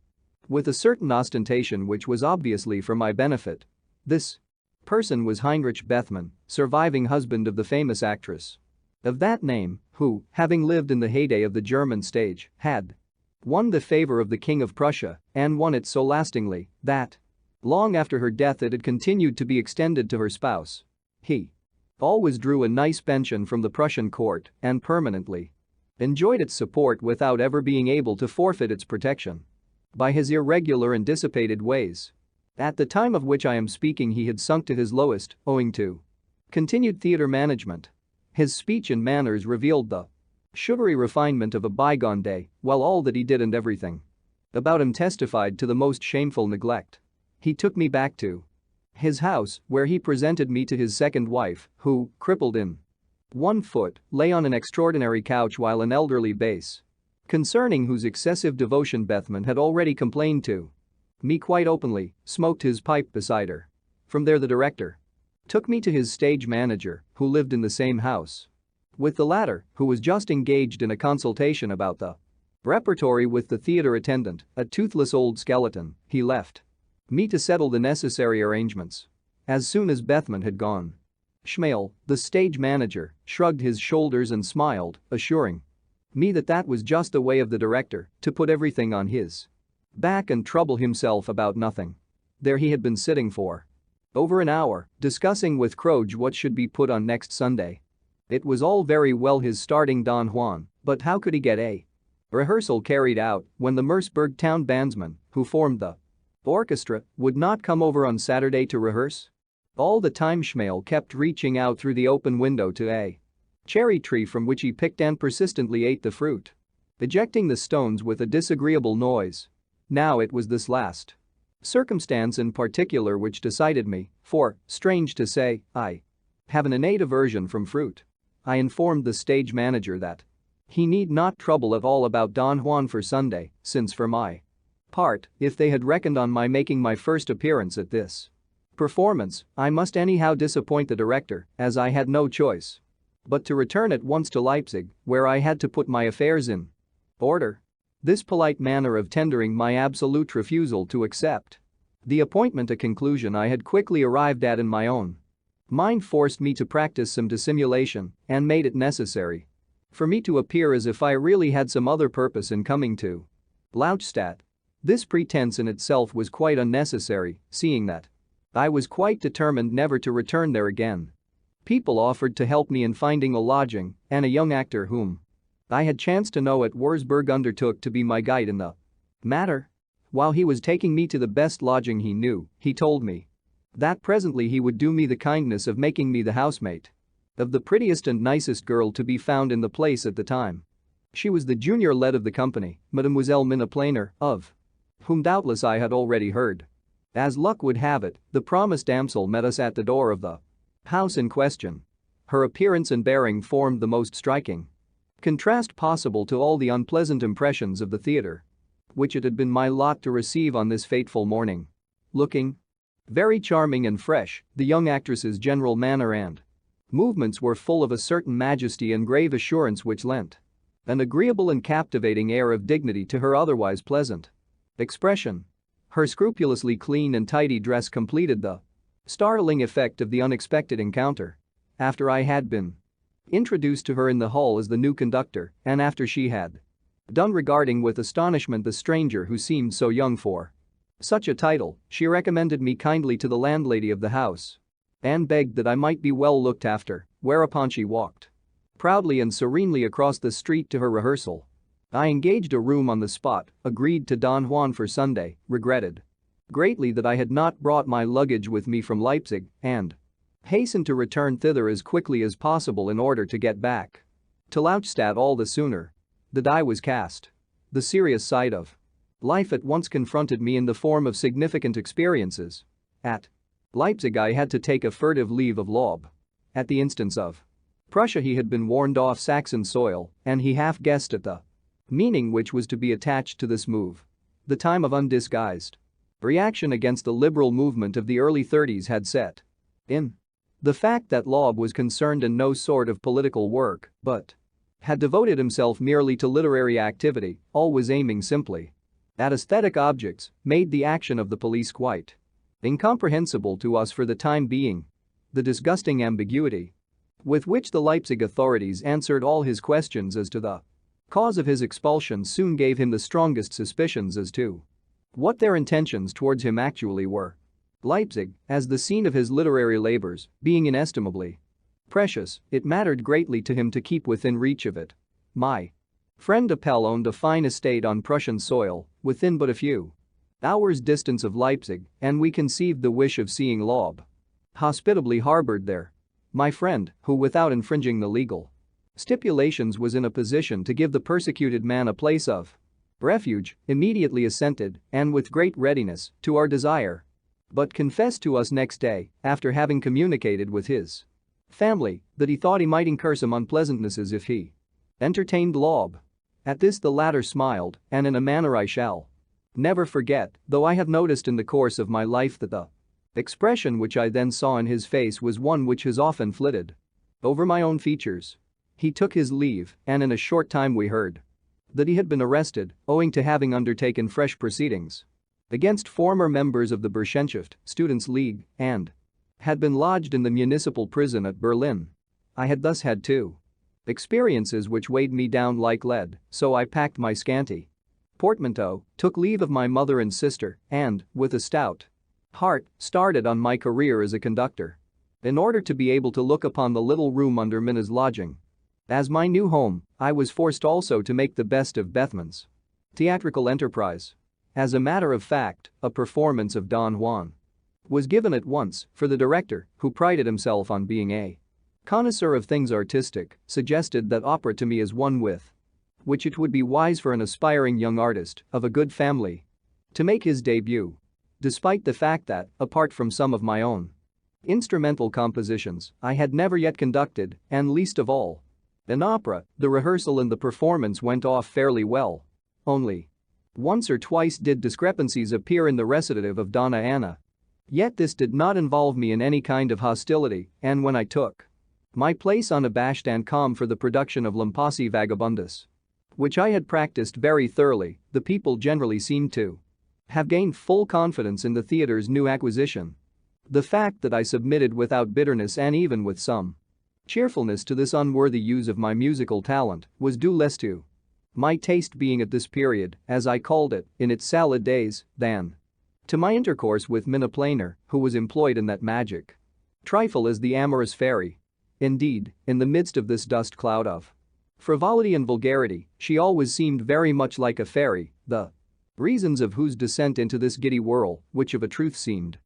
with a certain ostentation which was obviously for my benefit. This person was Heinrich Bethmann, surviving husband of the famous actress of that name, who, having lived in the heyday of the German stage, had won the favor of the King of Prussia and won it so lastingly that long after her death it had continued to be extended to her spouse. He always drew a nice pension from the Prussian court and permanently enjoyed its support without ever being able to forfeit its protection. By his irregular and dissipated ways, at the time of which I am speaking, he had sunk to his lowest, owing to continued theatre management. His speech and manners revealed the sugary refinement of a bygone day, while all that he did and everything about him testified to the most shameful neglect. He took me back to his house, where he presented me to his second wife, who, crippled in One foot lay on an extraordinary couch while an elderly bass, concerning whose excessive devotion Bethman had already complained to me quite openly, smoked his pipe beside her. From there the director took me to his stage manager, who lived in the same house with the latter, who was just engaged in a consultation about the repertory with the theater attendant, a toothless old skeleton. He left me to settle the necessary arrangements. As soon as Bethman had gone, Schmale, the stage manager, shrugged his shoulders and smiled, assuring me that that was just the way of the director, to put everything on his back and trouble himself about nothing. There he had been sitting for over an hour, discussing with Croge what should be put on next Sunday. It was all very well his starting Don Juan, but how could he get a rehearsal carried out when the Merseburg town bandsmen, who formed the orchestra, would not come over on Saturday to rehearse? All the time Schmale kept reaching out through the open window to a cherry tree from which he picked and persistently ate the fruit, ejecting the stones with a disagreeable noise. Now it was this last circumstance in particular which decided me, for, strange to say, I have an innate aversion from fruit. I informed the stage manager that he need not trouble at all about Don Juan for Sunday, since for my part, if they had reckoned on my making my first appearance at this performance, I must anyhow disappoint the director, as I had no choice but to return at once to Leipzig, where I had to put my affairs in order. This polite manner of tendering my absolute refusal to accept the appointment, a conclusion I had quickly arrived at in my own mind, forced me to practice some dissimulation and made it necessary for me to appear as if I really had some other purpose in coming to Lautstadt. This pretense in itself was quite unnecessary, seeing that I was quite determined never to return there again. People offered to help me in finding a lodging, and a young actor whom I had chanced to know at Wurzburg undertook to be my guide in the matter. While he was taking me to the best lodging he knew, he told me that presently he would do me the kindness of making me the housemate of the prettiest and nicest girl to be found in the place at the time. She was the junior lead of the company, Mademoiselle Minna Planer, of whom doubtless I had already heard. As luck would have it, the promised damsel met us at the door of the house in question. Her appearance and bearing formed the most striking contrast possible to all the unpleasant impressions of the theater which it had been my lot to receive on this fateful morning. Looking very charming and fresh, the young actress's general manner and movements were full of a certain majesty and grave assurance which lent an agreeable and captivating air of dignity to her otherwise pleasant expression. Her scrupulously clean and tidy dress completed the startling effect of the unexpected encounter. After I had been introduced to her in the hall as the new conductor, and after she had done regarding with astonishment the stranger who seemed so young for such a title, she recommended me kindly to the landlady of the house and begged that I might be well looked after, whereupon she walked proudly and serenely across the street to her rehearsal. I engaged a room on the spot, agreed to Don Juan for Sunday, regretted greatly that I had not brought my luggage with me from Leipzig, and hastened to return thither as quickly as possible in order to get back to Lautstadt all the sooner. The die was cast. The serious side of life at once confronted me in the form of significant experiences. At Leipzig I had to take a furtive leave of Loeb. At the instance of Prussia he had been warned off Saxon soil, and he half guessed at the meaning which was to be attached to this move. The time of undisguised reaction against the liberal movement of the early 30s had set in. The fact that Loeb was concerned in no sort of political work, but had devoted himself merely to literary activity, always aiming simply at aesthetic objects, made the action of the police quite incomprehensible to us for the time being. The disgusting ambiguity with which the Leipzig authorities answered all his questions as to the cause of his expulsion soon gave him the strongest suspicions as to what their intentions towards him actually were. Leipzig, as the scene of his literary labors, being inestimably precious, it mattered greatly to him to keep within reach of it. My friend Appel owned a fine estate on Prussian soil, within but a few hours' distance of Leipzig, and we conceived the wish of seeing Loeb hospitably harbored there. My friend, who without infringing the legal stipulations was in a position to give the persecuted man a place of refuge, immediately assented, and with great readiness, to our desire, but confessed to us next day, after having communicated with his family that he thought he might incur some unpleasantnesses if he entertained Lob. At this the latter smiled, and in a manner I shall never forget, though I have noticed in the course of my life that the expression which I then saw in his face was one which has often flitted over my own features. He took his leave, and in a short time we heard that he had been arrested, owing to having undertaken fresh proceedings against former members of the Burschenschaft, Students' League, and had been lodged in the municipal prison at Berlin. I had thus had two experiences which weighed me down like lead, so I packed my scanty portmanteau, took leave of my mother and sister, and, with a stout heart, started on my career as a conductor. In order to be able to look upon the little room under Minna's lodging as my new home, I was forced also to make the best of Bethman's theatrical enterprise. As a matter of fact, a performance of Don Juan was given at once, for the director, who prided himself on being a connoisseur of things artistic, suggested that opera to me is one with which it would be wise for an aspiring young artist of a good family to make his debut. Despite the fact that, apart from some of my own instrumental compositions, I had never yet conducted, and least of all an opera, the rehearsal and the performance went off fairly well. Only once or twice did discrepancies appear in the recitative of Donna Anna. Yet this did not involve me in any kind of hostility, and when I took my place unabashed and calm for the production of L'impasse Vagabundus, which I had practiced very thoroughly, the people generally seemed to have gained full confidence in the theater's new acquisition. The fact that I submitted without bitterness and even with some cheerfulness to this unworthy use of my musical talent was due less to my taste being at this period, as I called it, in its salad days, than to my intercourse with Minna Planer, who was employed in that magic trifle as the amorous fairy. Indeed, in the midst of this dust cloud of frivolity and vulgarity, she always seemed very much like a fairy, the reasons of whose descent into this giddy whirl, which of a truth seemed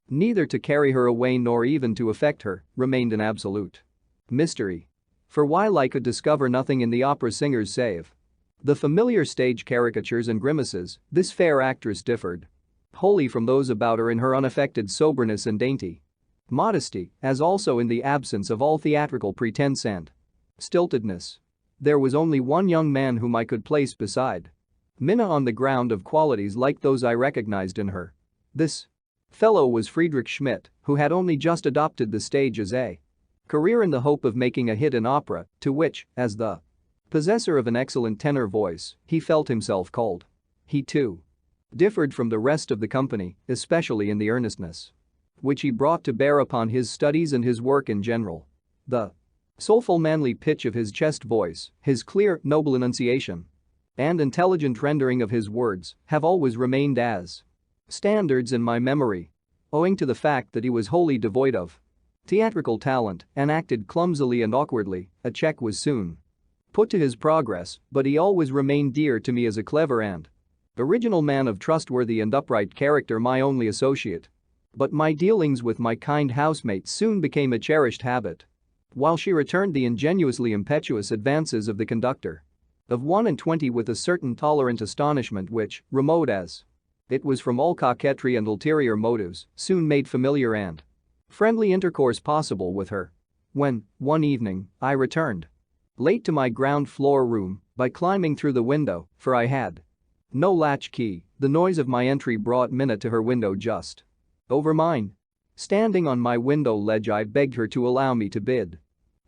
neither to carry her away nor even to affect her, remained an absolute mystery. For while I could discover nothing in the opera singers save the familiar stage caricatures and grimaces, this fair actress differed wholly from those about her in her unaffected soberness and dainty modesty, as also in the absence of all theatrical pretense and stiltedness. There was only one young man whom I could place beside Minna on the ground of qualities like those I recognized in her. This fellow was Friedrich Schmidt, who had only just adopted the stage as a career in the hope of making a hit in opera, to which, as the possessor of an excellent tenor voice, he felt himself called. He too differed from the rest of the company, especially in the earnestness which he brought to bear upon his studies and his work in general. The soulful manly pitch of his chest voice, his clear, noble enunciation, and intelligent rendering of his words have always remained as standards in my memory, owing to the fact that he was wholly devoid of theatrical talent and acted clumsily and awkwardly. A check was soon put to his progress, but he always remained dear to me as a clever and original man of trustworthy and upright character, my only associate. But my dealings with my kind housemate soon became a cherished habit, while she returned the ingenuously impetuous advances of the conductor of 21 with a certain tolerant astonishment which, remote as it was from all coquetry and ulterior motives, soon made familiar and friendly intercourse possible with her. When, one evening, I returned late to my ground floor room by climbing through the window, for I had no latch key, the noise of my entry brought Minna to her window just over mine. Standing on my window ledge, I begged her to allow me to bid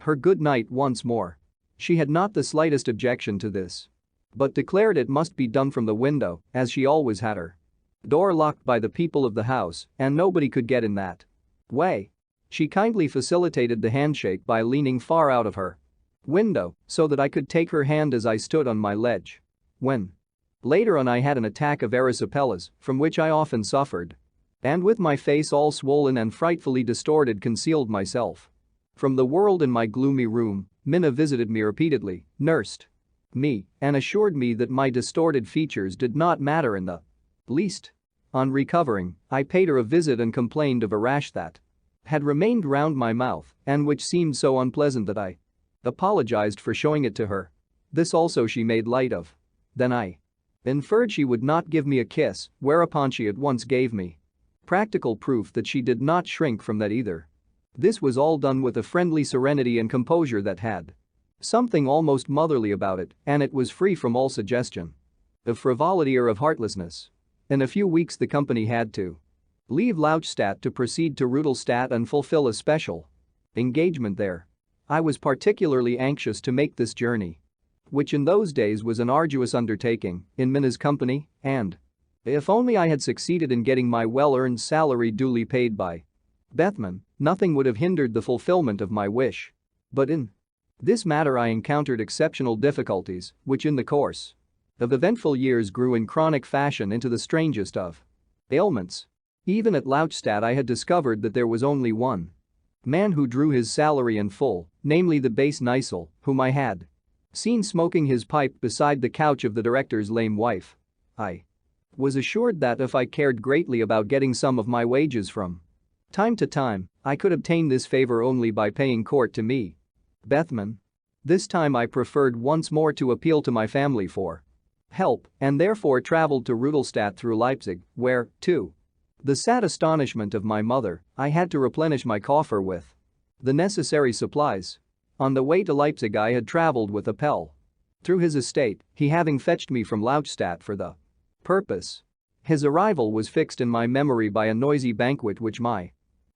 her good night once more. She had not the slightest objection to this, but declared it must be done from the window, as she always had her door locked by the people of the house and nobody could get in that way. She kindly facilitated the handshake by leaning far out of her window so that I could take her hand as I stood on my ledge. When later on I had an attack of erysipelas, from which I often suffered, and with my face all swollen and frightfully distorted concealed myself from the world in my gloomy room, Minna visited me repeatedly, nursed me, and assured me that my distorted features did not matter in the least. On recovering, I paid her a visit and complained of a rash that had remained round my mouth and which seemed so unpleasant that I apologized for showing it to her. This also she made light of. Then I inferred she would not give me a kiss, whereupon she at once gave me practical proof that she did not shrink from that either. This was all done with a friendly serenity and composure that had something almost motherly about it, and it was free from all suggestion of frivolity or of heartlessness. In a few weeks the company had to leave Lautstadt to proceed to Rudolstadt and fulfill a special engagement there. I was particularly anxious to make this journey, which in those days was an arduous undertaking, in Minna's company, and if only I had succeeded in getting my well-earned salary duly paid by Bethman, nothing would have hindered the fulfillment of my wish. But in this matter I encountered exceptional difficulties, which in the course of eventful years grew in chronic fashion into the strangest of ailments. Even at Lautstadt I had discovered that there was only one man who drew his salary in full, namely the base Neisel, whom I had seen smoking his pipe beside the couch of the director's lame wife. I was assured that if I cared greatly about getting some of my wages from time to time, I could obtain this favor only by paying court to me, Bethman. This time I preferred once more to appeal to my family for help and therefore traveled to Rudolstadt through Leipzig, where, to the sad astonishment of my mother, I had to replenish my coffer with the necessary supplies. On the way to Leipzig I had traveled with Appel through his estate, he having fetched me from Lautstadt for the purpose. His arrival was fixed in my memory by a noisy banquet which my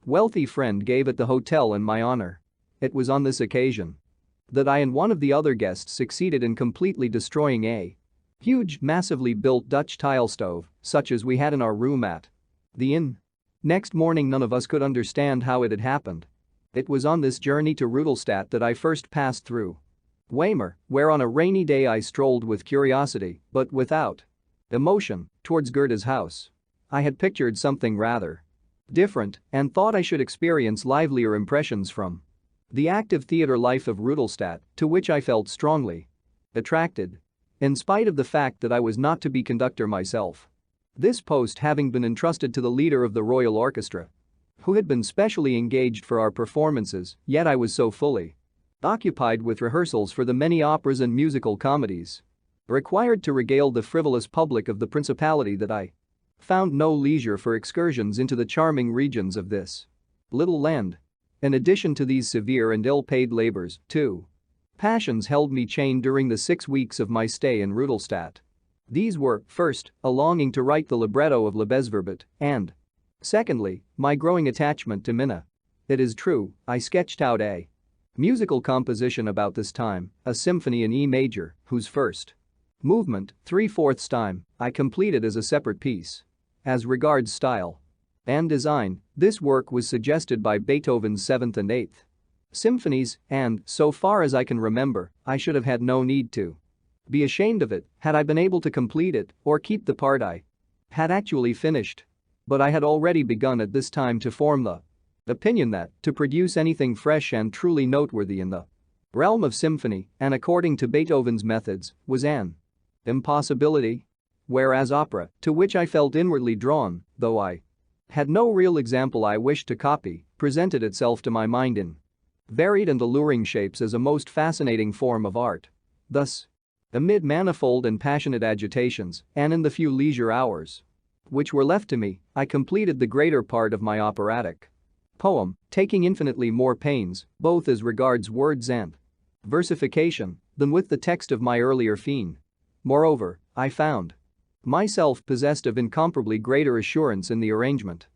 wealthy friend gave at the hotel in my honor. It was on this occasion that I and one of the other guests succeeded in completely destroying a huge, massively built Dutch tile stove, such as we had in our room at the inn. Next morning none of us could understand how it had happened. It was on this journey to Rudolstadt that I first passed through Weimar, where on a rainy day I strolled with curiosity, but without emotion, towards Goethe's house. I had pictured something rather different and thought I should experience livelier impressions from the active theater life of Rudolstadt, to which I felt strongly attracted, in spite of the fact that I was not to be conductor myself. This post having been entrusted to the leader of the Royal Orchestra, who had been specially engaged for our performances, yet I was so fully occupied with rehearsals for the many operas and musical comedies required to regale the frivolous public of the Principality that I found no leisure for excursions into the charming regions of this little land. In addition to these severe and ill-paid labors, two passions held me chained during the 6 weeks of my stay in Rudolstadt. These were, first, a longing to write the libretto of Liebesverbot, and secondly, my growing attachment to Minna. It is true, I sketched out a musical composition about this time, a symphony in E major, whose first movement, 3/4 time, I completed as a separate piece. As regards style and design, this work was suggested by Beethoven's 7th and 8th symphonies, and, so far as I can remember, I should have had no need to be ashamed of it had I been able to complete it or keep the part I had actually finished. But I had already begun at this time to form the opinion that to produce anything fresh and truly noteworthy in the realm of symphony, and according to Beethoven's methods, was an impossibility. Whereas opera, to which I felt inwardly drawn, though I had no real example I wished to copy, presented itself to my mind in varied and alluring shapes as a most fascinating form of art. Thus, amid manifold and passionate agitations, and in the few leisure hours which were left to me, I completed the greater part of my operatic poem, taking infinitely more pains, both as regards words and versification, than with the text of my earlier Fiend. Moreover, I found myself possessed of incomparably greater assurance in the arrangement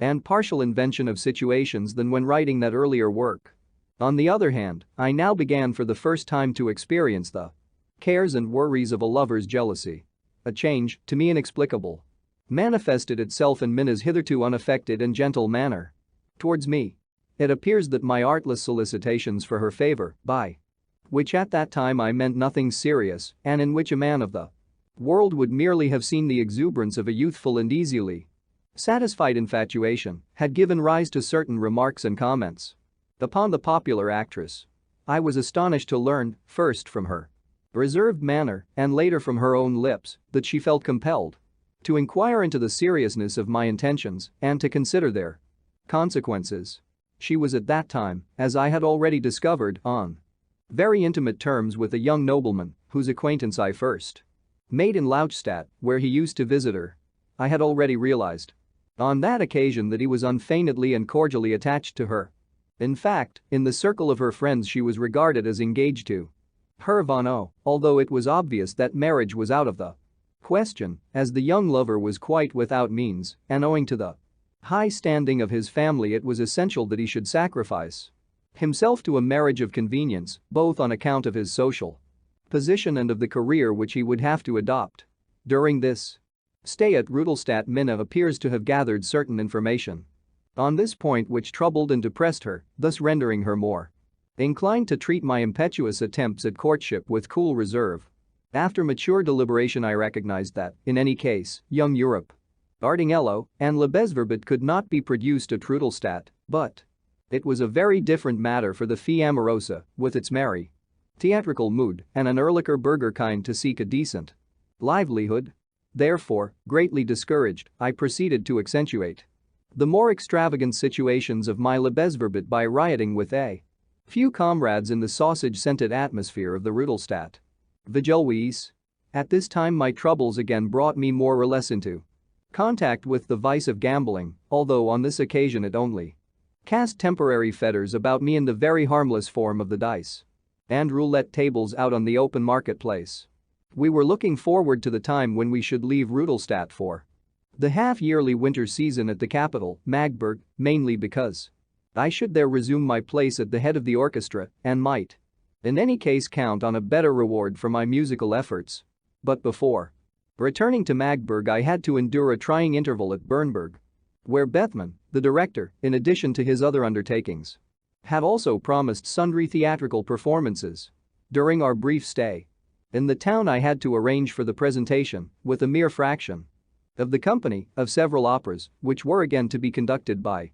and partial invention of situations than when writing that earlier work. On the other hand, I now began for the first time to experience the cares and worries of a lover's jealousy. A change, to me inexplicable, manifested itself in Minna's hitherto unaffected and gentle manner towards me. It appears that my artless solicitations for her favor, by which at that time I meant nothing serious, and in which a man of the world would merely have seen the exuberance of a youthful and easily satisfied infatuation, had given rise to certain remarks and comments upon the popular actress. I was astonished to learn, first from her reserved manner and later from her own lips, that she felt compelled to inquire into the seriousness of my intentions and to consider their consequences. She was at that time, as I had already discovered, on very intimate terms with a young nobleman whose acquaintance I first made in Lautstadt, where he used to visit her. I had already realized on that occasion that he was unfeignedly and cordially attached to her. In fact, in the circle of her friends she was regarded as engaged to Herr von O, although it was obvious that marriage was out of the question, as the young lover was quite without means, and owing to the high standing of his family it was essential that he should sacrifice himself to a marriage of convenience, both on account of his social position and of the career which he would have to adopt. During this stay at Rudolstadt, Minna appears to have gathered certain information on this point which troubled and depressed her, thus rendering her more inclined to treat my impetuous attempts at courtship with cool reserve. After mature deliberation I recognized that, in any case, young Europe, Ardinghello, and Lebesverbot could not be produced at Rudolstadt, but it was a very different matter for the Fille Amorosa, with its merry, theatrical mood and an Ehrlicher Berger kind to seek a decent livelihood. Therefore, greatly discouraged, I proceeded to accentuate the more extravagant situations of my Lebesverbot by rioting with a few comrades in the sausage-scented atmosphere of the Rudolstadt Vigilwies. At this time my troubles again brought me more or less into contact with the vice of gambling, although on this occasion it only cast temporary fetters about me in the very harmless form of the dice and roulette tables out on the open marketplace. We were looking forward to the time when we should leave Rudolstadt for the half-yearly winter season at the capital, Magdeburg, mainly because I should there resume my place at the head of the orchestra and might, in any case, count on a better reward for my musical efforts. But before returning to Magdeburg I had to endure a trying interval at Bernburg, where Bethmann, the director, in addition to his other undertakings, had also promised sundry theatrical performances. During our brief stay in the town I had to arrange for the presentation, with a mere fraction of the company, of several operas, which were again to be conducted by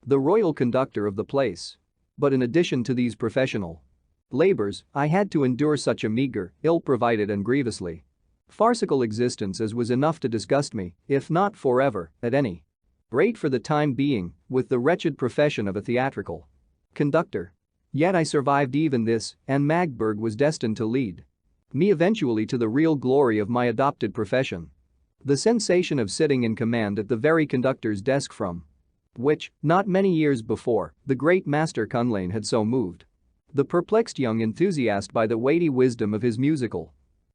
the royal conductor of the place. But in addition to these professional labors, I had to endure such a meager, ill-provided and grievously farcical existence as was enough to disgust me, if not forever, at any rate for the time being, with the wretched profession of a theatrical conductor. Yet I survived even this, and Magdeburg was destined to lead me eventually to the real glory of my adopted profession. The sensation of sitting in command at the very conductor's desk from which, not many years before, the great master Kunlein had so moved the perplexed young enthusiast by the weighty wisdom of his musical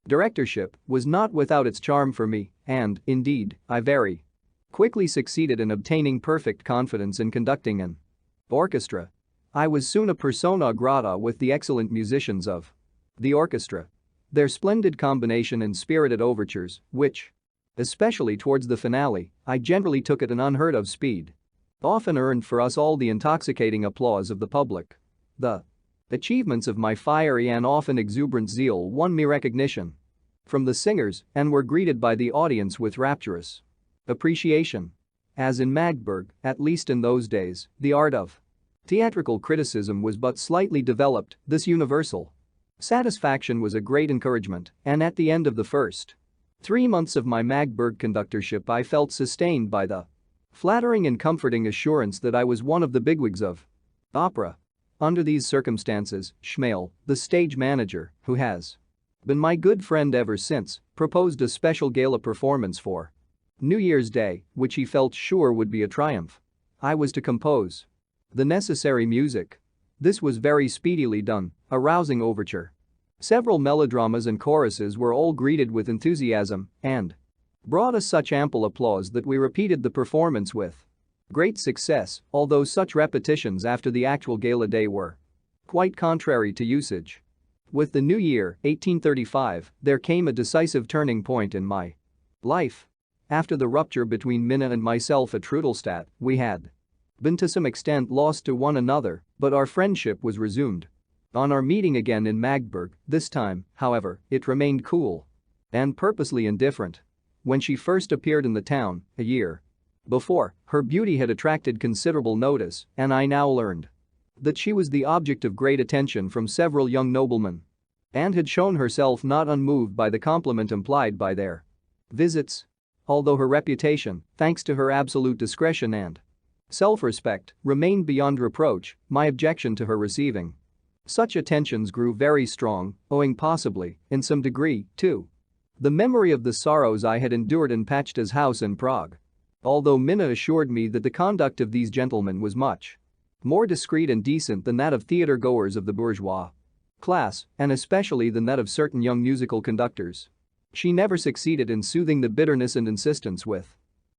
directorship, was not without its charm for me, and, indeed, I very quickly succeeded in obtaining perfect confidence in conducting an orchestra. I was soon a persona grata with the excellent musicians of the orchestra. Their splendid combination and spirited overtures, which, especially towards the finale, I generally took at an unheard of speed, often earned for us all the intoxicating applause of the public. The achievements of my fiery and often exuberant zeal won me recognition from the singers and were greeted by the audience with rapturous appreciation. As in Magdeburg, at least in those days, the art of theatrical criticism was but slightly developed, this universal satisfaction was a great encouragement, and at the end of the first 3 months of my Magdeburg conductorship I felt sustained by the flattering and comforting assurance that I was one of the bigwigs of opera. Under these circumstances, Schmale, the stage manager, who has been my good friend ever since, proposed a special gala performance for New Year's Day, which he felt sure would be a triumph. I was to compose the necessary music. This was very speedily done, a rousing overture. Several melodramas and choruses were all greeted with enthusiasm and brought us such ample applause that we repeated the performance with great success, although such repetitions after the actual gala day were quite contrary to usage. With the new year, 1835, there came a decisive turning point in my life. After the rupture between Minna and myself at Rudolstadt, we had been to some extent lost to one another, but our friendship was resumed. On our meeting again in Magdeburg, this time, however, it remained cool and purposely indifferent. When she first appeared in the town, a year before, her beauty had attracted considerable notice, and I now learned that she was the object of great attention from several young noblemen and had shown herself not unmoved by the compliment implied by their visits. Although her reputation, thanks to her absolute discretion and self-respect, remained beyond reproach, my objection to her receiving such attentions grew very strong, owing possibly, in some degree, to the memory of the sorrows I had endured in Pachta's house in Prague. Although Minna assured me that the conduct of these gentlemen was much more discreet and decent than that of theater-goers of the bourgeois class, and especially than that of certain young musical conductors. She never succeeded in soothing the bitterness and insistence with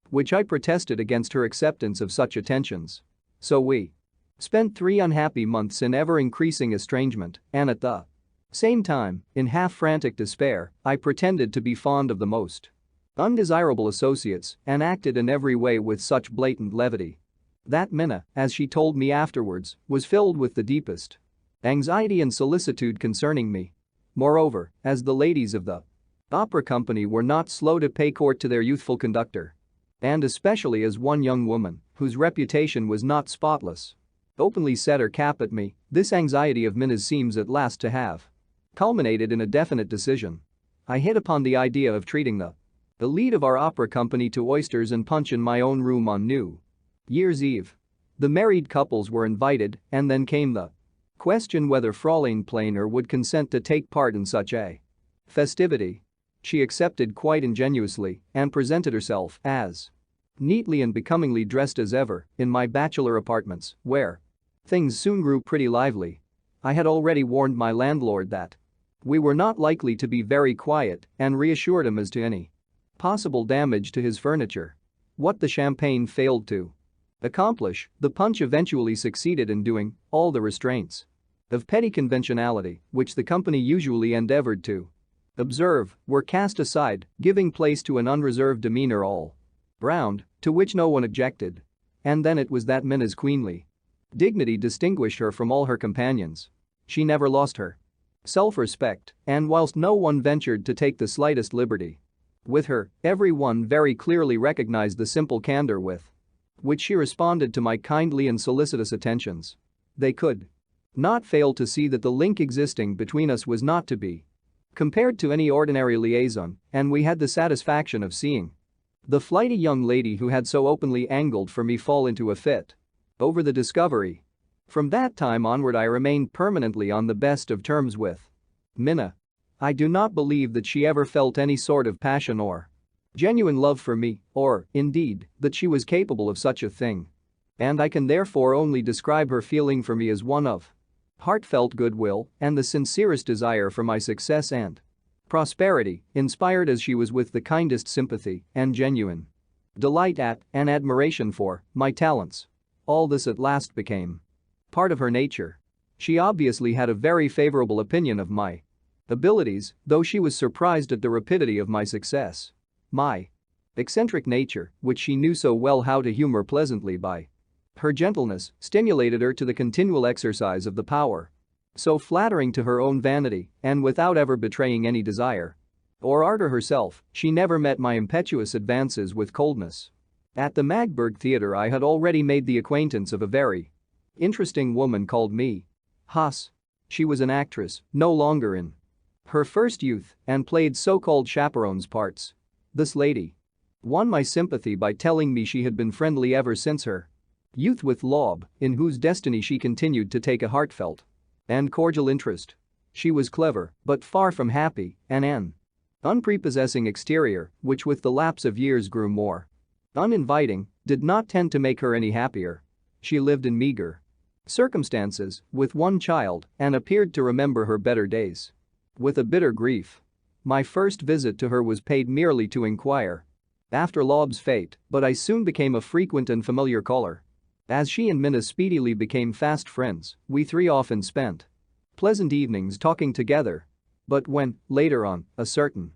which I protested against her acceptance of such attentions. So we spent 3 unhappy months in ever-increasing estrangement, and at the same time, in half-frantic despair, I pretended to be fond of the most undesirable associates and acted in every way with such blatant levity that Minna, as she told me afterwards, was filled with the deepest anxiety and solicitude concerning me. Moreover, as the ladies of the opera company were not slow to pay court to their youthful conductor, and especially as one young woman, whose reputation was not spotless, openly set her cap at me, this anxiety of Minna's seems at last to have culminated in a definite decision. I hit upon the idea of treating the lead of our opera company to oysters and punch in my own room on New Year's Eve. The married couples were invited, and then came the question whether Fraulein Planer would consent to take part in such a festivity. She accepted quite ingenuously and presented herself as neatly and becomingly dressed as ever in my bachelor apartments, where things soon grew pretty lively. I had already warned my landlord that we were not likely to be very quiet and reassured him as to any possible damage to his furniture. What the champagne failed to accomplish, the punch eventually succeeded in doing. All the restraints of petty conventionality, which the company usually endeavored to observe, were cast aside, giving place to an unreserved demeanor all round, to which no one objected. And then it was that Minna's queenly dignity distinguished her from all her companions. She never lost her self-respect, and whilst no one ventured to take the slightest liberty with her, everyone very clearly recognized the simple candor with which she responded to my kindly and solicitous attentions. They could not fail to see that the link existing between us was not to be compared to any ordinary liaison, and we had the satisfaction of seeing the flighty young lady who had so openly angled for me fall into a fit over the discovery. From that time onward I remained permanently on the best of terms with Minna. I do not believe that she ever felt any sort of passion or genuine love for me, or, indeed, that she was capable of such a thing. And I can therefore only describe her feeling for me as one of heartfelt goodwill and the sincerest desire for my success and prosperity, inspired as she was with the kindest sympathy and genuine delight at and admiration for my talents. All this at last became part of her nature. She obviously had a very favorable opinion of my abilities, though she was surprised at the rapidity of my success. My eccentric nature, which she knew so well how to humor pleasantly by her gentleness, stimulated her to the continual exercise of the power so flattering to her own vanity, and without ever betraying any desire or ardor herself, she never met my impetuous advances with coldness. At the Magburg Theatre I had already made the acquaintance of a very interesting woman called Mee Haas. She was an actress, no longer in her first youth, and played so-called chaperones parts. This lady won my sympathy by telling me she had been friendly ever since her youth with Loeb, in whose destiny she continued to take a heartfelt and cordial interest. She was clever, but far from happy, and an unprepossessing exterior, which with the lapse of years grew more uninviting, did not tend to make her any happier. She lived in meager circumstances, with one child, and appeared to remember her better days with a bitter grief. My first visit to her was paid merely to inquire after Loeb's fate, but I soon became a frequent and familiar caller. As she and Minna speedily became fast friends, we 3 often spent pleasant evenings talking together. But when, later on, a certain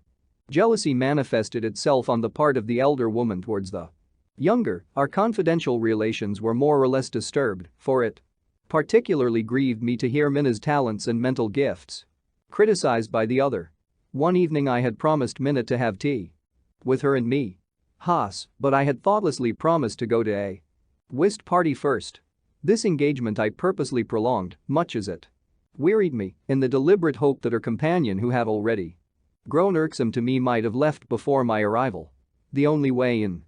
jealousy manifested itself on the part of the elder woman towards the younger, our confidential relations were more or less disturbed, for it particularly grieved me to hear Minna's talents and mental gifts criticized by the other. One evening I had promised Minna to have tea with her and Mee Haas, but I had thoughtlessly promised to go to a whist party first. This engagement I purposely prolonged, much as it wearied me, in the deliberate hope that her companion, who had already grown irksome to me, might have left before my arrival. The only way in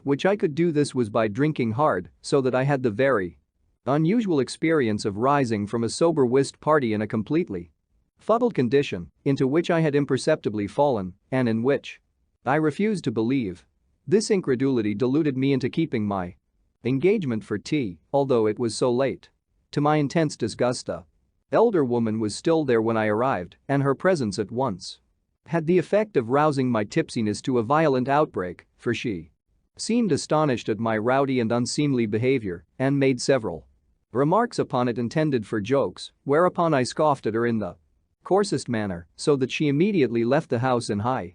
which I could do this was by drinking hard, so that I had the very unusual experience of rising from a sober whist party in a completely fuddled condition, into which I had imperceptibly fallen, and in which I refused to believe. This incredulity deluded me into keeping my engagement for tea, although it was so late. To my intense disgust, the elder woman was still there when I arrived, and her presence at once had the effect of rousing my tipsiness to a violent outbreak, for she seemed astonished at my rowdy and unseemly behavior and made several remarks upon it intended for jokes, whereupon I scoffed at her in the coarsest manner, so that she immediately left the house in high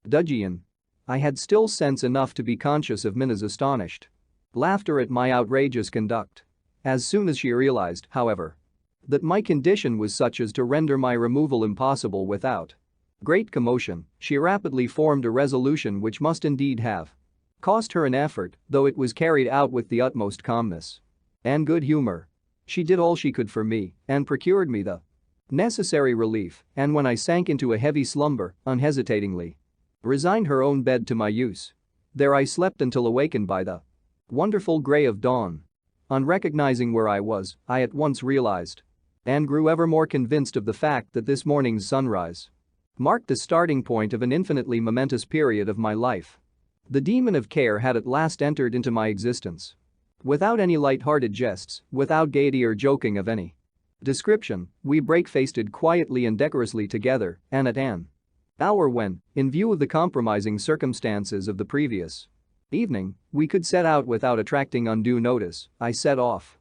dudgeon. I had still sense enough to be conscious of Minna's astonished laughter at my outrageous conduct. As soon as she realized, however, that my condition was such as to render my removal impossible without great commotion, she rapidly formed a resolution which must indeed have cost her an effort, though it was carried out with the utmost calmness and good humor. She did all she could for me and procured me the necessary relief, and when I sank into a heavy slumber, unhesitatingly resigned her own bed to my use. There I slept until awakened by the wonderful gray of dawn. On recognizing where I was, I at once realized and grew ever more convinced of the fact that this morning's sunrise marked the starting point of an infinitely momentous period of my life. The demon of care had at last entered into my existence. Without any light-hearted jests, without gaiety or joking of any description, we break-fasted quietly and decorously together, and at an hour when, in view of the compromising circumstances of the previous evening, we could set out without attracting undue notice, I set off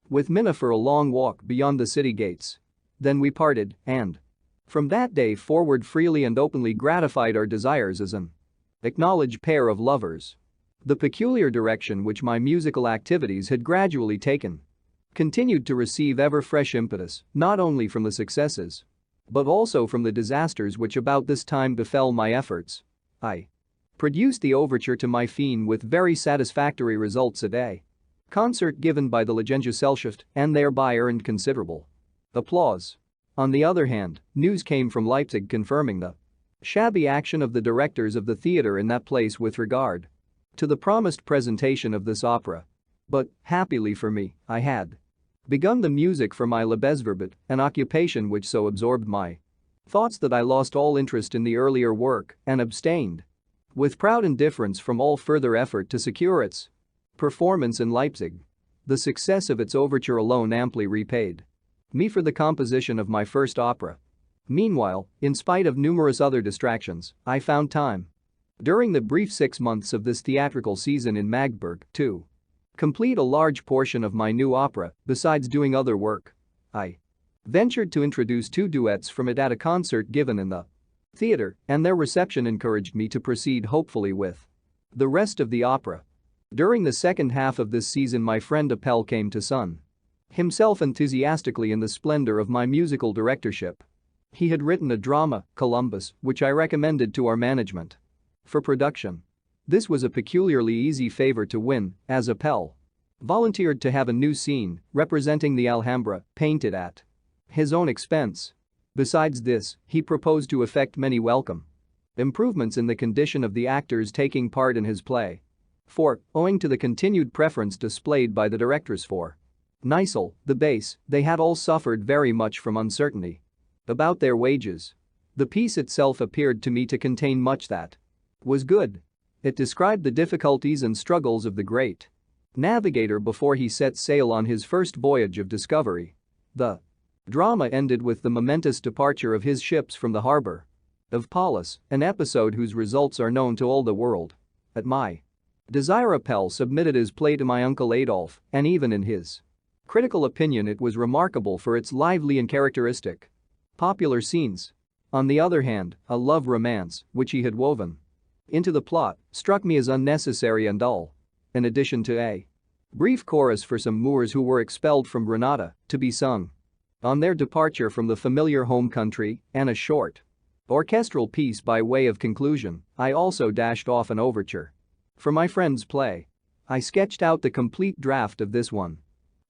with Minna for a long walk beyond the city gates. Then we parted, and from that day forward freely and openly gratified our desires as an acknowledged pair of lovers. The peculiar direction which my musical activities had gradually taken continued to receive ever fresh impetus, not only from the successes but also from the disasters which about this time befell my efforts. I produced the overture to my Fiend with very satisfactory results at a concert given by the Legendgesellschaft and thereby earned considerable applause. On the other hand, news came from Leipzig confirming the shabby action of the directors of the theater in that place with regard to the promised presentation of this opera. But, happily for me, I had begun the music for my Lebesverbot, an occupation which so absorbed my thoughts that I lost all interest in the earlier work and abstained with proud indifference from all further effort to secure its performance in Leipzig. The success of its overture alone amply repaid me for the composition of my first opera. Meanwhile, in spite of numerous other distractions, I found time during the brief 6 months of this theatrical season in Magdeburg to complete a large portion of my new opera. Besides doing other work, I ventured to introduce 2 duets from it at a concert given in the theater, and their reception encouraged me to proceed hopefully with the rest of the opera. During the second half of this season my friend Appel came to sun himself enthusiastically in the splendor of my musical directorship. He had written a drama, Columbus, which I recommended to our management for production. This was a peculiarly easy favor to win, as Appel volunteered to have a new scene representing the Alhambra painted at his own expense. Besides this, he proposed to effect many welcome improvements in the condition of the actors taking part in his play. For, owing to the continued preference displayed by the directors for Neisel, the bass, they had all suffered very much from uncertainty about their wages. The piece itself appeared to me to contain much that was good. It described the difficulties and struggles of the great navigator before he set sail on his first voyage of discovery. The drama ended with the momentous departure of his ships from the harbor of Paulus, an episode whose results are known to all the world. At my desire, Appel submitted his play to my uncle Adolf, and even in his critical opinion it was remarkable for its lively and characteristic popular scenes. On the other hand, a love romance, which he had woven into the plot, struck me as unnecessary and dull. In addition to a brief chorus for some Moors who were expelled from Granada, to be sung on their departure from the familiar home country, and a short orchestral piece by way of conclusion, I also dashed off an overture for my friend's play. I sketched out the complete draft of this one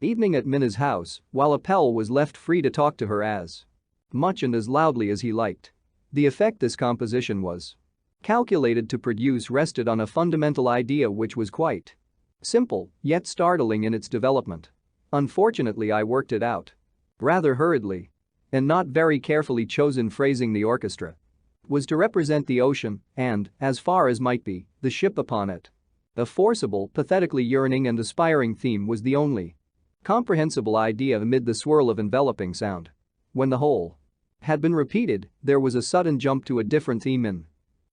evening at Minna's house, while Appel was left free to talk to her as much and as loudly as he liked. The effect this composition was calculated to produce rested on a fundamental idea which was quite simple, yet startling in its development. Unfortunately, I worked it out rather hurriedly and not very carefully chosen phrasing. The orchestra was to represent the ocean and, as far as might be, the ship upon it. A forcible, pathetically yearning and aspiring theme was the only comprehensible idea amid the swirl of enveloping sound. When the whole had been repeated, there was a sudden jump to a different theme in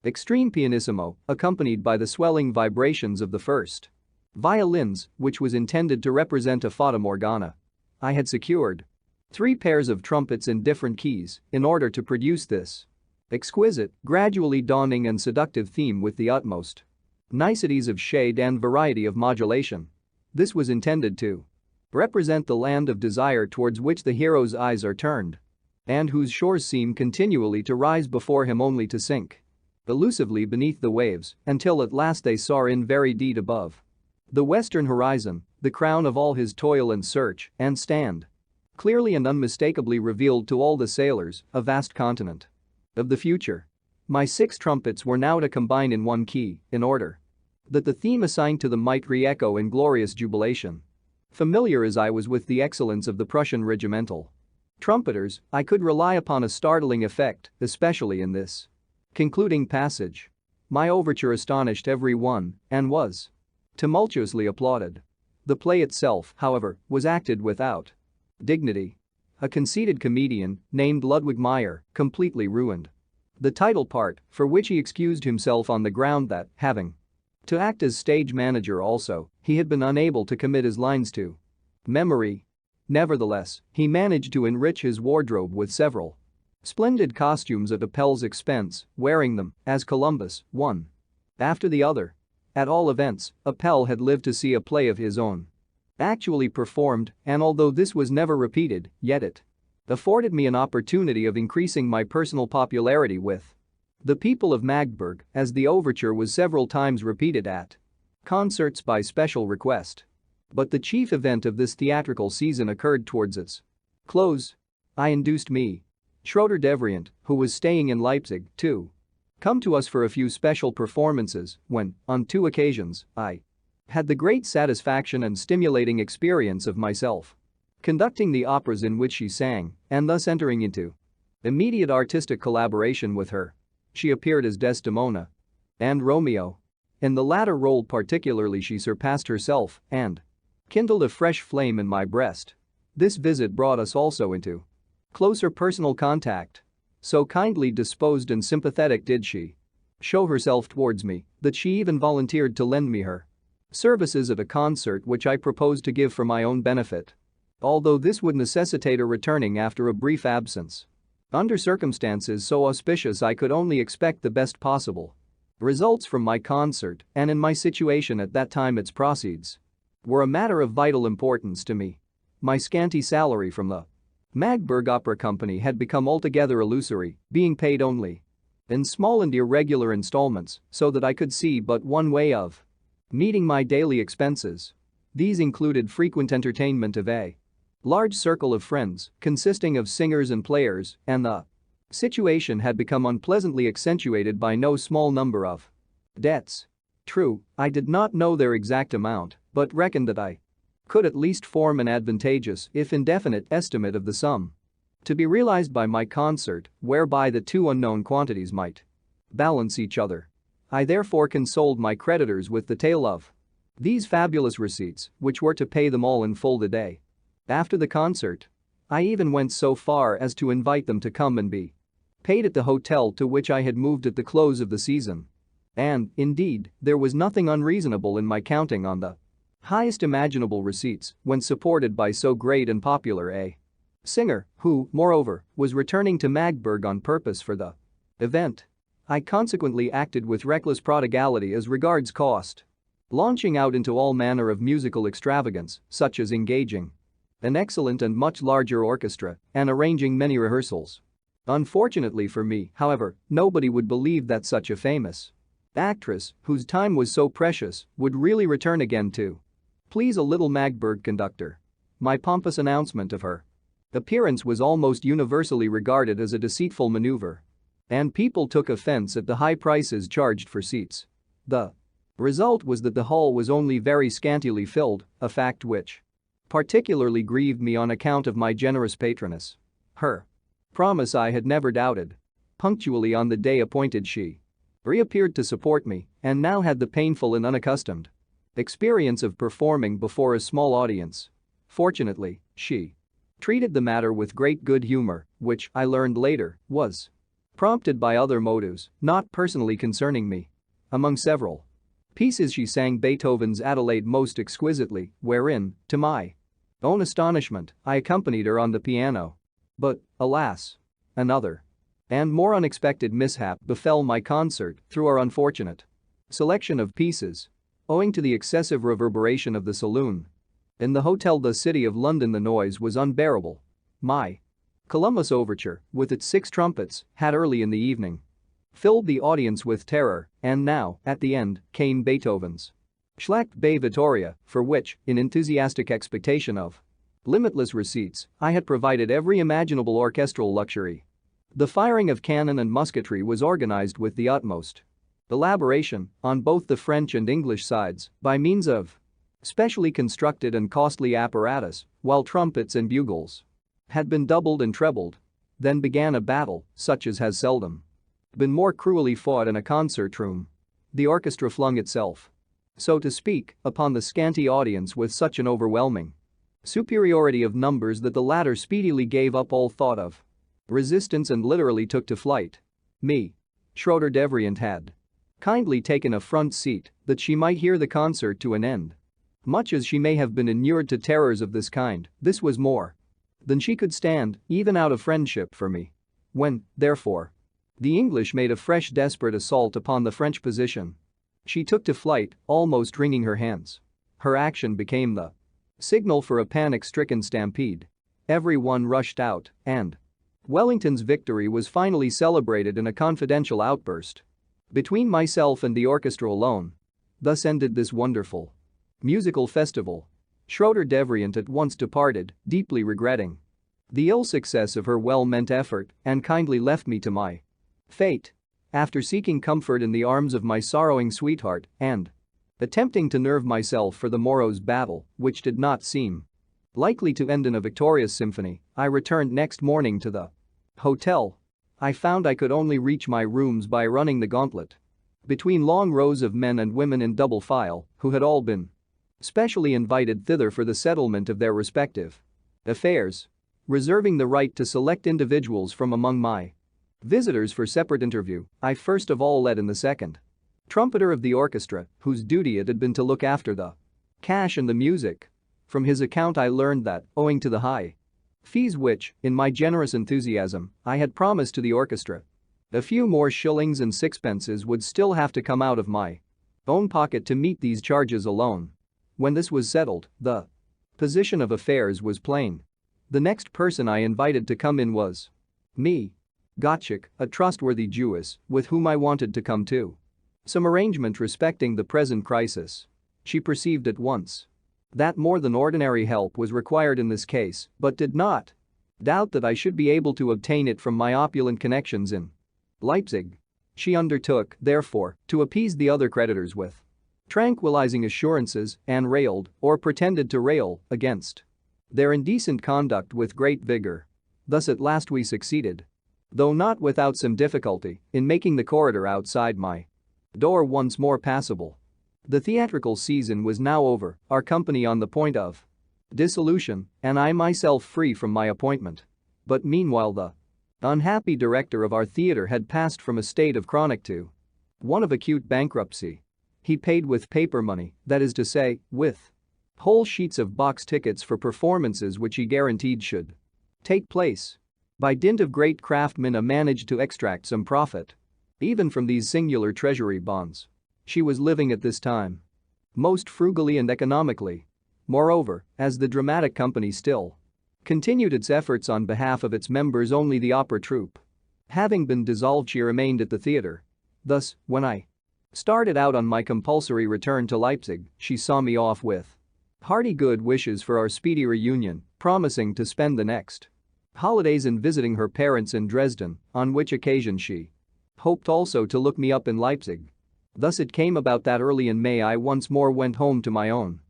extreme pianissimo, accompanied by the swelling vibrations of the first violins, which was intended to represent a fata morgana. I had secured 3 pairs of trumpets in different keys in order to produce this exquisite, gradually dawning and seductive theme with the utmost niceties of shade and variety of modulation. This was intended to represent the land of desire towards which the hero's eyes are turned and whose shores seem continually to rise before him only to sink elusively beneath the waves until at last they soar in very deed above the western horizon, the crown of all his toil and search, and stand clearly and unmistakably revealed to all the sailors, a vast continent of the future. My 6 trumpets were now to combine in one key, in order that the theme assigned to them might re-echo in glorious jubilation. Familiar as I was with the excellence of the Prussian regimental trumpeters, I could rely upon a startling effect, especially in this concluding passage. My overture astonished every one and was tumultuously applauded. The play itself, however, was acted without dignity. A conceited comedian named Ludwig Meyer completely ruined the title part, for which he excused himself on the ground that, having to act as stage manager also, he had been unable to commit his lines to memory. Nevertheless, he managed to enrich his wardrobe with several splendid costumes at Appel's expense, wearing them, as Columbus, one after the other. At all events, Appel had lived to see a play of his own actually performed, and although this was never repeated, yet it afforded me an opportunity of increasing my personal popularity with the people of Magdeburg, as the overture was several times repeated at concerts by special request. But the chief event of this theatrical season occurred towards its close. I induced me, Schroeder Devrient, who was staying in Leipzig, to come to us for a few special performances when, on 2 occasions, I had the great satisfaction and stimulating experience of myself conducting the operas in which she sang and thus entering into immediate artistic collaboration with her. She appeared as Desdemona and Romeo. In the latter role particularly she surpassed herself and kindled a fresh flame in my breast. This visit brought us also into closer personal contact. So kindly disposed and sympathetic did she show herself towards me that she even volunteered to lend me her services at a concert which I proposed to give for my own benefit, although this would necessitate a returning after a brief absence. Under circumstances so auspicious I could only expect the best possible results from my concert, and in my situation at that time its proceeds were a matter of vital importance to me. My scanty salary from the Magdeburg Opera Company had become altogether illusory, being paid only in small and irregular installments, so that I could see but one way of meeting my daily expenses. These included frequent entertainment of a large circle of friends, consisting of singers and players, and the situation had become unpleasantly accentuated by no small number of debts. True, I did not know their exact amount, but reckoned that I could at least form an advantageous, if indefinite, estimate of the sum to be realized by my concert, whereby the 2 unknown quantities might balance each other. I therefore consoled my creditors with the tale of these fabulous receipts, which were to pay them all in full the day after the concert. I even went so far as to invite them to come and be paid at the hotel to which I had moved at the close of the season. And, indeed, there was nothing unreasonable in my counting on the highest imaginable receipts when supported by so great and popular a singer, who, moreover, was returning to Magdeburg on purpose for the event. I consequently acted with reckless prodigality as regards cost, launching out into all manner of musical extravagance, such as engaging an excellent and much larger orchestra and arranging many rehearsals. Unfortunately for me, however, nobody would believe that such a famous actress, whose time was so precious, would really return again to please a little Magdeburg conductor. My pompous announcement of her appearance was almost universally regarded as a deceitful maneuver, and people took offense at the high prices charged for seats. The result was that the hall was only very scantily filled, a fact which particularly grieved me on account of my generous patroness. Her promise I had never doubted. Punctually on the day appointed she reappeared to support me and now had the painful and unaccustomed experience of performing before a small audience. Fortunately, she treated the matter with great good humor, which, I learned later, was prompted by other motives, not personally concerning me. Among several pieces she sang Beethoven's Adelaide most exquisitely, wherein, to my own astonishment, I accompanied her on the piano. But, alas, another and more unexpected mishap befell my concert through our unfortunate selection of pieces. Owing to the excessive reverberation of the saloon in the Hotel the City of London, the noise was unbearable. My Columbus Overture, with its 6 trumpets, had early in the evening filled the audience with terror, and now, at the end, came Beethoven's Schlacht bei Vittoria, for which, in enthusiastic expectation of limitless receipts, I had provided every imaginable orchestral luxury. The firing of cannon and musketry was organized with the utmost elaboration on both the French and English sides by means of specially constructed and costly apparatus, while trumpets and bugles had been doubled and trebled. Then began a battle such as has seldom been more cruelly fought in a concert room. The orchestra flung itself, so to speak, upon the scanty audience with such an overwhelming superiority of numbers that the latter speedily gave up all thought of resistance and literally took to flight. Me. Schroeder Devrient had kindly taken a front seat that she might hear the concert to an end. Much as she may have been inured to terrors of this kind, this was more than she could stand, even out of friendship for me. When, therefore, the English made a fresh desperate assault upon the French position, she took to flight, almost wringing her hands. Her action became the signal for a panic-stricken stampede. Everyone rushed out, and Wellington's victory was finally celebrated in a confidential outburst between myself and the orchestra alone. Thus ended this wonderful musical festival. Schroeder Devrient at once departed, deeply regretting the ill success of her well-meant effort, and kindly left me to my fate. After seeking comfort in the arms of my sorrowing sweetheart and attempting to nerve myself for the morrow's battle, which did not seem likely to end in a victorious symphony, I returned next morning to the hotel. I found I could only reach my rooms by running the gauntlet between long rows of men and women in double file who had all been specially invited thither for the settlement of their respective affairs, reserving the right to select individuals from among my visitors for separate interview. I first of all led in the second trumpeter of the orchestra, whose duty it had been to look after the cash and the music. From his account I learned that, owing to the high fees which, in my generous enthusiasm, I had promised to the orchestra, a few more shillings and sixpences would still have to come out of my own pocket to meet these charges alone. When this was settled, the position of affairs was plain. The next person I invited to come in was me. Gottschalk, a trustworthy Jewess, with whom I wanted to come to some arrangement respecting the present crisis. She perceived at once that more than ordinary help was required in this case, but did not doubt that I should be able to obtain it from my opulent connections in Leipzig. She undertook, therefore, to appease the other creditors with tranquilizing assurances and railed, or pretended to rail, against their indecent conduct with great vigor. Thus at last we succeeded, though not without some difficulty, in making the corridor outside my door once more passable. The theatrical season was now over, our company on the point of dissolution, and I myself free from my appointment. But meanwhile the unhappy director of our theater had passed from a state of chronic to one of acute bankruptcy. He paid with paper money, that is to say, with whole sheets of box tickets for performances which he guaranteed should take place. By dint of great craftsmanship managed to extract some profit even from these singular treasury bonds. She was living at this time most frugally and economically. Moreover, as the dramatic company still continued its efforts on behalf of its members, only the opera troupe having been dissolved, she remained at the theater. Thus, when I started out on my compulsory return to Leipzig, she saw me off with hearty good wishes for our speedy reunion, promising to spend the next holidays in visiting her parents in Dresden, on which occasion she hoped also to look me up in Leipzig. Thus it came about that early in May I once more went home to my own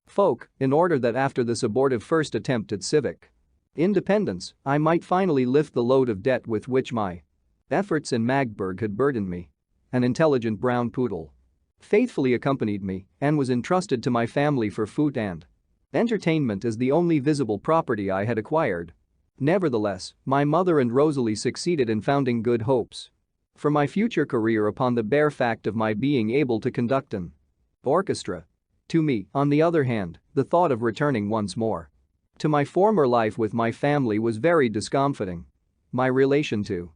folk, in order that after this abortive first attempt at civic independence, I might finally lift the load of debt with which my efforts in Magdeburg had burdened me. an intelligent brown poodle, faithfully accompanied me and was entrusted to my family for food and entertainment as the only visible property I had acquired. Nevertheless, my mother and Rosalie succeeded in founding good hopes for my future career upon the bare fact of my being able to conduct an orchestra. To me, on the other hand, the thought of returning once more to my former life with my family was very discomforting. My relation to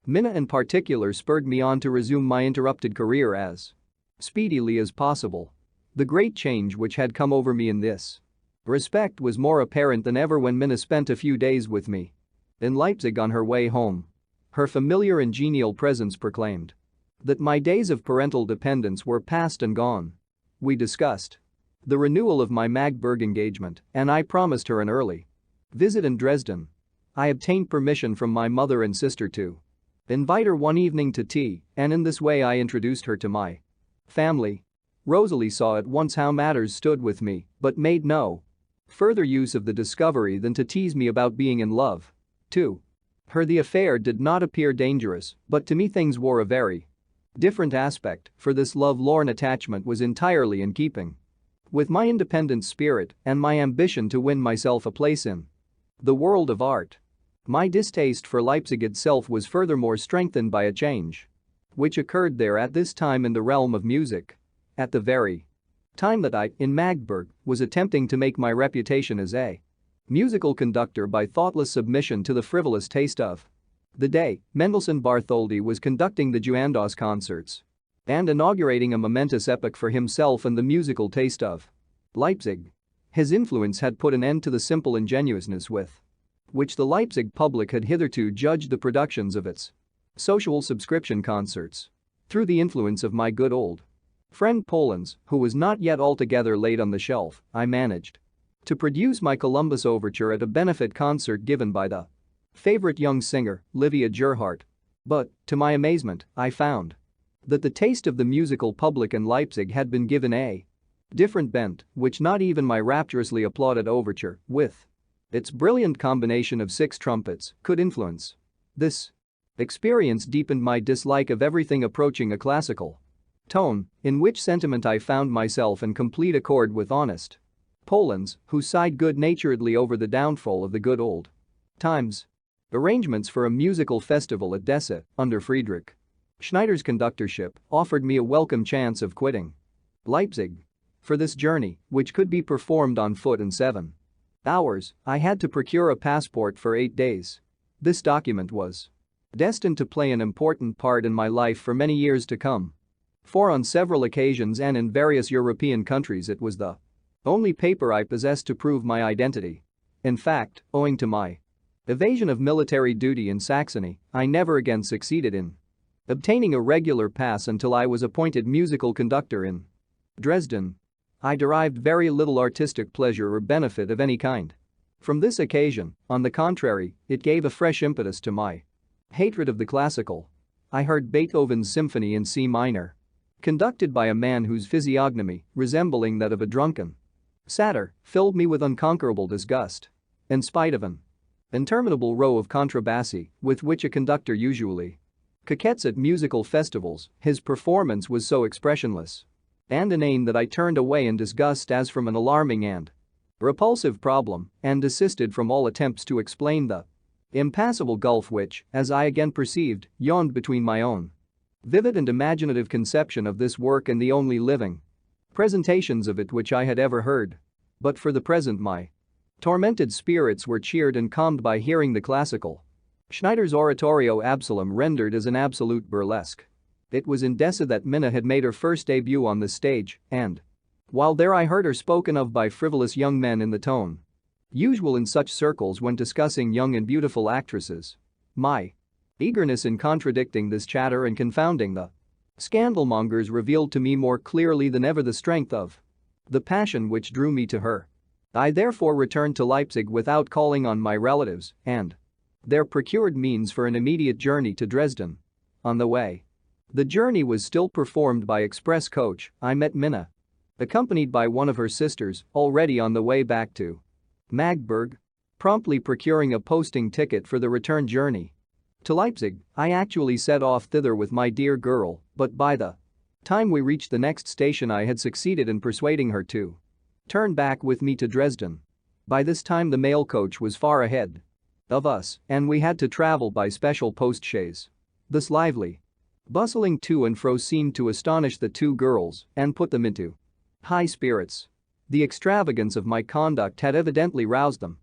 Minna in particular spurred me on to resume my interrupted career as speedily as possible. The great change which had come over me in this respect was more apparent than ever when Minna spent a few days with me in Leipzig on her way home. Her familiar and genial presence proclaimed that my days of parental dependence were past and gone. We discussed the renewal of my Magdeburg engagement, and I promised her an early visit in Dresden. I obtained permission from my mother and sister to invite her one evening to tea, and in this way I introduced her to my family. Rosalie saw at once how matters stood with me, but made no further use of the discovery than to tease me about being in love. To her the affair did not appear dangerous, but to me things wore a very different aspect, for this love-lorn attachment was entirely in keeping with my independent spirit and my ambition to win myself a place in the world of art. My distaste for Leipzig itself was furthermore strengthened by a change which occurred there at this time in the realm of music. At the very time that I, in Magdeburg, was attempting to make my reputation as a musical conductor by thoughtless submission to the frivolous taste of the day, Mendelssohn Bartholdy was conducting the Juandos concerts and inaugurating a momentous epoch for himself and the musical taste of Leipzig. His influence had put an end to the simple ingenuousness with which the Leipzig public had hitherto judged the productions of its social subscription concerts. Through the influence of my good old friend Polan's, who was not yet altogether laid on the shelf, I managed to produce my Columbus Overture at a benefit concert given by the favorite young singer, Livia Gerhardt. But, to my amazement, I found that the taste of the musical public in Leipzig had been given a different bent, which not even my rapturously applauded overture, with its brilliant combination of 6 trumpets, could influence. This experience deepened my dislike of everything approaching a classical tone, in which sentiment I found myself in complete accord with honest Polan's, who sighed good-naturedly over the downfall of the good old times. Arrangements for a musical festival at Dessau, under Friedrich Schneider's conductorship, offered me a welcome chance of quitting Leipzig. For this journey, which could be performed on foot in 7 hours, I had to procure a passport for 8 days. This document was destined to play an important part in my life for many years to come. For on several occasions and in various European countries it was the only paper I possessed to prove my identity. In fact, owing to my evasion of military duty in Saxony, I never again succeeded in obtaining a regular pass until I was appointed musical conductor in Dresden. I derived very little artistic pleasure or benefit of any kind from this occasion. On the contrary, it gave a fresh impetus to my hatred of the classical. I heard Beethoven's symphony in C minor, conducted by a man whose physiognomy, resembling that of a drunken satyr, filled me with unconquerable disgust. In spite of an interminable row of contrabassi with which a conductor usually coquettes at musical festivals, his performance was so expressionless and inane that I turned away in disgust as from an alarming and repulsive problem and desisted from all attempts to explain the impassable gulf which, as I again perceived, yawned between my own vivid and imaginative conception of this work and the only living presentations of it which I had ever heard. But for the present my tormented spirits were cheered and calmed by hearing the classical Schneider's oratorio Absalom rendered as an absolute burlesque. It was in Dessau that Minna had made her first debut on the stage, and while there I heard her spoken of by frivolous young men in the tone usual in such circles when discussing young and beautiful actresses. My eagerness in contradicting this chatter and confounding the scandalmongers revealed to me more clearly than ever the strength of the passion which drew me to her. I therefore returned to Leipzig without calling on my relatives and there procured means for an immediate journey to Dresden. On the way, the journey was still performed by express coach. I met Minna, accompanied by one of her sisters, already on the way back to Magdeburg. Promptly procuring a posting ticket for the return journey to Leipzig, I actually set off thither with my dear girl, But by the time we reached the next station I had succeeded in persuading her to turn back with me to Dresden. By this time the mail coach was far ahead of us and we had to travel by special post-chaise. This lively, bustling to and fro seemed to astonish the two girls and put them into high spirits. The extravagance of my conduct had evidently roused them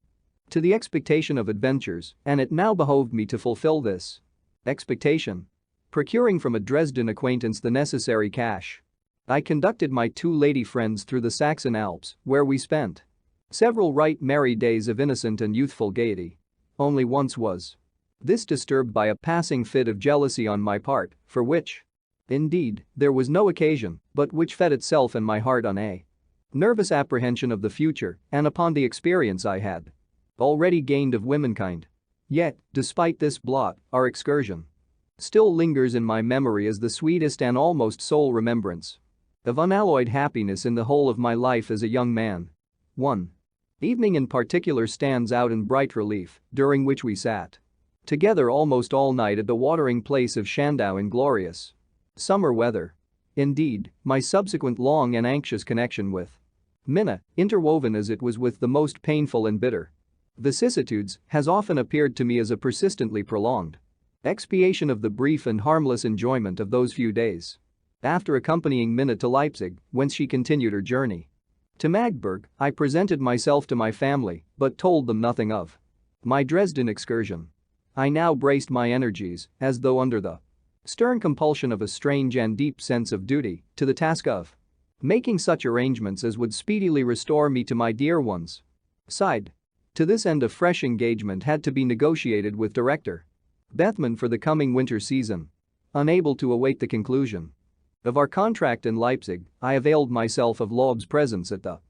to the expectation of adventures, and it now behoved me to fulfill this expectation. Procuring from a Dresden acquaintance the necessary cash, I conducted my two lady friends through the Saxon Alps, where we spent several right merry days of innocent and youthful gaiety. Only once was this disturbed by a passing fit of jealousy on my part, for which, indeed, there was no occasion, but which fed itself in my heart on a nervous apprehension of the future and upon the experience I had already gained of womankind. Yet, despite this blot, our excursion still lingers in my memory as the sweetest and almost sole remembrance of unalloyed happiness in the whole of my life as a young man. One evening in particular stands out in bright relief, during which we sat together almost all night at the watering place of Schandau in glorious summer weather. Indeed, my subsequent long and anxious connection with Minna, interwoven as it was with the most painful and bitter vicissitudes, has often appeared to me as a persistently prolonged expiation of the brief and harmless enjoyment of those few days. After accompanying Minna to Leipzig, whence she continued her journey to Magdeburg, I presented myself to my family but told them nothing of my Dresden excursion. I now braced my energies, as though under the stern compulsion of a strange and deep sense of duty, to the task of making such arrangements as would speedily restore me to my dear ones. Side. To this end a fresh engagement had to be negotiated with Director Bethmann for the coming winter season. Unable to await the conclusion of our contract in Leipzig, I availed myself of Loeb's presence at the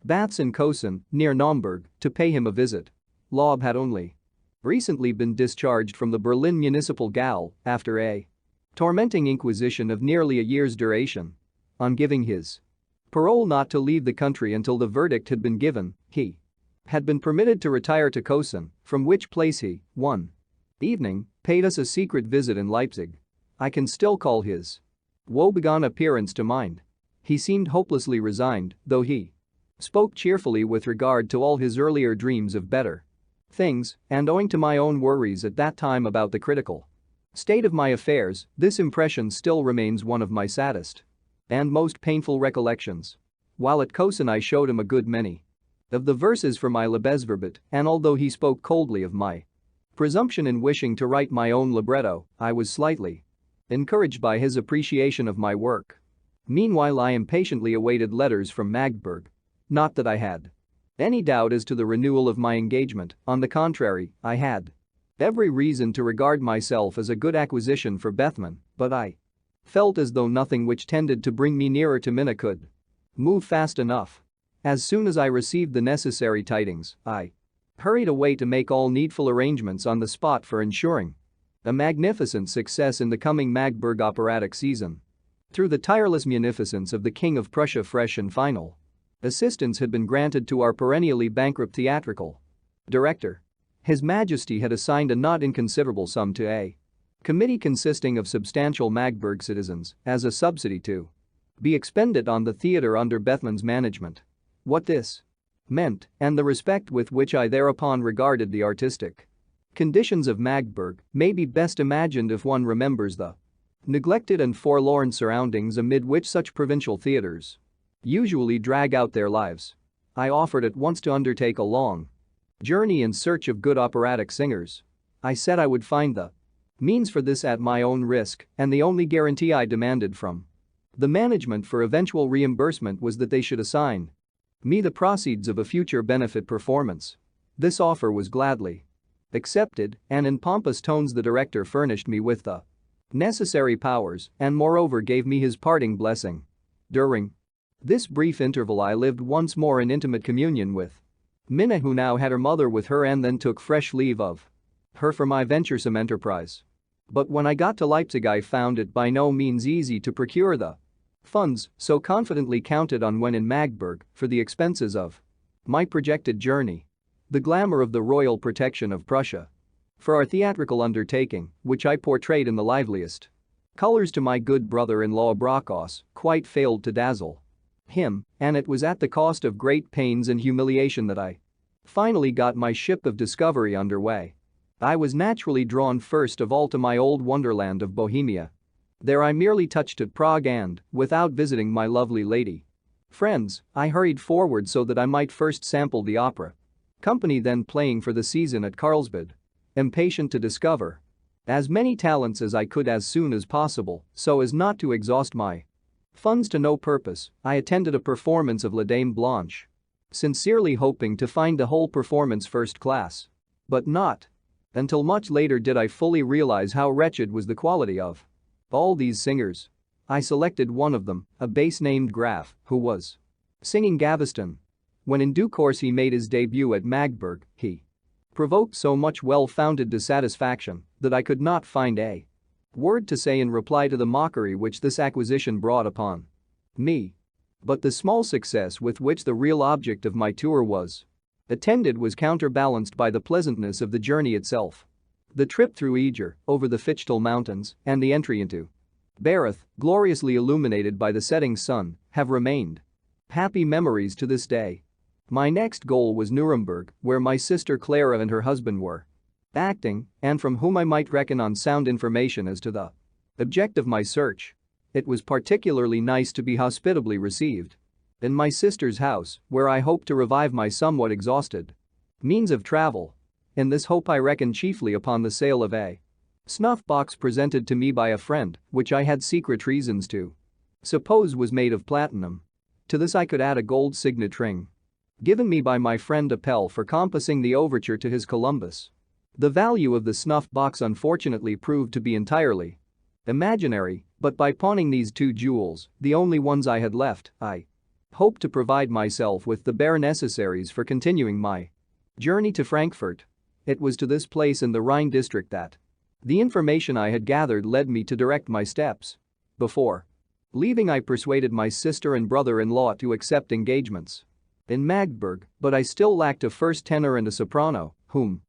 baths in Kosen, near Naumburg, to pay him a visit. Loeb had only recently been discharged from the Berlin municipal gaol after a tormenting inquisition of nearly a year's duration. On giving his parole not to leave the country until the verdict had been given, he had been permitted to retire to Kosen, from which place he, one evening, paid us a secret visit in Leipzig. I can still call his woebegone appearance to mind. He seemed hopelessly resigned, though he spoke cheerfully with regard to all his earlier dreams of better things, and owing to my own worries at that time about the critical state of my affairs, this impression still remains one of my saddest and most painful recollections. While at Kosen I showed him a good many of the verses for my Lebesverbot, and although he spoke coldly of my presumption in wishing to write my own libretto, I was slightly encouraged by his appreciation of my work. Meanwhile I impatiently awaited letters from Magdeburg. Not that I had any doubt as to the renewal of my engagement, on the contrary, I had every reason to regard myself as a good acquisition for Bethmann, but I felt as though nothing which tended to bring me nearer to Minna could move fast enough. As soon as I received the necessary tidings, I hurried away to make all needful arrangements on the spot for ensuring a magnificent success in the coming Magdeburg operatic season. Through the tireless munificence of the King of Prussia, fresh and final assistance had been granted to our perennially bankrupt theatrical director. His Majesty had assigned a not inconsiderable sum to a committee consisting of substantial Magdeburg citizens as a subsidy to be expended on the theatre under Bethmann's management. What this meant, and the respect with which I thereupon regarded the artistic conditions of Magdeburg, may be best imagined if one remembers the neglected and forlorn surroundings amid which such provincial theatres usually drag out their lives. I offered at once to undertake a long journey in search of good operatic singers. I said I would find the means for this at my own risk, and the only guarantee I demanded from the management for eventual reimbursement was that they should assign me the proceeds of a future benefit performance. This offer was gladly accepted, and in pompous tones the director furnished me with the necessary powers and moreover gave me his parting blessing. During this brief interval I lived once more in intimate communion with Minna, who now had her mother with her and then took fresh leave of her for my venturesome enterprise. But when I got to Leipzig I found it by no means easy to procure the funds so confidently counted on when in Magdeburg for the expenses of my projected journey. The glamour of the royal protection of Prussia for our theatrical undertaking, which I portrayed in the liveliest Colors to my good brother-in-law Brocos quite failed to dazzle him, and it was at the cost of great pains and humiliation that I finally got my ship of discovery underway. I was naturally drawn first of all to my old wonderland of Bohemia. There I merely touched at Prague and, without visiting my lovely lady friends, I hurried forward so that I might first sample the opera company then playing for the season at Carlsbad. Impatient to discover as many talents as I could as soon as possible so as not to exhaust my funds to no purpose, I attended a performance of La Dame Blanche. Sincerely hoping to find the whole performance first class. But not until much later did I fully realize how wretched was the quality of all these singers. I selected one of them, a bass named Graf, who was singing Gaveston. When in due course he made his debut at Magdeburg, he provoked so much well-founded dissatisfaction that I could not find a word to say in reply to the mockery which this acquisition brought upon me. But the small success with which the real object of my tour was attended was counterbalanced by the pleasantness of the journey itself. The trip through Eger, over the Fichtel Mountains, and the entry into Bayreuth, gloriously illuminated by the setting sun, have remained happy memories to this day. My next goal was Nuremberg, where my sister Clara and her husband were acting, and from whom I might reckon on sound information as to the object of my search. It was particularly nice to be hospitably received in my sister's house, where I hoped to revive my somewhat exhausted means of travel. In this hope I reckoned chiefly upon the sale of a snuff box presented to me by a friend, which I had secret reasons to suppose was made of platinum. To this I could add a gold signet ring given me by my friend Appel for compassing the overture to his Columbus. The value of the snuff box unfortunately proved to be entirely imaginary, but by pawning these two jewels, the only ones I had left, I hoped to provide myself with the bare necessaries for continuing my journey to Frankfurt. It was to this place in the Rhine district that the information I had gathered led me to direct my steps. Before leaving I persuaded my sister and brother-in-law to accept engagements in Magdeburg, but I still lacked a first tenor and a soprano, whom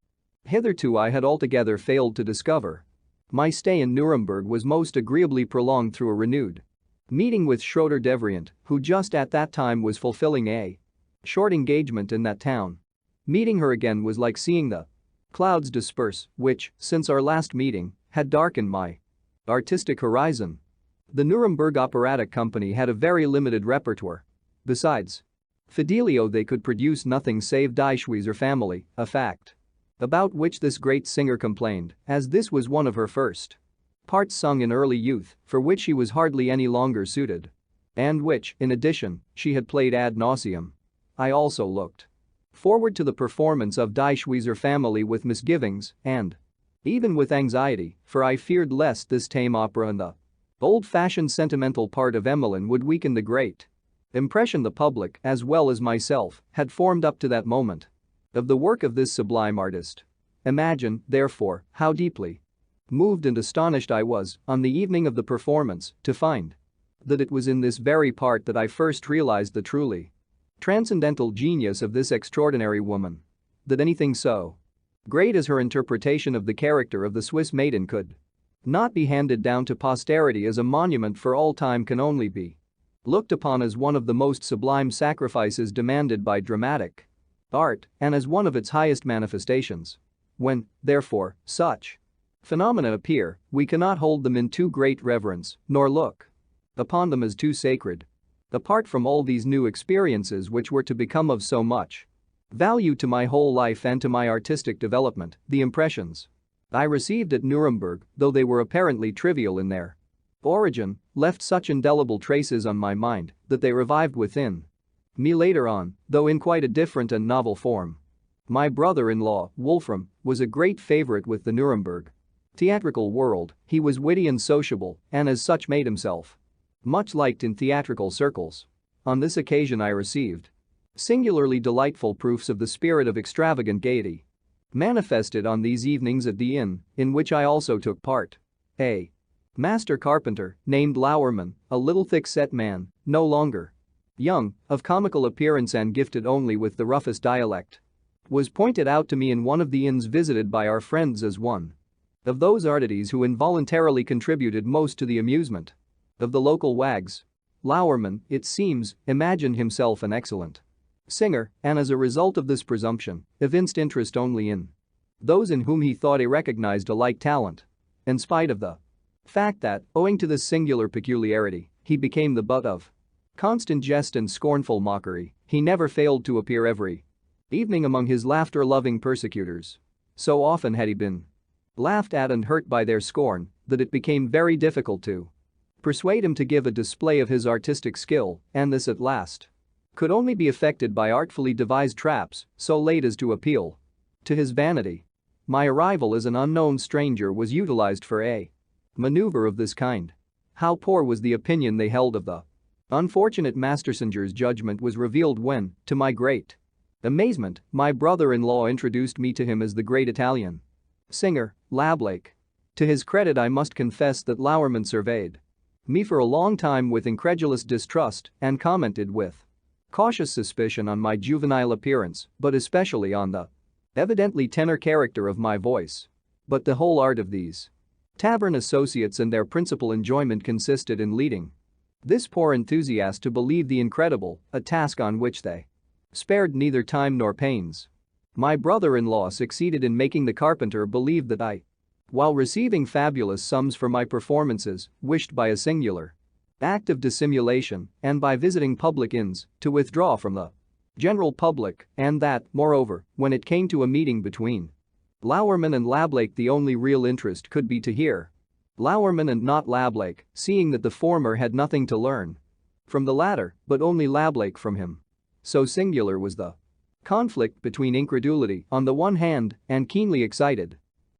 hitherto I had altogether failed to discover. My stay in Nuremberg was most agreeably prolonged through a renewed meeting with Schroeder Devrient, who just at that time was fulfilling a short engagement in that town. Meeting her again was like seeing the clouds disperse, which, since our last meeting, had darkened my artistic horizon. The Nuremberg Operatic Company had a very limited repertoire. Besides Fidelio, they could produce nothing save Die Schweizer family, a fact about which this great singer complained, as this was one of her first parts sung in early youth, for which she was hardly any longer suited, and which, in addition, she had played ad nauseam. I also looked forward to the performance of Die Schweizer family with misgivings and even with anxiety, for I feared lest this tame opera and the old-fashioned sentimental part of Emmeline would weaken the great impression the public, as well as myself, had formed up to that moment of the work of this sublime artist. Imagine, therefore, how deeply moved and astonished I was, on the evening of the performance, to find that it was in this very part that I first realized the truly transcendental genius of this extraordinary woman. That anything so great as her interpretation of the character of the Swiss maiden could not be handed down to posterity as a monument for all time can only be looked upon as one of the most sublime sacrifices demanded by dramatic art and as one of its highest manifestations. When, therefore, such phenomena appear, we cannot hold them in too great reverence, nor look upon them as too sacred. Apart from all these new experiences which were to become of so much value to my whole life and to my artistic development, the impressions I received at Nuremberg, though they were apparently trivial in their origin, left such indelible traces on my mind that they revived within me later on, though in quite a different and novel form. My brother-in-law, Wolfram, was a great favorite with the Nuremberg theatrical world. He was witty and sociable, and as such made himself much liked in theatrical circles. On this occasion I received singularly delightful proofs of the spirit of extravagant gaiety manifested on these evenings at the inn, in which I also took part. A master carpenter, named Lauerman, a little thick-set man, no longer young, of comical appearance and gifted only with the roughest dialect, was pointed out to me in one of the inns visited by our friends as one Of those artists who involuntarily contributed most to the amusement of the local wags, Lauerman, it seems, imagined himself an excellent singer and as a result of this presumption, evinced interest only in those in whom he thought he recognized a like talent. In spite of the fact that, owing to this singular peculiarity, he became the butt of constant jest and scornful mockery, he never failed to appear every evening among his laughter-loving persecutors. So often had he been laughed at and hurt by their scorn that it became very difficult to persuade him to give a display of his artistic skill, and this at last could only be effected by artfully devised traps so late as to appeal to his vanity. My arrival as an unknown stranger was utilized for a maneuver of this kind. How poor was the opinion they held of the unfortunate Mastersinger's judgment was revealed when, to my great amazement, my brother-in-law introduced me to him as the great Italian singer, Lablake. To his credit, I must confess that Lauerman surveyed me for a long time with incredulous distrust and commented with cautious suspicion on my juvenile appearance, but especially on the evidently tenor character of my voice. But the whole art of these tavern associates and their principal enjoyment consisted in leading this poor enthusiast to believe the incredible, a task on which they spared neither time nor pains. My brother-in-law succeeded in making the carpenter believe that I, while receiving fabulous sums for my performances, wished by a singular act of dissimulation and by visiting public inns to withdraw from the general public, and that, moreover, when it came to a meeting between Lauerman and Lablake, the only real interest could be to hear Lauerman and not Lablake, seeing that the former had nothing to learn from the latter but only Lablake from him. So singular was the conflict between incredulity on the one hand and keenly excited